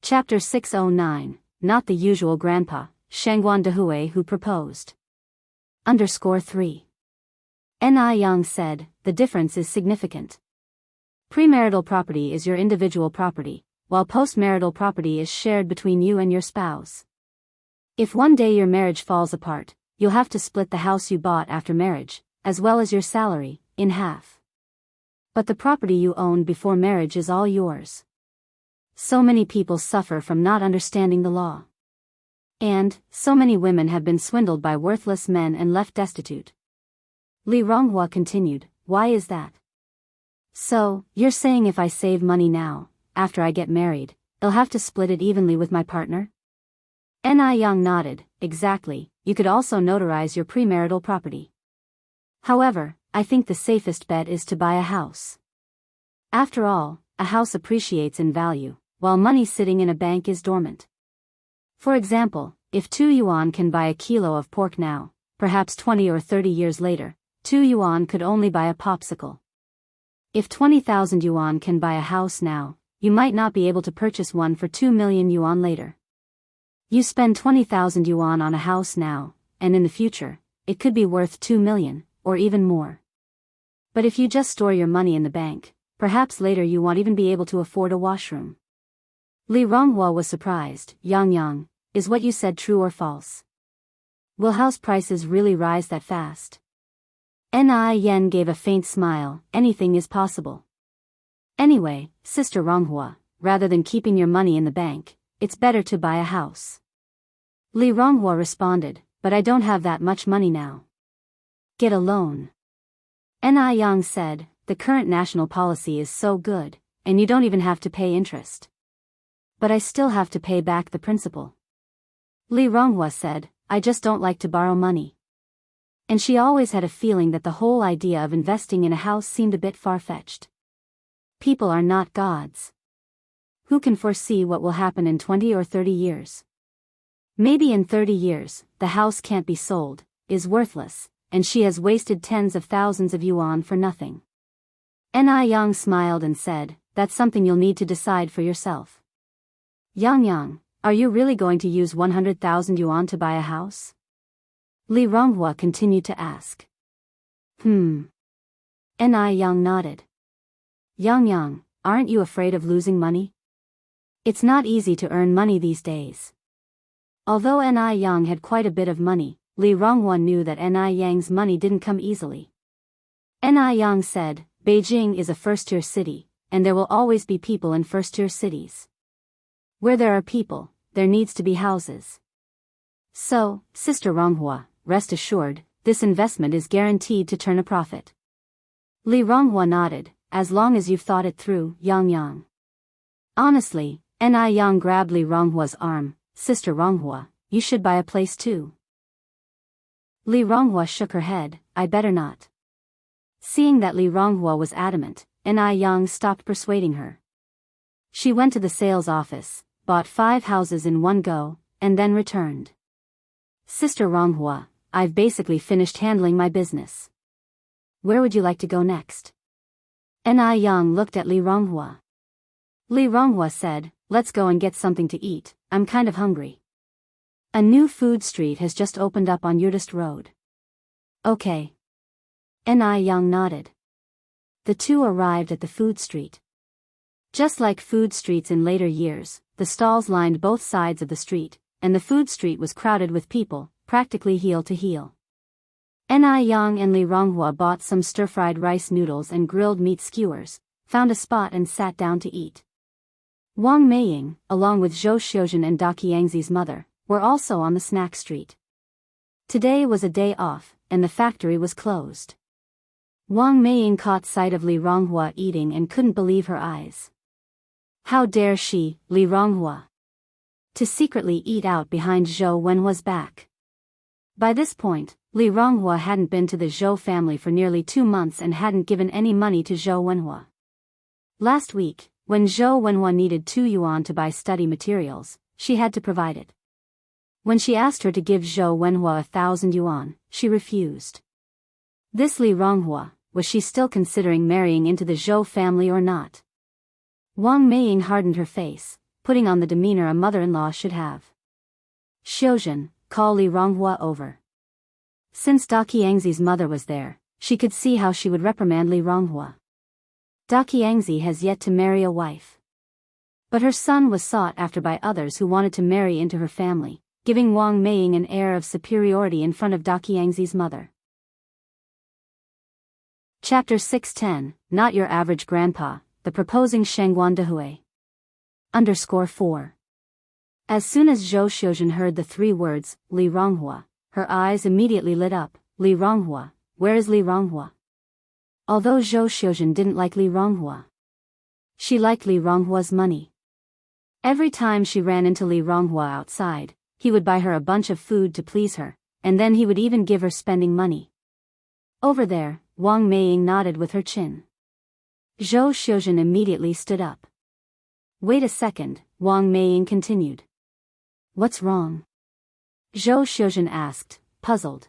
Chapter 609, Not the Usual Grandpa, Shangguan Dehui Who Proposed. _3. Ni Yang said, the difference is significant. Premarital property is your individual property, while postmarital property is shared between you and your spouse. If one day your marriage falls apart, you'll have to split the house you bought after marriage, as well as your salary, in half. But the property you owned before marriage is all yours. So many people suffer from not understanding the law. And, so many women have been swindled by worthless men and left destitute. Li Ronghua continued, why is that? So, you're saying if I save money now, after I get married, I'll have to split it evenly with my partner? Ni Yang nodded, exactly, you could also notarize your premarital property. However, I think the safest bet is to buy a house. After all, a house appreciates in value, while money sitting in a bank is dormant. For example, if 2 yuan can buy a kilo of pork now, perhaps 20 or 30 years later, 2 yuan could only buy a popsicle. If 20,000 yuan can buy a house now, you might not be able to purchase one for 2 million yuan later. You spend 20,000 yuan on a house now, and in the future, it could be worth 2 million, or even more. But if you just store your money in the bank, perhaps later you won't even be able to afford a washroom. Li Ronghua was surprised. Yang, is what you said true or false? Will house prices really rise that fast? Ni Yan gave a faint smile, anything is possible. Anyway, Sister Ronghua, rather than keeping your money in the bank, it's better to buy a house. Li Ronghua responded, but I don't have that much money now. Get a loan. Ni Yang said, the current national policy is so good, and you don't even have to pay interest. But I still have to pay back the principal. Li Ronghua said, I just don't like to borrow money. And she always had a feeling that the whole idea of investing in a house seemed a bit far-fetched. People are not gods. Who can foresee what will happen in 20 or 30 years? Maybe in 30 years, the house can't be sold, is worthless, and she has wasted tens of thousands of yuan for nothing. Ni Yang smiled and said, that's something you'll need to decide for yourself. Yang, are you really going to use 100,000 yuan to buy a house? Li Ronghua continued to ask. Ni Yang nodded. Yang, aren't you afraid of losing money? It's not easy to earn money these days. Although Ni Yang had quite a bit of money, Li Ronghua knew that Ni Yang's money didn't come easily. Ni Yang said, Beijing is a first-tier city, and there will always be people in first-tier cities. Where there are people, there needs to be houses. So, Sister Ronghua, rest assured, this investment is guaranteed to turn a profit. Li Ronghua nodded, as long as you've thought it through, Yang Yang. Honestly, Ni Yang grabbed Li Ronghua's arm. Sister Ronghua, you should buy a place too. Li Ronghua shook her head, I better not. Seeing that Li Ronghua was adamant, Ni Yang stopped persuading her. She went to the sales office, bought 5 houses in one go, and then returned. Sister Ronghua, I've basically finished handling my business. Where would you like to go next? Ni Yang looked at Li Ronghua. Li Ronghua said, let's go and get something to eat, I'm kind of hungry. A new food street has just opened up on Yurdist Road. Okay. Ni Yang nodded. The two arrived at the food street. Just like food streets in later years, the stalls lined both sides of the street, and the food street was crowded with people, practically heel to heel. Ni Yang and Li Ronghua bought some stir-fried rice noodles and grilled meat skewers, found a spot and sat down to eat. Wang Meiying, along with Zhou Xiuzhen and Da Qiangzi's mother, were also on the snack street. Today was a day off, and the factory was closed. Wang Meiying caught sight of Li Ronghua eating and couldn't believe her eyes. How dare she, Li Ronghua, to secretly eat out behind Zhou Wenhua's back. By this point, Li Ronghua hadn't been to the Zhou family for nearly 2 months and hadn't given any money to Zhou Wenhua. Last week, when Zhou Wenhua needed 2 yuan to buy study materials, she had to provide it. When she asked her to give Zhou Wenhua 1,000 yuan, she refused. This Li Ronghua, was she still considering marrying into the Zhou family or not? Wang Meiying hardened her face, putting on the demeanor a mother-in-law should have. Xiuzhen, call Li Ronghua over. Since Da Qiangzi's mother was there, she could see how she would reprimand Li Ronghua. Da Qiangzi has yet to marry a wife. But her son was sought after by others who wanted to marry into her family, giving Wang Meiying an air of superiority in front of Da Qiangzi's mother. Chapter 610, Not Your Average Grandpa, The Proposing Shengguan Dehui. _4. As soon as Zhou Xiuzhen heard the 3 words, Li Ronghua, her eyes immediately lit up. Li Ronghua, where is Li Ronghua? Although Zhou Xiuzhen didn't like Li Ronghua, she liked Li Ronghua's money. Every time she ran into Li Ronghua outside, he would buy her a bunch of food to please her, and then he would even give her spending money. Over there, Wang Meiying nodded with her chin. Zhou Xiuzhen immediately stood up. Wait a second, Wang Meiying continued. What's wrong? Zhou Xiuzhen asked, puzzled.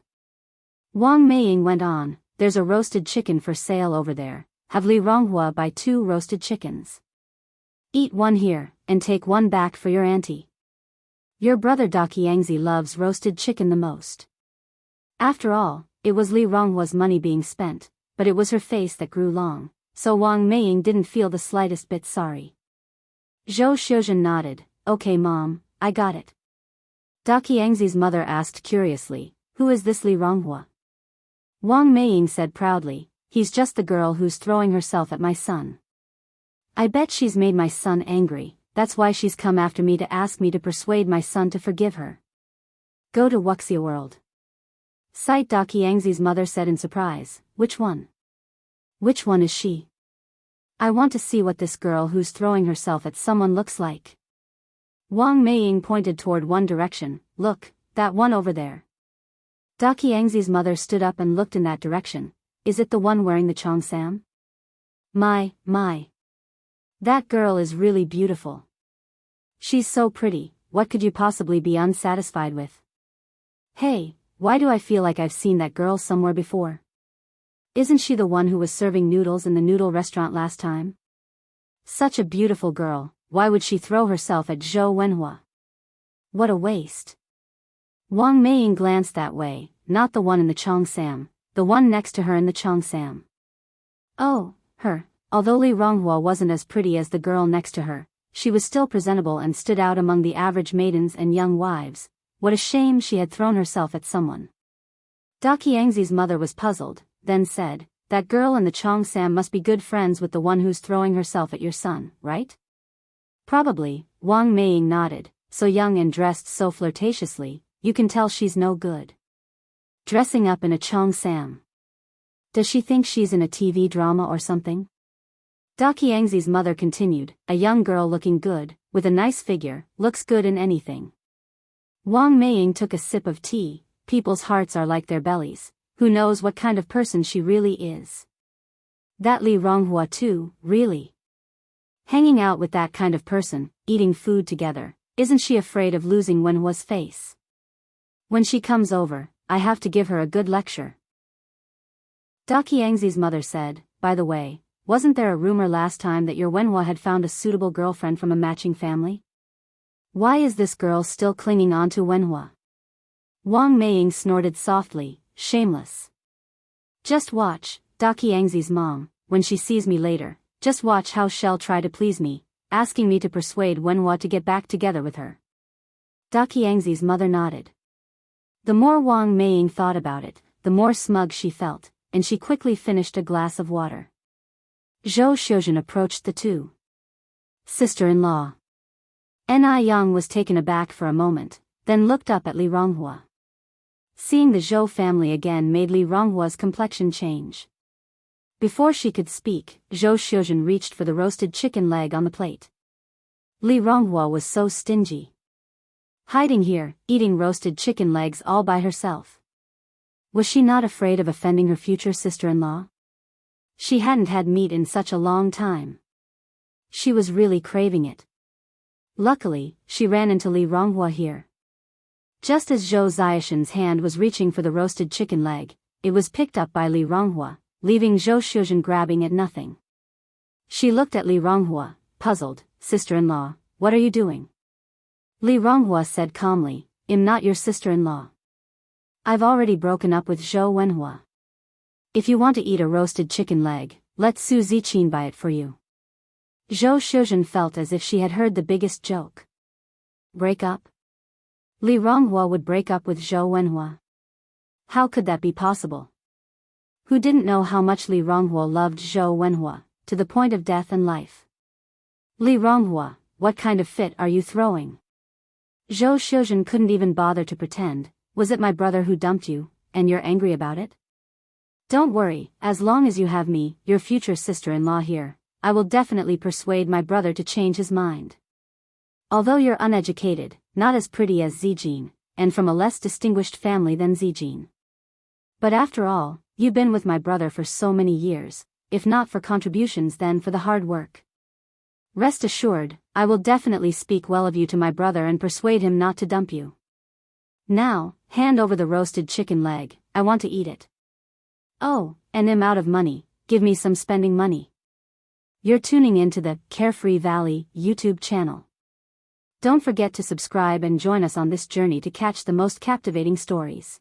Wang Meiying went on, there's a roasted chicken for sale over there, have Li Ronghua buy 2 roasted chickens. Eat 1 here, and take 1 back for your auntie. Your brother Da Qiangzi loves roasted chicken the most. After all, it was Li Ronghua's money being spent, but it was her face that grew long, so Wang Meiying didn't feel the slightest bit sorry. Zhou Xiuzhen nodded, okay mom, I got it. Da Qiangzi's mother asked curiously, who is this Li Ronghua? Wang Meiying said proudly, he's just the girl who's throwing herself at my son. I bet she's made my son angry, that's why she's come after me to ask me to persuade my son to forgive her. Go to Wuxia World. Sight Da Qiangzi's mother said in surprise, which one? Which one is she? I want to see what this girl who's throwing herself at someone looks like. Wang Meiying pointed toward one direction, look, that one over there. Da Qiangzi's mother stood up and looked in that direction. Is it the one wearing the cheongsam? My. That girl is really beautiful. She's so pretty, what could you possibly be unsatisfied with? Hey, why do I feel like I've seen that girl somewhere before? Isn't she the one who was serving noodles in the noodle restaurant last time? Such a beautiful girl, why would she throw herself at Zhou Wenhua? What a waste. Wang Meiying glanced that way, not the one in the cheongsam, the one next to her in the cheongsam. Oh, her. Although Li Ronghua wasn't as pretty as the girl next to her, she was still presentable and stood out among the average maidens and young wives. What a shame she had thrown herself at someone. Da Qiangzi's mother was puzzled, then said, that girl in the cheongsam must be good friends with the one who's throwing herself at your son, right? Probably, Wang Meiying nodded. So young and dressed so flirtatiously, you can tell she's no good. Dressing up in a Chong Sam. Does she think she's in a TV drama or something? Da Qiangzi's mother continued, a young girl looking good, with a nice figure, looks good in anything. Wang Meiying took a sip of tea. People's hearts are like their bellies. Who knows what kind of person she really is? That Li Ronghua too, really? Hanging out with that kind of person, eating food together, isn't she afraid of losing Wenhua's face? When she comes over, I have to give her a good lecture. Da Qiangzi's mother said, by the way, wasn't there a rumor last time that your Wenhua had found a suitable girlfriend from a matching family? Why is this girl still clinging on to Wenhua? Wang Meiying snorted softly, shameless. Just watch, Da Qiangzi's mom, when she sees me later, just watch how she'll try to please me, asking me to persuade Wenhua to get back together with her. Da Qiangzi's mother nodded. The more Wang Meiying thought about it, the more smug she felt, and she quickly finished a glass of water. Zhou Xiuzhen approached the two. Sister-in-law. Ni Yang was taken aback for a moment, then looked up at Li Ronghua. Seeing the Zhou family again made Li Ronghua's complexion change. Before she could speak, Zhou Xiuzhen reached for the roasted chicken leg on the plate. Li Ronghua was so stingy. Hiding here, eating roasted chicken legs all by herself. Was she not afraid of offending her future sister-in-law? She hadn't had meat in such a long time. She was really craving it. Luckily, she ran into Li Ronghua here. Just as Zhou Xiaoshen's hand was reaching for the roasted chicken leg, it was picked up by Li Ronghua, leaving Zhou Xiuzhen grabbing at nothing. She looked at Li Ronghua, puzzled. Sister-in-law, what are you doing? Li Ronghua said calmly, I'm not your sister-in-law. I've already broken up with Zhou Wenhua. If you want to eat a roasted chicken leg, let Su Ziqin buy it for you. Zhou Xiuzhen felt as if she had heard the biggest joke. Break up? Li Ronghua would break up with Zhou Wenhua. How could that be possible? Who didn't know how much Li Ronghua loved Zhou Wenhua, to the point of death and life? Li Ronghua, what kind of fit are you throwing? Zhou Xiuzhen couldn't even bother to pretend. Was it my brother who dumped you, and you're angry about it? Don't worry, as long as you have me, your future sister-in-law here, I will definitely persuade my brother to change his mind. Although you're uneducated, not as pretty as Zijin, and from a less distinguished family than Zijin. But after all, you've been with my brother for so many years, if not for contributions then for the hard work. Rest assured, I will definitely speak well of you to my brother and persuade him not to dump you. Now, hand over the roasted chicken leg, I want to eat it. Oh, and I'm out of money, give me some spending money. You're tuning into the Carefree Valley YouTube channel. Don't forget to subscribe and join us on this journey to catch the most captivating stories.